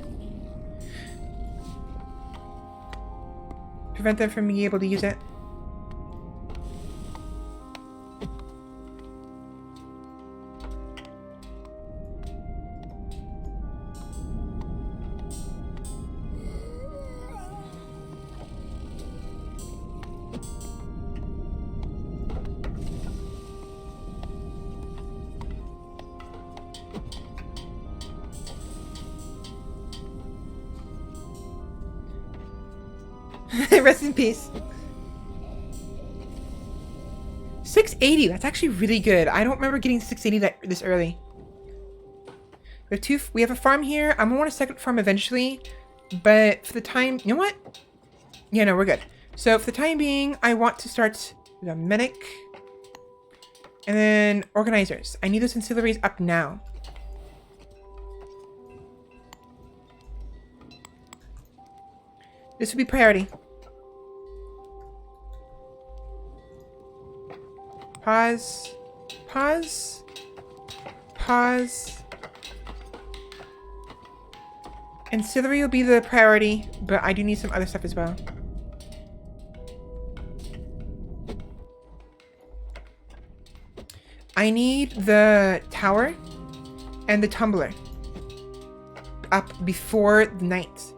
Prevent them from being able to use it. Rest in peace. 680. That's actually really good. I don't remember getting 680 this early. We have a farm here. I'm gonna want a second farm eventually, but for the time, you know what? Yeah, no, we're good. So for the time being, I want to start with a medic and then organizers. I need those ancillaries up now. This would be priority. Pause. Pause. Pause. Ancillary will be the priority, but I do need some other stuff as well. I need the tower and the tumbler up before the night.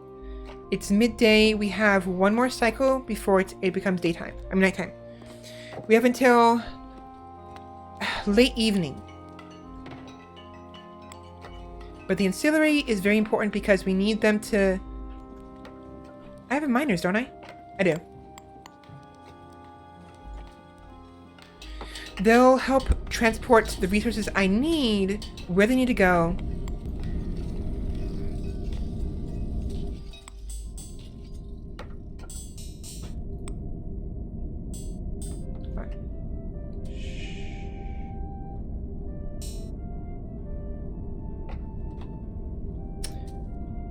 It's midday. We have one more cycle before it becomes daytime. I mean nighttime. We have until late evening. But the ancillary is very important because we need them to... I have miners, don't I? I do. They'll help transport the resources I need where they need to go.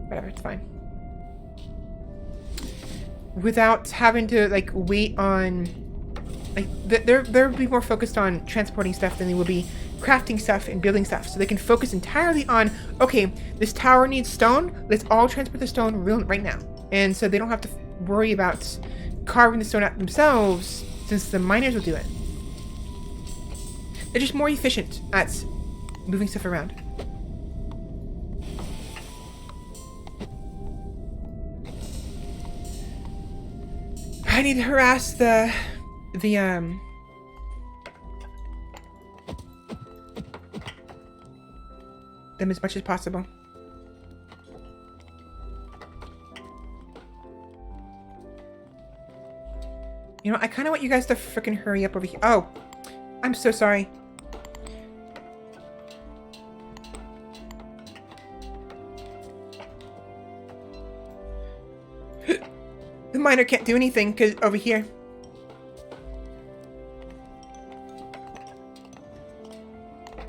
Whatever, it's fine. Without having to like wait on, like they'll be more focused on transporting stuff than they will be crafting stuff and building stuff. So they can focus entirely on, okay, this tower needs stone. Let's all transport the stone right now. And so they don't have to worry about carving the stone out themselves, since the miners will do it. They're just more efficient at moving stuff around. I need to harass them as much as possible. You know, I kind of want you guys to freaking hurry up over here. Oh, I'm so sorry. The miner can't do anything because over here.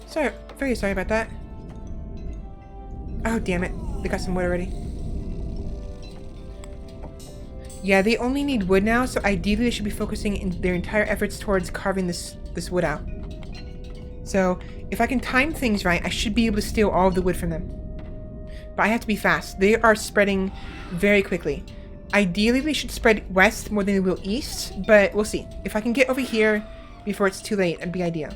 Sorry, very sorry about that. Oh, damn it. They got some wood already. Yeah, they only need wood now, so ideally they should be focusing in their entire efforts towards carving this wood out. So, if I can time things right, I should be able to steal all of the wood from them. But I have to be fast. They are spreading very quickly. Ideally, they should spread west more than they will east, but we'll see. If I can get over here before it's too late, that'd be ideal.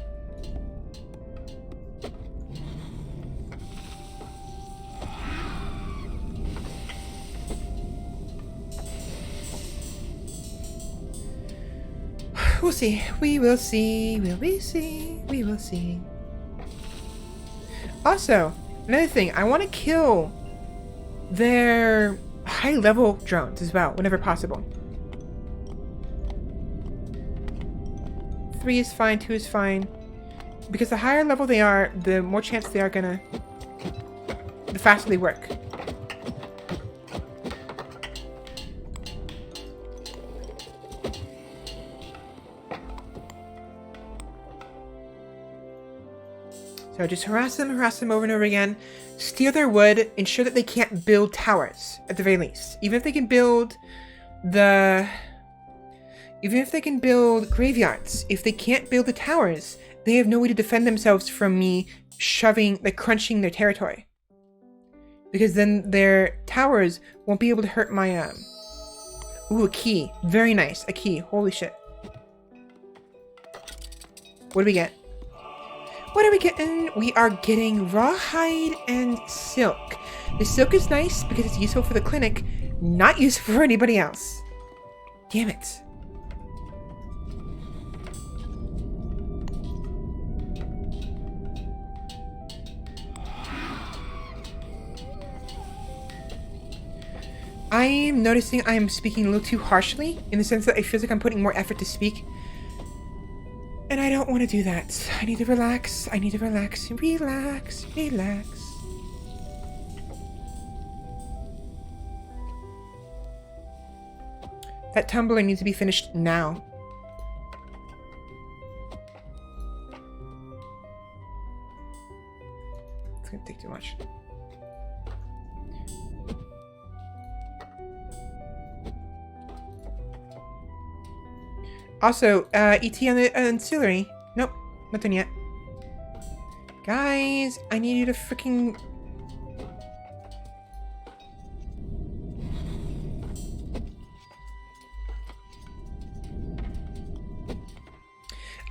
We'll see. We will see. We will see. We will see. Also, another thing, I want to kill their high-level drones as well, whenever possible. 3 is fine, 2 is fine. Because the higher level they are, the more chance they are gonna... the faster they work. So just harass them over and over again. Steal their wood. Ensure that they can't build towers, at the very least. Even if they can build graveyards, if they can't build the towers, they have no way to defend themselves from me crunching their territory. Because then their towers won't be able to hurt my, Ooh, a key. Very nice. A key. Holy shit. What do we get? What are we getting? We are getting rawhide and silk. The silk is nice because it's useful for the clinic, not useful for anybody else. Damn it. I am noticing I am speaking a little too harshly, in the sense that it feels like I'm putting more effort to speak. And I don't want to do that. I need to relax. I need to relax. Relax. Relax. That tumbler needs to be finished now. It's gonna take too much. Also, ET on the ancillary. Nope, not done yet. Guys, I need you to freaking...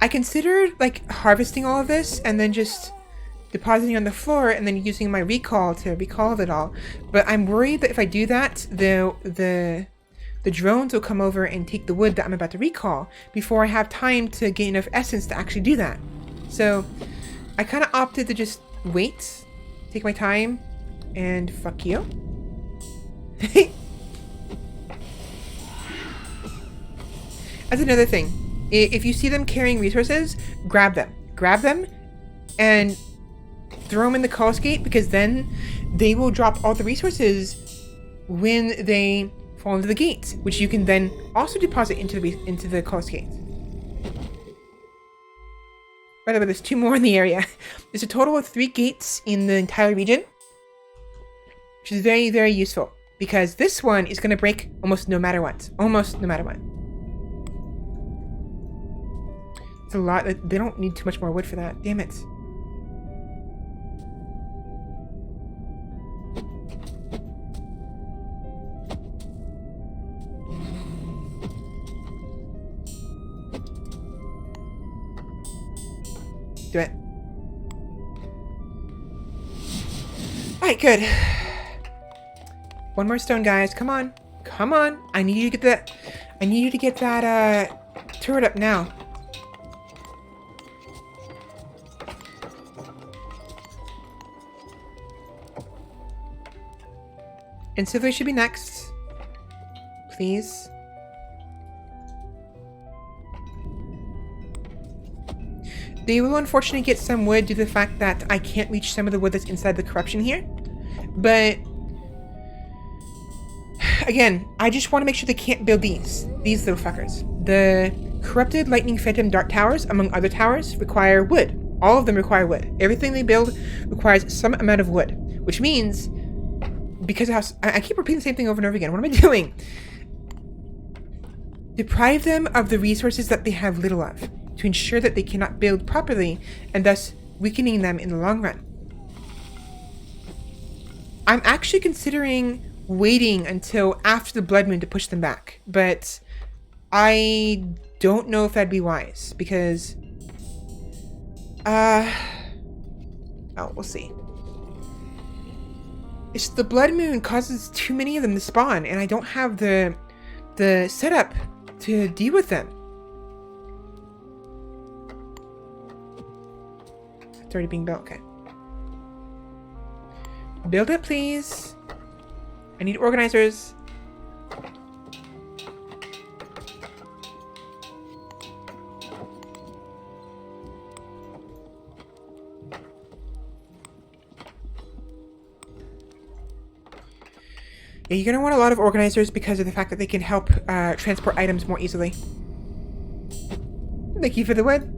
I considered, like, harvesting all of this and then just depositing on the floor and then using my recall to recall it all. But I'm worried that if I do that, the drones will come over and take the wood that I'm about to recall before I have time to get enough essence to actually do that. So I kind of opted to just wait, take my time, and fuck you. That's another thing. If you see them carrying resources, grab them. Grab them and throw them in the Colossus Gate, because then they will drop all the resources when they fall into the gate, which you can then also deposit into the Colossus Gate. By the way, there's 2 more in the area. There's a total of 3 gates in the entire region, which is very, very useful, because this one is going to break almost no matter what. Almost no matter what. It's a lot. They don't need too much more wood for that. Damn it. Do it. Alright, good. 1 more stone, guys. Come on. Come on. I need you to get that. I need you to get that turret up now. And Sylvia should be next. Please. They will unfortunately get some wood due to the fact that I can't reach some of the wood that's inside the corruption here. But again, I just want to make sure they can't build these little fuckers. The corrupted lightning phantom dart towers, among other towers, require wood. All of them require wood. Everything they build requires some amount of wood, which means, because of how I keep repeating the same thing over and over again. What am I doing? Deprive them of the resources that they have little of, to ensure that they cannot build properly, and thus weakening them in the long run. I'm actually considering waiting until after the blood moon to push them back, but I don't know if that'd be wise, because oh, we'll see. It's the blood moon causes too many of them to spawn, and I don't have the setup to deal with them. It's already being built. Okay. Build it, please. I need organizers. Yeah, you're gonna want a lot of organizers because of the fact that they can help transport items more easily. Thank you for the wood.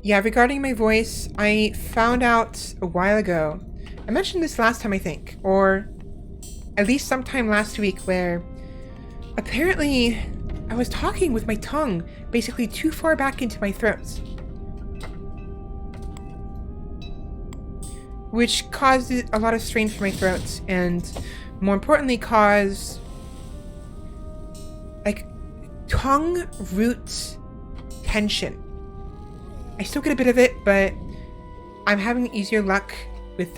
Yeah, regarding my voice, I found out a while ago. I mentioned this last time, I think, or at least sometime last week, where apparently I was talking with my tongue basically too far back into my throat, which caused a lot of strain for my throat, and more importantly caused like tongue root tension. I still get a bit of it, but I'm having easier luck with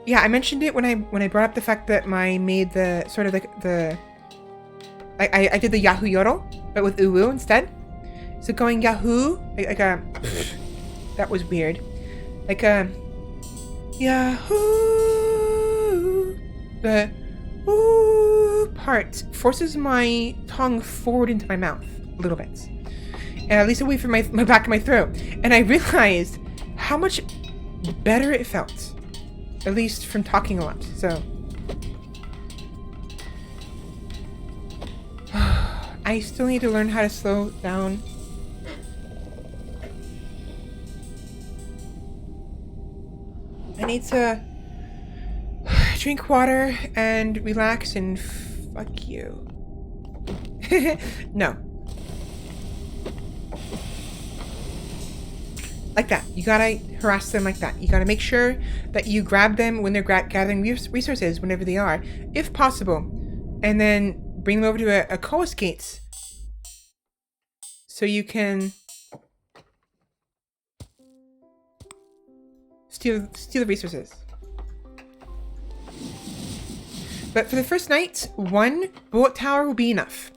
yeah, I mentioned it when I brought up the fact that I made the sort of like the I did the Yahoo Yodel, but with uwu instead. So going Yahoo, like a that was weird. Like a Yahoo, the ooh part forces my tongue forward into my mouth a little bit, and at least away from my back of my throat. And I realized how much better it felt, at least from talking a lot. So I still need to learn how to slow down. I need to drink water and relax and fuck you. No. Like that. You gotta harass them like that. You gotta make sure that you grab them when they're gathering resources, whenever they are, if possible. And then bring them over to a Koa's gate so you can steal the resources. But for the first night, 1 bullet tower will be enough.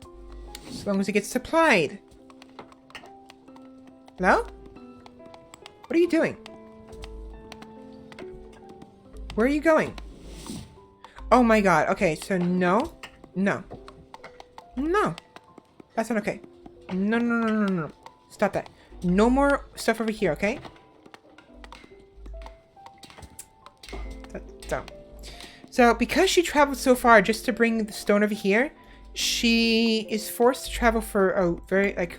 As long as it gets supplied. Hello? What are you doing? Where are you going? Oh my god. Okay, so no. No. No. That's not okay. No, no, no, no, no. Stop that. No more stuff over here, okay? So, because she traveled so far just to bring the stone over here, she is forced to travel for a very, like,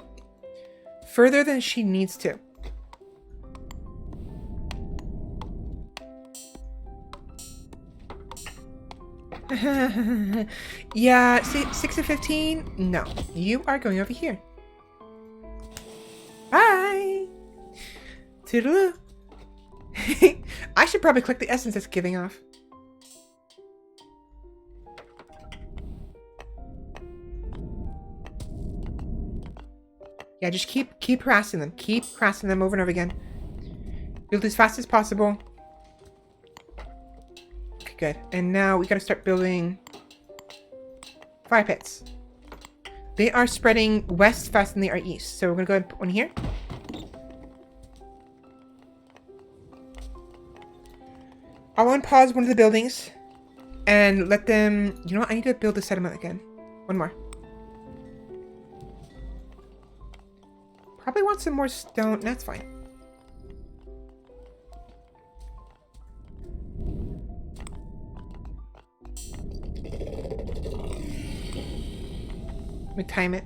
further than she needs to. Yeah, 6 to 15? No. You are going over here. Bye! Toodaloo. I should probably click the essence it's giving off. Yeah, just keep harassing them. Keep harassing them over and over again. Build as fast as possible. Okay, good. And now we gotta start building fire pits. They are spreading west faster than they are east. So we're gonna go ahead and put one here. I'll unpause one of the buildings and let them... You know what? I need to build the settlement again. One more. Probably want some more stone. That's fine. Let me time it.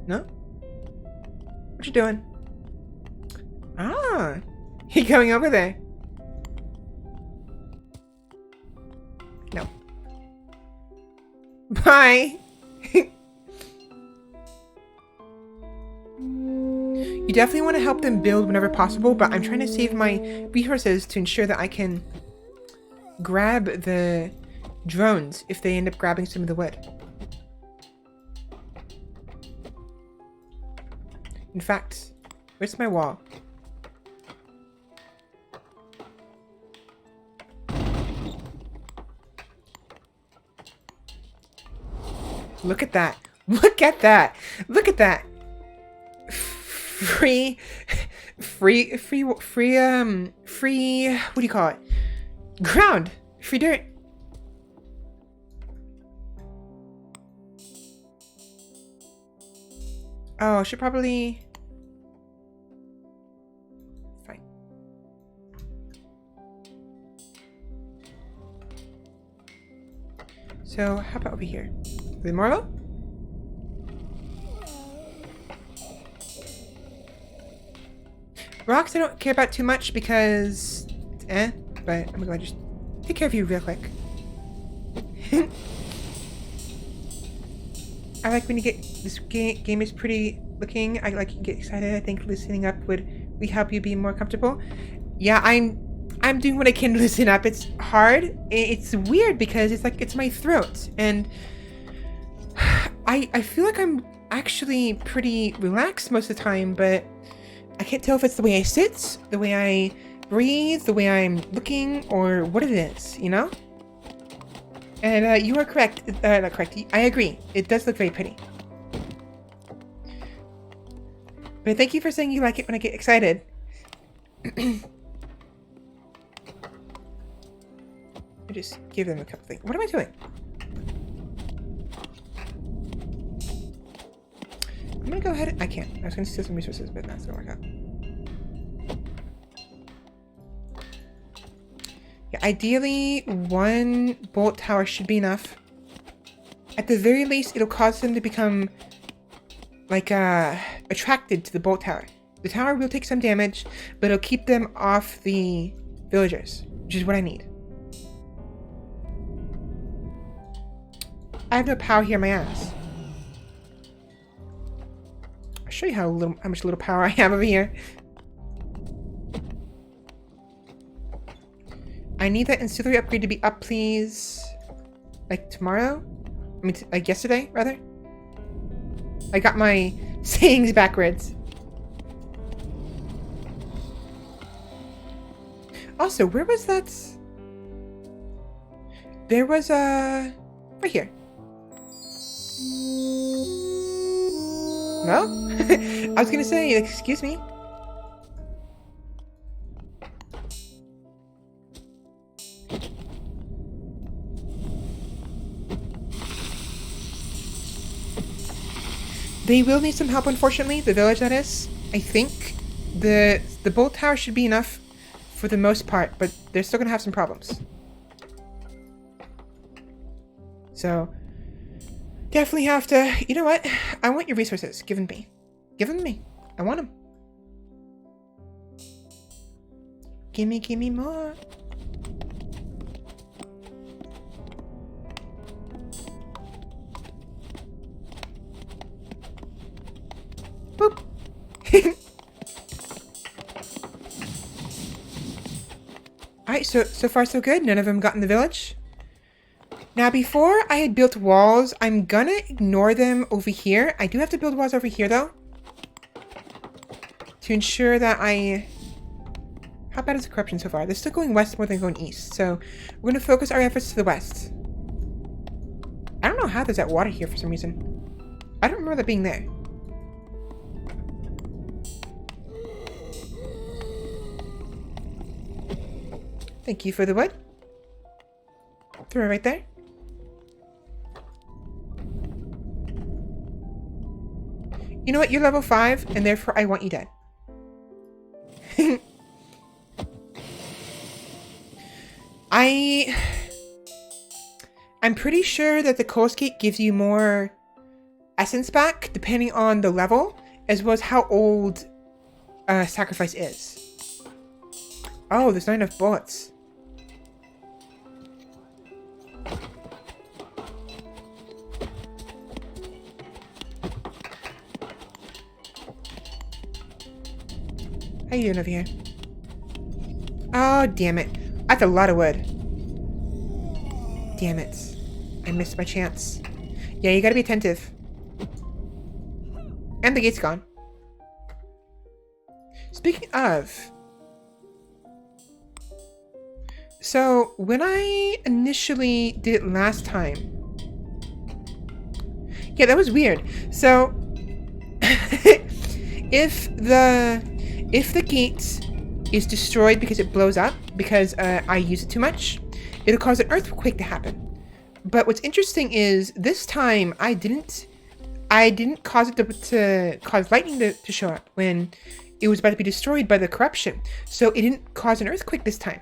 No? What you doing? Ah, you going over there? No. Bye. You definitely want to help them build whenever possible, but I'm trying to save my resources to ensure that I can grab the drones if they end up grabbing some of the wood. In fact, where's my wall? Look at that. Look at that. Look at that. Free, what do you call it? Ground. Free dirt. Oh, I should probably... Fine. So how about over here? The Marlow? Rocks I don't care about too much because but I'm gonna just take care of you real quick. I like when you get this game is pretty looking. I like you get excited. I think listening up would help you be more comfortable. Yeah, I'm doing what I can to listen up. It's hard. It's weird because it's like it's my throat, and I feel like I'm actually pretty relaxed most of the time, but I can't tell if it's the way I sit, the way I breathe, the way I'm looking, or what it is, you know? And you are correct. Not correct. I agree. It does look very pretty. But thank you for saying you like it when I get excited. I just give them a couple things. What am I doing? I'm gonna go ahead. I can't. I was gonna steal some resources, but that's gonna work out. Yeah, ideally, one bolt tower should be enough. At the very least, it'll cause them to become like attracted to the bolt tower. The tower will take some damage, but it'll keep them off the villagers, which is what I need. I have no power here in my ass. I'll show you how much little power I have over here. I need that ancillary upgrade to be up, please. Like tomorrow? I mean, like yesterday, rather. I got my sayings backwards. Also, where was that? There was right here. No? I was gonna say, excuse me. They will need some help, unfortunately. The village, that is. I think the bolt tower should be enough for the most part, but they're still gonna have some problems. So definitely have to. You know what? I want your resources. Give them to me. Give them to me. I want them. Give me more. Boop. Alright, so far so good. None of them got in the village. Now, before I had built walls, I'm gonna ignore them over here. I do have to build walls over here, though. To ensure that I... How bad is the corruption so far? They're still going west more than going east. So, we're gonna focus our efforts to the west. I don't know how there's that water here for some reason. I don't remember that being there. Thank you for the wood. Throw it right there. You know what? You're level 5, and therefore I want you dead. I'm pretty sure that the Cold Skate gives you more essence back, depending on the level, as well as how old Sacrifice is. Oh, there's not enough bullets. How you doing over here? Oh, damn it. That's a lot of wood. Damn it. I missed my chance. Yeah, you gotta be attentive. And the gate's gone. Speaking of... So, when I initially did it last time... Yeah, that was weird. So... If the gate is destroyed because it blows up, because I use it too much, it'll cause an earthquake to happen. But what's interesting is, this time, I didn't cause it to cause lightning to show up when it was about to be destroyed by the corruption. So it didn't cause an earthquake this time.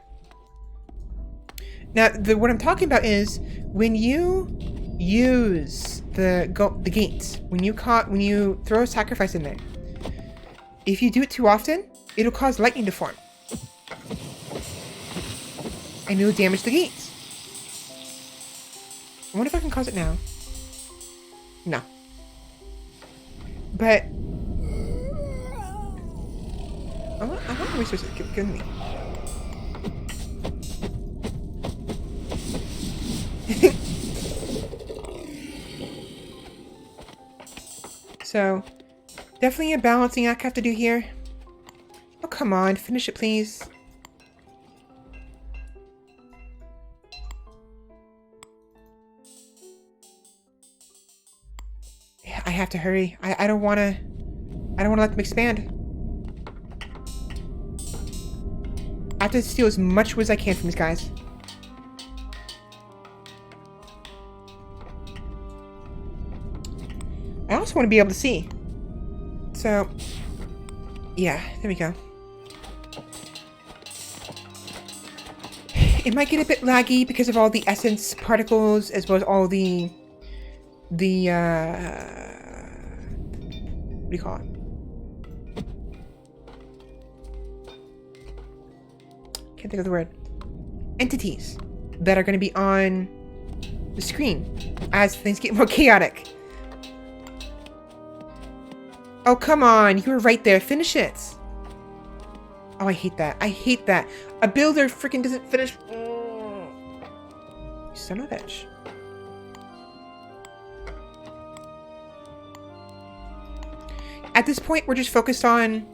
Now, what I'm talking about is when you use the gate, when you throw a sacrifice in there, if you do it too often, it'll cause lightning to form. And it'll damage the gate. I wonder if I can cause it now. No. But I want resources given me. So, definitely a balancing act I have to do here. Oh, come on. Finish it, please. Yeah, I have to hurry. I don't want to let them expand. I have to steal as much wood as I can from these guys. I also want to be able to see. So, yeah, there we go. It might get a bit laggy because of all the essence particles, as well as all the what do you call it? Can't think of the word. Entities that are going to be on the screen as things get more chaotic. Oh, come on. You were right there. Finish it. Oh, I hate that. I hate that. A builder freaking doesn't finish. You son of a bitch. At this point, we're just focused on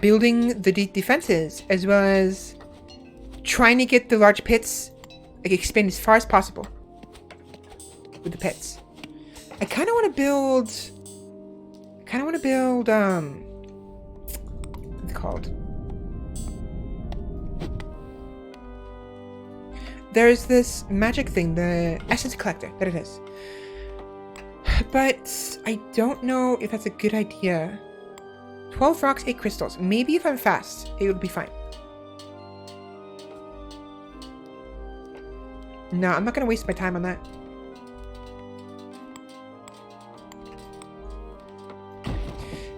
building the defenses, as well as trying to get the large pits like expand as far as possible with the pits. I kind of want to build. What's it called? There's this magic thing, the essence collector. That it is. But I don't know if that's a good idea. 12 rocks, 8 crystals. Maybe if I'm fast, it would be fine. No, I'm not going to waste my time on that.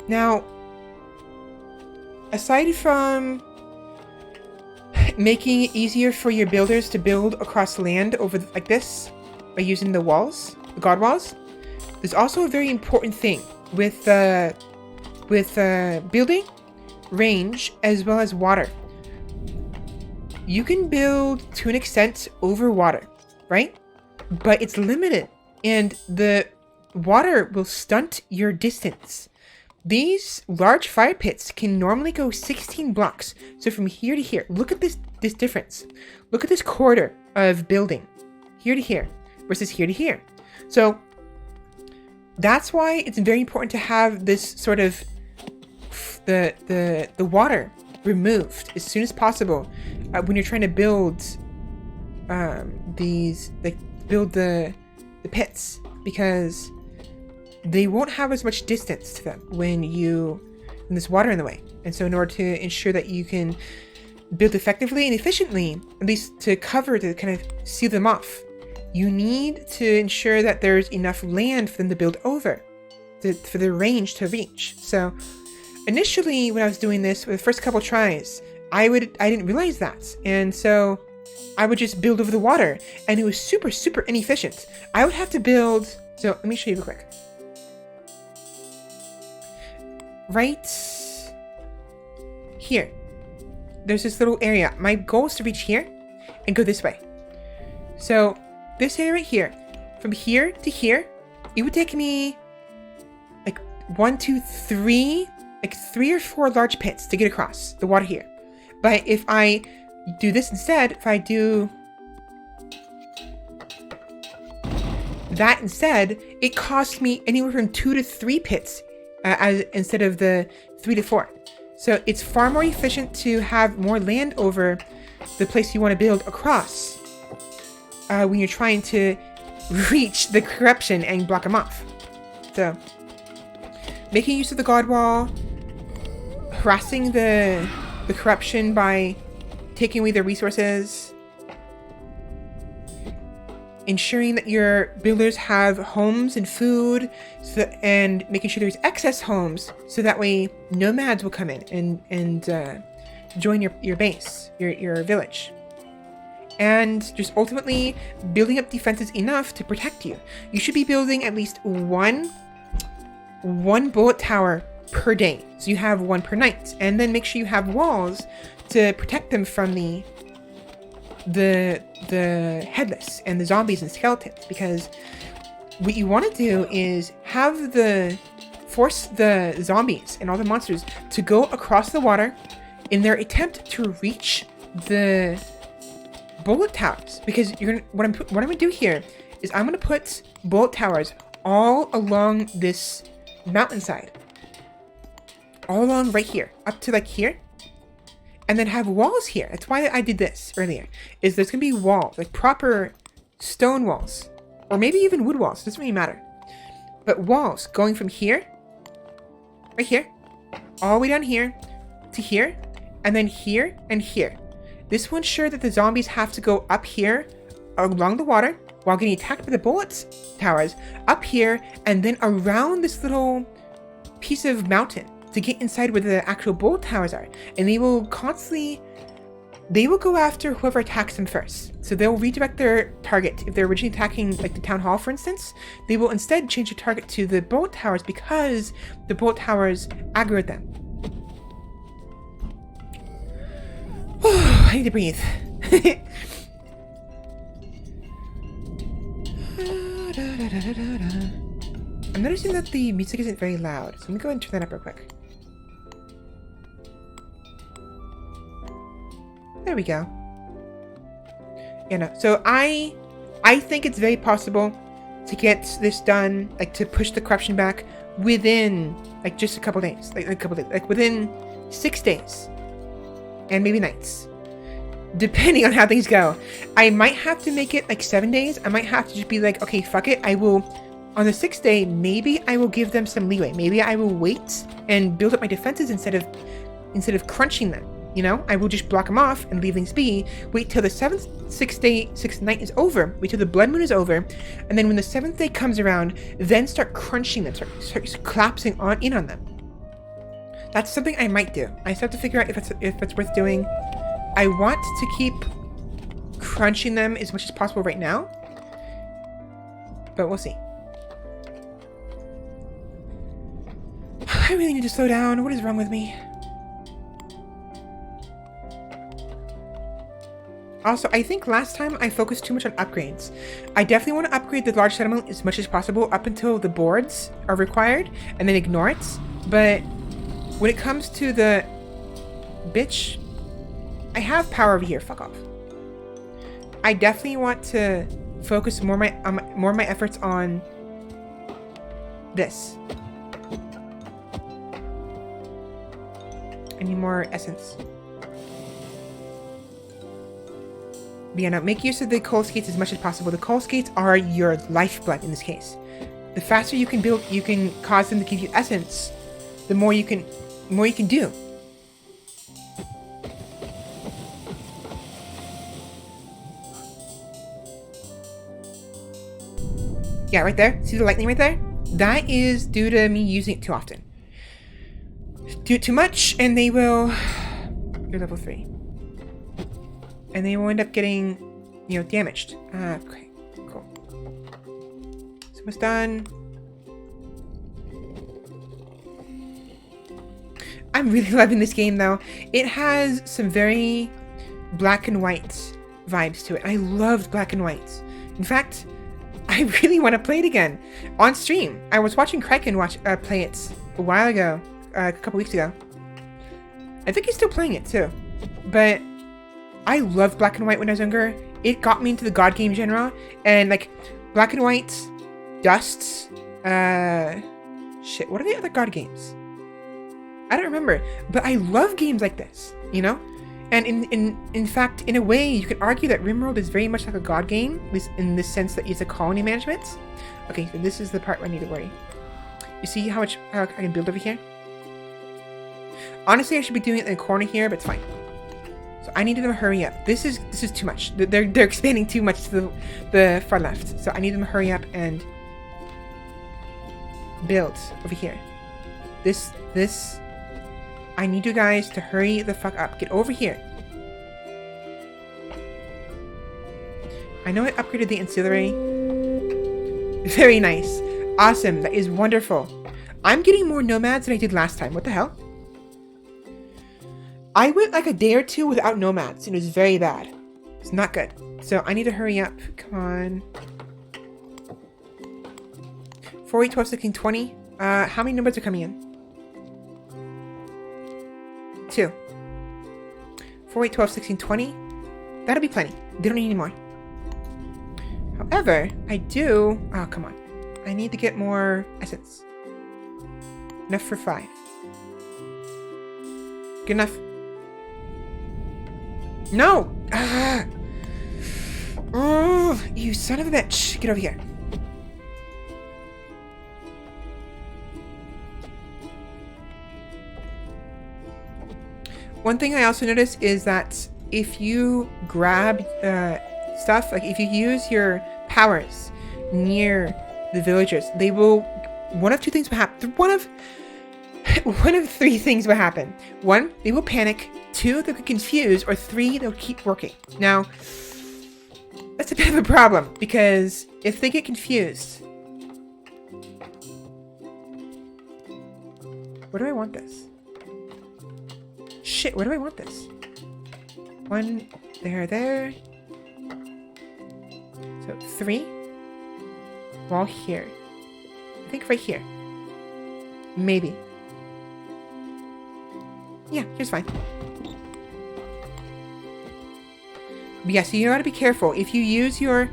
Now, aside from making it easier for your builders to build across land over like this by using the walls, the god walls, there's also a very important thing with building, range, as well as water. You can build to an extent over water, right? But it's limited, and the water will stunt your distance. These large fire pits can normally go 16 blocks. So from here to here, look at this difference. Look at this corridor of building. Here to here versus here to here. So that's why it's very important to have this sort of the water removed as soon as possible when you're trying to build build the pits, because they won't have as much distance to them when there's water in the way. And so in order to ensure that you can build effectively and efficiently, at least to kind of seal them off, you need to ensure that there's enough land for them to build over, for the range to reach. So initially when I was doing this with the first couple tries, I didn't realize that. And so I would just build over the water, and it was super, super inefficient. I would have to build, so let me show you real quick. Right here, there's this little area. My goal is to reach here and go this way. So this area right here, from here to here, it would take me like 1, 2, 3, like 3 or 4 large pits to get across the water here. But if I do this instead, if I do that instead, it costs me anywhere from 2 to 3 pits instead of the 3 to 4. So it's far more efficient to have more land over the place you want to build across when you're trying to reach the corruption and block them off. So making use of the god wall, harassing the corruption by taking away their resources. Ensuring that your builders have homes and food, and making sure there's excess homes, so that way nomads will come in and join your base, your village. And just ultimately building up defenses enough to protect you. You should be building at least one bullet tower per day, so you have one per night, and then make sure you have walls to protect them from the headless and the zombies and skeletons, because what you want to do is force the zombies and all the monsters to go across the water in their attempt to reach the bullet towers. Because what I'm gonna do here is I'm gonna put bullet towers all along this mountainside, all along right here, up to like here. And then have walls here. That's why I did this earlier. Is there's gonna be walls, like proper stone walls, or maybe even wood walls. Doesn't really matter. But walls going from here, right here, all the way down here to here, and then here and here. This will ensure that the zombies have to go up here along the water while getting attacked by the bullet towers, up here, and then around this little piece of mountain to get inside where the actual bullet towers are. And they will go after whoever attacks them first. So they'll redirect their target. If they're originally attacking like the town hall, for instance, they will instead change the target to the bullet towers because the bullet towers aggro them. I need to breathe. I'm noticing that the music isn't very loud, so let me go ahead and turn that up real quick. There we go. Yeah, no. So I think it's very possible to get this done, like to push the corruption back within like just a couple days, like within 6 days, and maybe nights, depending on how things go. I might have to make it like 7 days. I might have to just be like, okay, fuck it. I will, on the 6th day, maybe I will give them some leeway. Maybe I will wait and build up my defenses instead of crunching them. You know, I will just block them off and leave things be. Wait till the 6th night is over. Wait till the blood moon is over, and then when the 7th day comes around, then start crunching them. Start collapsing in on them. That's something I might do. I still have to figure out if it's worth doing. I want to keep crunching them as much as possible right now, but we'll see. I really need to slow down. What is wrong with me? Also, I think last time I focused too much on upgrades. I definitely want to upgrade the large settlement as much as possible up until the boards are required, and then ignore it. But when it comes to the... Bitch, I have power over here. Fuck off. I definitely want to focus more of my efforts on this. I need more essence. But yeah, no, make use of the coal skates as much as possible. The coal skates are your lifeblood in this case. The faster you can build, you can cause them to give you essence, the more you can do. Yeah, right there. See the lightning right there? That is due to me using it too often. Do it too much, and they will... You're level 3. And they will end up getting, damaged. Okay, cool. It's almost done. I'm really loving this game, though. It has some very black and white vibes to it. I loved black and white. In fact, I really want to play it again on stream. I was watching Kraken play it a while ago, a couple weeks ago. I think he's still playing it too. But I loved black and white when I was younger. It got me into the God game genre, and like black and white, Dusts, shit. What are the other God games? I don't remember, but I love games like this, And in fact, in a way, you could argue that RimWorld is very much like a God game, in the sense that it's a colony management. Okay, so this is the part where I need to worry. You see how I can build over here? Honestly, I should be doing it in the corner here, but it's fine. So I need them to hurry up. This is too much. They're expanding too much to the far left. So I need them to hurry up and build over here. This. I need you guys to hurry the fuck up. Get over here. I know I upgraded the ancillary. Very nice. Awesome. That is wonderful. I'm getting more nomads than I did last time. What the hell? I went like a day or two without nomads, and it was very bad. It's not good. So I need to hurry up. Come on. 4, 8, 12, 16, 20. How many nomads are coming in? 2. 4, 8, 12, 16, 20. That'll be plenty. They don't need any more. However, I do... Oh, come on. I need to get more essence. Enough for 5. Good enough. No! Ah! Oh, you son of a bitch. Get over here. One thing I also noticed is that if you grab stuff, like if you use your powers near the villagers, they will... One of 2 things will happen. One of 3 things will happen. 1, they will panic. 2, they'll get confused. Or 3, they'll keep working. Now, that's a bit of a problem, because if they get confused... Where do I want this? Shit, where do I want this? 1, there. So 3. Wall here. I think right here. Maybe. Yeah, here's fine. But yeah, so you gotta be careful. If you use your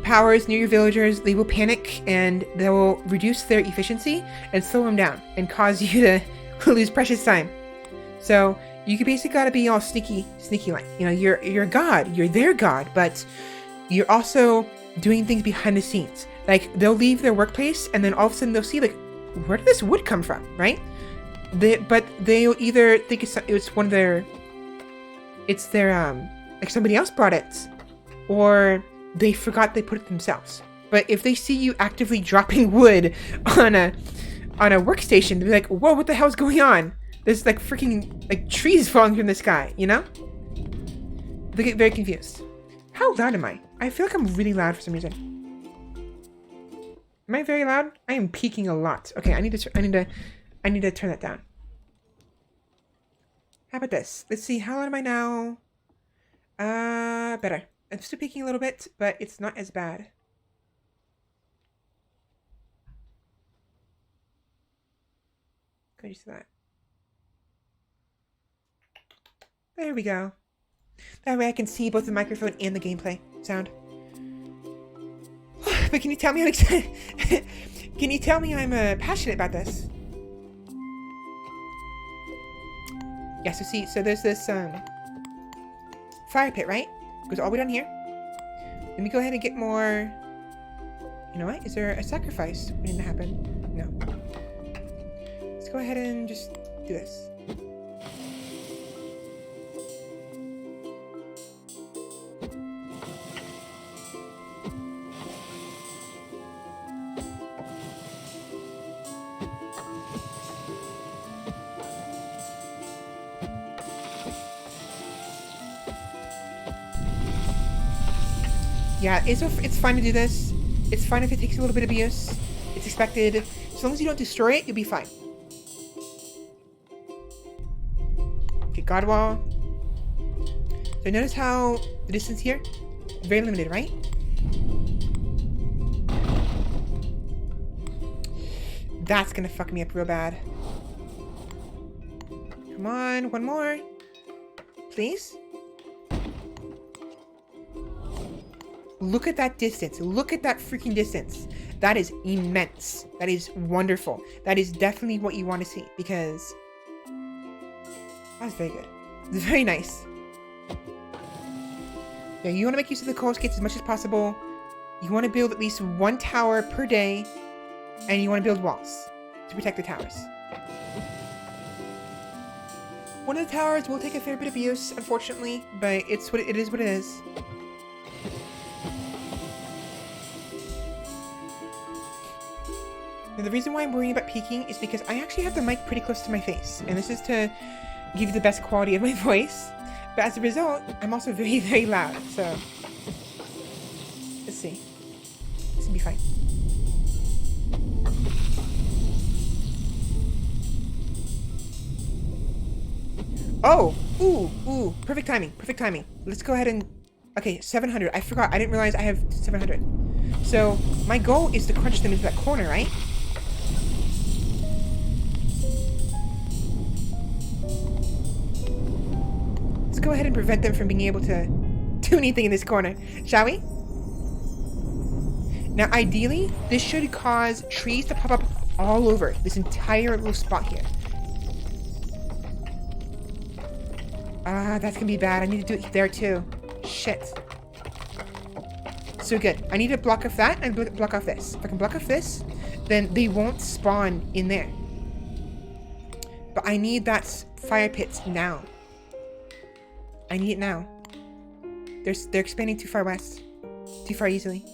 powers near your villagers, they will panic and they will reduce their efficiency and slow them down and cause you to lose precious time. So you basically gotta be all sneaky like. You know, you're a god, you're their god, but you're also doing things behind the scenes. Like, they'll leave their workplace and then all of a sudden they'll see, like, where did this wood come from, right? But they'll either think it's one of their... It's their, like somebody else brought it. Or they forgot they put it themselves. But if they see you actively dropping wood on a workstation, they'll be like, whoa, what the hell's going on? There's like freaking, like, trees falling from the sky, you know? They get very confused. How loud am I? I feel like I'm really loud for some reason. Am I very loud? I am peaking a lot. Okay, I need to turn that down. How about this? Let's see, how loud am I now? Better. I'm still peaking a little bit, but it's not as bad. Go use that. There we go. That way I can see both the microphone and the gameplay sound. But can you tell me can you tell me I'm passionate about this? Yeah, so see, so there's this fire pit, right? Goes all the way down here. Let me go ahead and get more. You know what? Is there a sacrifice waiting to happen? No. Let's go ahead and just do this. Yeah, it's fine to do this. It's fine if it takes a little bit of abuse. It's expected. As long as you don't destroy it, you'll be fine. Okay, God wall. So notice how the distance here is very limited, right? That's gonna fuck me up real bad. Come on, one more. Please? Look at that distance. Look at that freaking distance. That is immense. That is wonderful. That is definitely what you want to see, because that's very good. It's very nice. Yeah, you want to make use of the coal skates as much as possible. You want to build at least 1 tower per day, and you want to build walls to protect the towers. One of the towers will take a fair bit of use, unfortunately, but it is what it is. Now, the reason why I'm worrying about peaking is because I actually have the mic pretty close to my face, and this is to give you the best quality of my voice. But as a result, I'm also very, very loud, so let's see. This will be fine. Oh! Ooh, perfect timing, perfect timing. Let's go ahead and... Okay, 700. I forgot, I didn't realize I have 700. So, my goal is to crunch them into that corner, right? Let's go ahead and prevent them from being able to do anything in this corner, shall we? Now, ideally, this should cause trees to pop up all over this entire little spot here. Ah, that's gonna be bad. I need to do it there too. Shit. So good. I need to block off that and block off this. If I can block off this, then they won't spawn in there. But I need that fire pit now. I need it now. They're expanding too far west. Too far easily.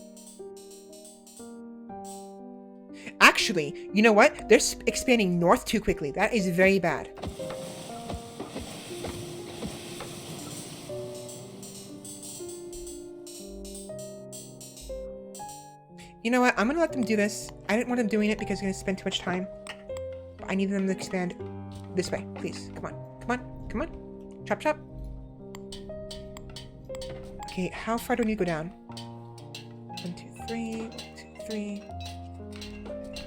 Actually, you know what? They're expanding north too quickly. That is very bad. You know what? I'm gonna let them do this. I didn't want them doing it because it's gonna spend too much time. But I need them to expand this way, please. Come on. Come on. Come on. Chop, chop. Okay, how far do I need to go down? 1, 2, 3. 1, 2, 3. 1, 2,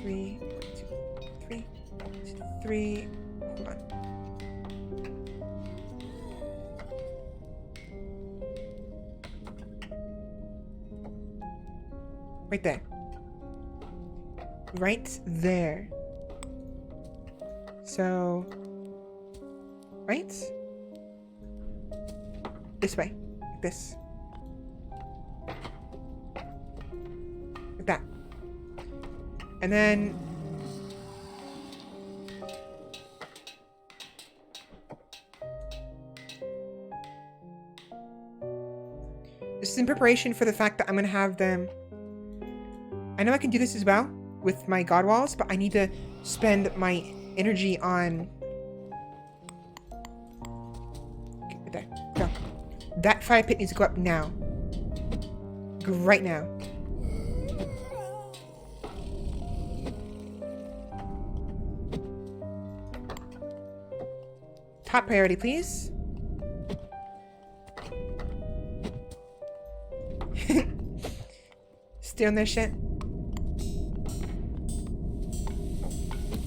3. 1, 2, 3. 1, 2, 3. Hold on. Right there. Right there. So, right? This way. Like this. Like that. And then... this is in preparation for the fact that I'm going to have them... I know I can do this as well with my god walls, but I need to spend my energy on... Okay, right there. Go. That fire pit needs to go up now. Right now. Top priority, please. Stealing their shit.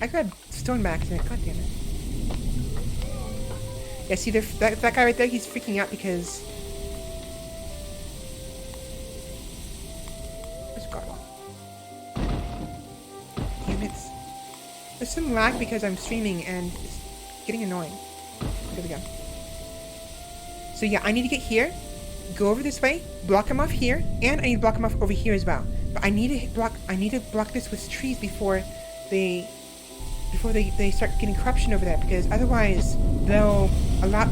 I grabbed stone by accident. God damn it. Yeah, see, that guy right there, he's freaking out because... Where's Garwal? Damn it. There's some lag because I'm streaming and it's getting annoying. There we go. So yeah, I need to get here, go over this way, block him off here, and I need to block him off over here as well. But I need to block this with trees before they start getting corruption over there, because otherwise they'll allow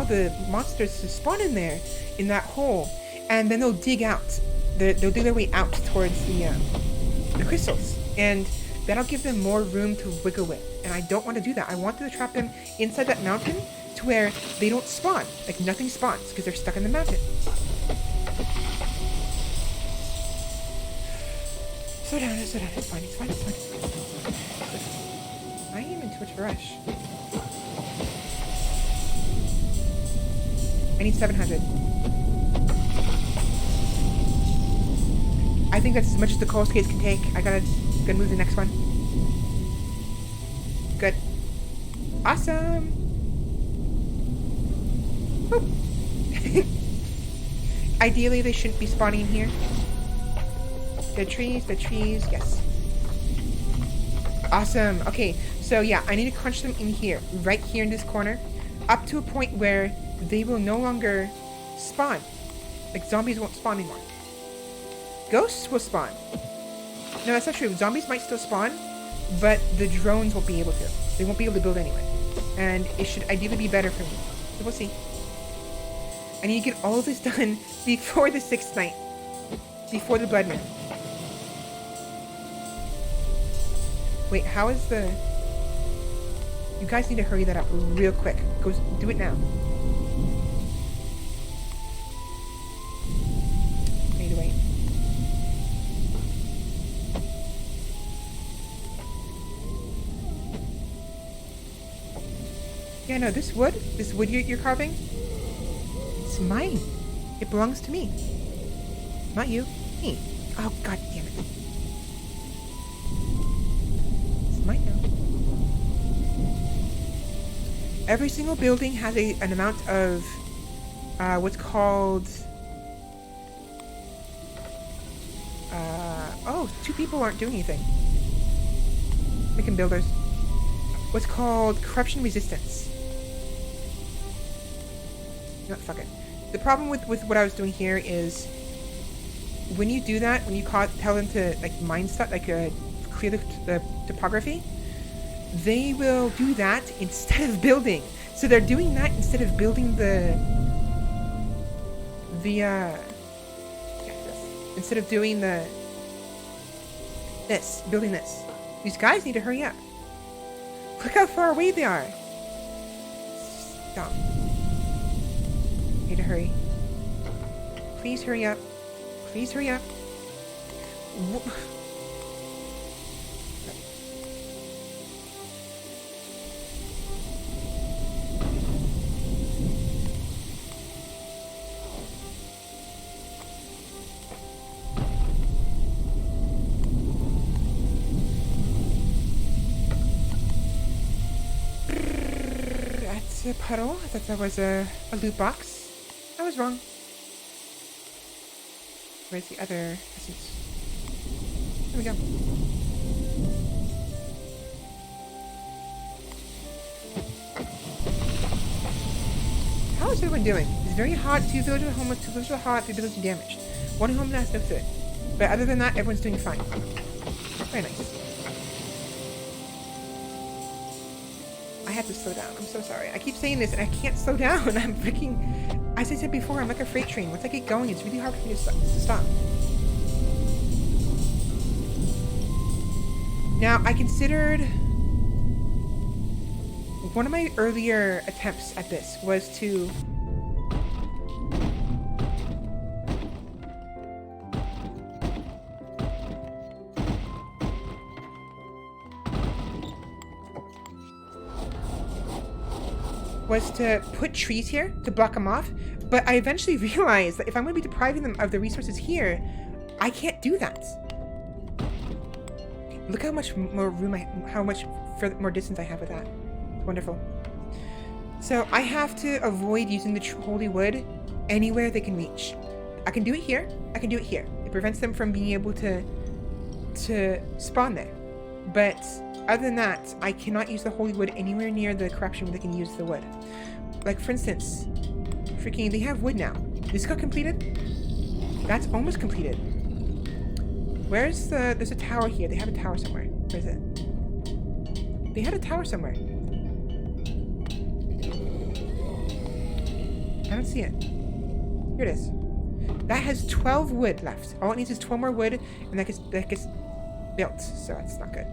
the monsters to spawn in there, in that hole, and then they'll dig out. They'll dig their way out towards the crystals, and that'll give them more room to wiggle with. And I don't want to do that. I want to trap them inside that mountain to where they don't spawn. Like nothing spawns because they're stuck in the mountain. Slow down, slow down. It's fine, it's fine, it's fine, it's fine. I am in too much of a rush. I need 700. I think that's as much as the coal skates can take. I gotta move to the next one. Good. Awesome! Ideally, they shouldn't be spawning here. The trees, yes. Awesome. Okay, so yeah, I need to crunch them in here, right here in this corner, up to a point where they will no longer spawn. Like, zombies won't spawn anymore. Ghosts will spawn. No, that's not true. Zombies might still spawn, but the drones won't be able to. They won't be able to build anyway. And it should ideally be better for me. So we'll see. I need to get all of this done before the 6th night. Before the Blood Moon. Wait, how is the... You guys need to hurry that up real quick. Go do it now. I need to wait. Yeah, no, this wood you're carving, it's mine. It belongs to me. Not you. Me. Oh, god damn it. It's mine now. Every single building has an amount of what's called oh, 2 people aren't doing anything. Making builders. What's called corruption resistance. No, fuck it. The problem with what I was doing here is when you do that, when you tell them to like mine stuff, like clear the topography, they will do that instead of building. So they're doing that instead of building instead of doing building this. These guys need to hurry up. Look how far away they are. Stop. Need to hurry. Please hurry up. Please hurry up. That's a puddle. I thought that was a loot box. I was wrong. Where's the other essence? There we go. How is everyone doing? It's very hot. 2 villagers are homeless, 2 villagers are hot, 3 villagers are damaged. 1 homeless, no food. But other than that, everyone's doing fine. Very nice. I had to slow down. I'm so sorry. I keep saying this and I can't slow down. I'm freaking... As I said before, I'm like a freight train. Once I get going, it's really hard for me to stop. Now, I considered... One of my earlier attempts at this was to... put trees here to block them off, but I eventually realized that if I'm going to be depriving them of the resources here, I can't do that. Look how much more room how much more distance I have with that. It's wonderful. So I have to avoid using the holy wood anywhere they can reach. I can do it here. I can do it here. It prevents them from being able to spawn there. But other than that, I cannot use the holy wood anywhere near the corruption where they can use the wood. Like, for instance, freaking, they have wood now. This got completed? That's almost completed. Where's there's a tower here. They have a tower somewhere. Where is it? They had a tower somewhere. I don't see it. Here it is. That has 12 wood left. All it needs is 12 more wood, and that gets built, so that's not good.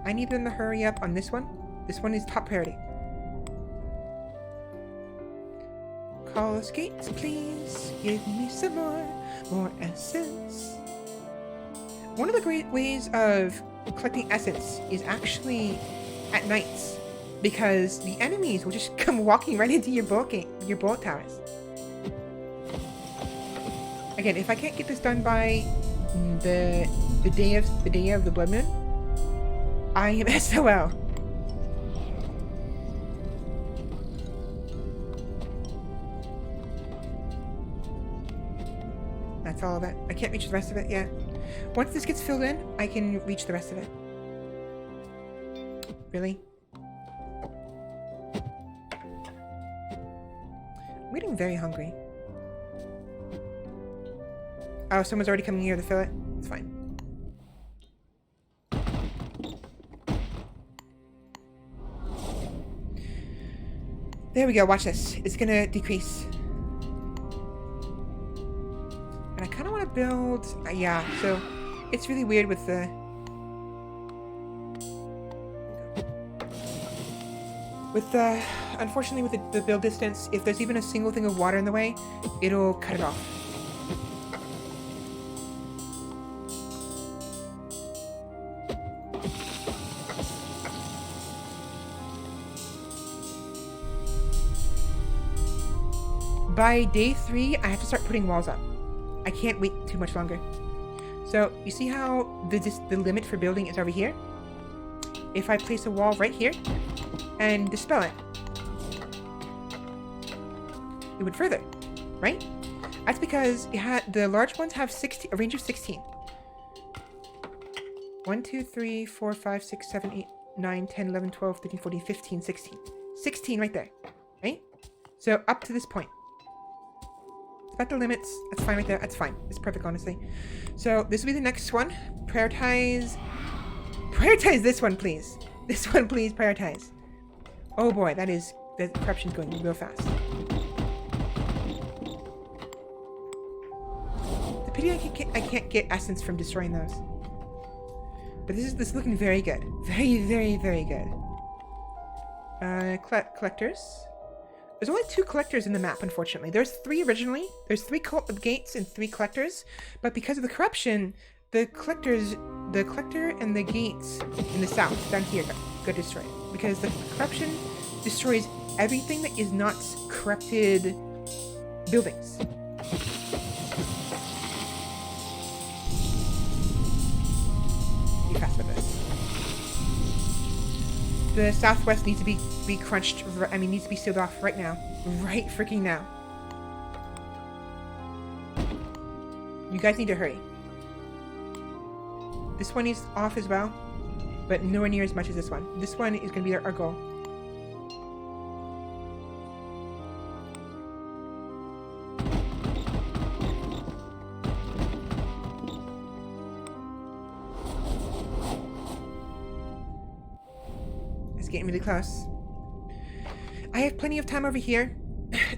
I need them to hurry up on this one. This one is top priority. Call us gates, please. Give me some more essence. One of the great ways of collecting essence is actually at nights, because the enemies will just come walking right into your bullet towers. Again, if I can't get this done by the day of the Blood Moon, I am SOL. That's all of it. I can't reach the rest of it yet. Once this gets filled in, I can reach the rest of it. Really? I'm getting very hungry. Oh, someone's already coming here to fill it. It's fine. There we go. Watch this. It's gonna decrease. And I kind of want to build... yeah, so it's really weird with the... unfortunately, with the build distance, if there's even a single thing of water in the way, it'll cut it off. By day 3, I have to start putting walls up. I can't wait too much longer. So, you see how the limit for building is over here? If I place a wall right here and dispel it, it would further, right? That's because the large ones have a range of 16. 1, 2, 3, 4, 5, 6, 7, 8, 9, 10, 11, 12, 13, 14, 15, 16. 16 right there, right? So up to this point. About the limits. That's fine right there. That's fine. It's perfect, honestly. So this will be the next one. Prioritize this one, please. This one, please. Prioritize. Oh boy, the corruption's going real fast. The pity I can't get essence from destroying those. But this is looking very good. Very, very, very good. Collectors. There's only 2 collectors in the map, unfortunately. There's 3 originally. There's 3 gates and 3 collectors. But because of the corruption, the collector and the gates in the south, down here, got destroyed. Because the corruption destroys everything that is not corrupted buildings. Be fast with this. The southwest needs to be crunched, needs to be sealed off right now. Right freaking now. You guys need to hurry. This one is off as well, but nowhere near as much as this one. This one is going to be our goal. It's getting really close. I have plenty of time over here.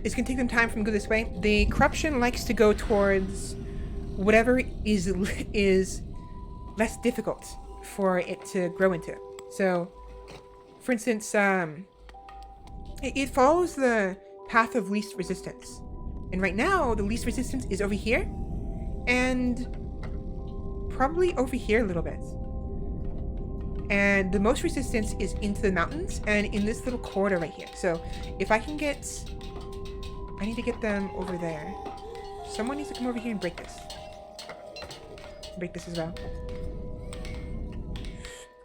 It's going to take them time for me to go this way. The corruption likes to go towards whatever is less difficult for it to grow into. So, for instance, it follows the path of least resistance. And right now, the least resistance is over here. And probably over here a little bit. And the most resistance is into the mountains and in this little corridor right here. So if I can I need to get them over there. Someone needs to come over here and break this. Break this as well.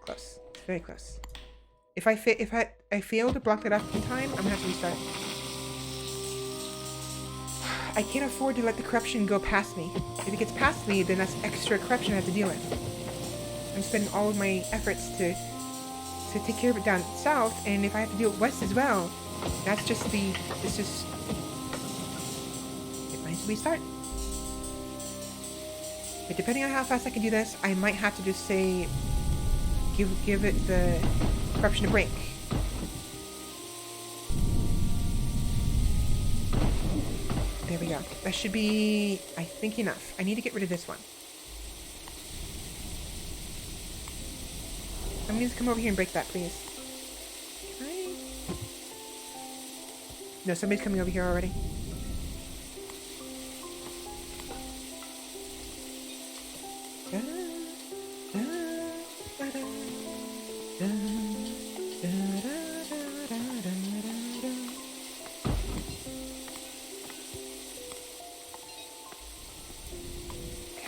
Close. It's very close. If I fail to block that up in time, I'm gonna have to restart. I can't afford to let the corruption go past me. If it gets past me, then that's extra corruption I have to deal with. I'm spending all of my efforts to take care of it down south, and if I have to do it west as well, it might restart. But depending on how fast I can do this, I might have to just say, give it the corruption a break. There we go. That should be, I think, enough. I need to get rid of this one. I'm going to come over here and break that, please. No, somebody's coming over here already.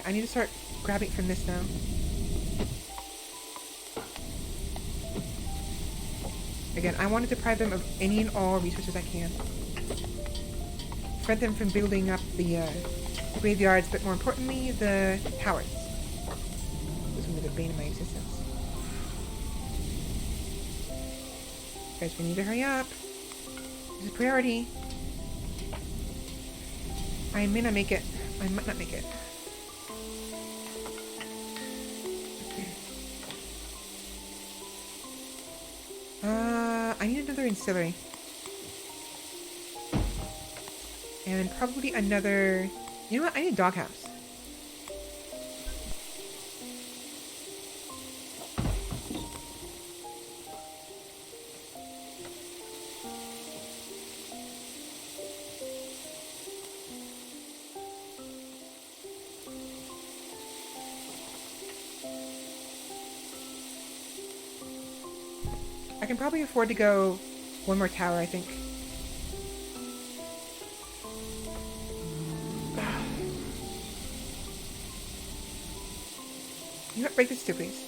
I need to start grabbing from this now. Again, I want to deprive them of any and all resources I can. Prevent them from building up the graveyards, but more importantly, the towers. Those are the bane of my existence. Guys, we need to hurry up. This is a priority. I may not make it. I might not make it. another ancillary. And probably another... You know what? I need a doghouse. I can probably afford to go one more tower, I think. You know what? Break this too, please.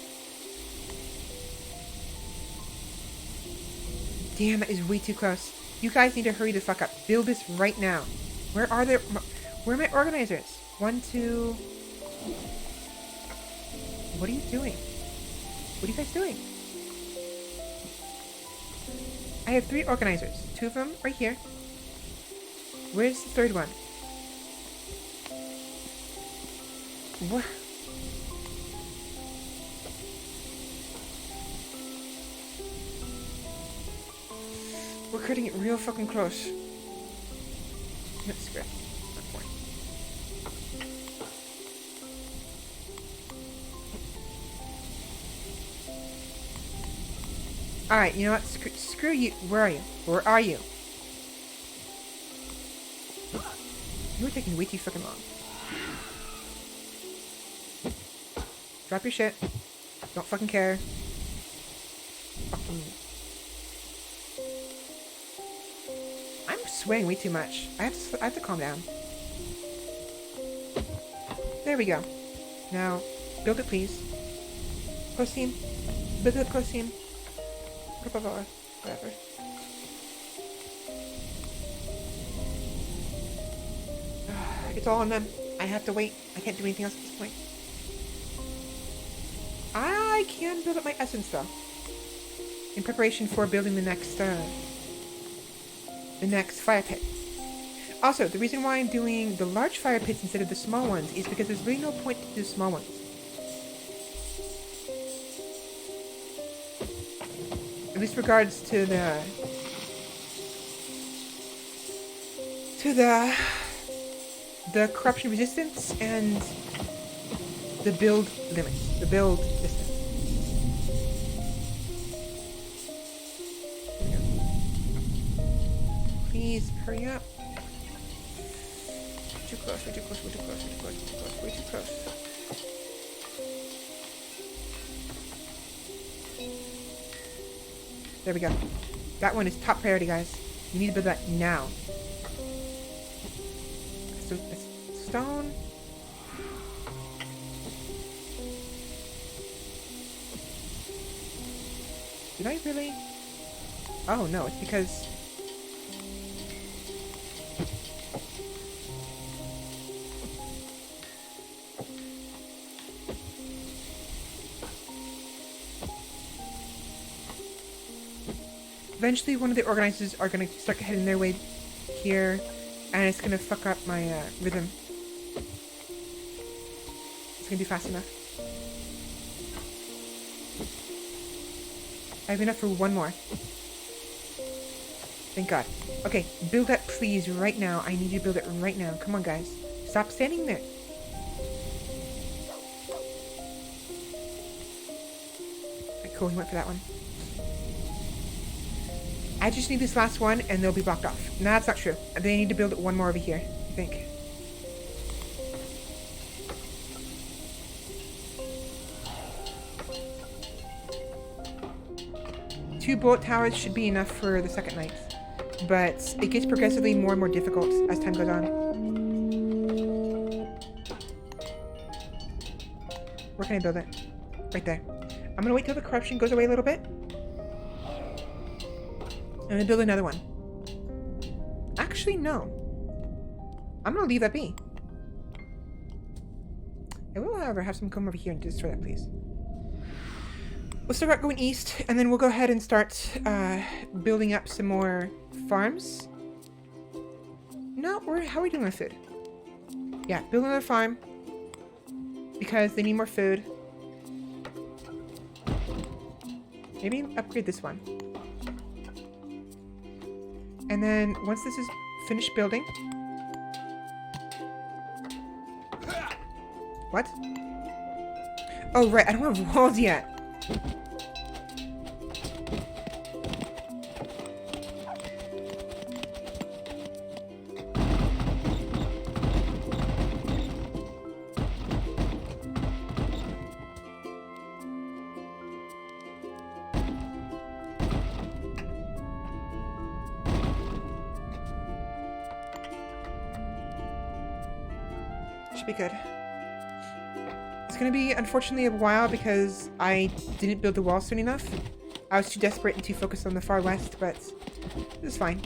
Damn, that is way too close. You guys need to hurry the fuck up. Build this right now. Where are there... Where are my organizers? 1, 2... What are you doing? What are you guys doing? I have 3 organizers. 2 of them right here. Where's the 3rd one? What? We're cutting it real fucking close. That's good. Alright, you know what? Screw you. Where are you? Where are you? You're taking way too fucking long. Drop your shit. Don't fucking care. Fucking... I'm swaying way too much. I have to calm down. There we go. Now, build it please. Close team. Build it close team. Whatever. It's all on them. I have to wait. I can't do anything else at this point. I can build up my essence though. In preparation for building the next fire pit. Also, the reason why I'm doing the large fire pits instead of the small ones is because there's really no point to do the small ones. At least regards to the corruption resistance and the build limits, the build distance. Please hurry up. Too close, we're too close, we're too close, we're too close, we're too close, we're too close. There we go. That one is top priority, guys. You need to build that now. So, stone. Did I really? Oh no, it's because... Eventually, one of the organizers are going to start heading their way here, and it's going to fuck up my rhythm. It's going to be fast enough. I have enough for one more. Thank God. Okay, build that please right now. I need you to build it right now. Come on, guys. Stop standing there. Alright, cool. He went for that one. I just need this last one and they'll be blocked off. No, that's not true. They need to build one more over here, I think. Two bullet towers should be enough for the second night. But it gets progressively more and more difficult as time goes on. Where can I build it? Right there. I'm gonna wait till the corruption goes away a little bit. I'm gonna build another one. Actually, no. I'm gonna leave that be. I will, however, have some come over here and destroy that, please. We'll start going east, and then we'll go ahead and start building up some more farms. No, how are we doing with food? Yeah, build another farm. Because they need more food. Maybe upgrade this one. And then once this is finished building... What? Oh, right. I don't have walls yet. Should be good. It's gonna be, unfortunately, a while because I didn't build the wall soon enough. I was too desperate and too focused on the far west, but it's fine.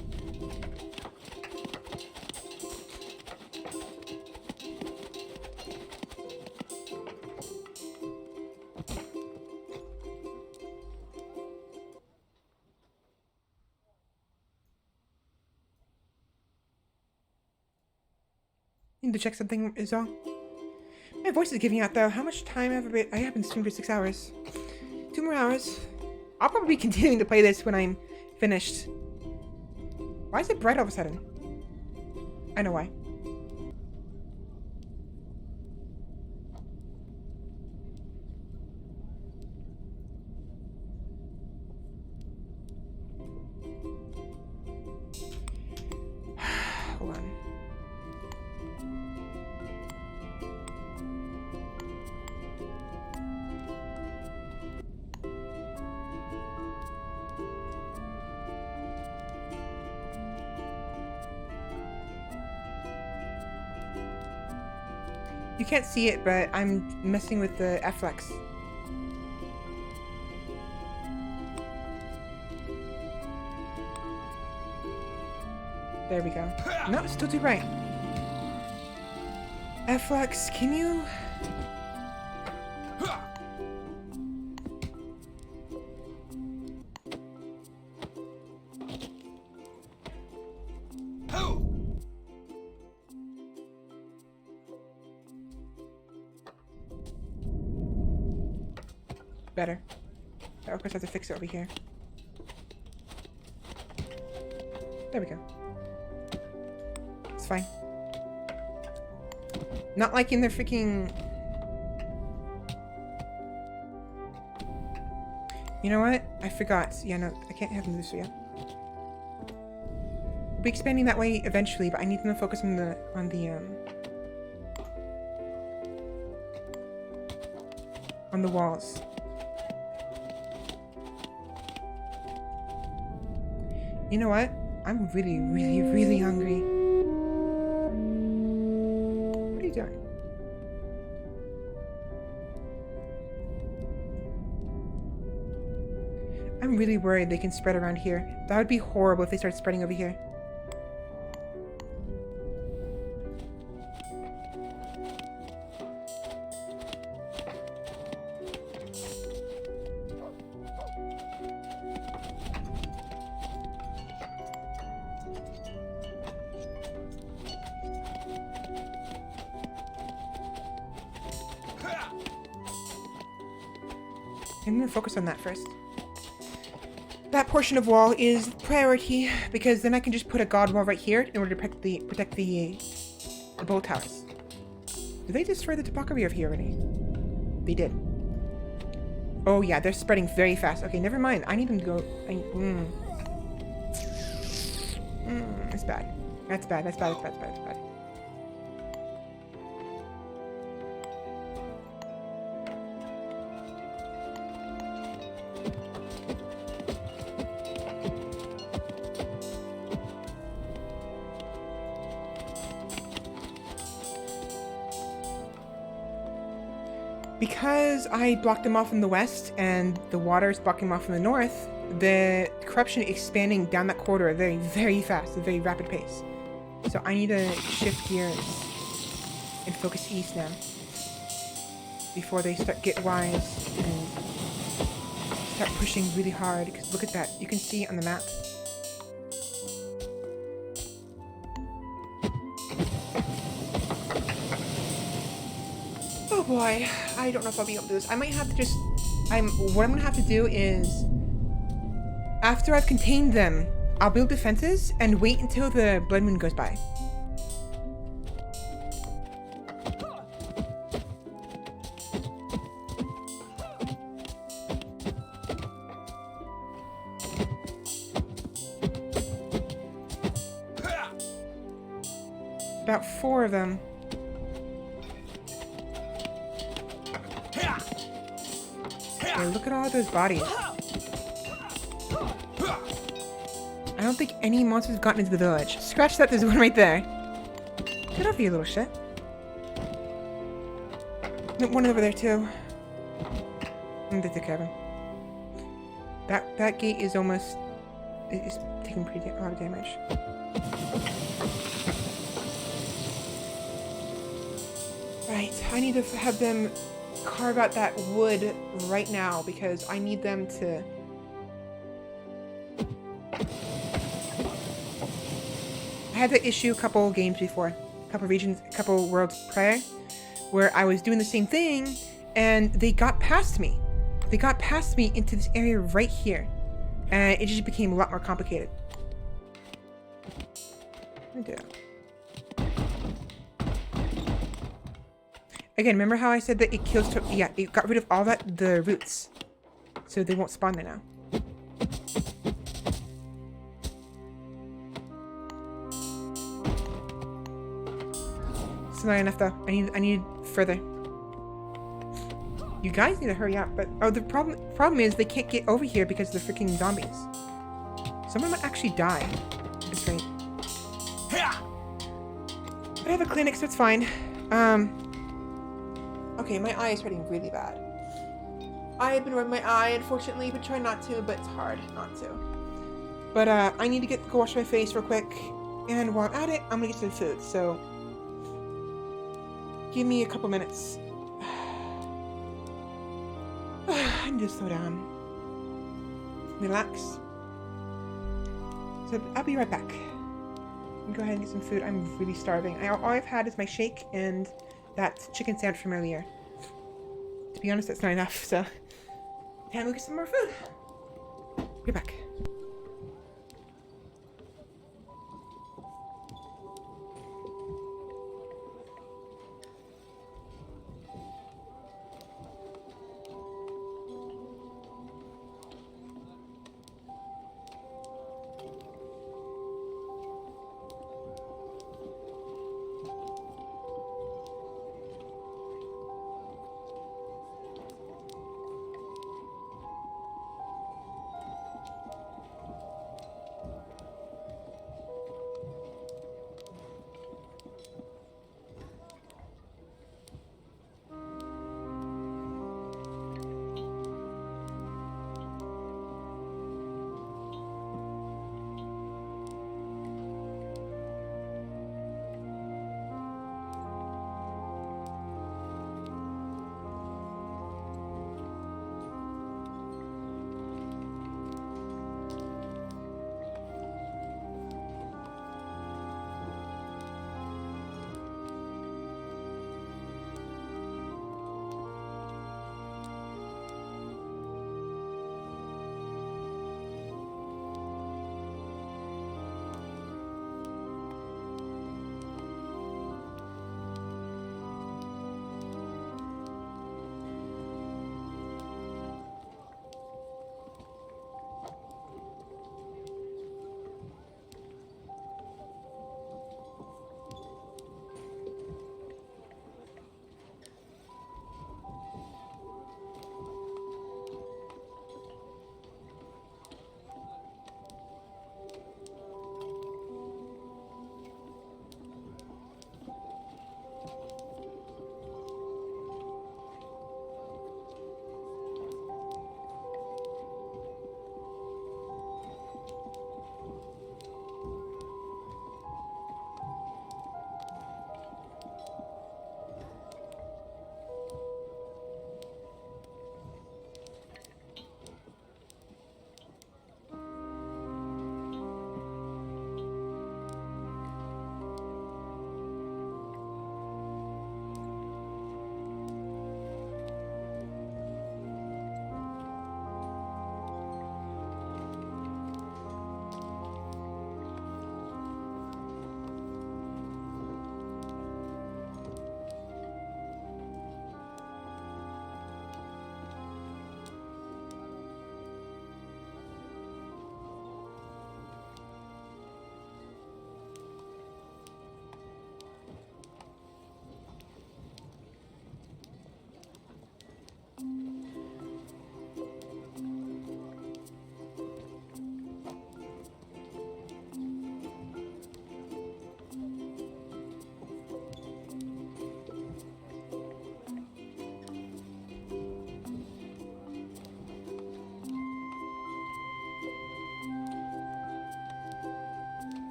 Need to check something is all. My voice is giving out though. How much time have I haven't streamed for 6 hours. 2 more hours. I'll probably be continuing to play this when I'm finished. Why is it bright all of a sudden? I know why. Hold on. You can't see it, but I'm messing with the FX. There we go. No, still too bright. FX, can you... Better. Of course I have to fix it over here. There we go. It's fine. Not like in the freaking... You know what? I forgot. Yeah, no, I can't have them this yet. We'll be expanding that way eventually, but I need them to focus on the walls. You know what? I'm really, really, really hungry. What are you doing? I'm really worried they can spread around here. That would be horrible if they start spreading over here. I'm gonna focus on that first. That portion of wall is priority because then I can just put a god wall right here in order to protect the bolt towers. Did they destroy the topography of here already? They did. Oh yeah, they're spreading very fast. Okay, never mind. I need them to go. It's bad. That's bad. That's bad. That's bad. That's bad. That's bad. Because I blocked them off in the west and the water is blocking them off in the north, the corruption is expanding down that corridor at a very, very fast, a very rapid pace. So I need to shift gears and focus east now before they get wise and start pushing really hard. Because look at that, you can see on the map. Oh boy, I don't know if I'll be able to do this. I might have to just... what I'm gonna have to do is... After I've contained them, I'll build defenses and wait until the blood moon goes by. About 4 of them. Okay, look at all those bodies. I don't think any monsters gotten into the village. Scratch that, there's one right there. Get off you little shit. Nope, one over there too. And that's the cabin. That gate is almost... It's taking a lot of damage. Right, I need to have them carve out that wood right now because I need them to... I had that issue a couple games before, a couple regions, a couple worlds prior, where I was doing the same thing and they got past me. They got past me into this area right here. And it just became a lot more complicated. Again, remember how I said that it kills... Yeah, it got rid of all the roots. So they won't spawn there now. It's not enough though. I need further. You guys need to hurry up, but the problem is they can't get over here because of the freaking zombies. Some of them might actually die. It's great. I have a clinic, so it's fine. Okay, my eye is hurting really bad. I have been rubbing my eye, unfortunately, but try not to, but it's hard not to. But I need to go wash my face real quick, and while I'm at it, I'm gonna get some food, so give me a couple minutes. I need to slow down. Relax. So I'll be right back. Go ahead and get some food. I'm really starving. All I've had is my shake and that chicken sandwich from earlier. To be honest, that's not enough, so time to get some more food. Be back.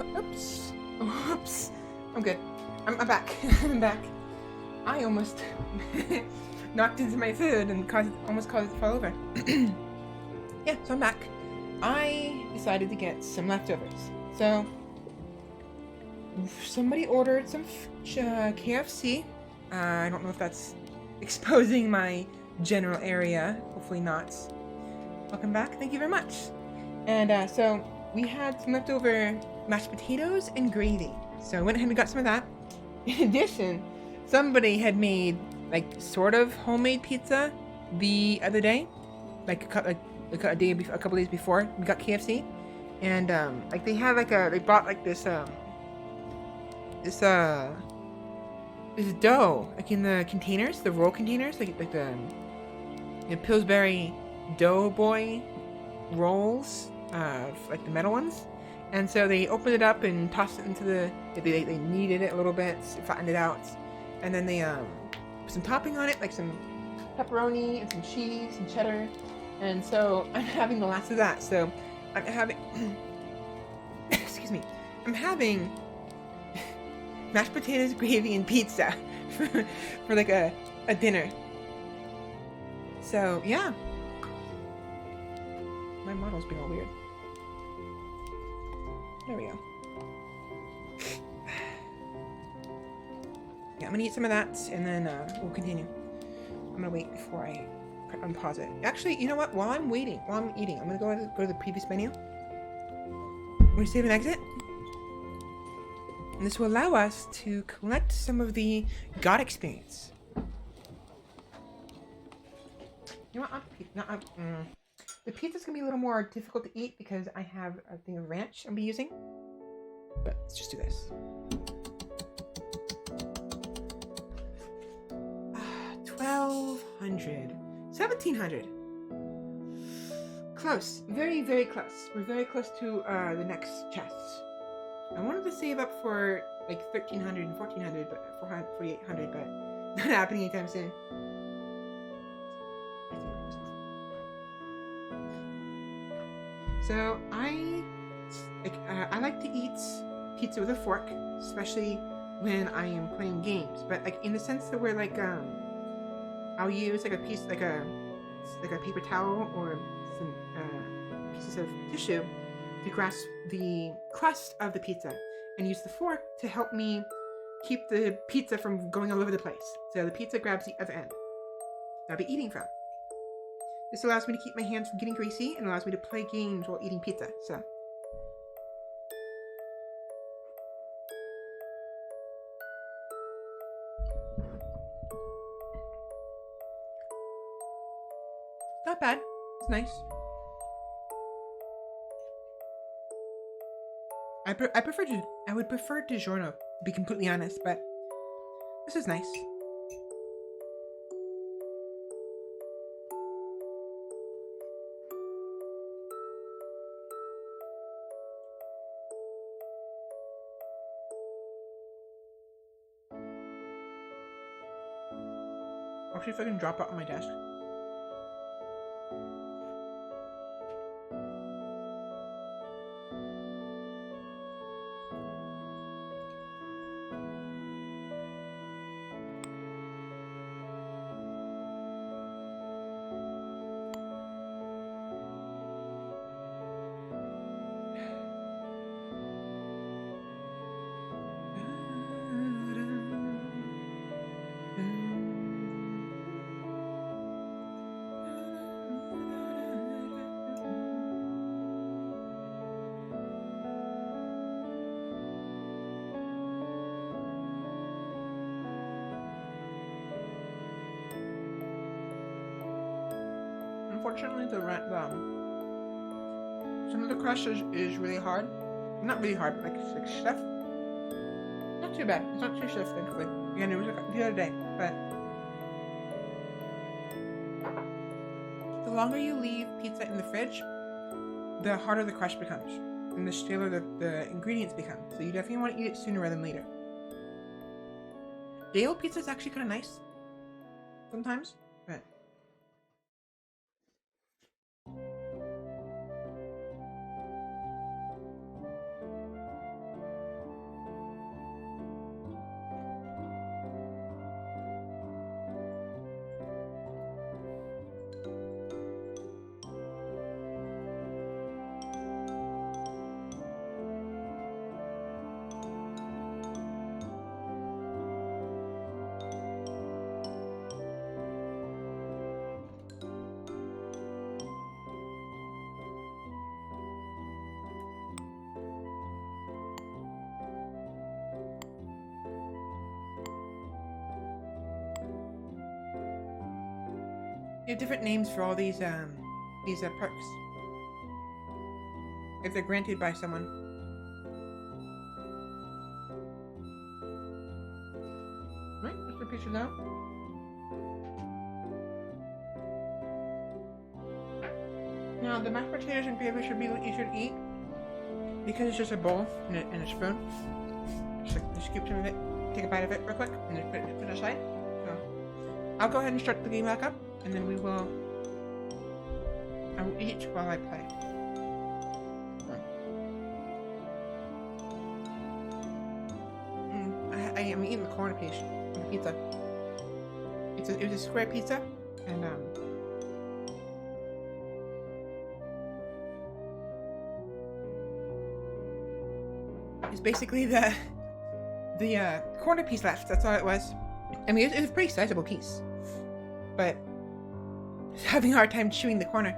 Oops. Oops. I'm good. I'm back. I'm back. I almost knocked into my food and almost caused it to fall over. Yeah, so I'm back. I decided to get some leftovers. So somebody ordered some KFC. I don't know if that's exposing my general area. Hopefully not. Welcome back. Thank you very much. And so we had some leftover mashed potatoes and gravy. So I went ahead and got some of that. In addition, somebody had made like sort of homemade pizza the other day, like a couple days before we got KFC, and like they bought like this dough like in the containers, the roll containers, like the Pillsbury Doughboy rolls, like the metal ones. And so they opened it up and tossed it into they kneaded it a little bit, flattened it out, and then they put some topping on it, like some pepperoni and some cheese and cheddar. And so I'm having the last of that. So I'm having excuse me, I'm having mashed potatoes, gravy, and pizza for like a dinner. So yeah, my model's being all weird. There we go. Yeah, I'm gonna eat some of that, and then we'll continue. I'm gonna wait before I unpause it. Actually, you know what? While I'm eating, I'm gonna go to the previous menu. I'm gonna save and exit. And this will allow us to collect some of the God experience. You know what? The pizza's gonna be a little more difficult to eat because I have a thing of ranch I'm gonna be using. But let's just do this. 1,200. 1,700. Close. Very, very close. We're very close to the next chest. I wanted to save up for like 1,300 and 1,400, but 4,800, but not happening anytime soon. So I like to eat pizza with a fork, especially when I am playing games. But like in the sense that we're like I'll use like a piece, like a paper towel or some pieces of tissue to grasp the crust of the pizza, and use the fork to help me keep the pizza from going all over the place. So the pizza grabs the other end that I'll be eating from. This allows me to keep my hands from getting greasy and allows me to play games while eating pizza. So not bad. It's nice. I would prefer DiGiorno, to be completely honest, but this is nice. I'll see if I can drop it on my desk. Unfortunately, some of the crust is really hard. Not really hard, but like stiff. Not too bad. It's not too stiff, thankfully. Again, it was the other day, but the longer you leave pizza in the fridge, the harder the crust becomes, and the staler the ingredients become. So you definitely want to eat it sooner rather than later. Day old pizza is actually kind of nice sometimes, but You have different names for all these perks. If they're granted by someone. Right, that's the picture now. Now, the mashed potatoes and gravy should be what you should eat. Because it's just a bowl and a spoon. Just scoop some of it, take a bite of it real quick, and then put it aside. So, I'll go ahead and start the game back up, and then I will eat while I play. I am eating the corner piece on the pizza. It was a square pizza, and it's basically the corner piece left. That's all it was. I mean, it was a pretty sizable piece, but having a hard time chewing the corner.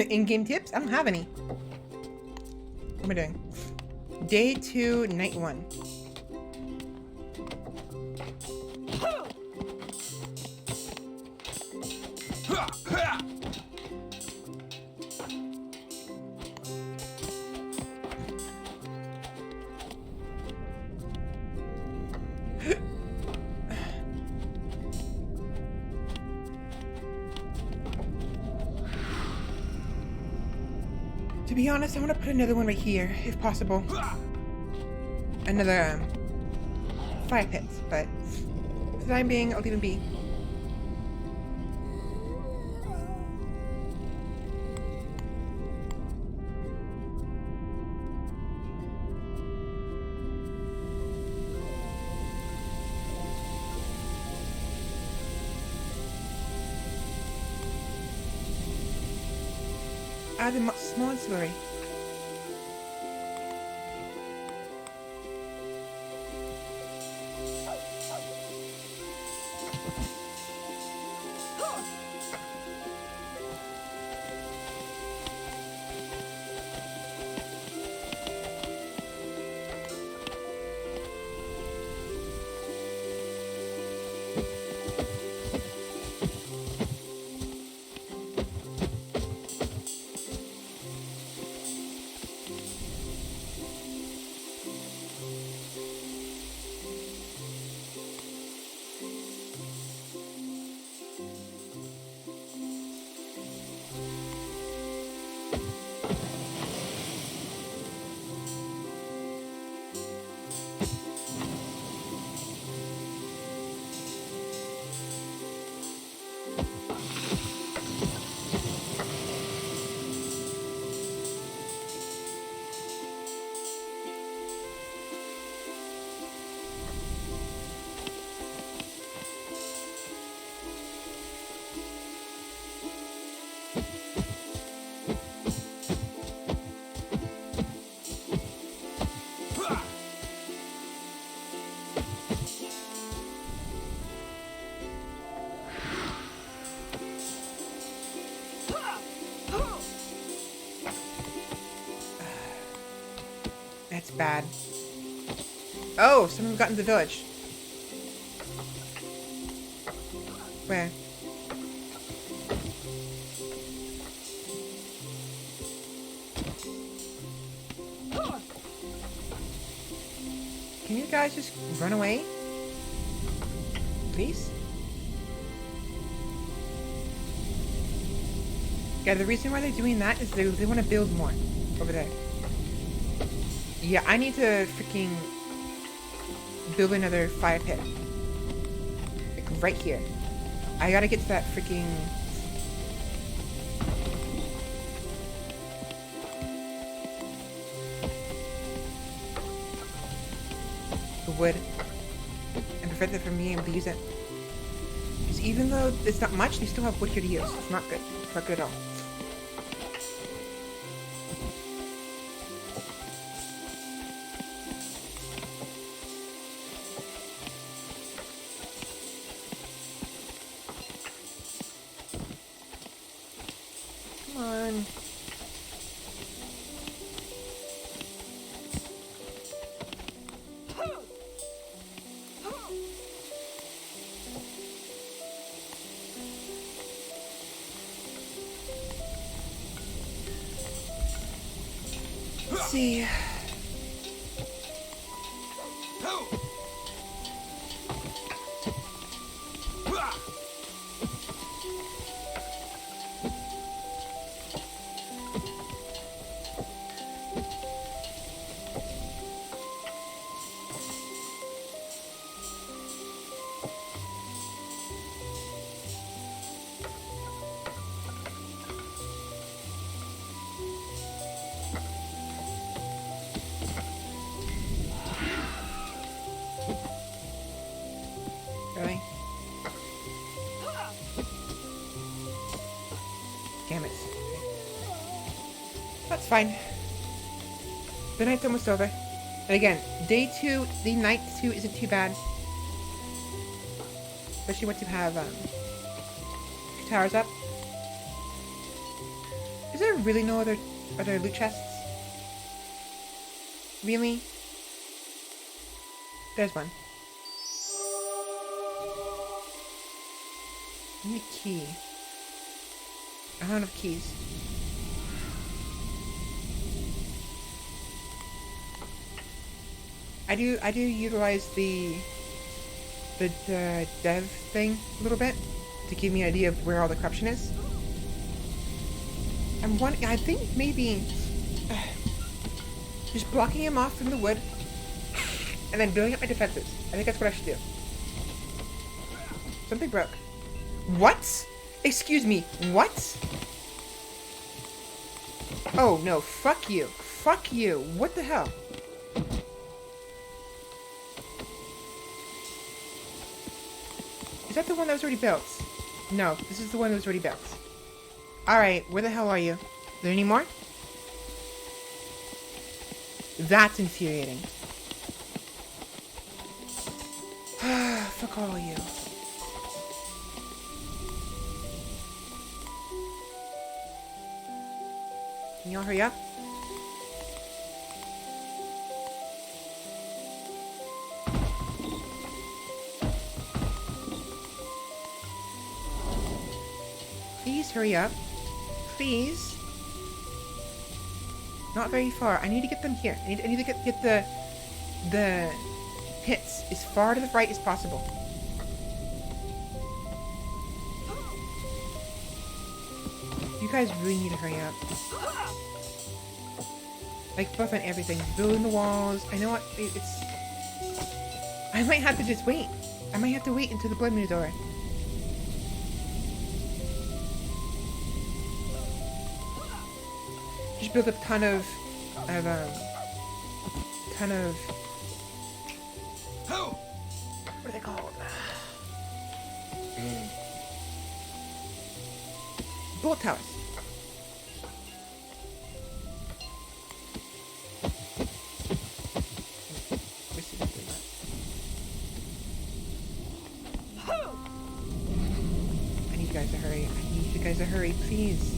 In-game tips? I don't have any. What am I doing? Day 2, night 1. To be honest, I want to put another one right here, if possible. Another fire pit, but for the time being, I'll leave it be. Add a small slurry. That's bad. Oh, someone got in the village. Where? Can you guys just run away? Please? Yeah, the reason why they're doing that is they want to build more over there. Yeah, I need to freaking build another fire pit. Like right here. I gotta get to that freaking... the wood. And prevent them from being able to use it. Because even though it's not much, they still have wood here to use. It's not good. It's not good at all. Come on. see. Really? Damn it. That's fine. The night's almost over. And again, day 2, the night 2 isn't too bad. Especially once you have towers up. Is there really no other loot chests? Really? There's one. I need a key. I don't have keys. I do utilize the dev thing a little bit to give me an idea of where all the corruption is. I think maybe just blocking him off from the wood and then building up my defenses. I think that's what I should do. Something broke. What? Excuse me, what? Oh no, fuck you. Fuck you. What the hell? Is that the one that was already built? No, this is the one that was already built. Alright, where the hell are you? Are there any more? That's infuriating. Fuck all of you. Can y'all hurry up? Please hurry up. Please. Not very far. I need to get them here. I need to get the pits as far to the right as possible. You guys really need to hurry up. Like, both on everything. Building the walls. I know what it's... I might have to just wait. I might have to wait until the blood moon is over. Just build a ton of what are they called? Bullet towers. I need you guys to hurry. I need you guys to hurry, please.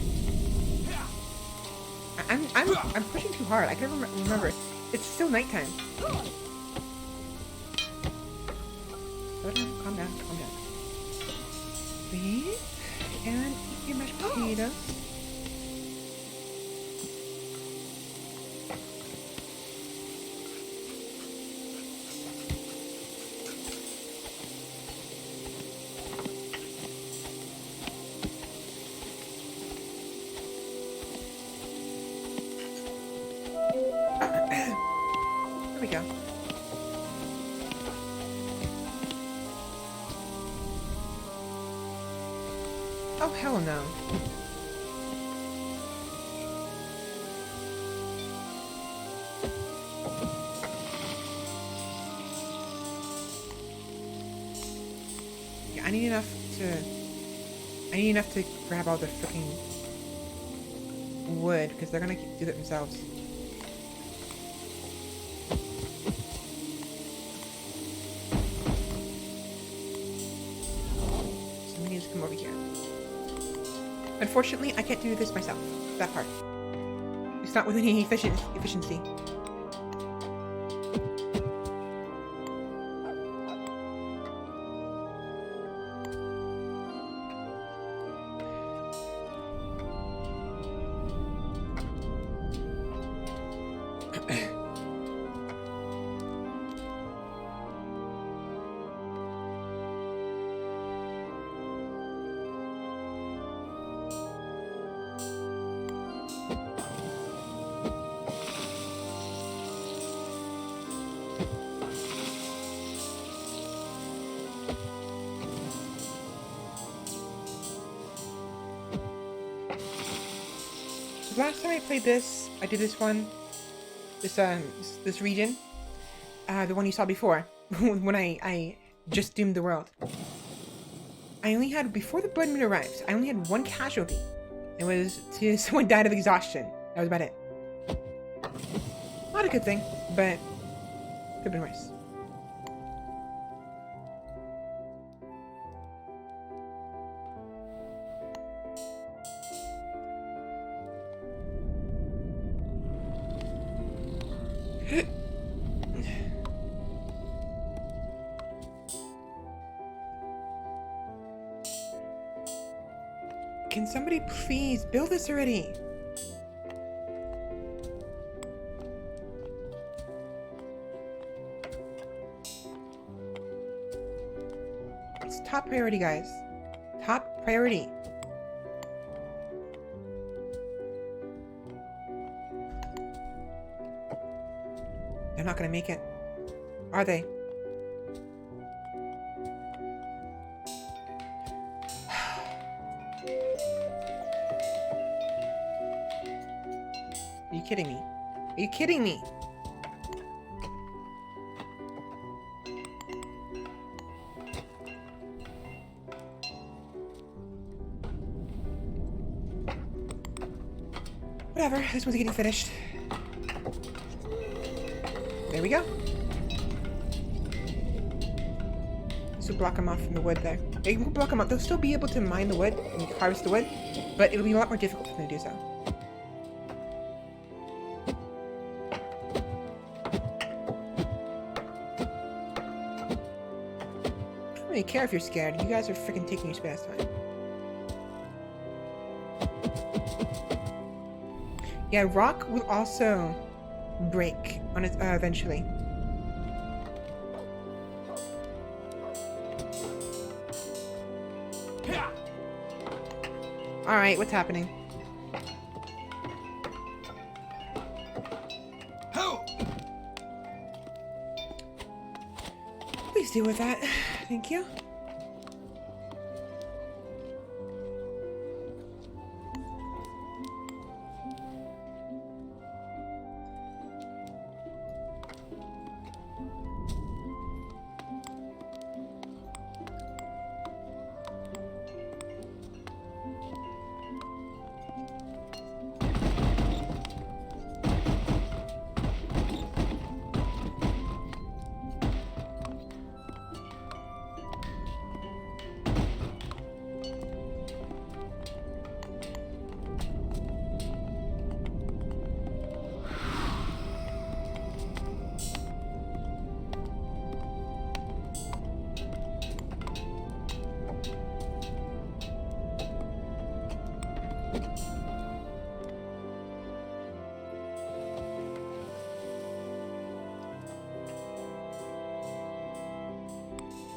I'm pushing too hard. I can't remember. It's still nighttime. Calm down. Calm down. Breathe. And eat your mashed potatoes. There we go. Oh, hell no. Yeah, I need enough to grab all the freaking wood, because they're gonna do that themselves. Somebody needs to come over here. Unfortunately, I can't do this myself. That part. It's not with any efficiency. So last time I played this, I did this one, this region, the one you saw before, when I just doomed the world. I only had, before the Blood Moon arrives, I only had one casualty. It was someone died of exhaustion. That was about it. Not a good thing, but could have been worse. Can somebody please build this already? It's top priority, guys. Top priority. They're not gonna make it. Are they? Are you kidding me? Are you kidding me? Whatever, this one's getting finished. There we go. This will block them off from the wood there. They won't block them up. They'll still be able to mine the wood and harvest the wood, but it'll be a lot more difficult for them to do so. I don't really care if you're scared. You guys are freaking taking your space time. Yeah, rock will also break on its eventually. All right, what's happening? Please deal with that. Thank you.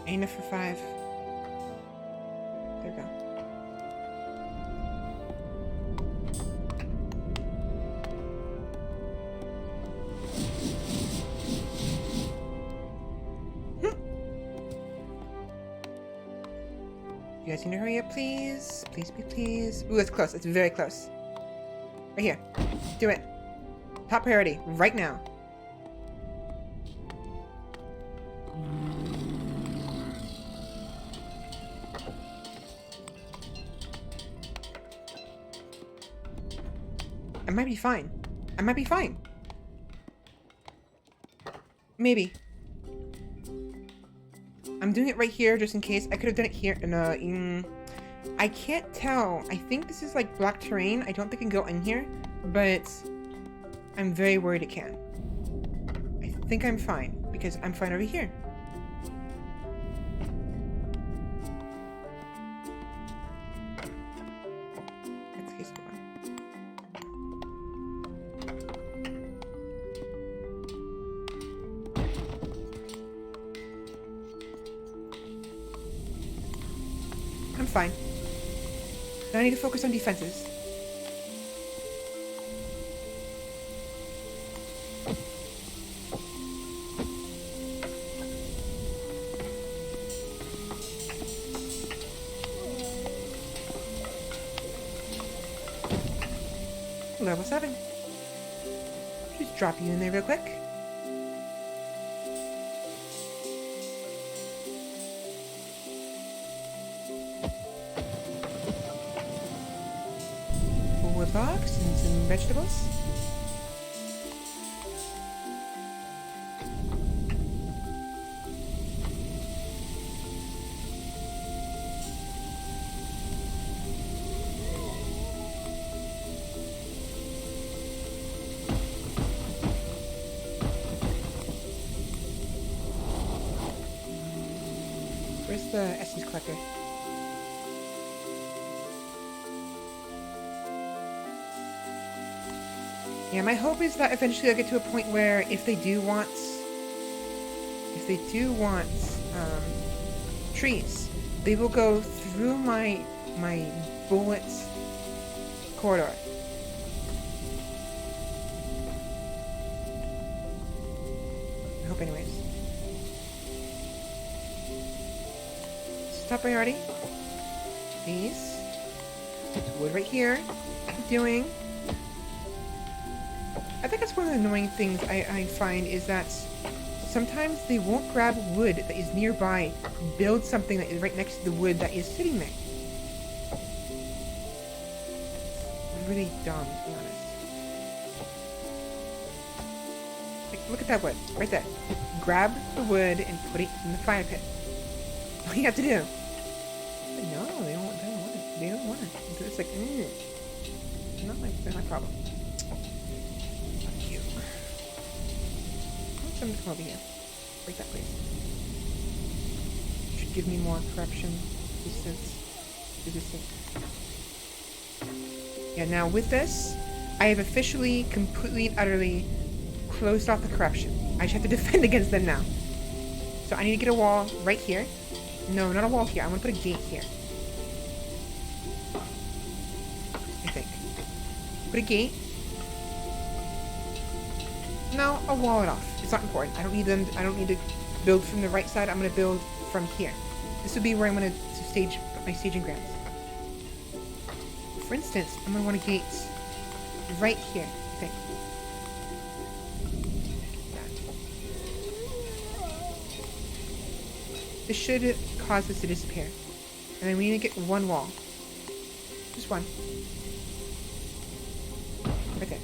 Ain't enough for 5. There we go. You guys need to hurry up, please? Please, please, please. Ooh, that's close. It's very close. Right here. Do it. Top priority. Right now. I might be fine. I might be fine. Maybe. I'm doing it right here just in case. I could have done it here. I can't tell. I think this is like black terrain. I don't think it can go in here, but I'm very worried it can. I think I'm fine because I'm fine over here. I'm fine. Now I need to focus on defenses. Level 7. Just drop you in there real quick. Wood logs and some vegetables. Where's the essence collector? Yeah, my hope is that eventually I'll get to a point where if they do want trees, they will go through my bullet corridor. I hope anyways. Top priority. These. Wood right here. Keep doing. I think that's one of the annoying things I find is that sometimes they won't grab wood that is nearby, build something that is right next to the wood that is sitting there. It's really dumb, to be honest. Like, look at that wood, right there. Grab the wood and put it in the fire pit. What do you have to do? But no, they don't want it. They don't want it. It's like, not my problem. I'm gonna come over here. Break that, please. Should give me more corruption resistance. Yeah, now with this, I have officially, completely and utterly closed off the corruption. I just have to defend against them now. So I need to get a wall right here. No, not a wall here. I want to put a gate here. I think. Put a gate. No, I'll wall it off. It's not important. I don't need them. I don't need to build from the right side. I'm going to build from here. This would be where I'm going to stage my staging grounds. For instance, I'm going to want a gate right here, I think. This should cause this to disappear. And then we need to get one wall. Just one. Right there.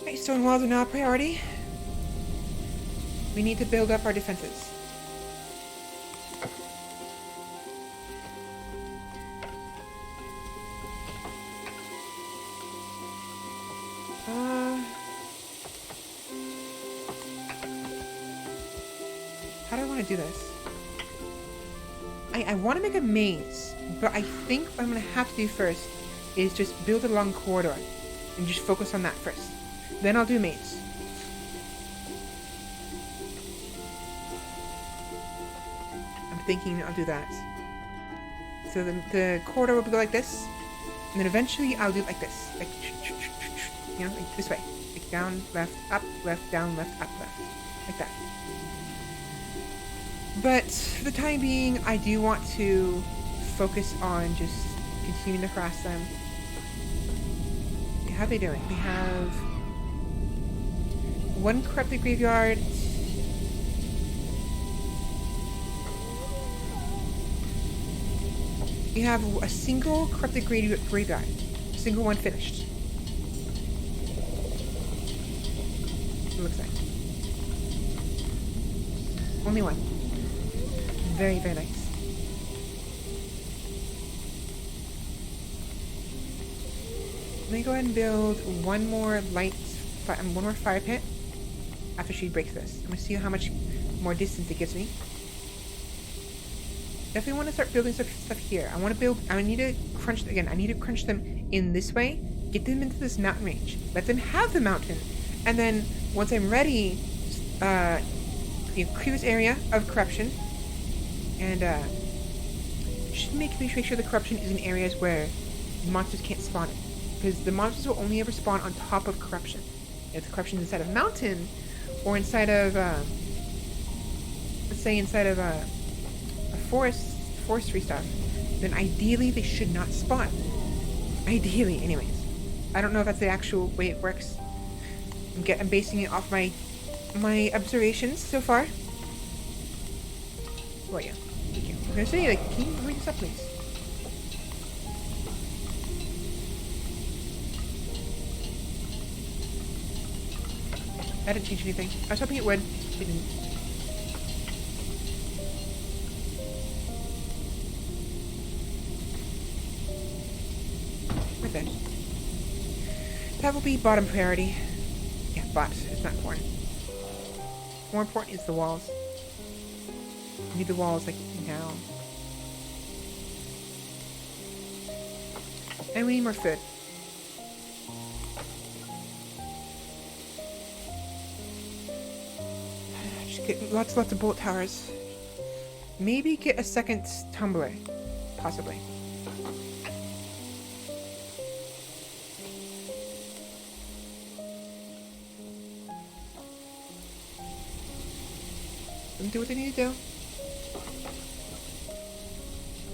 Alright, stone walls are now a priority. We need to build up our defenses. How do I want to do this? I want to make a maze, but I think what I'm going to have to do first is just build a long corridor and just focus on that first. Then I'll do maze. I'm thinking I'll do that. So the corridor will go like this, and then eventually I'll do it like this. Like, you know, like this way. Like down, left, up, left, down, left, up, left. Like that. But for the time being, I do want to focus on just continuing to harass them. How are they doing? They have one corrupted graveyard. We have a single corrupted graveyard. A single one finished. It looks like. Only one. Very, very nice. Let me go ahead and build one more fire pit after she breaks this. I'm gonna see how much more distance it gives me. Definitely want to start building stuff here. I need to crunch them in this way, get them into this mountain range, let them have the mountain, and then once I'm ready, clear this area of corruption, and should make sure the corruption is in areas where monsters can't spawn it. Because the monsters will only ever spawn on top of corruption. If the corruption is inside of a mountain, or inside of, let's say inside of a forestry stuff, then ideally they should not spawn. Ideally, anyways. I don't know if that's the actual way it works. I'm basing it off my observations so far. Well, yeah. Thank you. I'm gonna say, like, can you hurry this up, please? That didn't change anything. I was hoping it would. It didn't. Right there. That will be bottom priority. Yeah, but it's not important. More important is the walls. I need the walls, like, now. And we need more food. Just get lots of bullet towers. Maybe get a second tumbler. Possibly. Do what they need to do.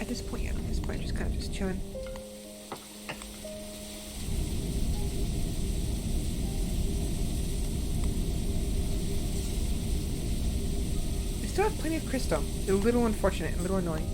At this point, just kind of just chilling. I still have plenty of crystal. It's a little unfortunate, a little annoying.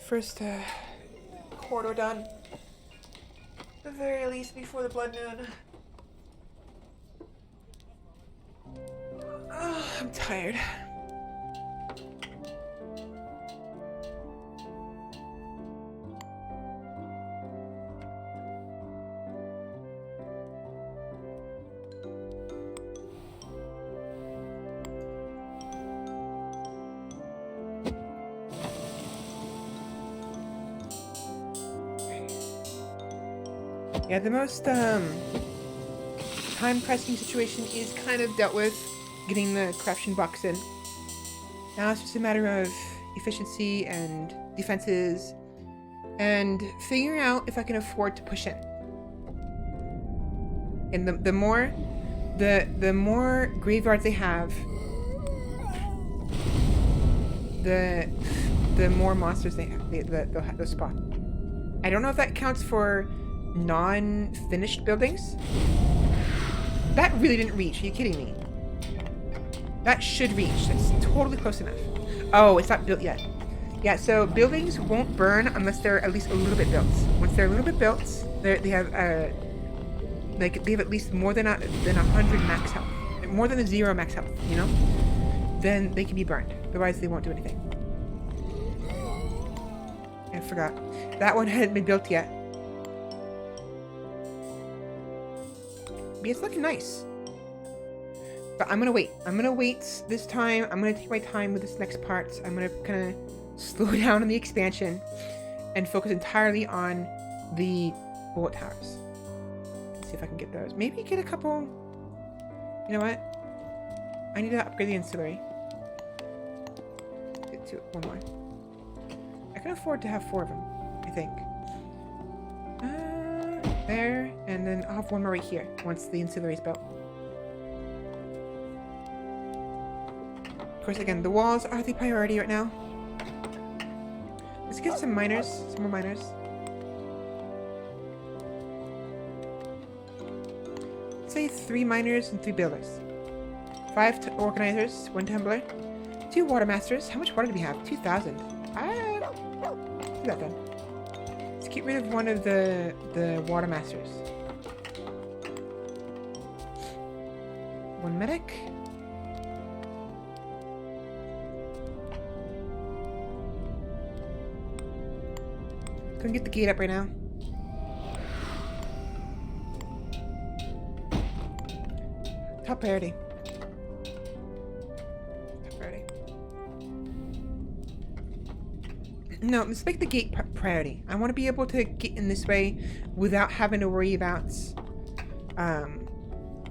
First corridor done. At the very least before the blood moon. Oh, I'm tired. Yeah, the most time-pressing situation is kind of dealt with, getting the corruption box in. Now it's just a matter of efficiency and defenses, and figuring out if I can afford to push in. And the more graveyards they have, the more monsters they'll spawn. I don't know if that counts for non-finished buildings. That really didn't reach. Are you kidding me? That should reach. That's totally close enough. Oh, it's not built yet. Yeah, so buildings won't burn unless they're at least a little bit built. Once they're a little bit built, they have at least more than 100 max health, more than a 0 max health. You know, then they can be burned. Otherwise, they won't do anything. I forgot. That one hadn't been built yet. But it's looking nice. But I'm gonna wait. I'm gonna wait this time. I'm gonna take my time with this next part. I'm gonna kind of slow down on the expansion and focus entirely on the bullet towers. Let's see if I can get those. Maybe get a couple. You know what? I need to upgrade the ancillary. Get to one more. I can afford to have 4 of them, I think. There, and then I'll have one more right here once the ancillary is built. Of course, again, the walls are the priority right now. Let's get some miners, some more miners. Let's say 3 miners and 3 builders. 5 organizers, 1 tumbler, 2 water masters. How much water do we have? 2,000. Do that then. Let's get rid of one of the water masters. 1 medic. Couldn't get the gate up right now. Top priority. No, let's make the gate priority. I want to be able to get in this way without having to worry about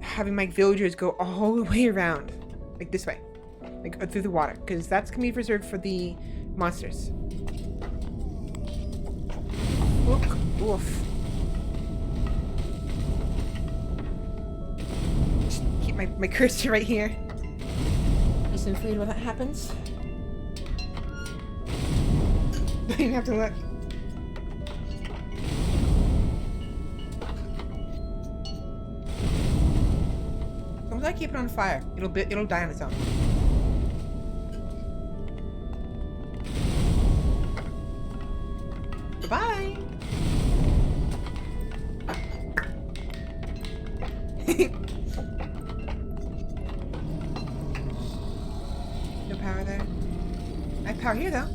having my villagers go all the way around, like this way, like through the water, because that's gonna be reserved for the monsters. Look, oof. Just keep my cursor right here. Just afraid when that happens. Don't even have to look. As long as I keep it on fire, it'll die on its own. Bye-bye. No power there. I have power here though.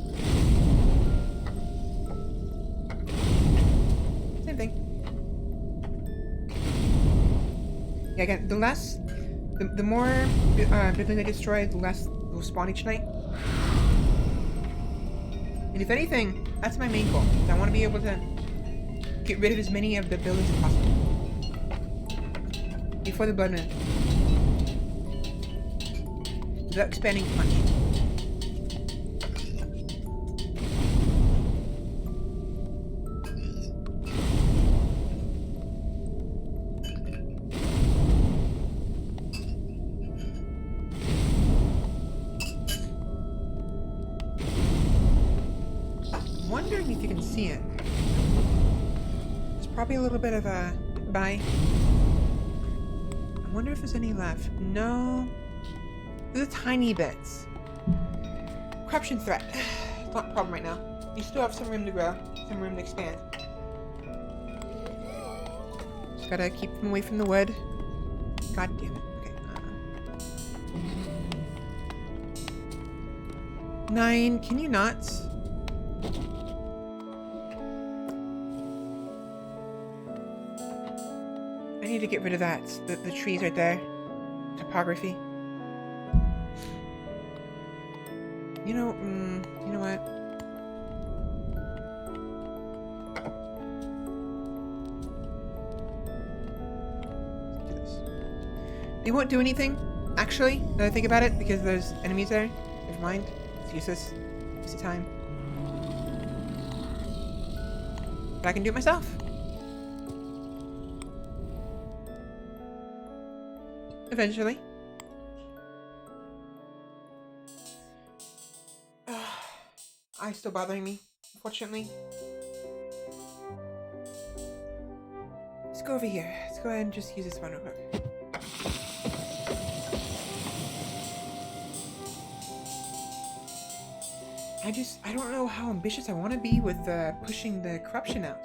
Same thing. Yeah, again, the more buildings I destroy, the less will spawn each night. And if anything, that's my main goal. I want to be able to get rid of as many of the buildings as possible before the Blood Moon, without expanding too much. Wondering if you can see it. There's probably a little bit of a bye. I wonder if there's any left. No. There's a tiny bits. Corruption threat. It's not a problem right now. You still have some room to grow, some room to expand. Just gotta keep them away from the wood. God damn it. Okay. 9, can you not? I need to get rid of that. The trees right there. Topography. You know what? Let's do this. They won't do anything, actually, now that I think about it, because there's enemies there. Never mind. It's useless. Waste of time. But I can do it myself. Eventually. Eyes still bothering me, unfortunately. Let's go over here. Let's go ahead and just use this one real quick. I don't know how ambitious I want to be with pushing the corruption out.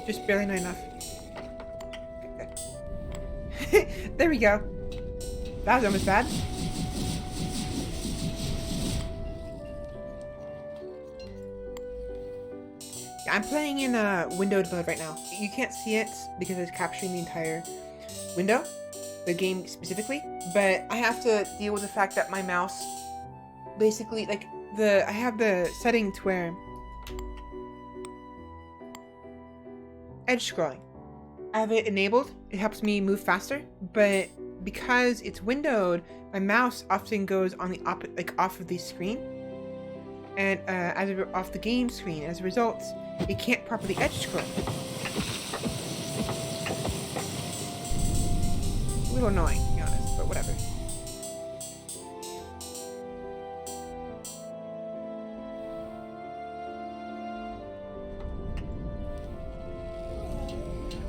Just barely not enough. Okay. There we go. That was almost bad. Yeah, I'm playing in windowed mode right now. You can't see it because it's capturing the entire window, the game specifically, but I have to deal with the fact that my mouse basically, like, I have the setting to where edge scrolling. I have it enabled. It helps me move faster, but because it's windowed, my mouse often goes on the off of the screen, and off the game screen. As a result, it can't properly edge scroll. A little annoying, to be honest, but whatever.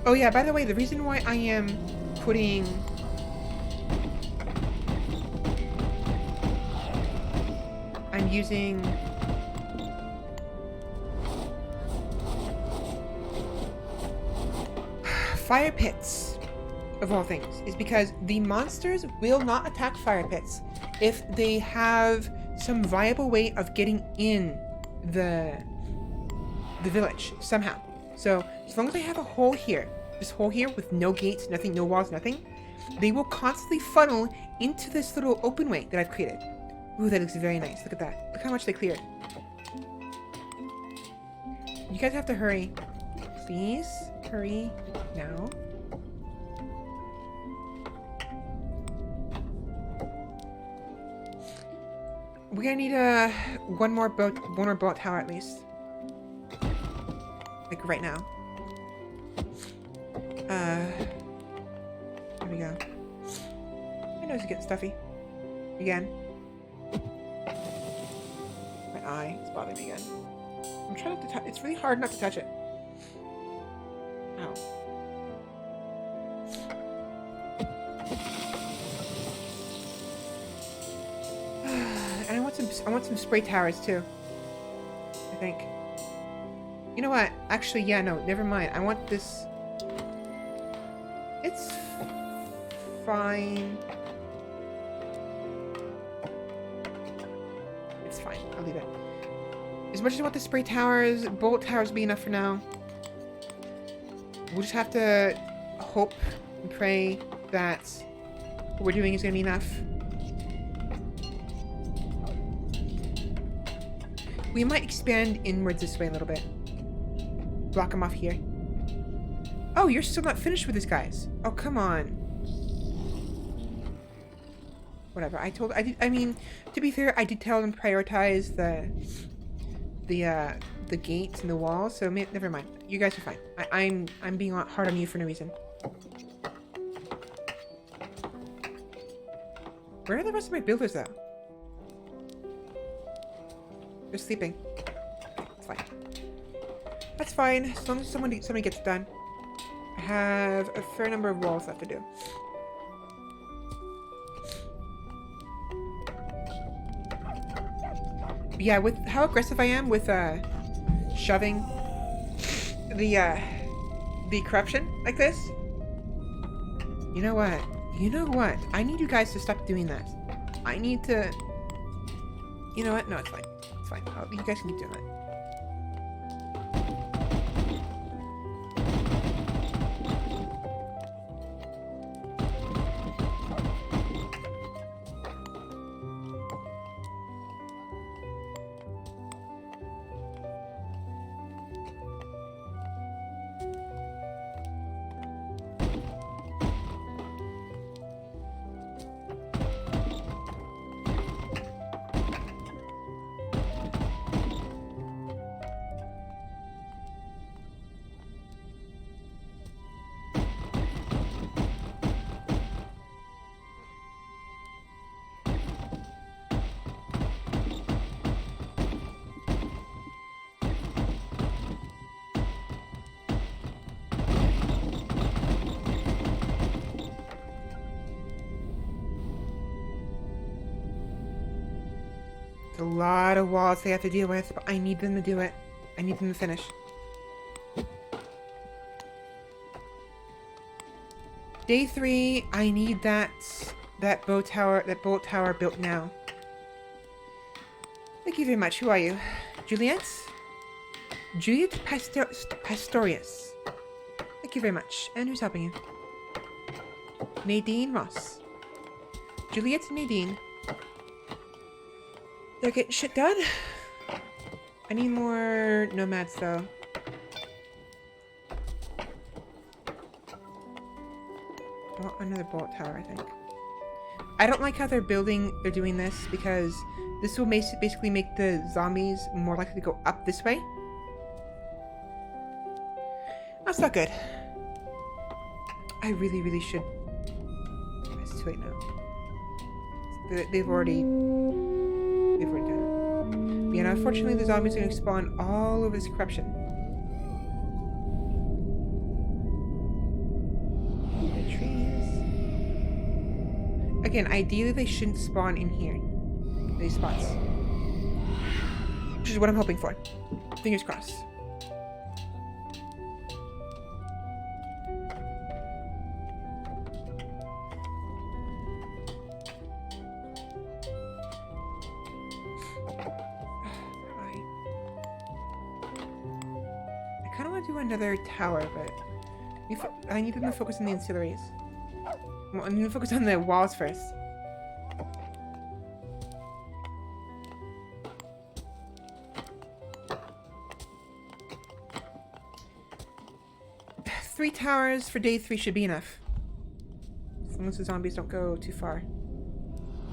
Oh yeah, by the way, the reason why I am putting I'm using fire pits, of all things, is because the monsters will not attack fire pits if they have some viable way of getting in the village somehow. So as long as I have a hole here, this hole here with no gates, nothing, no walls, nothing, they will constantly funnel into this little open way that I've created. Ooh, that looks very nice. Look at that. Look how much they cleared. You guys have to hurry. Please hurry now. We're gonna need one more boat tower at least. Like right now. There we go. My nose is getting stuffy. Again. My eye is bothering me again. I'm trying not to touch. It's really hard not to touch it. Ow. And I want some spray towers too. I think. You know what? Actually, yeah, no, never mind. I want this. It's fine. It's fine. I'll leave it. As much as I want the spray towers, bolt towers be enough for now. We'll just have to hope and pray that what we're doing is going to be enough. We might expand inwards this way a little bit. Block them off here. Oh, you're still not finished with this, guys. Oh, come on. Whatever. I mean, to be fair, I did tell them to prioritize the gates and the walls, so never mind. You guys are fine. I'm being hard on you for no reason. Where are the rest of my builders, though? They're sleeping. Okay, it's fine. That's fine, as long as somebody gets it done. I have a fair number of walls left to do. But yeah, with how aggressive I am with shoving the corruption like this. You know what? You know what? I need you guys to stop doing that. I need to. You know what? No, it's fine. It's fine. You guys can keep doing that. A lot of walls they have to deal with, but I need them to do it. I need them to finish. Day 3, I need that bolt tower built now. Thank you very much. Who are you? Juliet? Juliet Pastorius. Thank you very much. And who's helping you? Nadine Ross. Juliet and Nadine. They're getting shit done. I need more nomads though. I want another bolt tower, I think. I don't like how they're doing this because this will basically make the zombies more likely to go up this way. That's not good. I really should. It's too late now. They've already done it. But yeah, unfortunately the zombies are going to spawn all over this corruption. The trees. Again, ideally they shouldn't spawn in here. These spots. Which is what I'm hoping for. Fingers crossed. want to do another tower, but I need them to focus on the ancillaries. Well, I need to focus on the walls first. Three towers for day 3 should be enough. As long as the zombies don't go too far.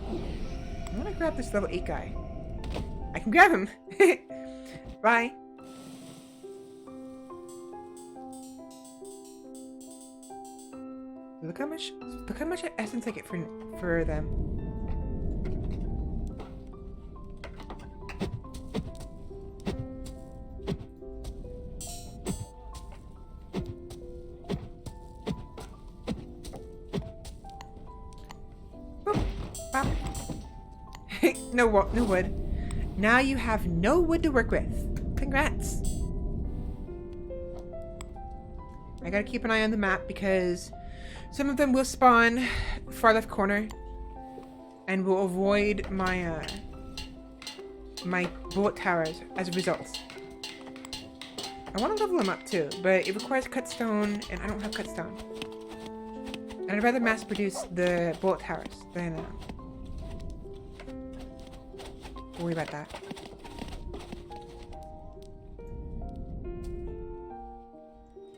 I want to grab this level 8 guy. I can grab him! Bye! Look how much essence I get for them. No wood. Now you have no wood to work with. Congrats. I gotta keep an eye on the map because some of them will spawn far left corner and will avoid my my bullet towers as a result. I want to level them up too, but it requires cutstone and I don't have cutstone. And I'd rather mass produce the bullet towers than worry about that.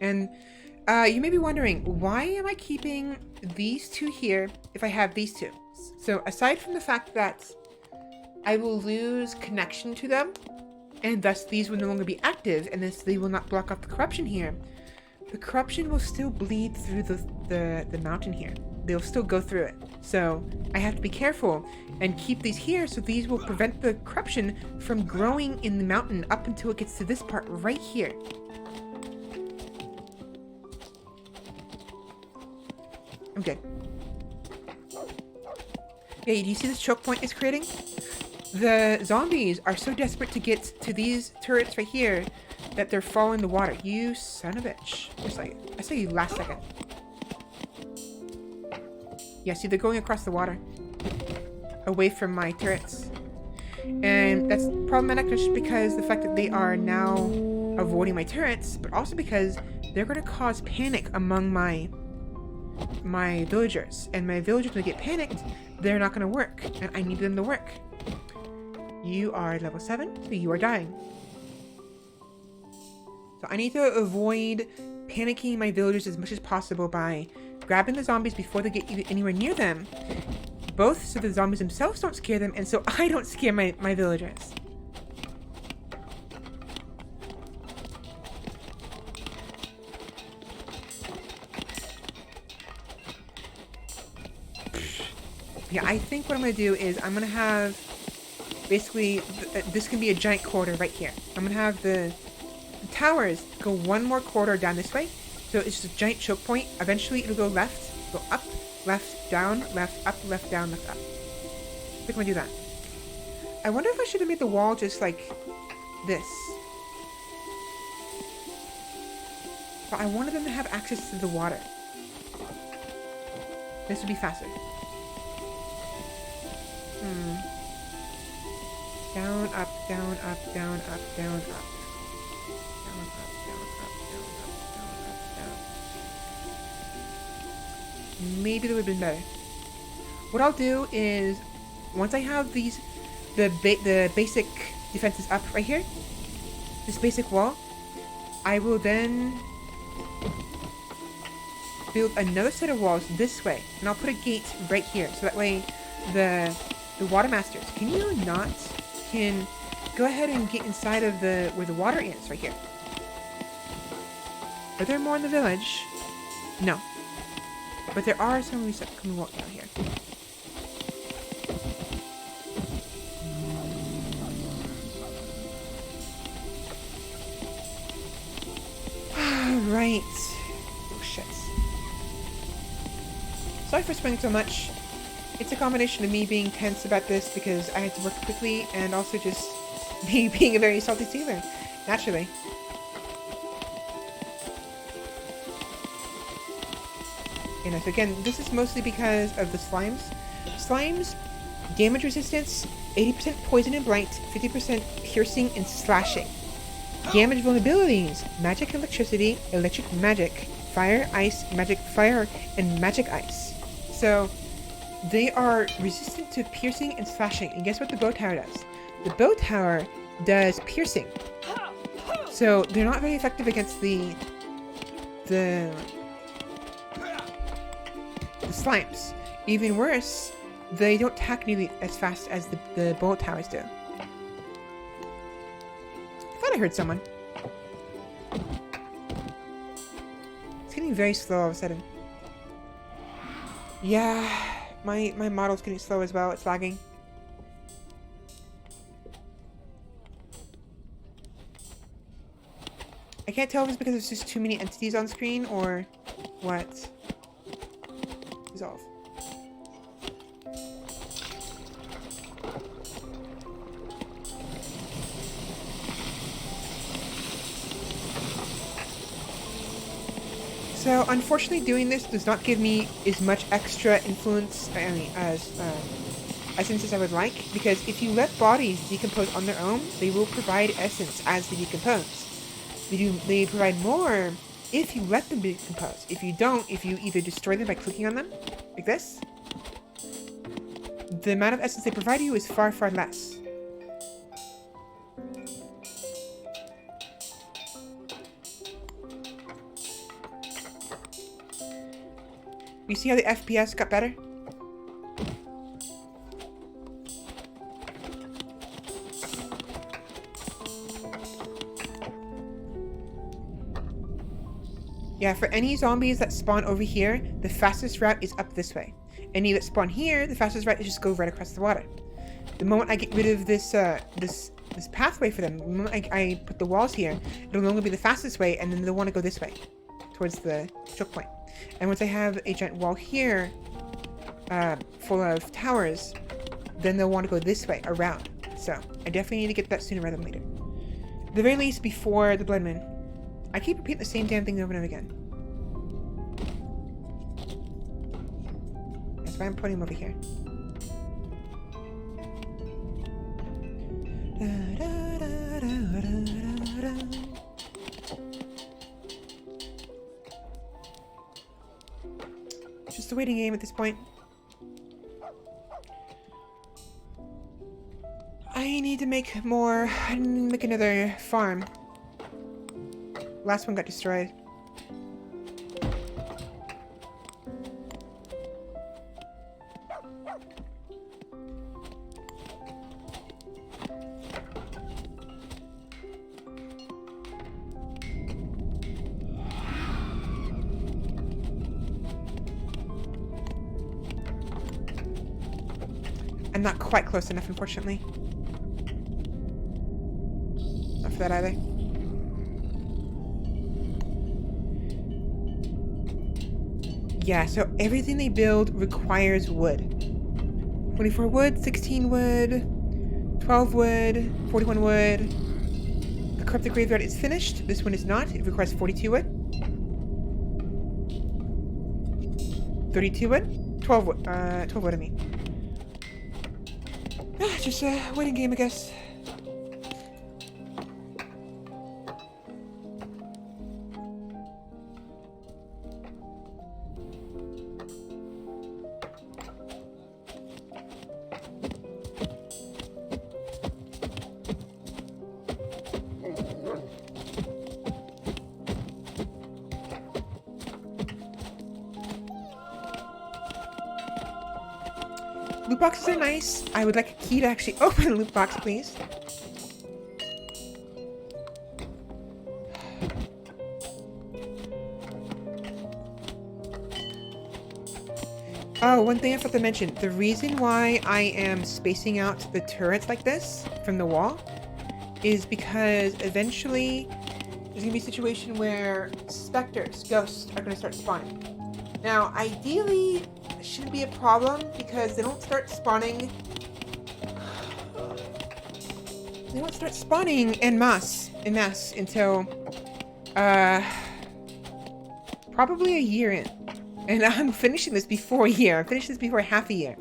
And you may be wondering, why am I keeping these two here if I have these two? So aside from the fact that I will lose connection to them, and thus these will no longer be active, and thus they will not block off the corruption here, the corruption will still bleed through the mountain here. They'll still go through it. So I have to be careful and keep these here so these will prevent the corruption from growing in the mountain up until it gets to this part right here. I'm good. Hey, do you see this choke point it's creating? The zombies are so desperate to get to these turrets right here that they're following the water. You son of a bitch. I saw you last second. Yeah, see, they're going across the water. Away from my turrets. And that's problematic just because the fact that they are now avoiding my turrets, but also because they're going to cause panic among my villagers. And my villagers, when they get panicked, they're not going to work. And I need them to work. You are level 7, so you are dying. So I need to avoid panicking my villagers as much as possible by grabbing the zombies before they get anywhere near them. Both so the zombies themselves don't scare them, and so I don't scare my villagers. Yeah, I think what I'm going to do is I'm going to have basically, this can be a giant corridor right here. I'm going to have the towers go one more corridor down this way. So it's just a giant choke point. Eventually it'll go left, go up, left, down, left, up, left, down, left, up. I think I'm going to do that. I wonder if I should have made the wall just like this. But I wanted them to have access to the water. This would be faster. Down, up, down, up, down, up, down, up. Down, up, down, up, down, up, down, up, down. Maybe that would have been better. What I'll do is, once I have these, the basic defenses up right here, this basic wall, I will then build another set of walls this way, and I'll put a gate right here, so that way the water masters can go ahead and get inside of where the water is right here. Are there more in the village? No. But there are some of these that can walk down here. Alright. Oh shit. Sorry for spending so much. It's a combination of me being tense about this because I had to work quickly and also just me being a very salty sailor, naturally. You know, so again, this is mostly because of the slimes. Slimes, damage resistance, 80% poison and blight, 50% piercing and slashing. Damage vulnerabilities. Magic electricity, electric magic, fire, ice, magic fire, and magic ice. So they are resistant to piercing and slashing. And guess what the bow tower does? The bow tower does piercing. So they're not very effective against the slimes. Even worse, they don't attack nearly as fast as the bullet towers do. I thought I heard someone. It's getting very slow all of a sudden. Yeah, my model's getting slow as well. It's lagging. I can't tell if it's because there's just too many entities on screen or what. Resolve. So unfortunately doing this does not give me as much extra influence, as essence as I would like, because if you let bodies decompose on their own, they will provide essence as they decompose. They provide more if you let them decompose. If you don't, if you either destroy them by clicking on them, like this, the amount of essence they provide you is far, far less. You see how the FPS got better? Yeah, for any zombies that spawn over here, the fastest route is up this way. Any that spawn here, the fastest route is just go right across the water. The moment I get rid of this this pathway for them, the moment I put the walls here, it'll only be the fastest way, and then they'll want to go this way, towards the choke point. And once I have a giant wall here, full of towers, then they'll want to go this way, around. So, I definitely need to get that sooner rather than later. At the very least, before the Blood Moon. I keep repeating the same damn thing over and over again. That's why I'm putting him over here. It's just a waiting game at this point. I need to make more. I need to make another farm. Last one got destroyed. I'm not quite close enough, unfortunately. Not for that either. Yeah, so everything they build requires wood. 24 wood, 16 wood, 12 wood, 41 wood. The Corrupted Graveyard is finished. This one is not. It requires 42 wood. 32 wood? 12 wood. 12 wood, I mean. Just a waiting game, I guess. Loot boxes are nice. I would like a key to actually open a loot box, please. Oh, one thing I forgot to mention. The reason why I am spacing out the turrets like this from the wall is because eventually there's going to be a situation where specters, ghosts, are going to start spawning. Now, ideally, it shouldn't be a problem because they don't start spawning. They don't start spawning en masse until probably a year in. And I'm finishing this before a year. I'm finishing this before half a year.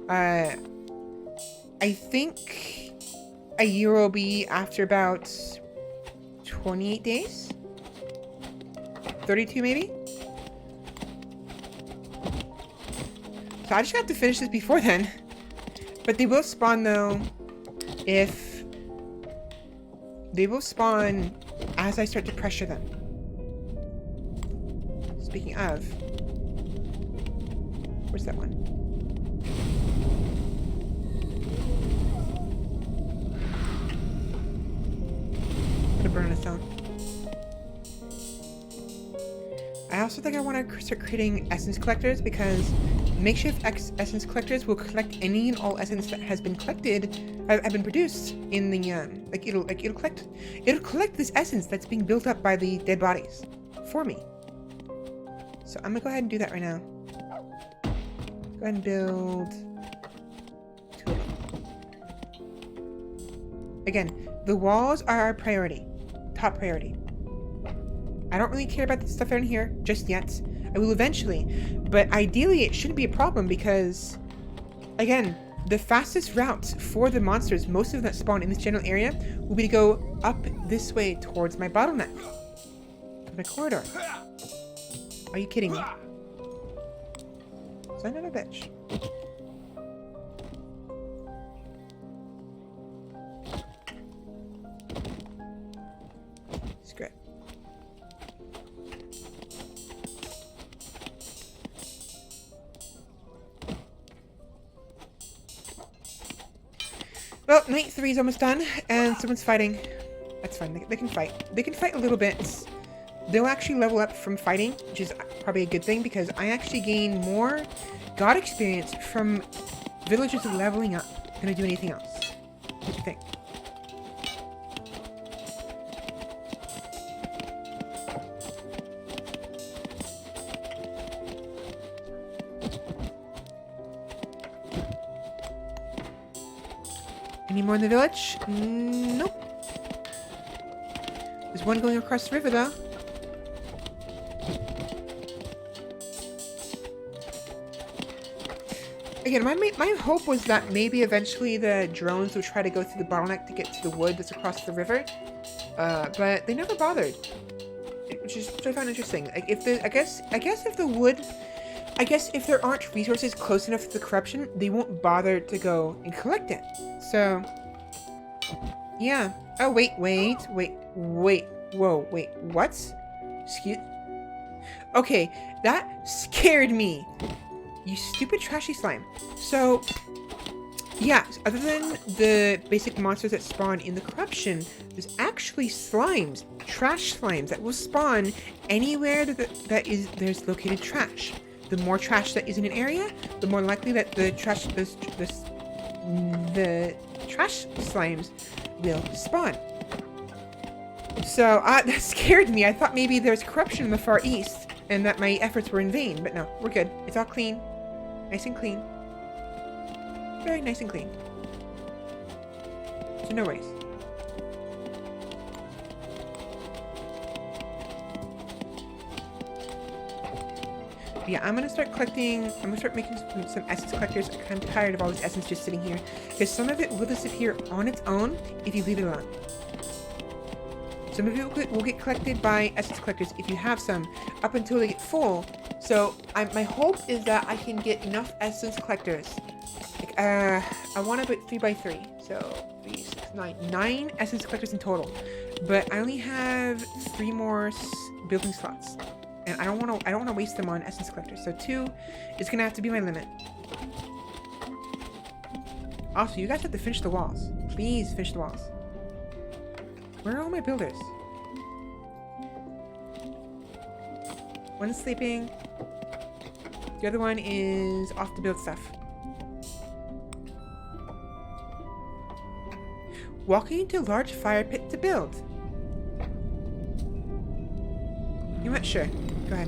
I think a year will be after about 28 days? 32 maybe? So I just have to finish this before then. But they will spawn though if... They will spawn as I start to pressure them. Speaking of... Where's that one? Put a burn on its own. I also think I want to start creating essence collectors because makeshift essence collectors will collect any and all essence that has been collected, have been produced in the it'll collect this essence that's being built up by the dead bodies for me. So I'm gonna go ahead and do that right now. Go ahead and build 2 of them. Again, the walls are our priority, top priority. I don't really care about the stuff in here just yet. I will eventually, but ideally it shouldn't be a problem because, again, the fastest route for the monsters, most of them that spawn in this general area, will be to go up this way towards my bottleneck. To my corridor. Are you kidding me? Son of a bitch. Screw it. Well, night 3 is almost done, and someone's fighting. That's fine. They can fight. They can fight a little bit. They'll actually level up from fighting, which is probably a good thing because I actually gain more god experience from villagers leveling up than I do anything else. What do you think? Any more in the village? Nope. There's one going across the river though. Again, my hope was that maybe eventually the drones would try to go through the bottleneck to get to the wood that's across the river, but they never bothered, which I found interesting. Like if the, I guess if the wood, I guess if there aren't resources close enough to the corruption, they won't bother to go and collect it. So, yeah. Oh wait, whoa, wait, what? Excuse. Okay, that scared me. You stupid trashy slime. So, yeah, other than the basic monsters that spawn in the corruption, there's actually slimes, trash slimes, that will spawn anywhere there's located trash. The more trash that is in an area, the more likely that the trash slimes will spawn. So, that scared me. I thought maybe there's corruption in the Far East, and that my efforts were in vain, but no, we're good. It's all clean. Nice and clean. Very nice and clean. So no worries. But yeah, I'm gonna start collecting. I'm gonna start making some essence collectors. I'm kind of tired of all this essence just sitting here, because some of it will disappear on its own if you leave it alone. Some of it will get collected by essence collectors if you have some, up until they get full. So my hope is that I can get enough essence collectors. Like, I want to put 3x3. So 3, 6, 9 essence collectors in total. But I only have 3 more building slots, and I don't want to waste them on essence collectors. So 2 is gonna have to be my limit. Also, you guys have to finish the walls. Please finish the walls. Where are all my builders? One is sleeping. The other one is off to build stuff. Walking into a large fire pit to build. You know what? Sure. Go ahead.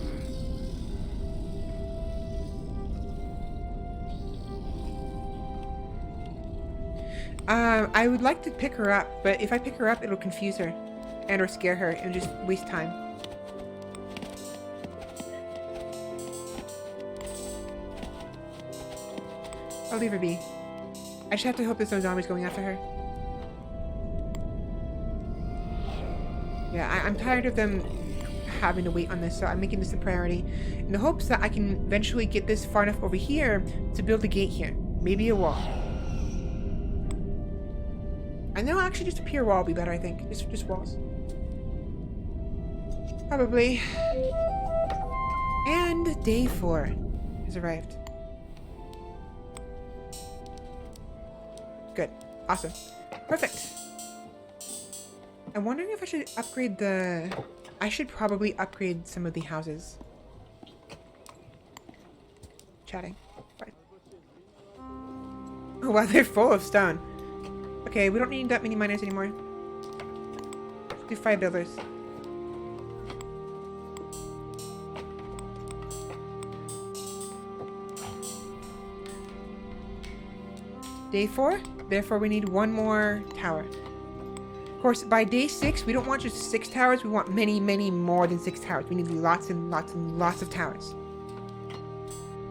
I would like to pick her up, but if I pick her up, it'll confuse her and or scare her and just waste time. I'll leave her be. I just have to hope there's no zombies going after her. Yeah, I'm tired of them having to wait on this, so I'm making this a priority in the hopes that I can eventually get this far enough over here to build a gate here. Maybe a wall. I know actually just a pure wall would be better, I think. Just walls. Probably. And day 4 has arrived. Good. Awesome. Perfect. I'm wondering if I should upgrade the... I should probably upgrade some of the houses. Chatting. Fine. Oh wow, they're full of stone. Okay, we don't need that many miners anymore. Let's do 5 builders. Day 4, therefore we need 1 more tower. Of course, by day 6, we don't want just 6 towers, we want many, many more than 6 towers. We need lots and lots and lots of towers.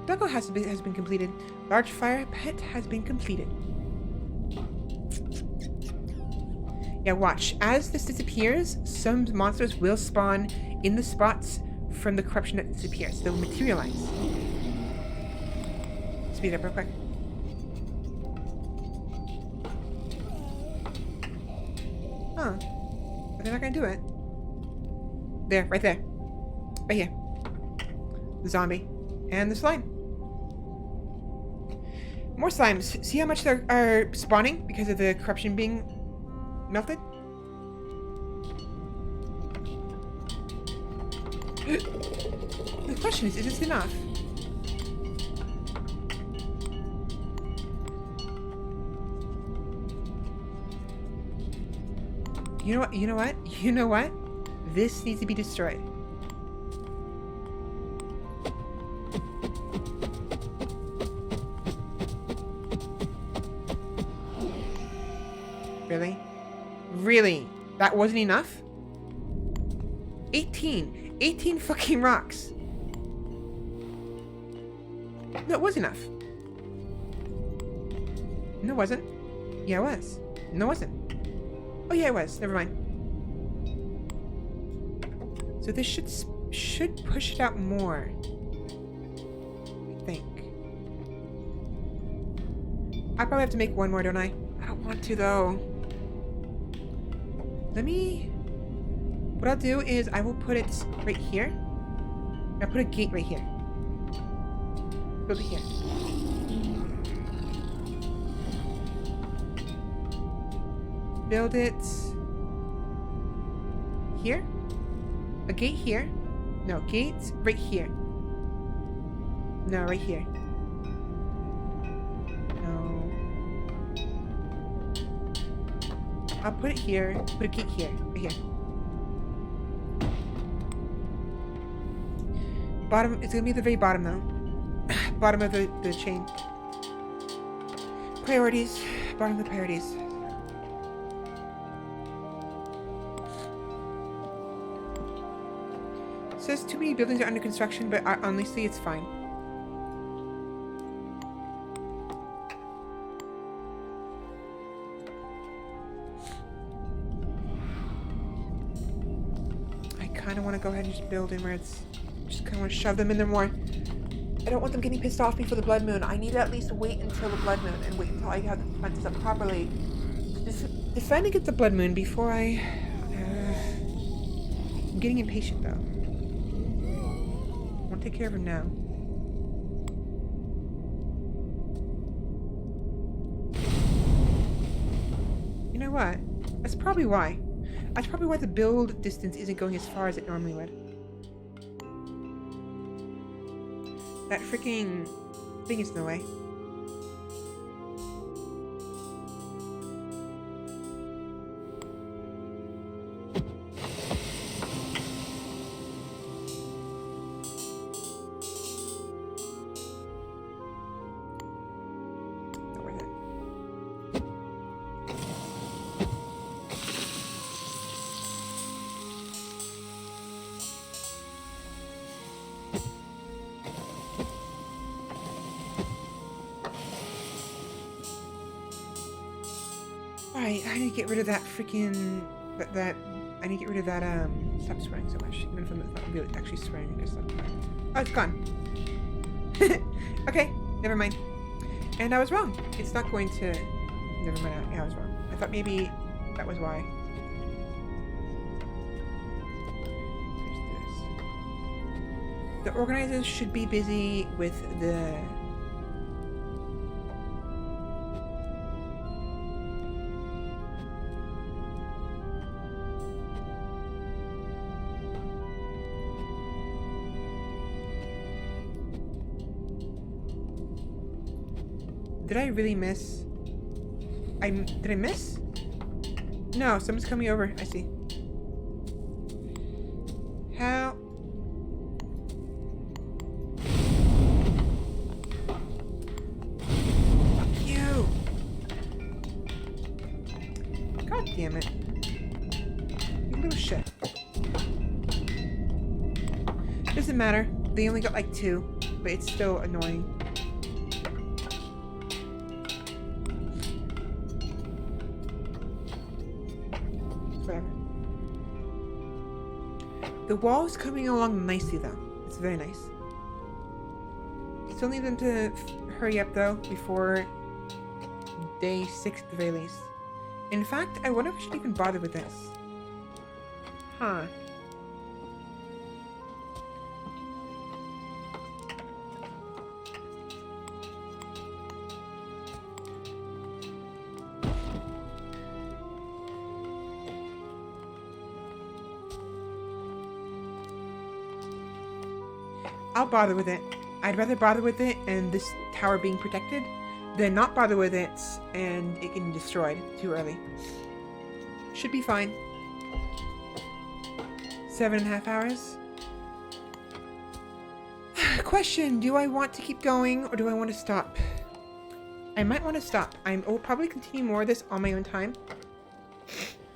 Duggo has been completed. Large fire pit has been completed. Yeah, watch. As this disappears, some monsters will spawn in the spots from the corruption that disappears. They'll materialize. Speed up real quick. Huh. But they're not gonna do it. There, right there. Right here. The zombie. And the slime. More slimes. See how much they are spawning because of the corruption being melted? The question is this enough? You know what? You know what? You know what? This needs to be destroyed. Really? Really? That wasn't enough? 18. 18 fucking rocks. No, it was enough. No, it wasn't. Yeah, it was. No, it wasn't. Oh yeah, it was. Never mind. So this should push it out more. I think. I probably have to make 1 more, don't I? I don't want to though. Let me... What I'll do is I will put it right here. I'll put a gate right here. Build it here. Build it... here? A gate here? No, gates right here. No, right here. I'll put it here. Put a gate here. Right here. Bottom. It's gonna be the very bottom though. Bottom of the chain. Priorities. Bottom of the priorities. It says too many buildings are under construction, but honestly, it's fine. I want to go ahead and just build in where it's just kind of want to shove them in there more. I don't want them getting pissed off before the blood moon. I need to at least wait until the blood moon and wait until I have the defenses up properly. Defend against the blood moon before I... I'm getting impatient though. I want to take care of him now. You know what? That's probably why. That's probably why the build distance isn't going as far as it normally would. That freaking thing is in the way. Alright, I need to get rid of that freaking... that I need to get rid of that, stop swearing so much. Even if I'm not really actually swearing, I just stop. Oh, it's gone. Okay, never mind. And I was wrong. It's not going to... Never mind, yeah, I was wrong. I thought maybe that was why. The organizers should be busy with the... Did I really miss? Did I miss? No, someone's coming over. I see. How? Fuck you! God damn it. You little shit. Doesn't matter. They only got like 2, but it's still annoying. The wall's coming along nicely though. It's very nice. Still need them to hurry up though before day 6 at the very least. In fact, I wonder if I should even bother with this. Huh. I'll bother with it. I'd rather bother with it and this tower being protected than not bother with it and it getting destroyed too early. Should be fine. 7.5 hours. Question, do I want to keep going or do I want to stop? I might want to stop. I will probably continue more of this on my own time.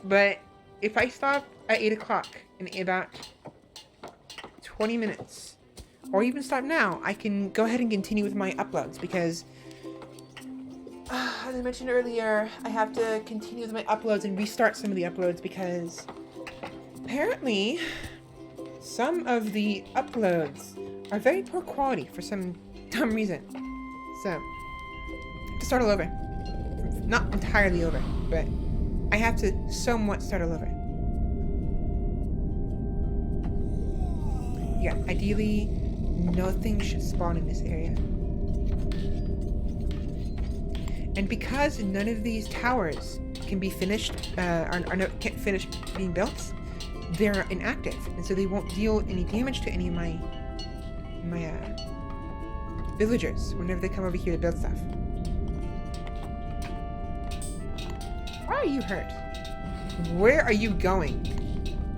But if I stop at 8 o'clock in about 20 minutes, or even stop now, I can go ahead and continue with my uploads because, as I mentioned earlier, I have to continue with my uploads and restart some of the uploads because apparently some of the uploads are very poor quality for some dumb reason. So, I have to start all over. Not entirely over, but I have to somewhat start all over. Yeah, ideally, nothing should spawn in this area. And because none of these towers can be finished, can't finish being built, they're inactive, and so they won't deal any damage to any of my villagers whenever they come over here to build stuff. Why are you hurt? Where are you going?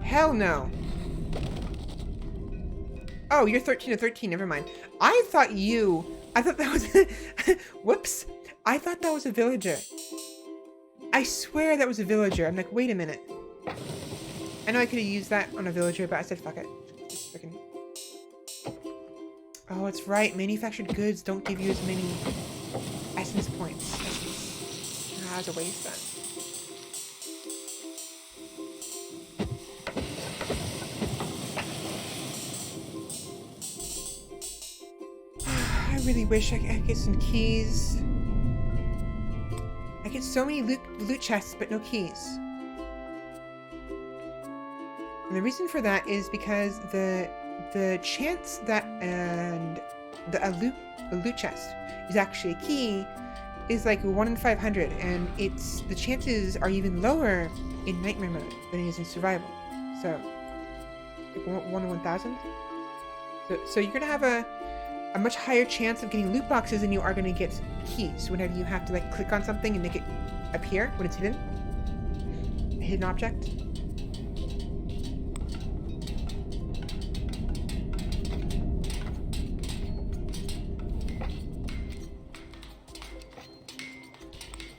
Hell no. Oh, you're 13 to 13. Never mind. I thought that was... Whoops. I thought that was a villager. I swear that was a villager. I'm like, wait a minute. I know I could have used that on a villager, but I said, fuck it. Just freaking... Oh, it's right. Manufactured goods don't give you as many essence points. Ah, it's a waste then. I really wish I could get some keys. I get so many loot chests, but no keys. And the reason for that is because the chance that a loot chest is actually a key is like 1 in 500, and the chances are even lower in nightmare mode than it is in survival. So, like 1 in 1,000. So you're gonna have a much higher chance of getting loot boxes than you are gonna get keys whenever you have to like click on something and make it appear when it's hidden. A hidden object.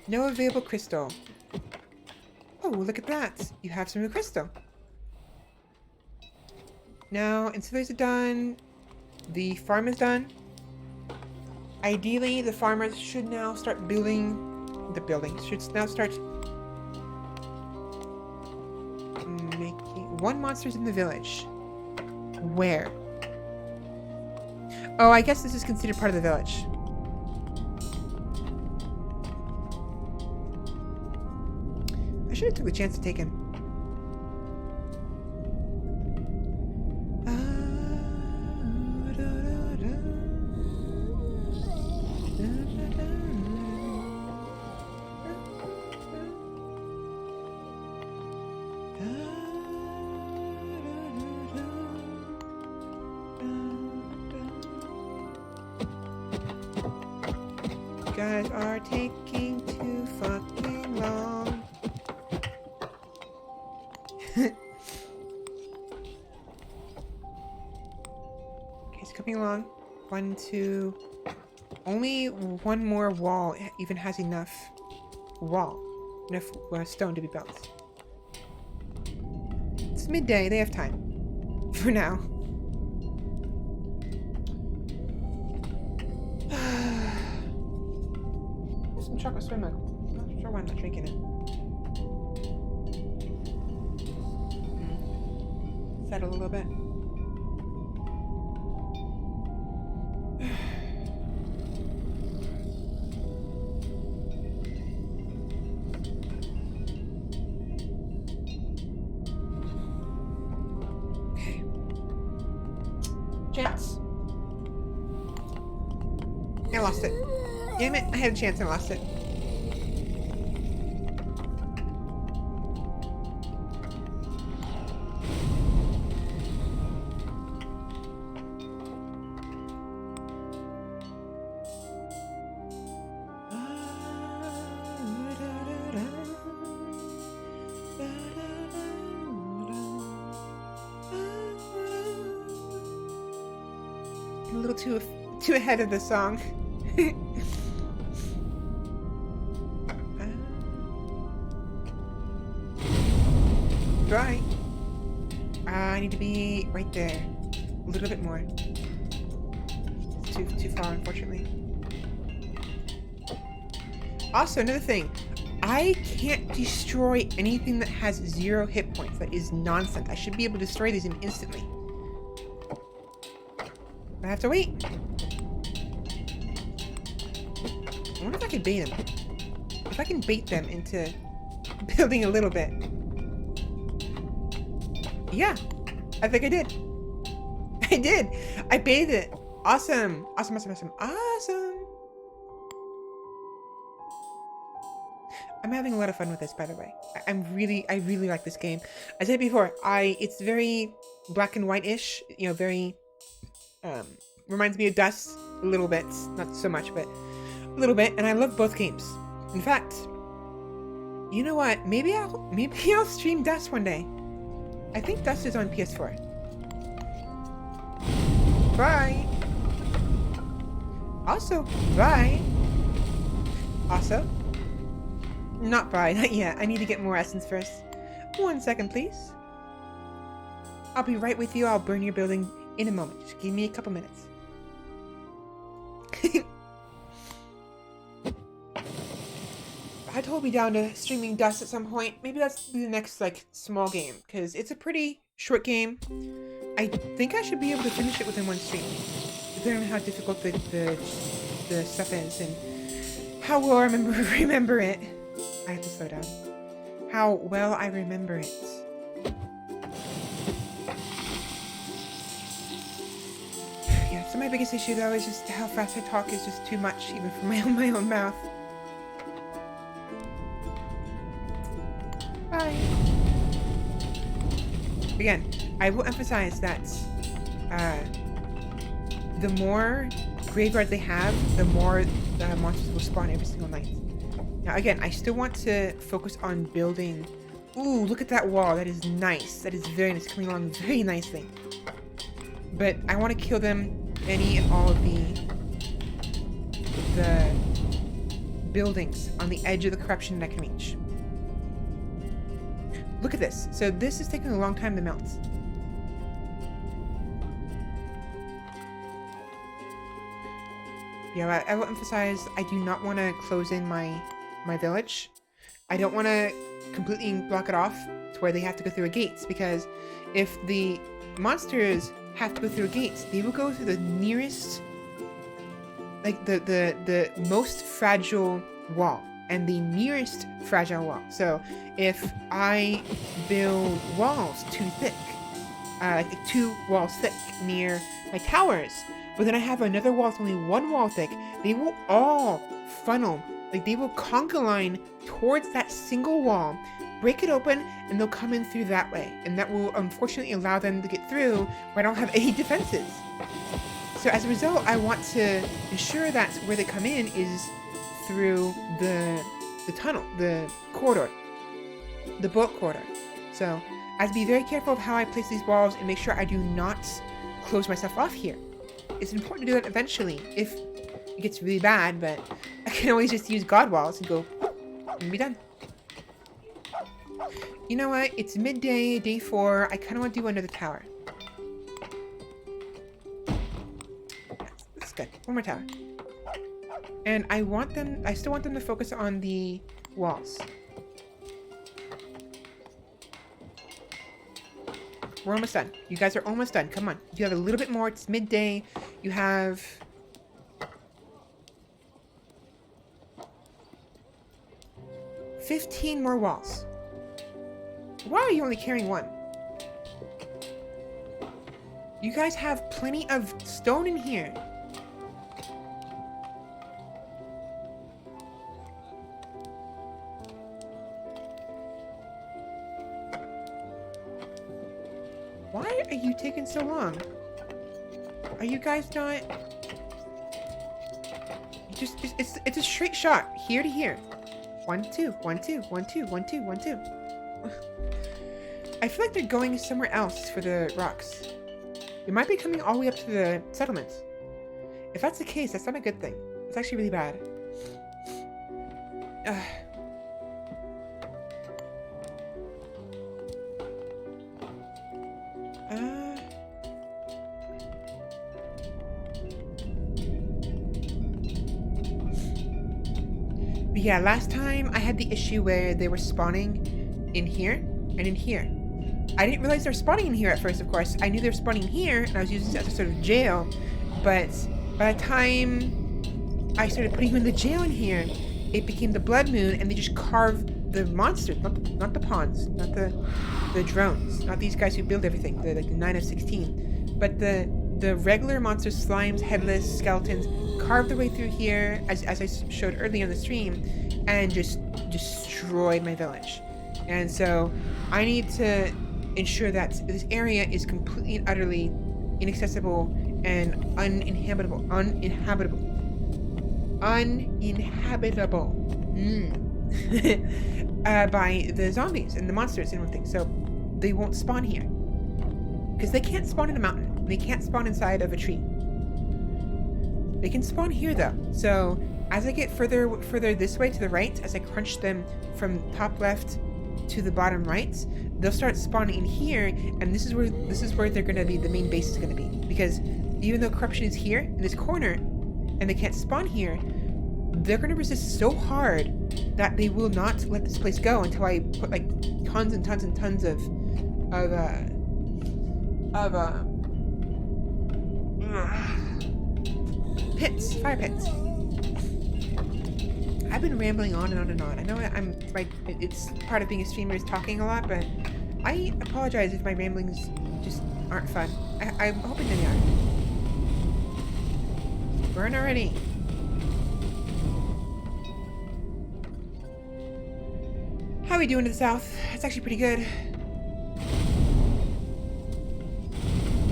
No available crystal. Oh, look at that. You have some crystal. Now, insulators are done. The farm is done. Ideally, the farmers should now start building... should now start... making one monster's in the village. Where? Oh, I guess this is considered part of the village. I should have took the chance to take him. You guys are taking too fucking long. Okay, it's coming along. 1, 2. Only one more wall even has enough enough stone to be built. It's midday. They have time. For now. There's some chocolate soy milk. I'm not sure why I'm not drinking it. Settle a little bit. Okay. Chance. I lost it. Damn it, I had a chance and I lost it. A little too ahead of the song. Right. I need to be right there. A little bit more. It's too far, unfortunately. Also, another thing. I can't destroy anything that has 0 hit points. That is nonsense. I should be able to destroy these instantly. I have to wait. I wonder if I can bait them. If I can bait them into building a little bit. Yeah, I think I did. I did. I baited it. Awesome. Awesome, awesome, awesome, awesome. I'm having a lot of fun with this, by the way. I really like this game. I said before, it's very black and white-ish. You know, very reminds me of Dust a little bit, not so much, but a little bit. And I love both games. In fact, you know what? Maybe I'll stream Dust one day. I think Dust is on PS4. Bye. Also, bye. Also, not bye, not yet. I need to get more essence first. 1 second, please. I'll be right with you. I'll burn your building in a moment. Just give me a couple minutes. I'd hold me down to streaming Dust at some point. Maybe that's the next, like, small game. Because it's a pretty short game. I think I should be able to finish it within one stream. Depending on how difficult the stuff is. And how well I remember it. I have to slow down. How well I remember it. Yeah, so my biggest issue, though, is just how fast I talk is just too much, even for my own mouth. Bye. Again, I will emphasize that the more graveyards they have, the more monsters will spawn every single night. Now, again, I still want to focus on building. Ooh, look at that wall. That is nice. That is very nice. Coming along very nicely. But I want to kill them, any and all of the buildings on the edge of the corruption that I can reach. Look at this. So this is taking a long time to melt. Yeah, I will emphasize, I do not want to close in my village. I don't want to completely block it off to where they have to go through a gate, because if the monsters have to go through a gate, they will go through the nearest, like the most fragile wall and the nearest fragile wall. So if I build walls too thick, like 2 walls thick near my towers, but then I have another wall that's only 1 wall thick, they will all funnel, like they will conga line towards that single wall, break it open, and they'll come in through that way. And that will unfortunately allow them to get through where I don't have any defenses. So as a result, I want to ensure that where they come in is through the tunnel, the corridor, the boat corridor. So I have to be very careful of how I place these walls and make sure I do not close myself off here. It's important to do that eventually if it gets really bad, but I can always just use God walls and go and be done. You know what? It's midday, day 4. I kind of want to do another tower. That's good. 1 more tower. And I still want them to focus on the walls. We're almost done. You guys are almost done. Come on. You have a little bit more. It's midday. You have... $15 more walls. Why are you only carrying 1? You guys have plenty of stone in here. Why are you taking so long? Are you guys not... It's a straight shot. Here to here. 1, 2, 1, 2, 1, 2, 1, 2, 1, 2. I feel like they're going somewhere else for the rocks. They might be coming all the way up to the settlements. If that's the case, that's not a good thing. It's actually really bad. But yeah, last time I had the issue where they were spawning in here and in here. I didn't realize they were spawning in here at first, of course. I knew they were spawning here, and I was using this as a sort of jail. But by the time I started putting them in the jail in here, it became the Blood Moon, and they just carved the monsters, not the pawns, not the drones, not these guys who build everything, the 9 of 16, but the regular monsters, slimes, headless, skeletons, carved their way through here, as I showed earlier on the stream, and just destroyed my village. And so I need to ensure that this area is completely and utterly inaccessible and uninhabitable by the zombies and the monsters and everything. So they won't spawn here because they can't spawn in a mountain. They can't spawn inside of a tree. They can spawn here though. So as I get further this way to the right, as I crunch them from top left to the bottom right, they'll start spawning in here, and this is where they're gonna be, the main base is gonna be. Because even though corruption is here in this corner and they can't spawn here, they're gonna resist so hard that they will not let this place go until I put like tons and tons and tons of pits, fire pits. I've been rambling on and on and on. I know it's part of being a streamer is talking a lot, but I apologize if my ramblings just aren't fun. I'm hoping they are. Burn already. How are we doing to the south? It's actually pretty good.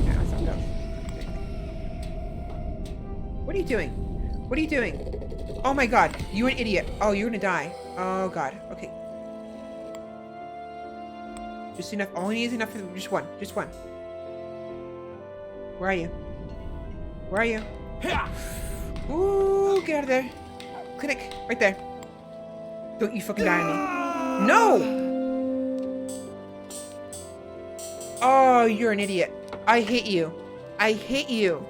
Yeah, let's not go. What are you doing? What are you doing? Oh my god, you an idiot. Oh, you're gonna die. Oh god, okay. Just enough, all I need is enough for just one. Where are you? Where are you? Ooh, get out of there. Clinic, right there. Don't you fucking die on me. No! Oh, you're an idiot. I hate you. I hate you.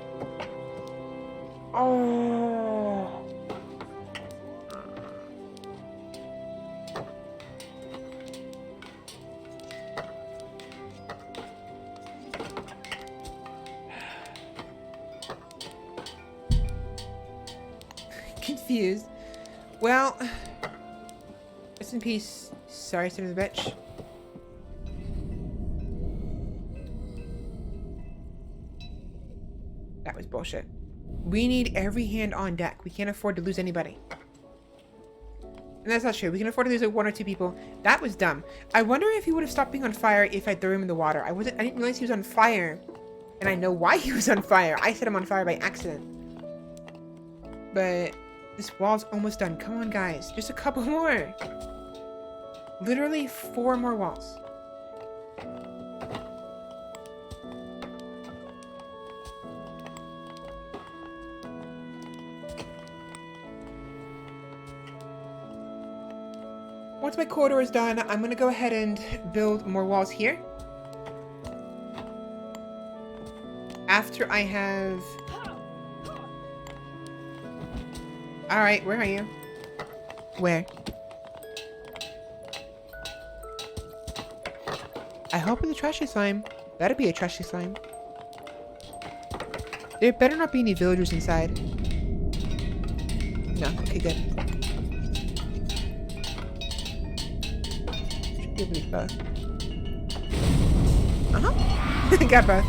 Oh. confused. Well, rest in peace. Sorry, son of a bitch. That was bullshit. We need every hand on deck. We can't afford to lose anybody. And that's not true. We can afford to lose like 1 or 2 people. That was dumb. I wonder if he would have stopped being on fire if I threw him in the water. I didn't realize he was on fire. And I know why he was on fire. I set him on fire by accident. But this wall's almost done. Come on, guys. Just a couple more. Literally 4 more walls. Once my corridor is done, I'm going to go ahead and build more walls here. After I have... Alright, where are you? Where? I hope it's a trashy slime. That'd be a trashy slime. There better not be any villagers inside. No, okay, good. Should be able to both. Uh-huh. Got both.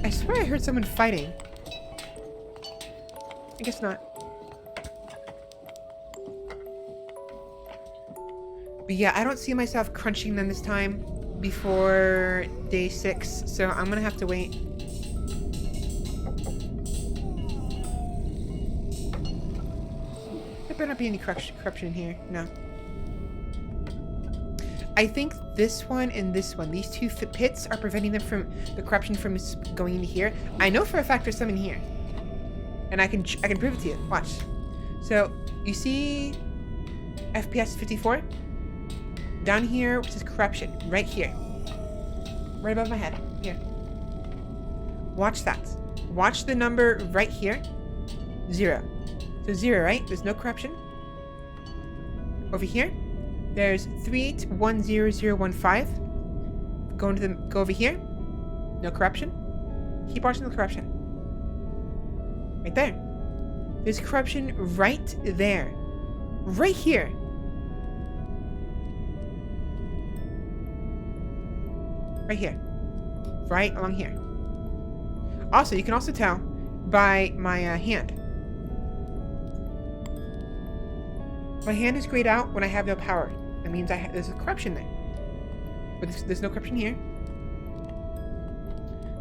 I swear I heard someone fighting. I guess not. But yeah, I don't see myself crunching them this time before day 6, so I'm gonna have to wait. There better not be any corruption in here. No. I think this one and this one, these 2 pits are preventing them from the corruption from going into here. I know for a fact there's some in here, and I can prove it to you. Watch. So you see FPS 54 down here, which is corruption, right here, right above my head. Here. Watch that. Watch the number right here. 0. So 0, right? There's no corruption. Over here. There's 38100015. Go over here. No corruption. Keep watching the corruption. Right there. There's corruption right there. Right here. Right here. Right along here. Also, you can also tell by my hand. My hand is grayed out when I have no power. That means there's a corruption there. But there's no corruption here.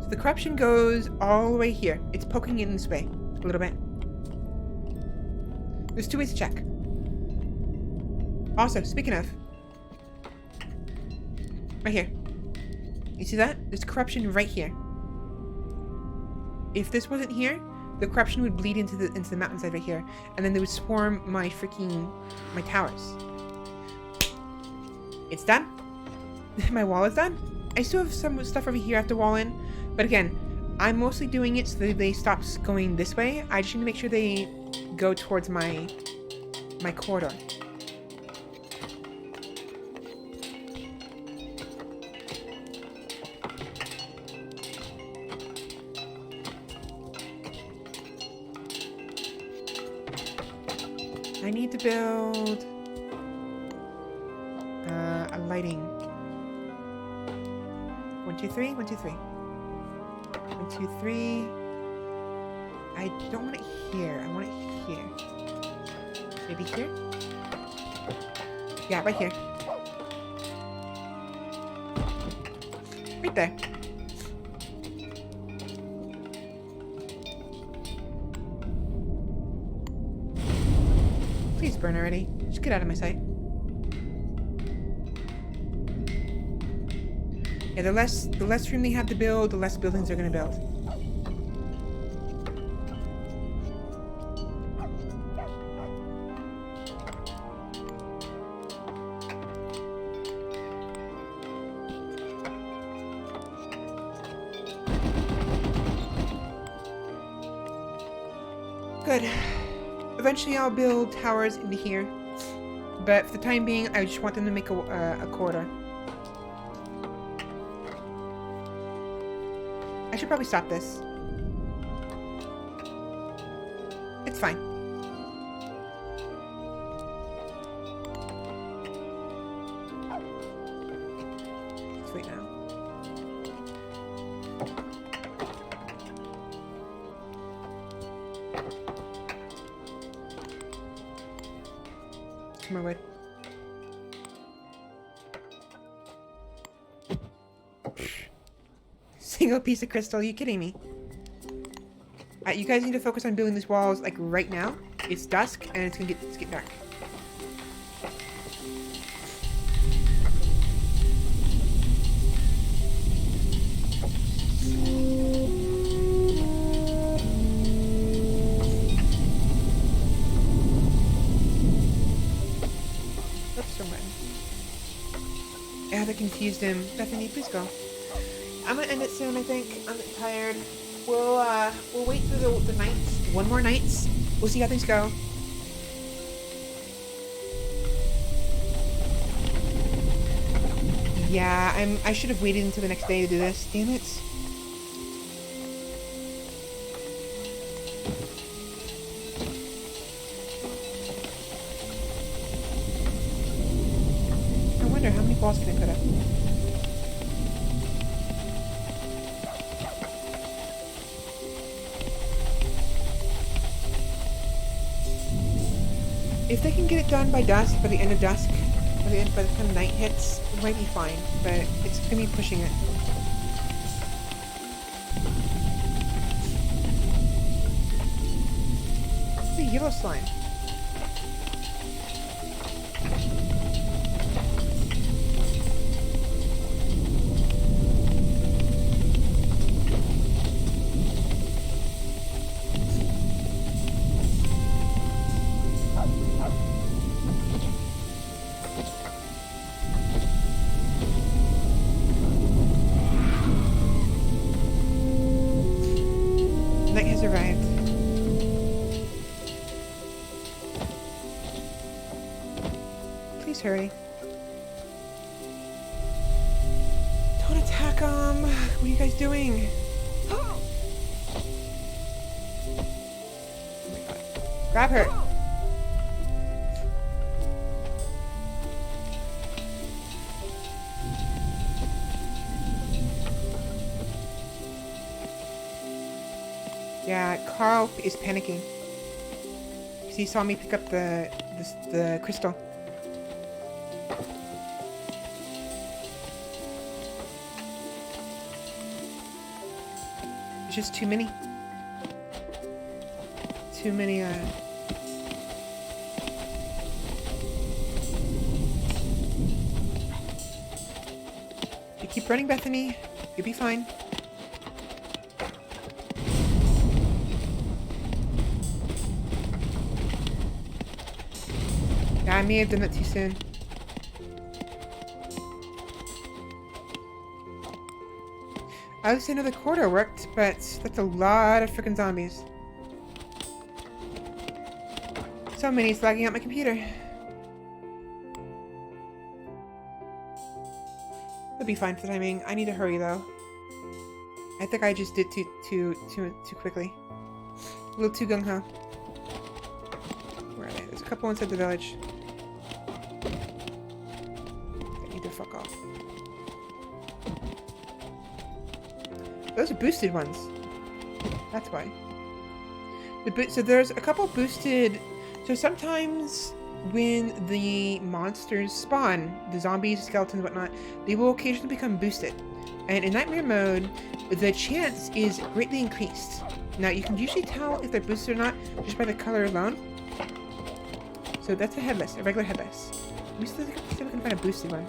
So the corruption goes all the way here. It's poking in this way a little bit. There's 2 ways to check. Also, speaking of, right here. You see that? There's corruption right here. If this wasn't here, the corruption would bleed into the mountainside right here, and then they would swarm my towers. It's done. My wall is done. I still have some stuff over here I have to wall in, but again, I'm mostly doing it so that they stop going this way. I just need to make sure they go towards my corridor. I need to build a lighting. 1, 2, 3. 1, 2, 3. 1, 2, 3. I don't want it here. I want it here. Maybe here? Yeah, right here. Right there. Please burn already. Just get out of my sight. Yeah, the less room they have to build, the less buildings they're gonna build. Good. Eventually I'll build towers into here, but for the time being, I just want them to make a corridor. I should probably stop this. It's fine. Sweet now. Some more wood. Single piece of crystal, are you kidding me? You guys need to focus on building these walls like right now. It's dusk and it's gonna get dark. Oops, someone. Yeah, that confused him. Bethany, please go. I'm gonna end it soon, I think. I'm getting tired. We'll wait through the nights. One more nights. We'll see how things go. Yeah, I should have waited until the next day to do this. Damn it. I wonder how many balls can I put up? If they can get it done by dusk, by the end of dusk, by the time night hits, it might be fine, but it's gonna be pushing it. It's a yellow slime. Night has arrived. Please hurry. Don't attack them! What are you guys doing? Oh my god. Grab her! Yeah, Carl is panicking. Because he saw me pick up the crystal. There's just too many. Too many, You keep running, Bethany. You'll be fine. Yeah, I may have done that too soon. At least I know the corridor worked, but that's a lot of freaking zombies. So many, it's lagging out my computer. It'll be fine for the timing. I need to hurry though. I think I just did too quickly. A little too gung-ho. Where are they? There's a couple inside the village. They need to fuck off. Those are boosted ones. That's why. So there's a couple boosted. So sometimes when the monsters spawn, the zombies, skeletons, whatnot, they will occasionally become boosted. And in Nightmare mode, the chance is greatly increased. Now you can usually tell if they're boosted or not just by the color alone. So that's a headless, a regular headless. Let me see if I can find a boosted one.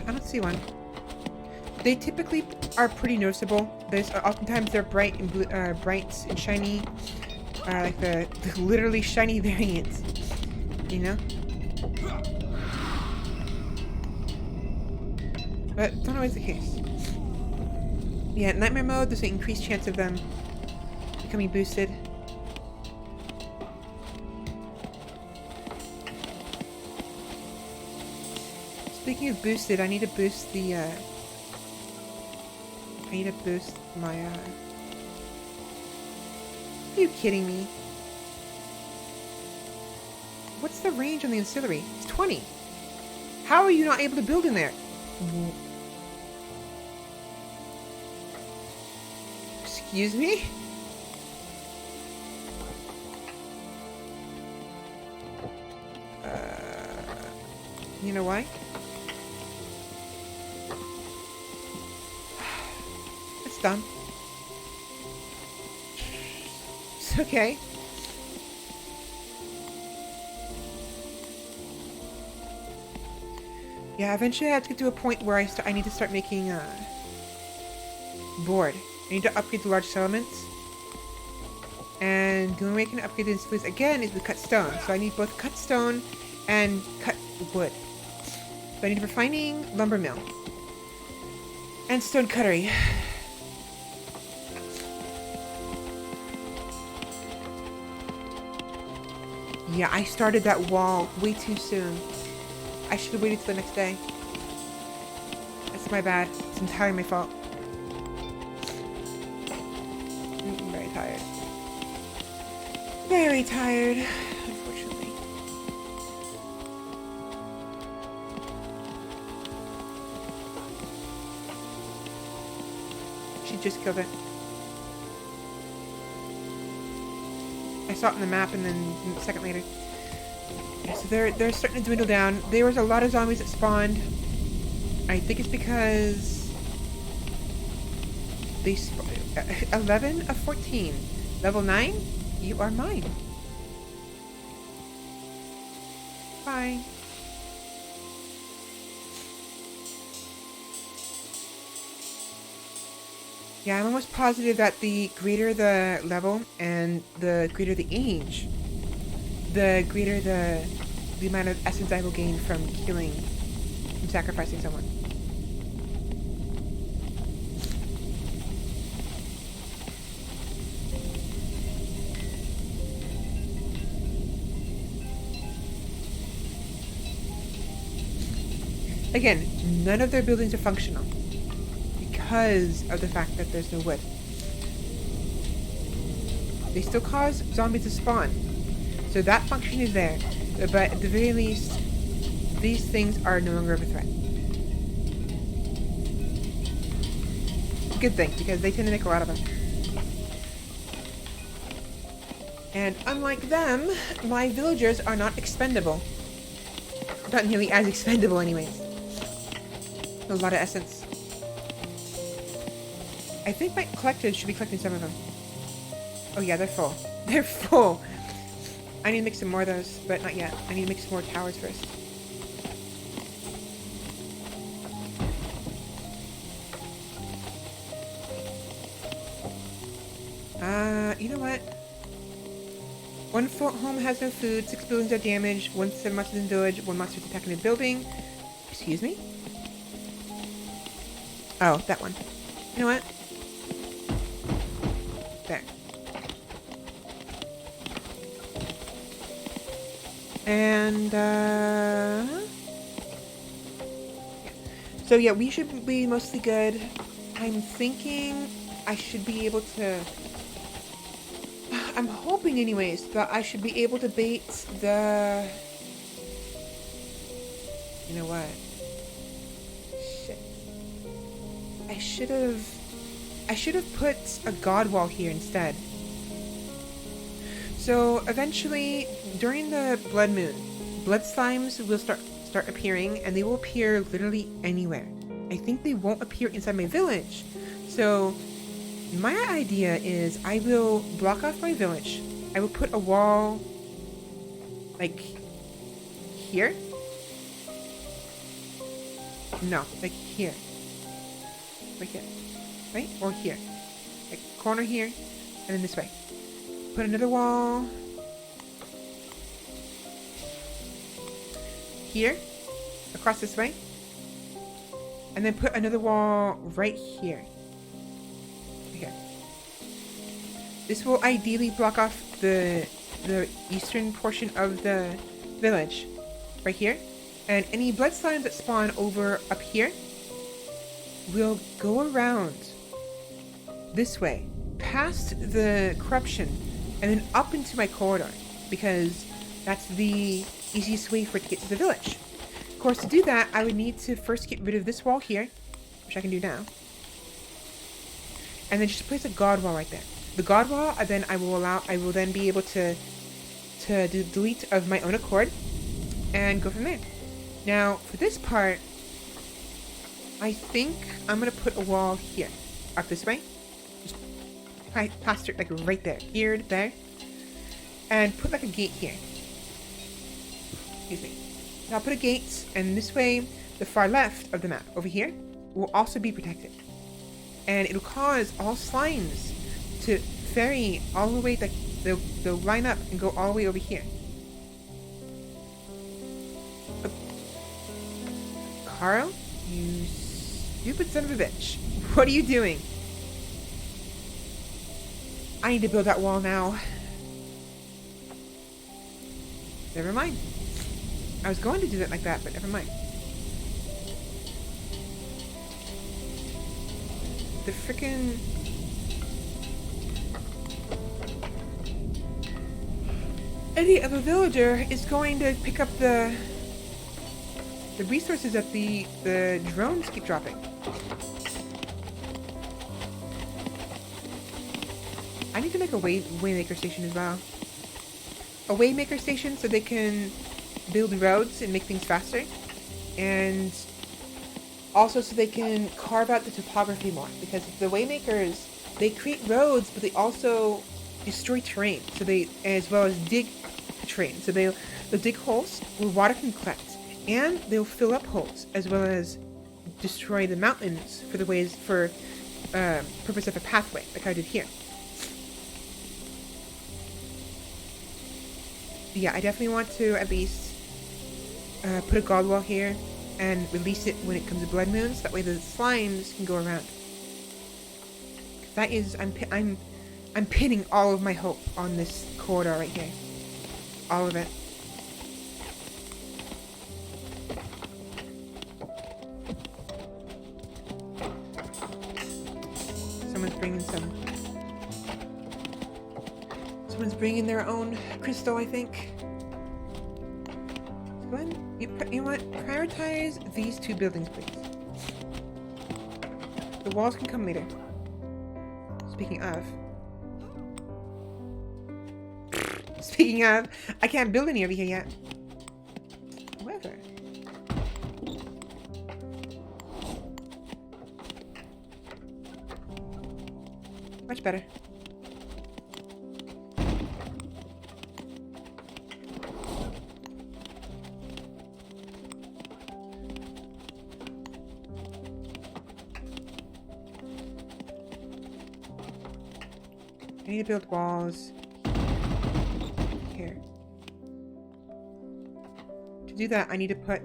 I don't see one. They typically are pretty noticeable. There's oftentimes they're bright and blue, bright and shiny, like the literally shiny variants. You know. But not always the case. Yeah, nightmare mode, there's an increased chance of them becoming boosted. Speaking of boosted, I need to boost the, I need to boost my, Are you kidding me? What's the range on the ancillary? It's 20. How are you not able to build in there? Excuse me? You know why? It's dumb. It's okay. Yeah, eventually I have to get to a point where I need to start making a board. I need to upgrade the large settlements. And the only way I can upgrade the installations again is with cut stone. So I need both cut stone and cut wood. So I need a refining lumber mill. And stone cuttery. Yeah, I started that wall way too soon. I should have waited till the next day. That's my bad. It's entirely my fault. I'm very tired. Very tired, unfortunately. She just killed it. I saw it on the map and then a second later. Yeah, so they're starting to dwindle down. There was a lot of zombies that spawned. I think it's because they 11 of 14. Level 9? You are mine. Bye. Yeah, I'm almost positive that the greater the level and the greater the age, the greater the amount of essence I will gain from sacrificing someone. Again, none of their buildings are functional because of the fact that there's no wood. They still cause zombies to spawn, so that function is there, but at the very least, these things are no longer of a threat. Good thing, because they tend to make a lot of them. And unlike them, my villagers are not expendable. Not nearly as expendable anyways. A lot of essence. I think my collectors should be collecting some of them. Oh yeah, they're full. They're full! I need to make some more of those, but not yet. I need to make some more towers first. You know what? One home has no food, 6 buildings are damaged, 1 7 monsters in the village, 1 monster is attacking the building. Excuse me? Oh, that one. You know what? There. And, yeah. So yeah, we should be mostly good. I'm thinking I should be able to... I'm hoping anyways that I should be able to bait the... You know what? Shit. I should have put a god wall here instead. So eventually, during the blood moon, blood slimes will start appearing, and they will appear literally anywhere. I think they won't appear inside my village. So my idea is I will block off my village. I will put a wall like here. No, like here. Right here. Right? Or here. Like corner here, and then this way. Put another wall here, across this way. And then put another wall right here. Here. This will ideally block off the eastern portion of the village, right here. And any blood slimes that spawn over up here will go around this way, past the corruption, and then up into my corridor, because that's the easiest way for it to get to the village. Of course, to do that, I would need to first get rid of this wall here, which I can do now, and then just place a guard wall right there. The guard wall, then I will then be able to delete of my own accord and go from there. Now, for this part, I think I'm gonna put a wall here, up this way. Just plaster it like right there, here, there, and put like a gate here. Excuse me. Now I'll put a gate, and this way, the far left of the map over here will also be protected, and it'll cause all slimes to ferry all the way, like they'll line up and go all the way over here. Carl, you stupid son of a bitch. What are you doing? I need to build that wall now. Never mind. I was going to do it like that, but never mind. The frickin' idiot of a villager is going to pick up the resources that the drones keep dropping. I need to make a waymaker station as well. A waymaker station so they can build roads and make things faster, and also so they can carve out the topography more, because the waymakers, they create roads, but they also destroy terrain, so they, as well as dig terrain, so they'll dig holes where water can collect, and they'll fill up holes, as well as destroy the mountains for the ways, for purpose of a pathway, like I did here. But yeah, I definitely want to at least put a guard wall here and release it when it comes to blood moons. That way the slimes can go around. That is, I'm pinning all of my hope on this corridor right here. All of it. Someone's bringing their own crystal, I think. Go ahead. You know what? Prioritize these two buildings, please. The walls can come later. Speaking of, I can't build any over here yet. However, much better. I need to build walls here. To do that, I need to put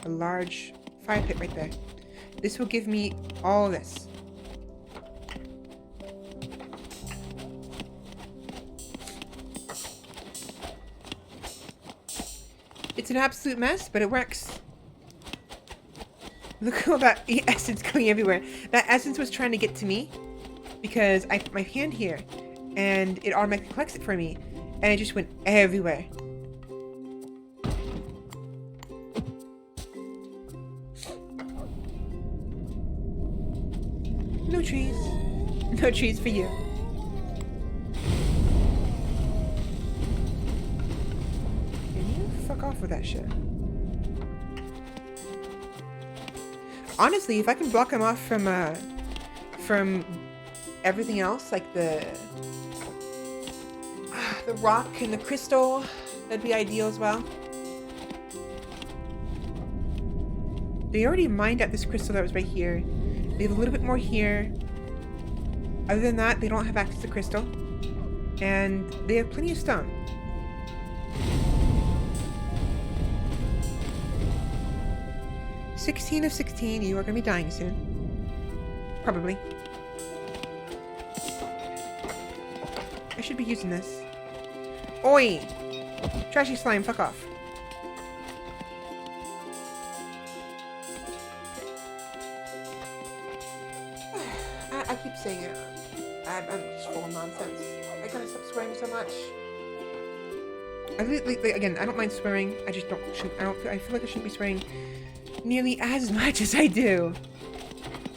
a large fire pit right there. This will give me all this. It's an absolute mess, but it works. Look at all that essence going everywhere. That essence was trying to get to me because I put my hand here and it automatically collects it for me, and it just went everywhere. No trees. No trees for you. Can you fuck off with that shit? Honestly, if I can block him off from everything else, like the rock and the crystal, that'd be ideal as well. They already mined out this crystal that was right here. They have a little bit more here. Other than that, they don't have access to crystal. And they have plenty of stone. 16 of 16, you are gonna be dying soon. Probably. I should be using this. Oi! Trashy slime, fuck off. I keep saying it. I'm just full of nonsense. I gotta stop swearing so much. Again, I don't mind swearing. I just don't. I feel like I shouldn't be swearing nearly as much as I do.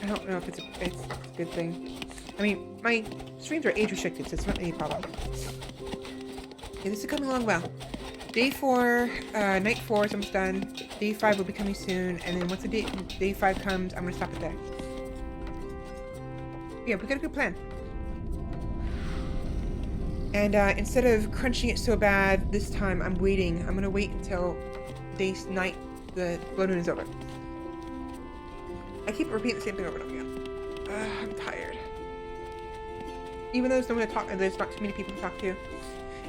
I don't know if it's a good thing. I mean, my streams are age restricted, so it's not any problem. Okay, this is coming along well. Day 4, night 4 is almost done. Day 5 will be coming soon, and then once day 5 comes, I'm gonna stop it there. Yeah, we got a good plan. And instead of crunching it so bad this time, I'm waiting. I'm gonna wait until night, the blood moon is over. I keep repeating the same thing over and over again. I'm tired. Even though there's no one to talk, and there's not too many people to talk to.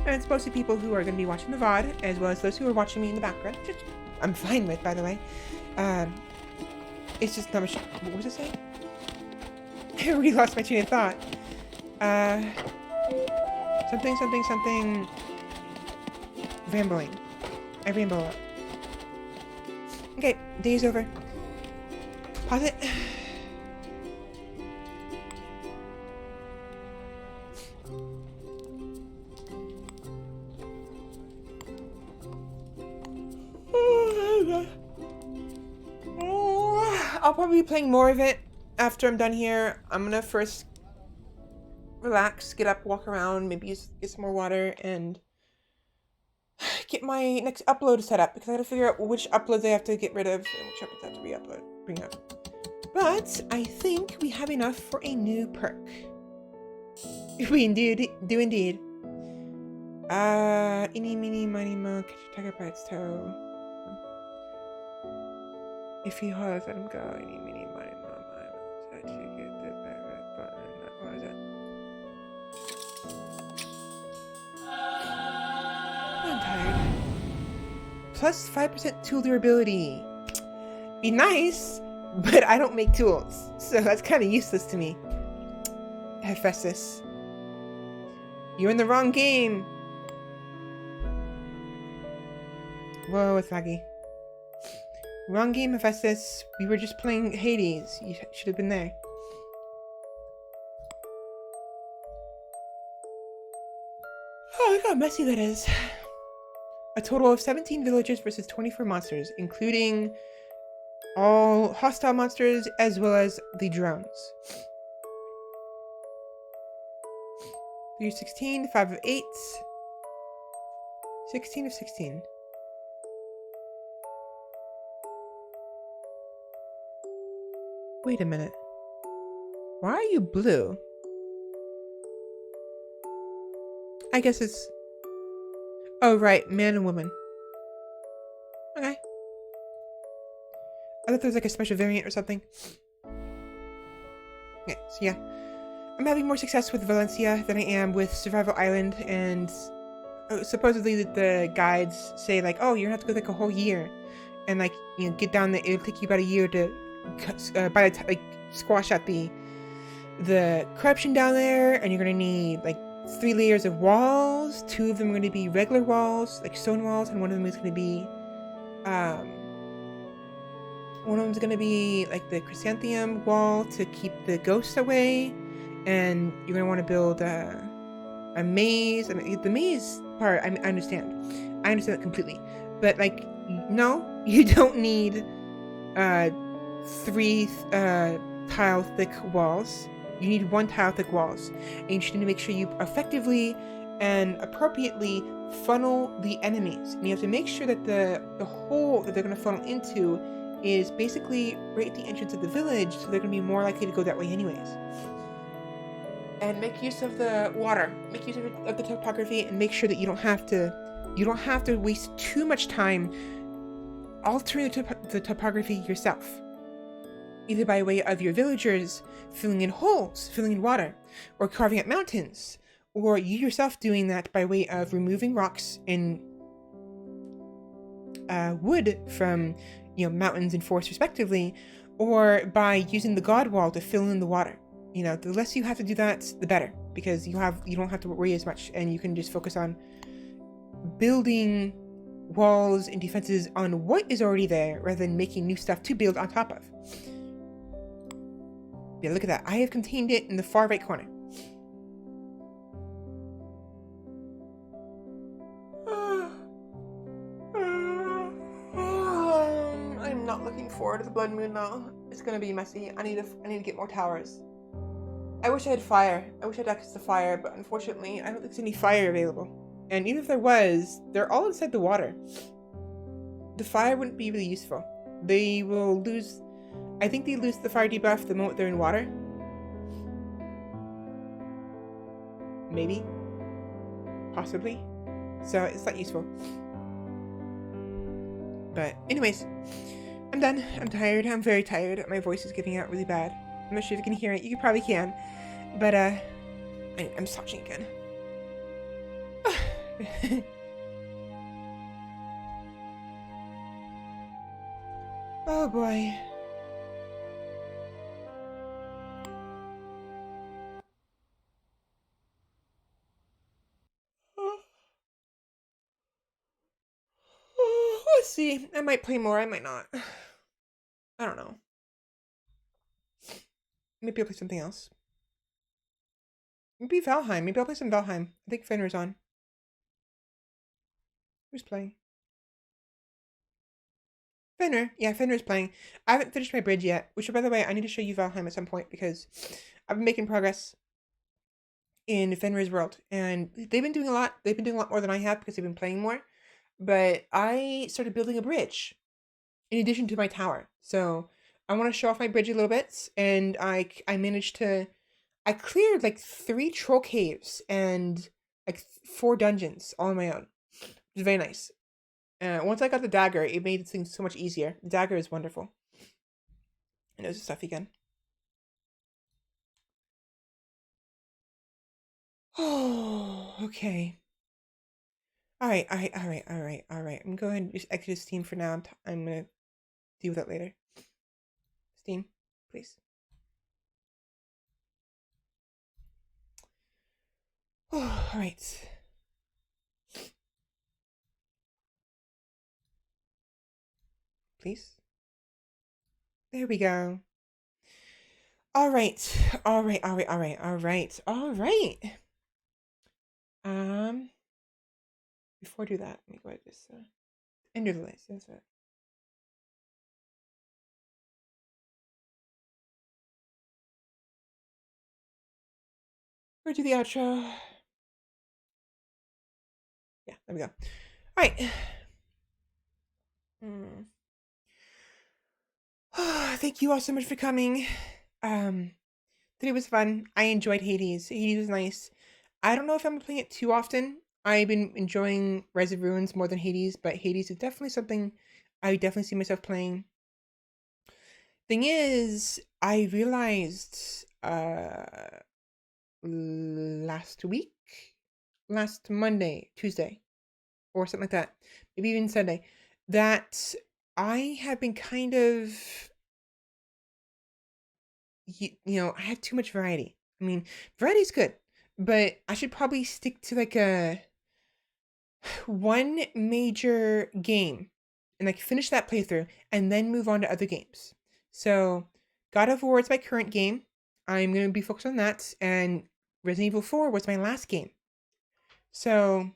And it's mostly people who are going to be watching the VOD, as well as those who are watching me in the background, which I'm fine with, by the way. It's just not much. What was it saying? I already lost my train of thought. Something. Rambling. I ramble a lot. Okay, day's over. Pause it. I'll probably be playing more of it after I'm done here. I'm gonna first relax, get up, walk around, maybe get some more water, and get my next upload set up, because I gotta figure out which uploads I have to get rid of and which uploads I have to bring up. But I think we have enough for a new perk. We do indeed. Eeny, meeny, miny, mo, catch a tiger by its toe. If he holds, let him go. Eeny, meeny, miny, mo, so to get the red button. What is it? I'm tired. Plus 5% tool durability. Be nice, but I don't make tools, so that's kind of useless to me. Hephaestus. You're in the wrong game. Whoa, it's laggy. Wrong game, Hephaestus. We were just playing Hades. You should have been there. Oh, look how messy that is. A total of 17 villagers versus 24 monsters, including all hostile monsters as well as the drones. 3 of 16, 5 of 8. 16 of 16. Wait a minute. Why are you blue? I guess it's... Oh, right. Man and woman. Okay. I thought there was like a special variant or something. Okay, so yeah. I'm having more success with Valencia than I am with Survival Island, and supposedly the guides say like, oh, you're gonna have to go like a whole year, and like, you know, get down there. It'll take you about a year to squash out the corruption down there, and you're gonna need like 3 layers of walls. 2 of them are going to be regular walls, like stone walls, and one of them is going to be like the chrysanthemum wall to keep the ghosts away, and you're going to want to build a maze. I mean, the maze part, I understand that completely, but like, no, you don't need 3 tile thick walls. You need 1 tile thick walls, and you just need to make sure you effectively and appropriately funnel the enemies. And you have to make sure that the hole that they're going to funnel into is basically right at the entrance of the village, so they're going to be more likely to go that way anyways. And make use of the water, make use of the topography, and make sure that you don't have to waste too much time altering the topography yourself. Either by way of your villagers filling in holes, filling in water, or carving up mountains, or you yourself doing that by way of removing rocks and wood from mountains and forests respectively, or by using the god wall to fill in the water. The less you have to do that, the better, because you don't have to worry as much, and you can just focus on building walls and defenses on what is already there rather than making new stuff to build on top of. Yeah, look at that. I have contained it in the far right corner. I'm not looking forward to the blood moon though. It's gonna be messy. I need to get more towers. I wish I had fire. I wish I had access to fire, but unfortunately, I don't think there's any fire available. And even if there was, they're all inside the water. The fire wouldn't be really useful. They will lose... I think they lose the fire debuff the moment they're in water. Maybe. Possibly. So it's not useful. But anyways, I'm done. I'm tired. I'm very tired. My voice is giving out really bad. I'm not sure if you can hear it. You probably can. But I'm slouching again. Oh boy. Let's see. I might play more. I might not. I don't know. Maybe I'll play something else. Maybe Valheim. Maybe I'll play some Valheim. I think Fenrir's on. Who's playing? Fenrir. Yeah, Fenrir's playing. I haven't finished my bridge yet, which, by the way, I need to show you Valheim at some point because I've been making progress in Fenrir's world, and they've been doing a lot. They've been doing a lot more than I have because they've been playing more. But I started building a bridge in addition to my tower. So I want to show off my bridge a little bit, and I managed to... I cleared like 3 troll caves and like 4 dungeons all on my own. It was very nice. Once I got the dagger, it made things so much easier. The dagger is wonderful. And there's the stuff again. Oh, okay. Alright. I'm going to just exit Steam for now. I'm going to deal with that later. Steam, please. Oh, alright. Please. There we go. Alright. Before I do that, let me go ahead and just enter the list. That's it. Or do the outro. Yeah, there we go. Alright. Thank you all so much for coming. Today was fun. I enjoyed Hades. Hades was nice. I don't know if I'm playing it too often. I've been enjoying Rise of Ruins more than Hades, but Hades is definitely something I definitely see myself playing. Thing is, I realized last Monday, Tuesday, or something like that, maybe even Sunday, that I have been kind of, I have too much variety. I mean, variety's good, but I should probably stick to like one major game and like finish that playthrough and then move on to other games. So God of War is my current game. I'm going to be focused on that, and Resident Evil 4 was my last game. So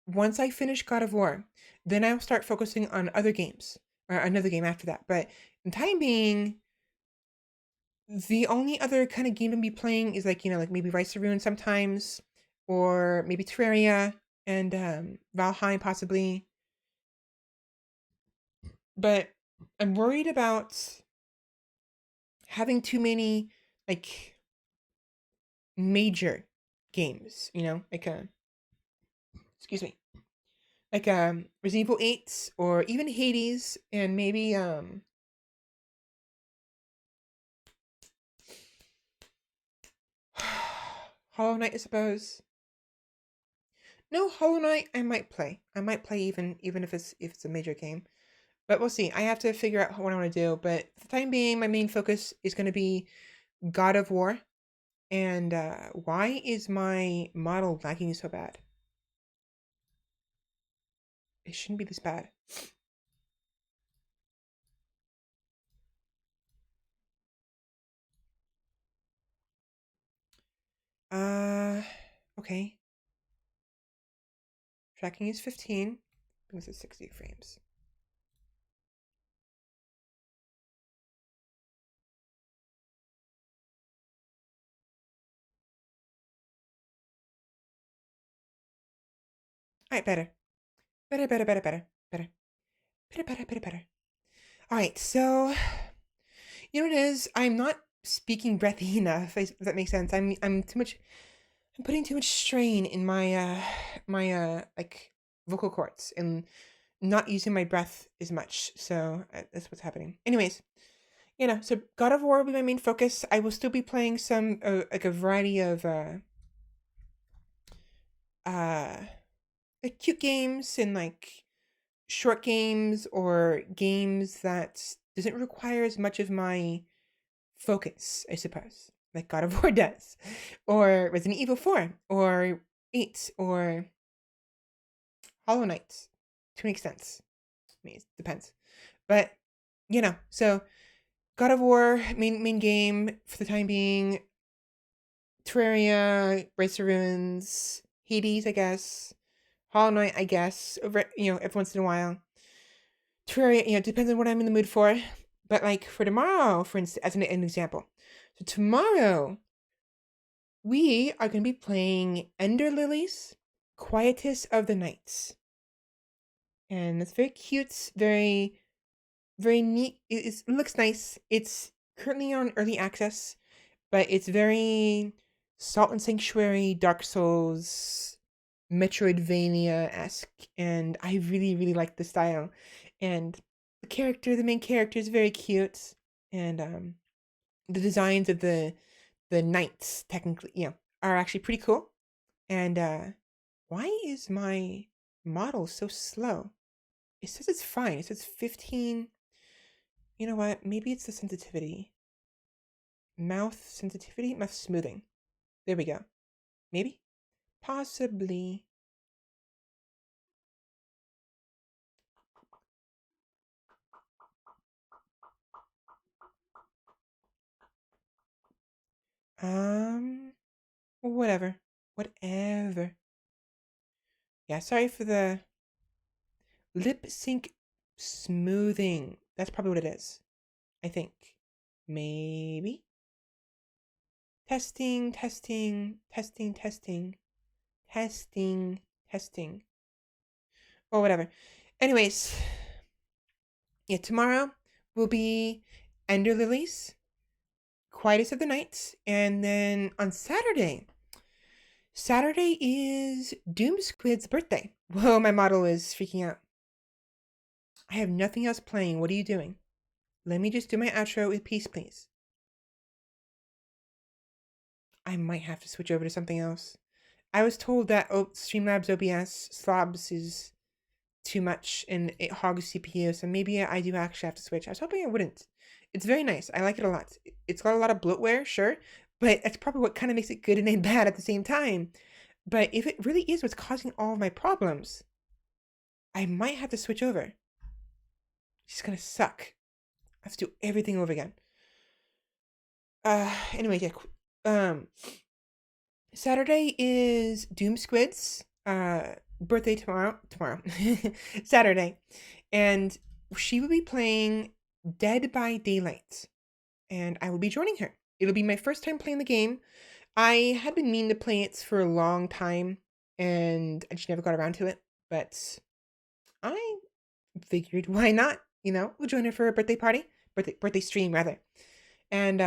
once I finish God of War, then I'll start focusing on other games, or another game after that. But in time being, the only other kind of game to be playing is like, like maybe Rise of Ruin sometimes, or maybe Terraria and Valheim possibly. But I'm worried about having too many like major games, like excuse me, like Resident Evil 8 or even Hades, and maybe Hollow Knight, I suppose. No, Hollow Knight I might play. I might play even if it's a major game. But we'll see. I have to figure out what I want to do. But for the time being, my main focus is going to be God of War. And why is my model lagging so bad? It shouldn't be this bad. Okay. Tracking is 15. Brings it 60 frames. Alright, better. Better. Alright, so you know what it is? I'm not speaking breathy enough, if that makes sense. I'm putting too much strain in my like vocal cords and not using my breath as much. So that's what's happening. Anyways, so God of War will be my main focus. I will still be playing some like a variety of like cute games and like short games or games that doesn't require as much of my focus, I suppose, like God of War does, or Resident Evil 4, or 8, or Hollow Knight, to an extent. I mean, it depends. But, so God of War, main game for the time being, Terraria, Rise of Ruins, Hades, I guess, Hollow Knight, I guess, over, every once in a while. Terraria, depends on what I'm in the mood for. But like for tomorrow, for instance, as an example. So tomorrow, we are going to be playing Ender Lilies, Quietus of the Nights. And it's very cute, very, very neat. It looks nice. It's currently on early access, but it's very Salt and Sanctuary, Dark Souls, Metroidvania-esque. And I really, really like the style. And the main character is very cute. And the designs of the knights, technically, are actually pretty cool. And why is my model so slow? It says it's fine. It says 15. You know what? Maybe it's the sensitivity. Mouth sensitivity? Mouth smoothing. There we go. Maybe? Possibly. Whatever. Whatever. Yeah, sorry for the lip sync smoothing. That's probably what it is. I think. Maybe. Testing. Or whatever. Anyways. Yeah, tomorrow will be Ender Lilies, Quietest of the Nights, and then on Saturday is Doom Squid's birthday. Whoa, my model is freaking out. I have nothing else playing. What are you doing? Let me just do my outro with peace, please. I might have to switch over to something else. I was told that Streamlabs OBS slobs is too much and it hogs CPU, so maybe I do actually have to switch. I was hoping I wouldn't. It's very nice. I like it a lot. It's got a lot of bloatware, sure, but that's probably what kind of makes it good and bad at the same time. But if it really is what's causing all of my problems, I might have to switch over. It's gonna suck. I have to do everything over again. Anyway, yeah. Saturday is Doom Squid's birthday tomorrow. Saturday. And she will be playing Dead by Daylight. And I will be joining her. It'll be my first time playing the game. I had been meaning to play it for a long time, and I just never got around to it. But I figured, why not? We'll join her for a birthday stream rather. And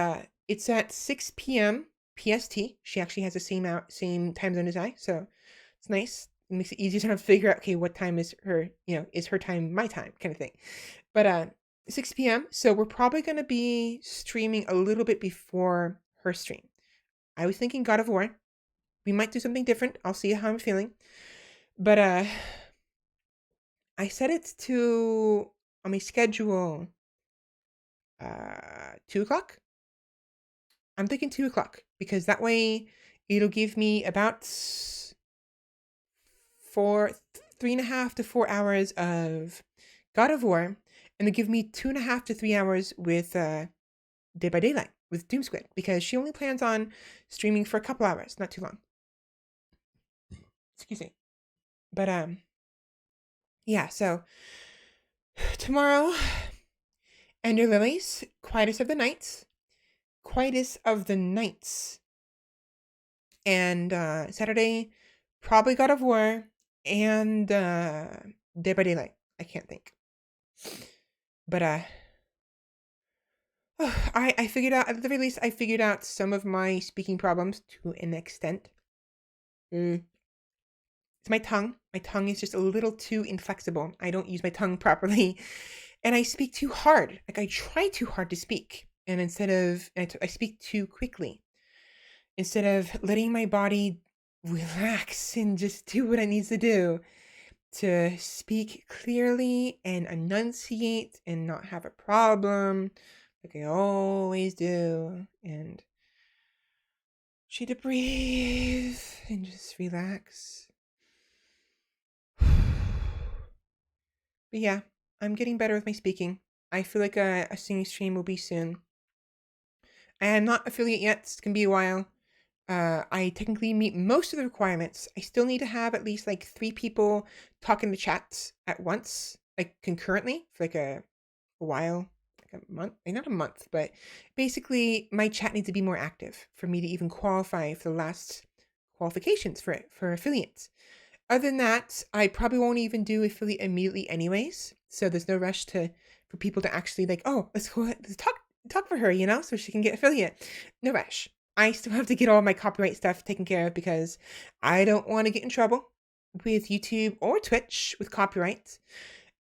it's at 6 p.m. PST. She actually has the same time zone as I, so it's nice. It makes it easier to figure out, okay, what time is her, is her time my time kind of thing. But 6 p.m. So we're probably going to be streaming a little bit before her stream. I was thinking God of War. We might do something different. I'll see how I'm feeling. But I set it to on my schedule 2 o'clock. I'm thinking 2 o'clock because that way it'll give me about 3.5 to 4 hours of God of War, and it'll give me 2.5 to 3 hours with Dead by Daylight with Doom Squid, because she only plans on streaming for a couple hours, not too long. Excuse me. But yeah, so tomorrow, Ender Lilies, Quietus of the Nights, and Saturday, probably God of War, and Dead by Daylight. I can't think. But I figured out, at the very least, I figured out some of my speaking problems to an extent. It's my tongue. My tongue is just a little too inflexible. I don't use my tongue properly, and I speak too hard. Like, I try too hard to speak, and I speak too quickly. Instead of letting my body relax and just do what it needs to do to speak clearly and enunciate and not have a problem, like I always do, and try to breathe and just relax. But yeah, I'm getting better with my speaking. I feel like a singing stream will be soon. I am not affiliate yet. It's gonna be a while. I technically meet most of the requirements. I still need to have at least like 3 people talking to chats at once, like concurrently, for like a while, like a month, not a month, but basically my chat needs to be more active for me to even qualify for the last qualifications for affiliates. Other than that, I probably won't even do affiliate immediately anyways. So there's no rush for people to actually like, oh, let's talk for her, so she can get affiliate. No rush. I still have to get all my copyright stuff taken care of because I don't want to get in trouble with YouTube or Twitch with copyright.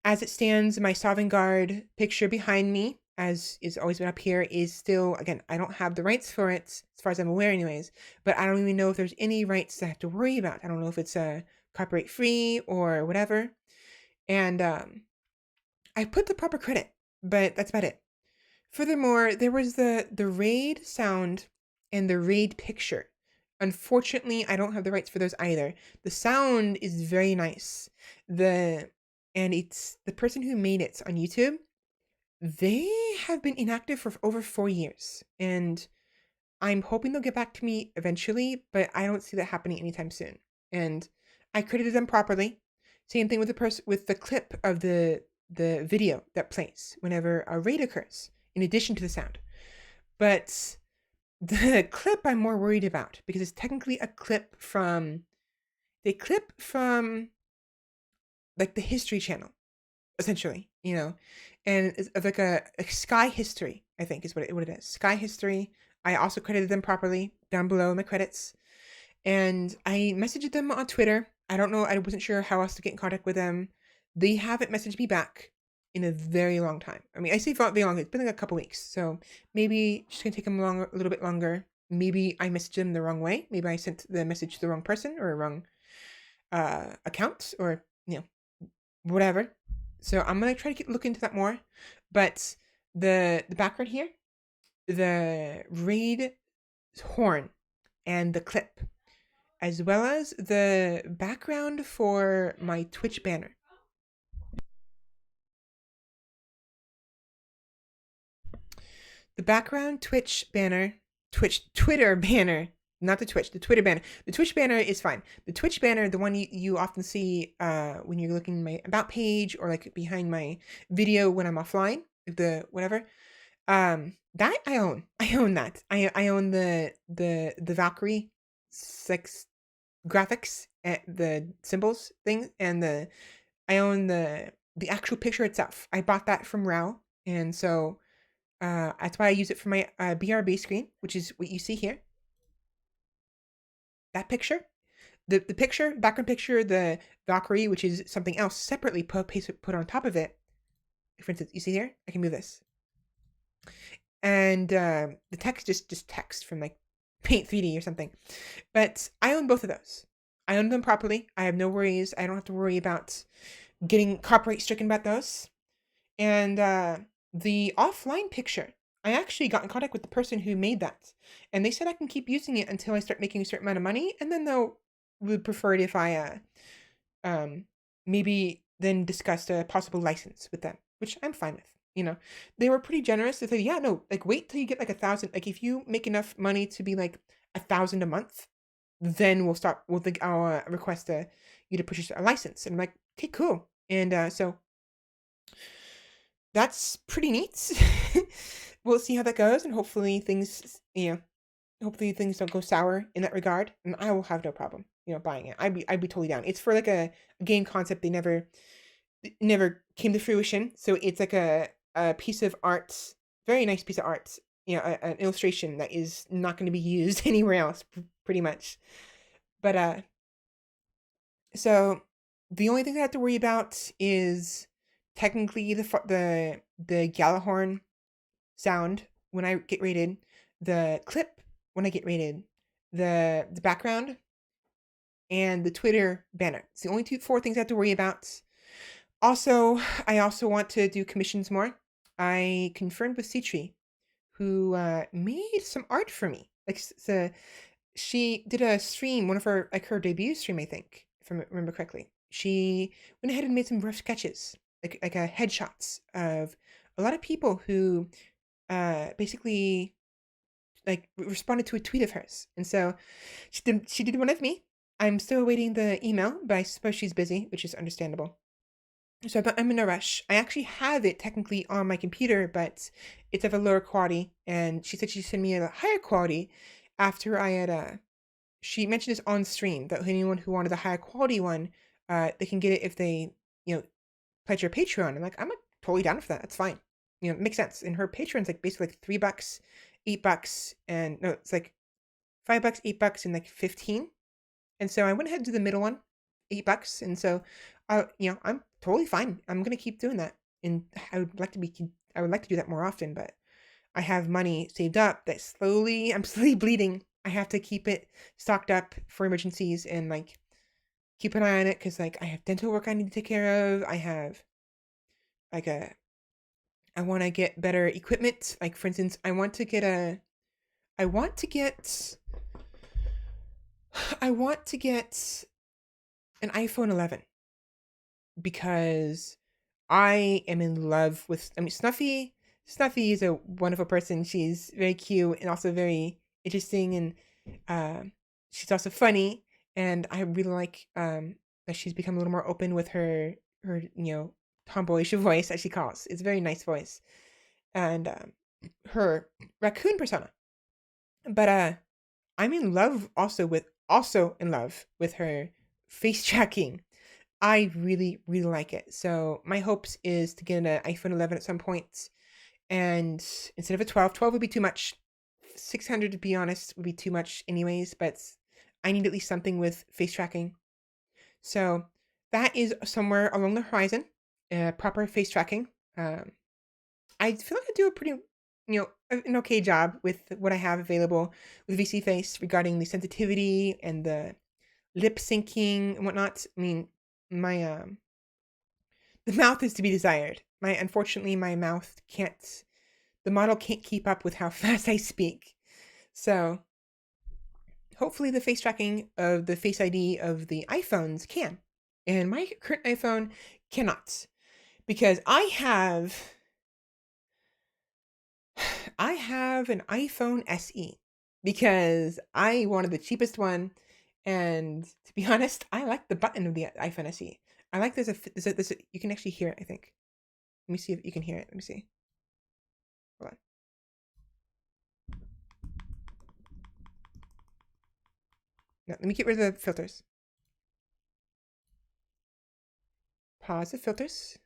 As it stands, my Sovngarde picture behind me, as is always been up here, is still, again, I don't have the rights for it, as far as I'm aware anyways, but I don't even know if there's any rights that I have to worry about. I don't know if it's copyright free or whatever. And I put the proper credit, but that's about it. Furthermore, there was the raid sound and the raid picture. Unfortunately, I don't have the rights for those either. The sound is very nice. And it's the person who made it on YouTube. They have been inactive for over 4 years, and I'm hoping they'll get back to me eventually, but I don't see that happening anytime soon. And I credited them properly. Same thing with the clip of the video that plays whenever a raid occurs, in addition to the sound. But the clip I'm more worried about because it's technically a clip from like the History Channel, essentially, and it's like a Sky History, I think is what it is. Sky History. I also credited them properly down below in my credits, and I messaged them on Twitter. I don't know. I wasn't sure how else to get in contact with them. They haven't messaged me back in a very long time. I mean, I say very long. It's been like a couple weeks, so maybe it's gonna take them a little bit longer. Maybe I messaged them the wrong way. Maybe I sent the message to the wrong person or a wrong account, or whatever. So I'm gonna try to look into that more. But the background here, the raid horn, and the clip, as well as the background for my Twitch banner. The background Twitter banner, not the Twitch, the Twitter banner. The Twitch banner is fine. The Twitch banner, the one you often see when you're looking at my about page or like behind my video when I'm offline, the whatever. That I own. I own that. I own the Valkyrie graphics, the symbols thing, and I own the actual picture itself. I bought that from Rao, and so that's why I use it for my BRB screen, which is what you see here. That picture, the background picture, the Valkyrie, which is something else separately put on top of it. For instance, you see here, I can move this, and the text just text from like Paint 3D or something. But I own both of those. I own them properly. I have no worries. I don't have to worry about getting copyright stricken about those. And the offline picture, I actually got in contact with the person who made that, and they said I can keep using it until I start making a certain amount of money, and then they'll would prefer it if I maybe then discussed a possible license with them, which I'm fine with. You know, they were pretty generous. They said, yeah, no, like wait till you get like 1,000. Like if you make enough money to be like 1,000 a month, then we'll start. We'll think I'll request you to purchase a license. And I'm like, okay, cool. And so that's pretty neat. We'll see how that goes, and hopefully things, hopefully things don't go sour in that regard, and I will have no problem, buying it. I'd be totally down. It's for like a game concept they never came to fruition. So it's like a piece of art, very nice piece of art, an illustration that is not going to be used anywhere else, pretty much. But so the only thing I have to worry about is technically the Galahorn sound when I get rated, the clip when I get rated, the background, and the Twitter banner. It's the only four things I have to worry about. Also, I also want to do commissions more. I confirmed with Citri, who made some art for me. She did a stream, one of her debut stream, I think, if I remember correctly. She went ahead and made some rough sketches, like headshots of a lot of people who basically responded to a tweet of hers. And so she did one of me. I'm still awaiting the email, but I suppose she's busy, which is understandable. So I'm in a rush. I actually have it technically on my computer, but it's of a lower quality. And she said she'd send me a higher quality after I had she mentioned this on stream, that anyone who wanted the higher quality one, they can get it if they, pledge your Patreon. I'm like, totally down for that. That's fine. It makes sense. And her Patreon's basically $3, $8, and no, it's like $5, $8, and 15. And so I went ahead to the middle one, $8. And so I'm totally fine. I'm gonna keep doing that. And I would like to do that more often, but I have money saved up that I'm slowly bleeding. I have to keep it stocked up for emergencies and keep an eye on it, because I have dental work I need to take care of. I have I want to get better equipment. For instance, I want to get an iPhone 11, because I am in love with, Snuffy. Snuffy is a wonderful person. She's very cute and also very interesting, and she's also funny. And I really like that she's become a little more open with her tomboyish voice, as she calls. It's a very nice voice, and her raccoon persona. But I'm in love also in love with her face tracking. I really, really like it. So my hopes is to get an iPhone 11 at some point, and instead of a 12 would be too much. 600, to be honest, would be too much anyways, but I need at least something with face tracking. So that is somewhere along the horizon, proper face tracking. I feel like I do a pretty, an okay job with what I have available with VC Face regarding the sensitivity and the lip syncing and whatnot. My the mouth is to be desired. Unfortunately, my mouth can't. The model can't keep up with how fast I speak. So hopefully the face tracking of the Face ID of the iPhones can. And my current iPhone cannot. Because I have an iPhone SE. Because I wanted the cheapest one. And to be honest, I like the button of the iPhone SE. I like there's a you can actually hear it, I think. Let me see if you can hear it. Let me see. Hold on. No, let me get rid of the filters. Pause the filters.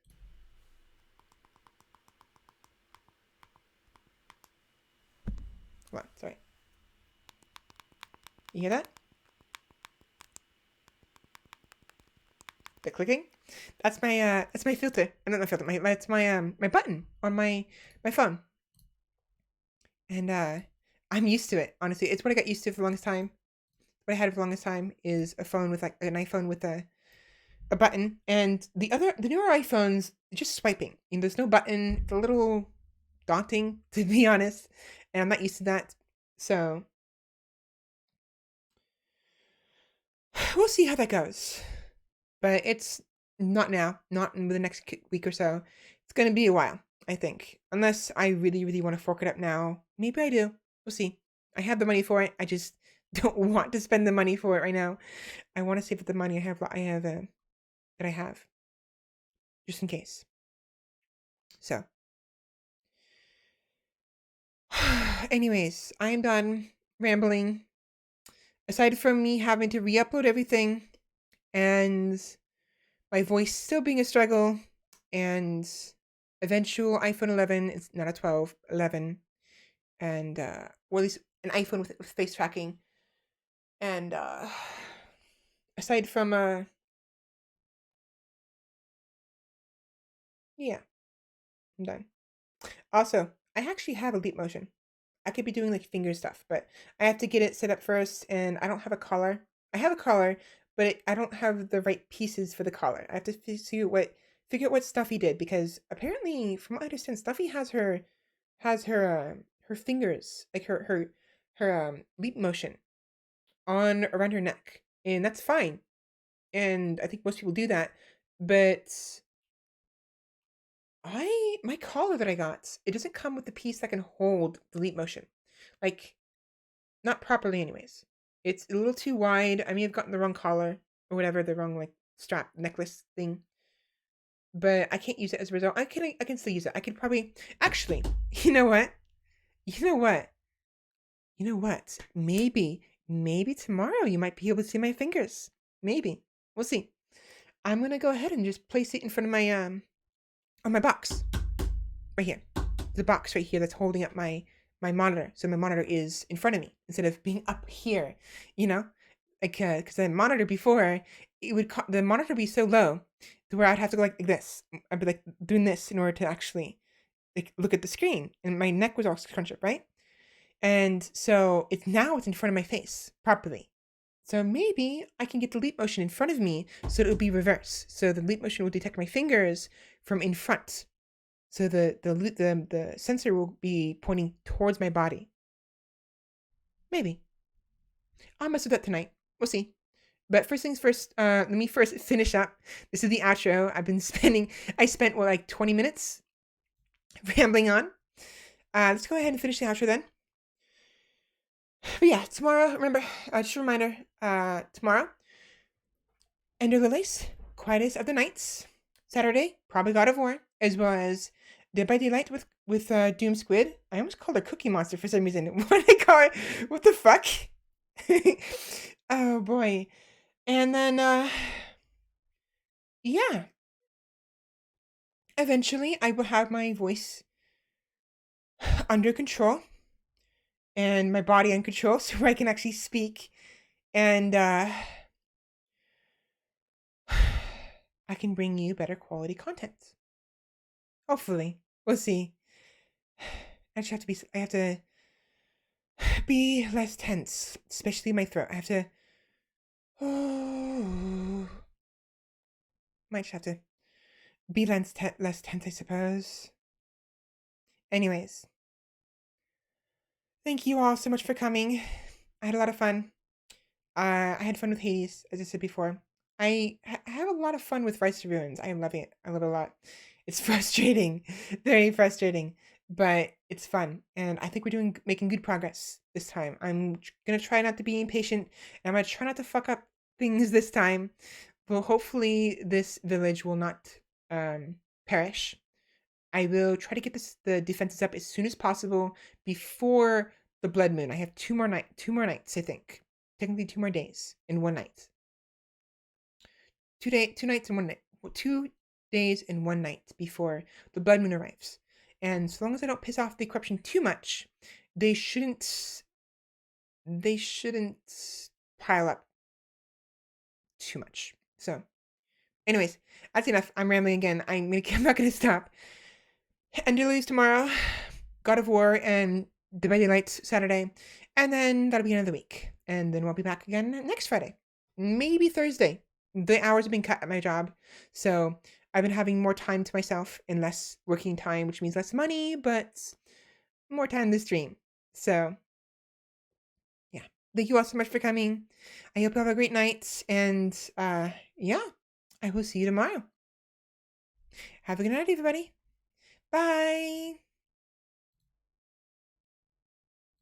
Hold on, sorry. You hear that? The clicking? That's my filter. Not my filter. That's my button on my phone. And I'm used to it. Honestly, it's what I got used to for the longest time. What I had for the longest time is a phone with an iPhone with a button. And the newer iPhones just swiping. And there's no button. It's a little daunting, to be honest. And I'm not used to that. So we'll see how that goes. But it's not now, not in the next week or so. It's going to be a while, I think. Unless I really, really want to fork it up now. Maybe I do. We'll see. I have the money for it. I just don't want to spend the money for it right now. I want to save up the money that I have. Just in case. So. Anyways, I'm done rambling. Aside from me having to re-upload everything and my voice still being a struggle and eventual iPhone 11, it's not a 12, 11, and or at least an iPhone with face tracking. And aside from yeah, I'm done. Also, I actually have a leap motion. I could be doing like finger stuff, but I have to get it set up first, and I don't have a collar. I have a collar, but I don't have the right pieces for the collar. I have to figure out what Stuffy did, because apparently, from what I understand, Stuffy has her fingers, like her leap motion on around her neck, and that's fine. And I think most people do that, but my collar that I got, it doesn't come with the piece that can hold the leap motion. Like, not properly anyways. It's a little too wide. I may have gotten the wrong collar or whatever, the wrong like strap necklace thing. But I can't use it as a result. I can still use it. I could probably actually, you know what? You know what? You know what? Maybe tomorrow you might be able to see my fingers. Maybe. We'll see. I'm gonna go ahead and just place it in front of my on my box. Right here. The box right here that's holding up my monitor. So my monitor is in front of me instead of being up here, you know? Like, because the monitor before, the monitor would be so low to where I'd have to go like this. I'd be like doing this in order to actually like look at the screen, and my neck was all scrunched up, right? And so it's in front of my face properly. So maybe I can get the leap motion in front of me so it'll be reverse. So the leap motion will detect my fingers from in front. So the sensor will be pointing towards my body. Maybe. I'll mess with that tonight. We'll see. But first things first, let me first finish up. This is the outro. I spent like 20 minutes rambling on. Let's go ahead and finish the outro then. But yeah, tomorrow, remember, just a reminder, tomorrow, Ender Lilies, Quietest of the Nights. Saturday, probably God of War, as well as Dead by Daylight with Doom Squid. I almost called her Cookie Monster for some reason. What did I call her? What the fuck? Oh boy. And then, yeah. Eventually, I will have my voice under control and my body in control so I can actually speak. And, I can bring you better quality content. Hopefully. We'll see. I have to be less tense, especially my throat. I have to, might just have to be less tense, I suppose. Anyways. Thank you all so much for coming. I had a lot of fun. I had fun with Hades, as I said before. I have a lot of fun with Rise to Ruins. I love it. I love it a lot. It's frustrating. Very frustrating. But it's fun. And I think we're making good progress this time. I'm going to try not to be impatient. And I'm going to try not to fuck up things this time. Well, hopefully this village will not perish. I will try to get the defenses up as soon as possible before the blood moon. I have two more nights, I think. Technically 2 more days in 1 night. 2 nights and 1 night. 2 days and 1 night before the blood moon arrives. And so long as I don't piss off the corruption too much, they shouldn't pile up too much. So, anyways, that's enough. I'm rambling again. I'm not gonna stop. Ender Lilies tomorrow, God of War, and The By Daylight Saturday, and then that'll be another week. And then we'll be back again next Friday, maybe Thursday. The hours have been cut at my job, so I've been having more time to myself and less working time, which means less money, but more time to stream. So, yeah. Thank you all so much for coming. I hope you have a great night. And, yeah, I will see you tomorrow. Have a good night, everybody. Bye.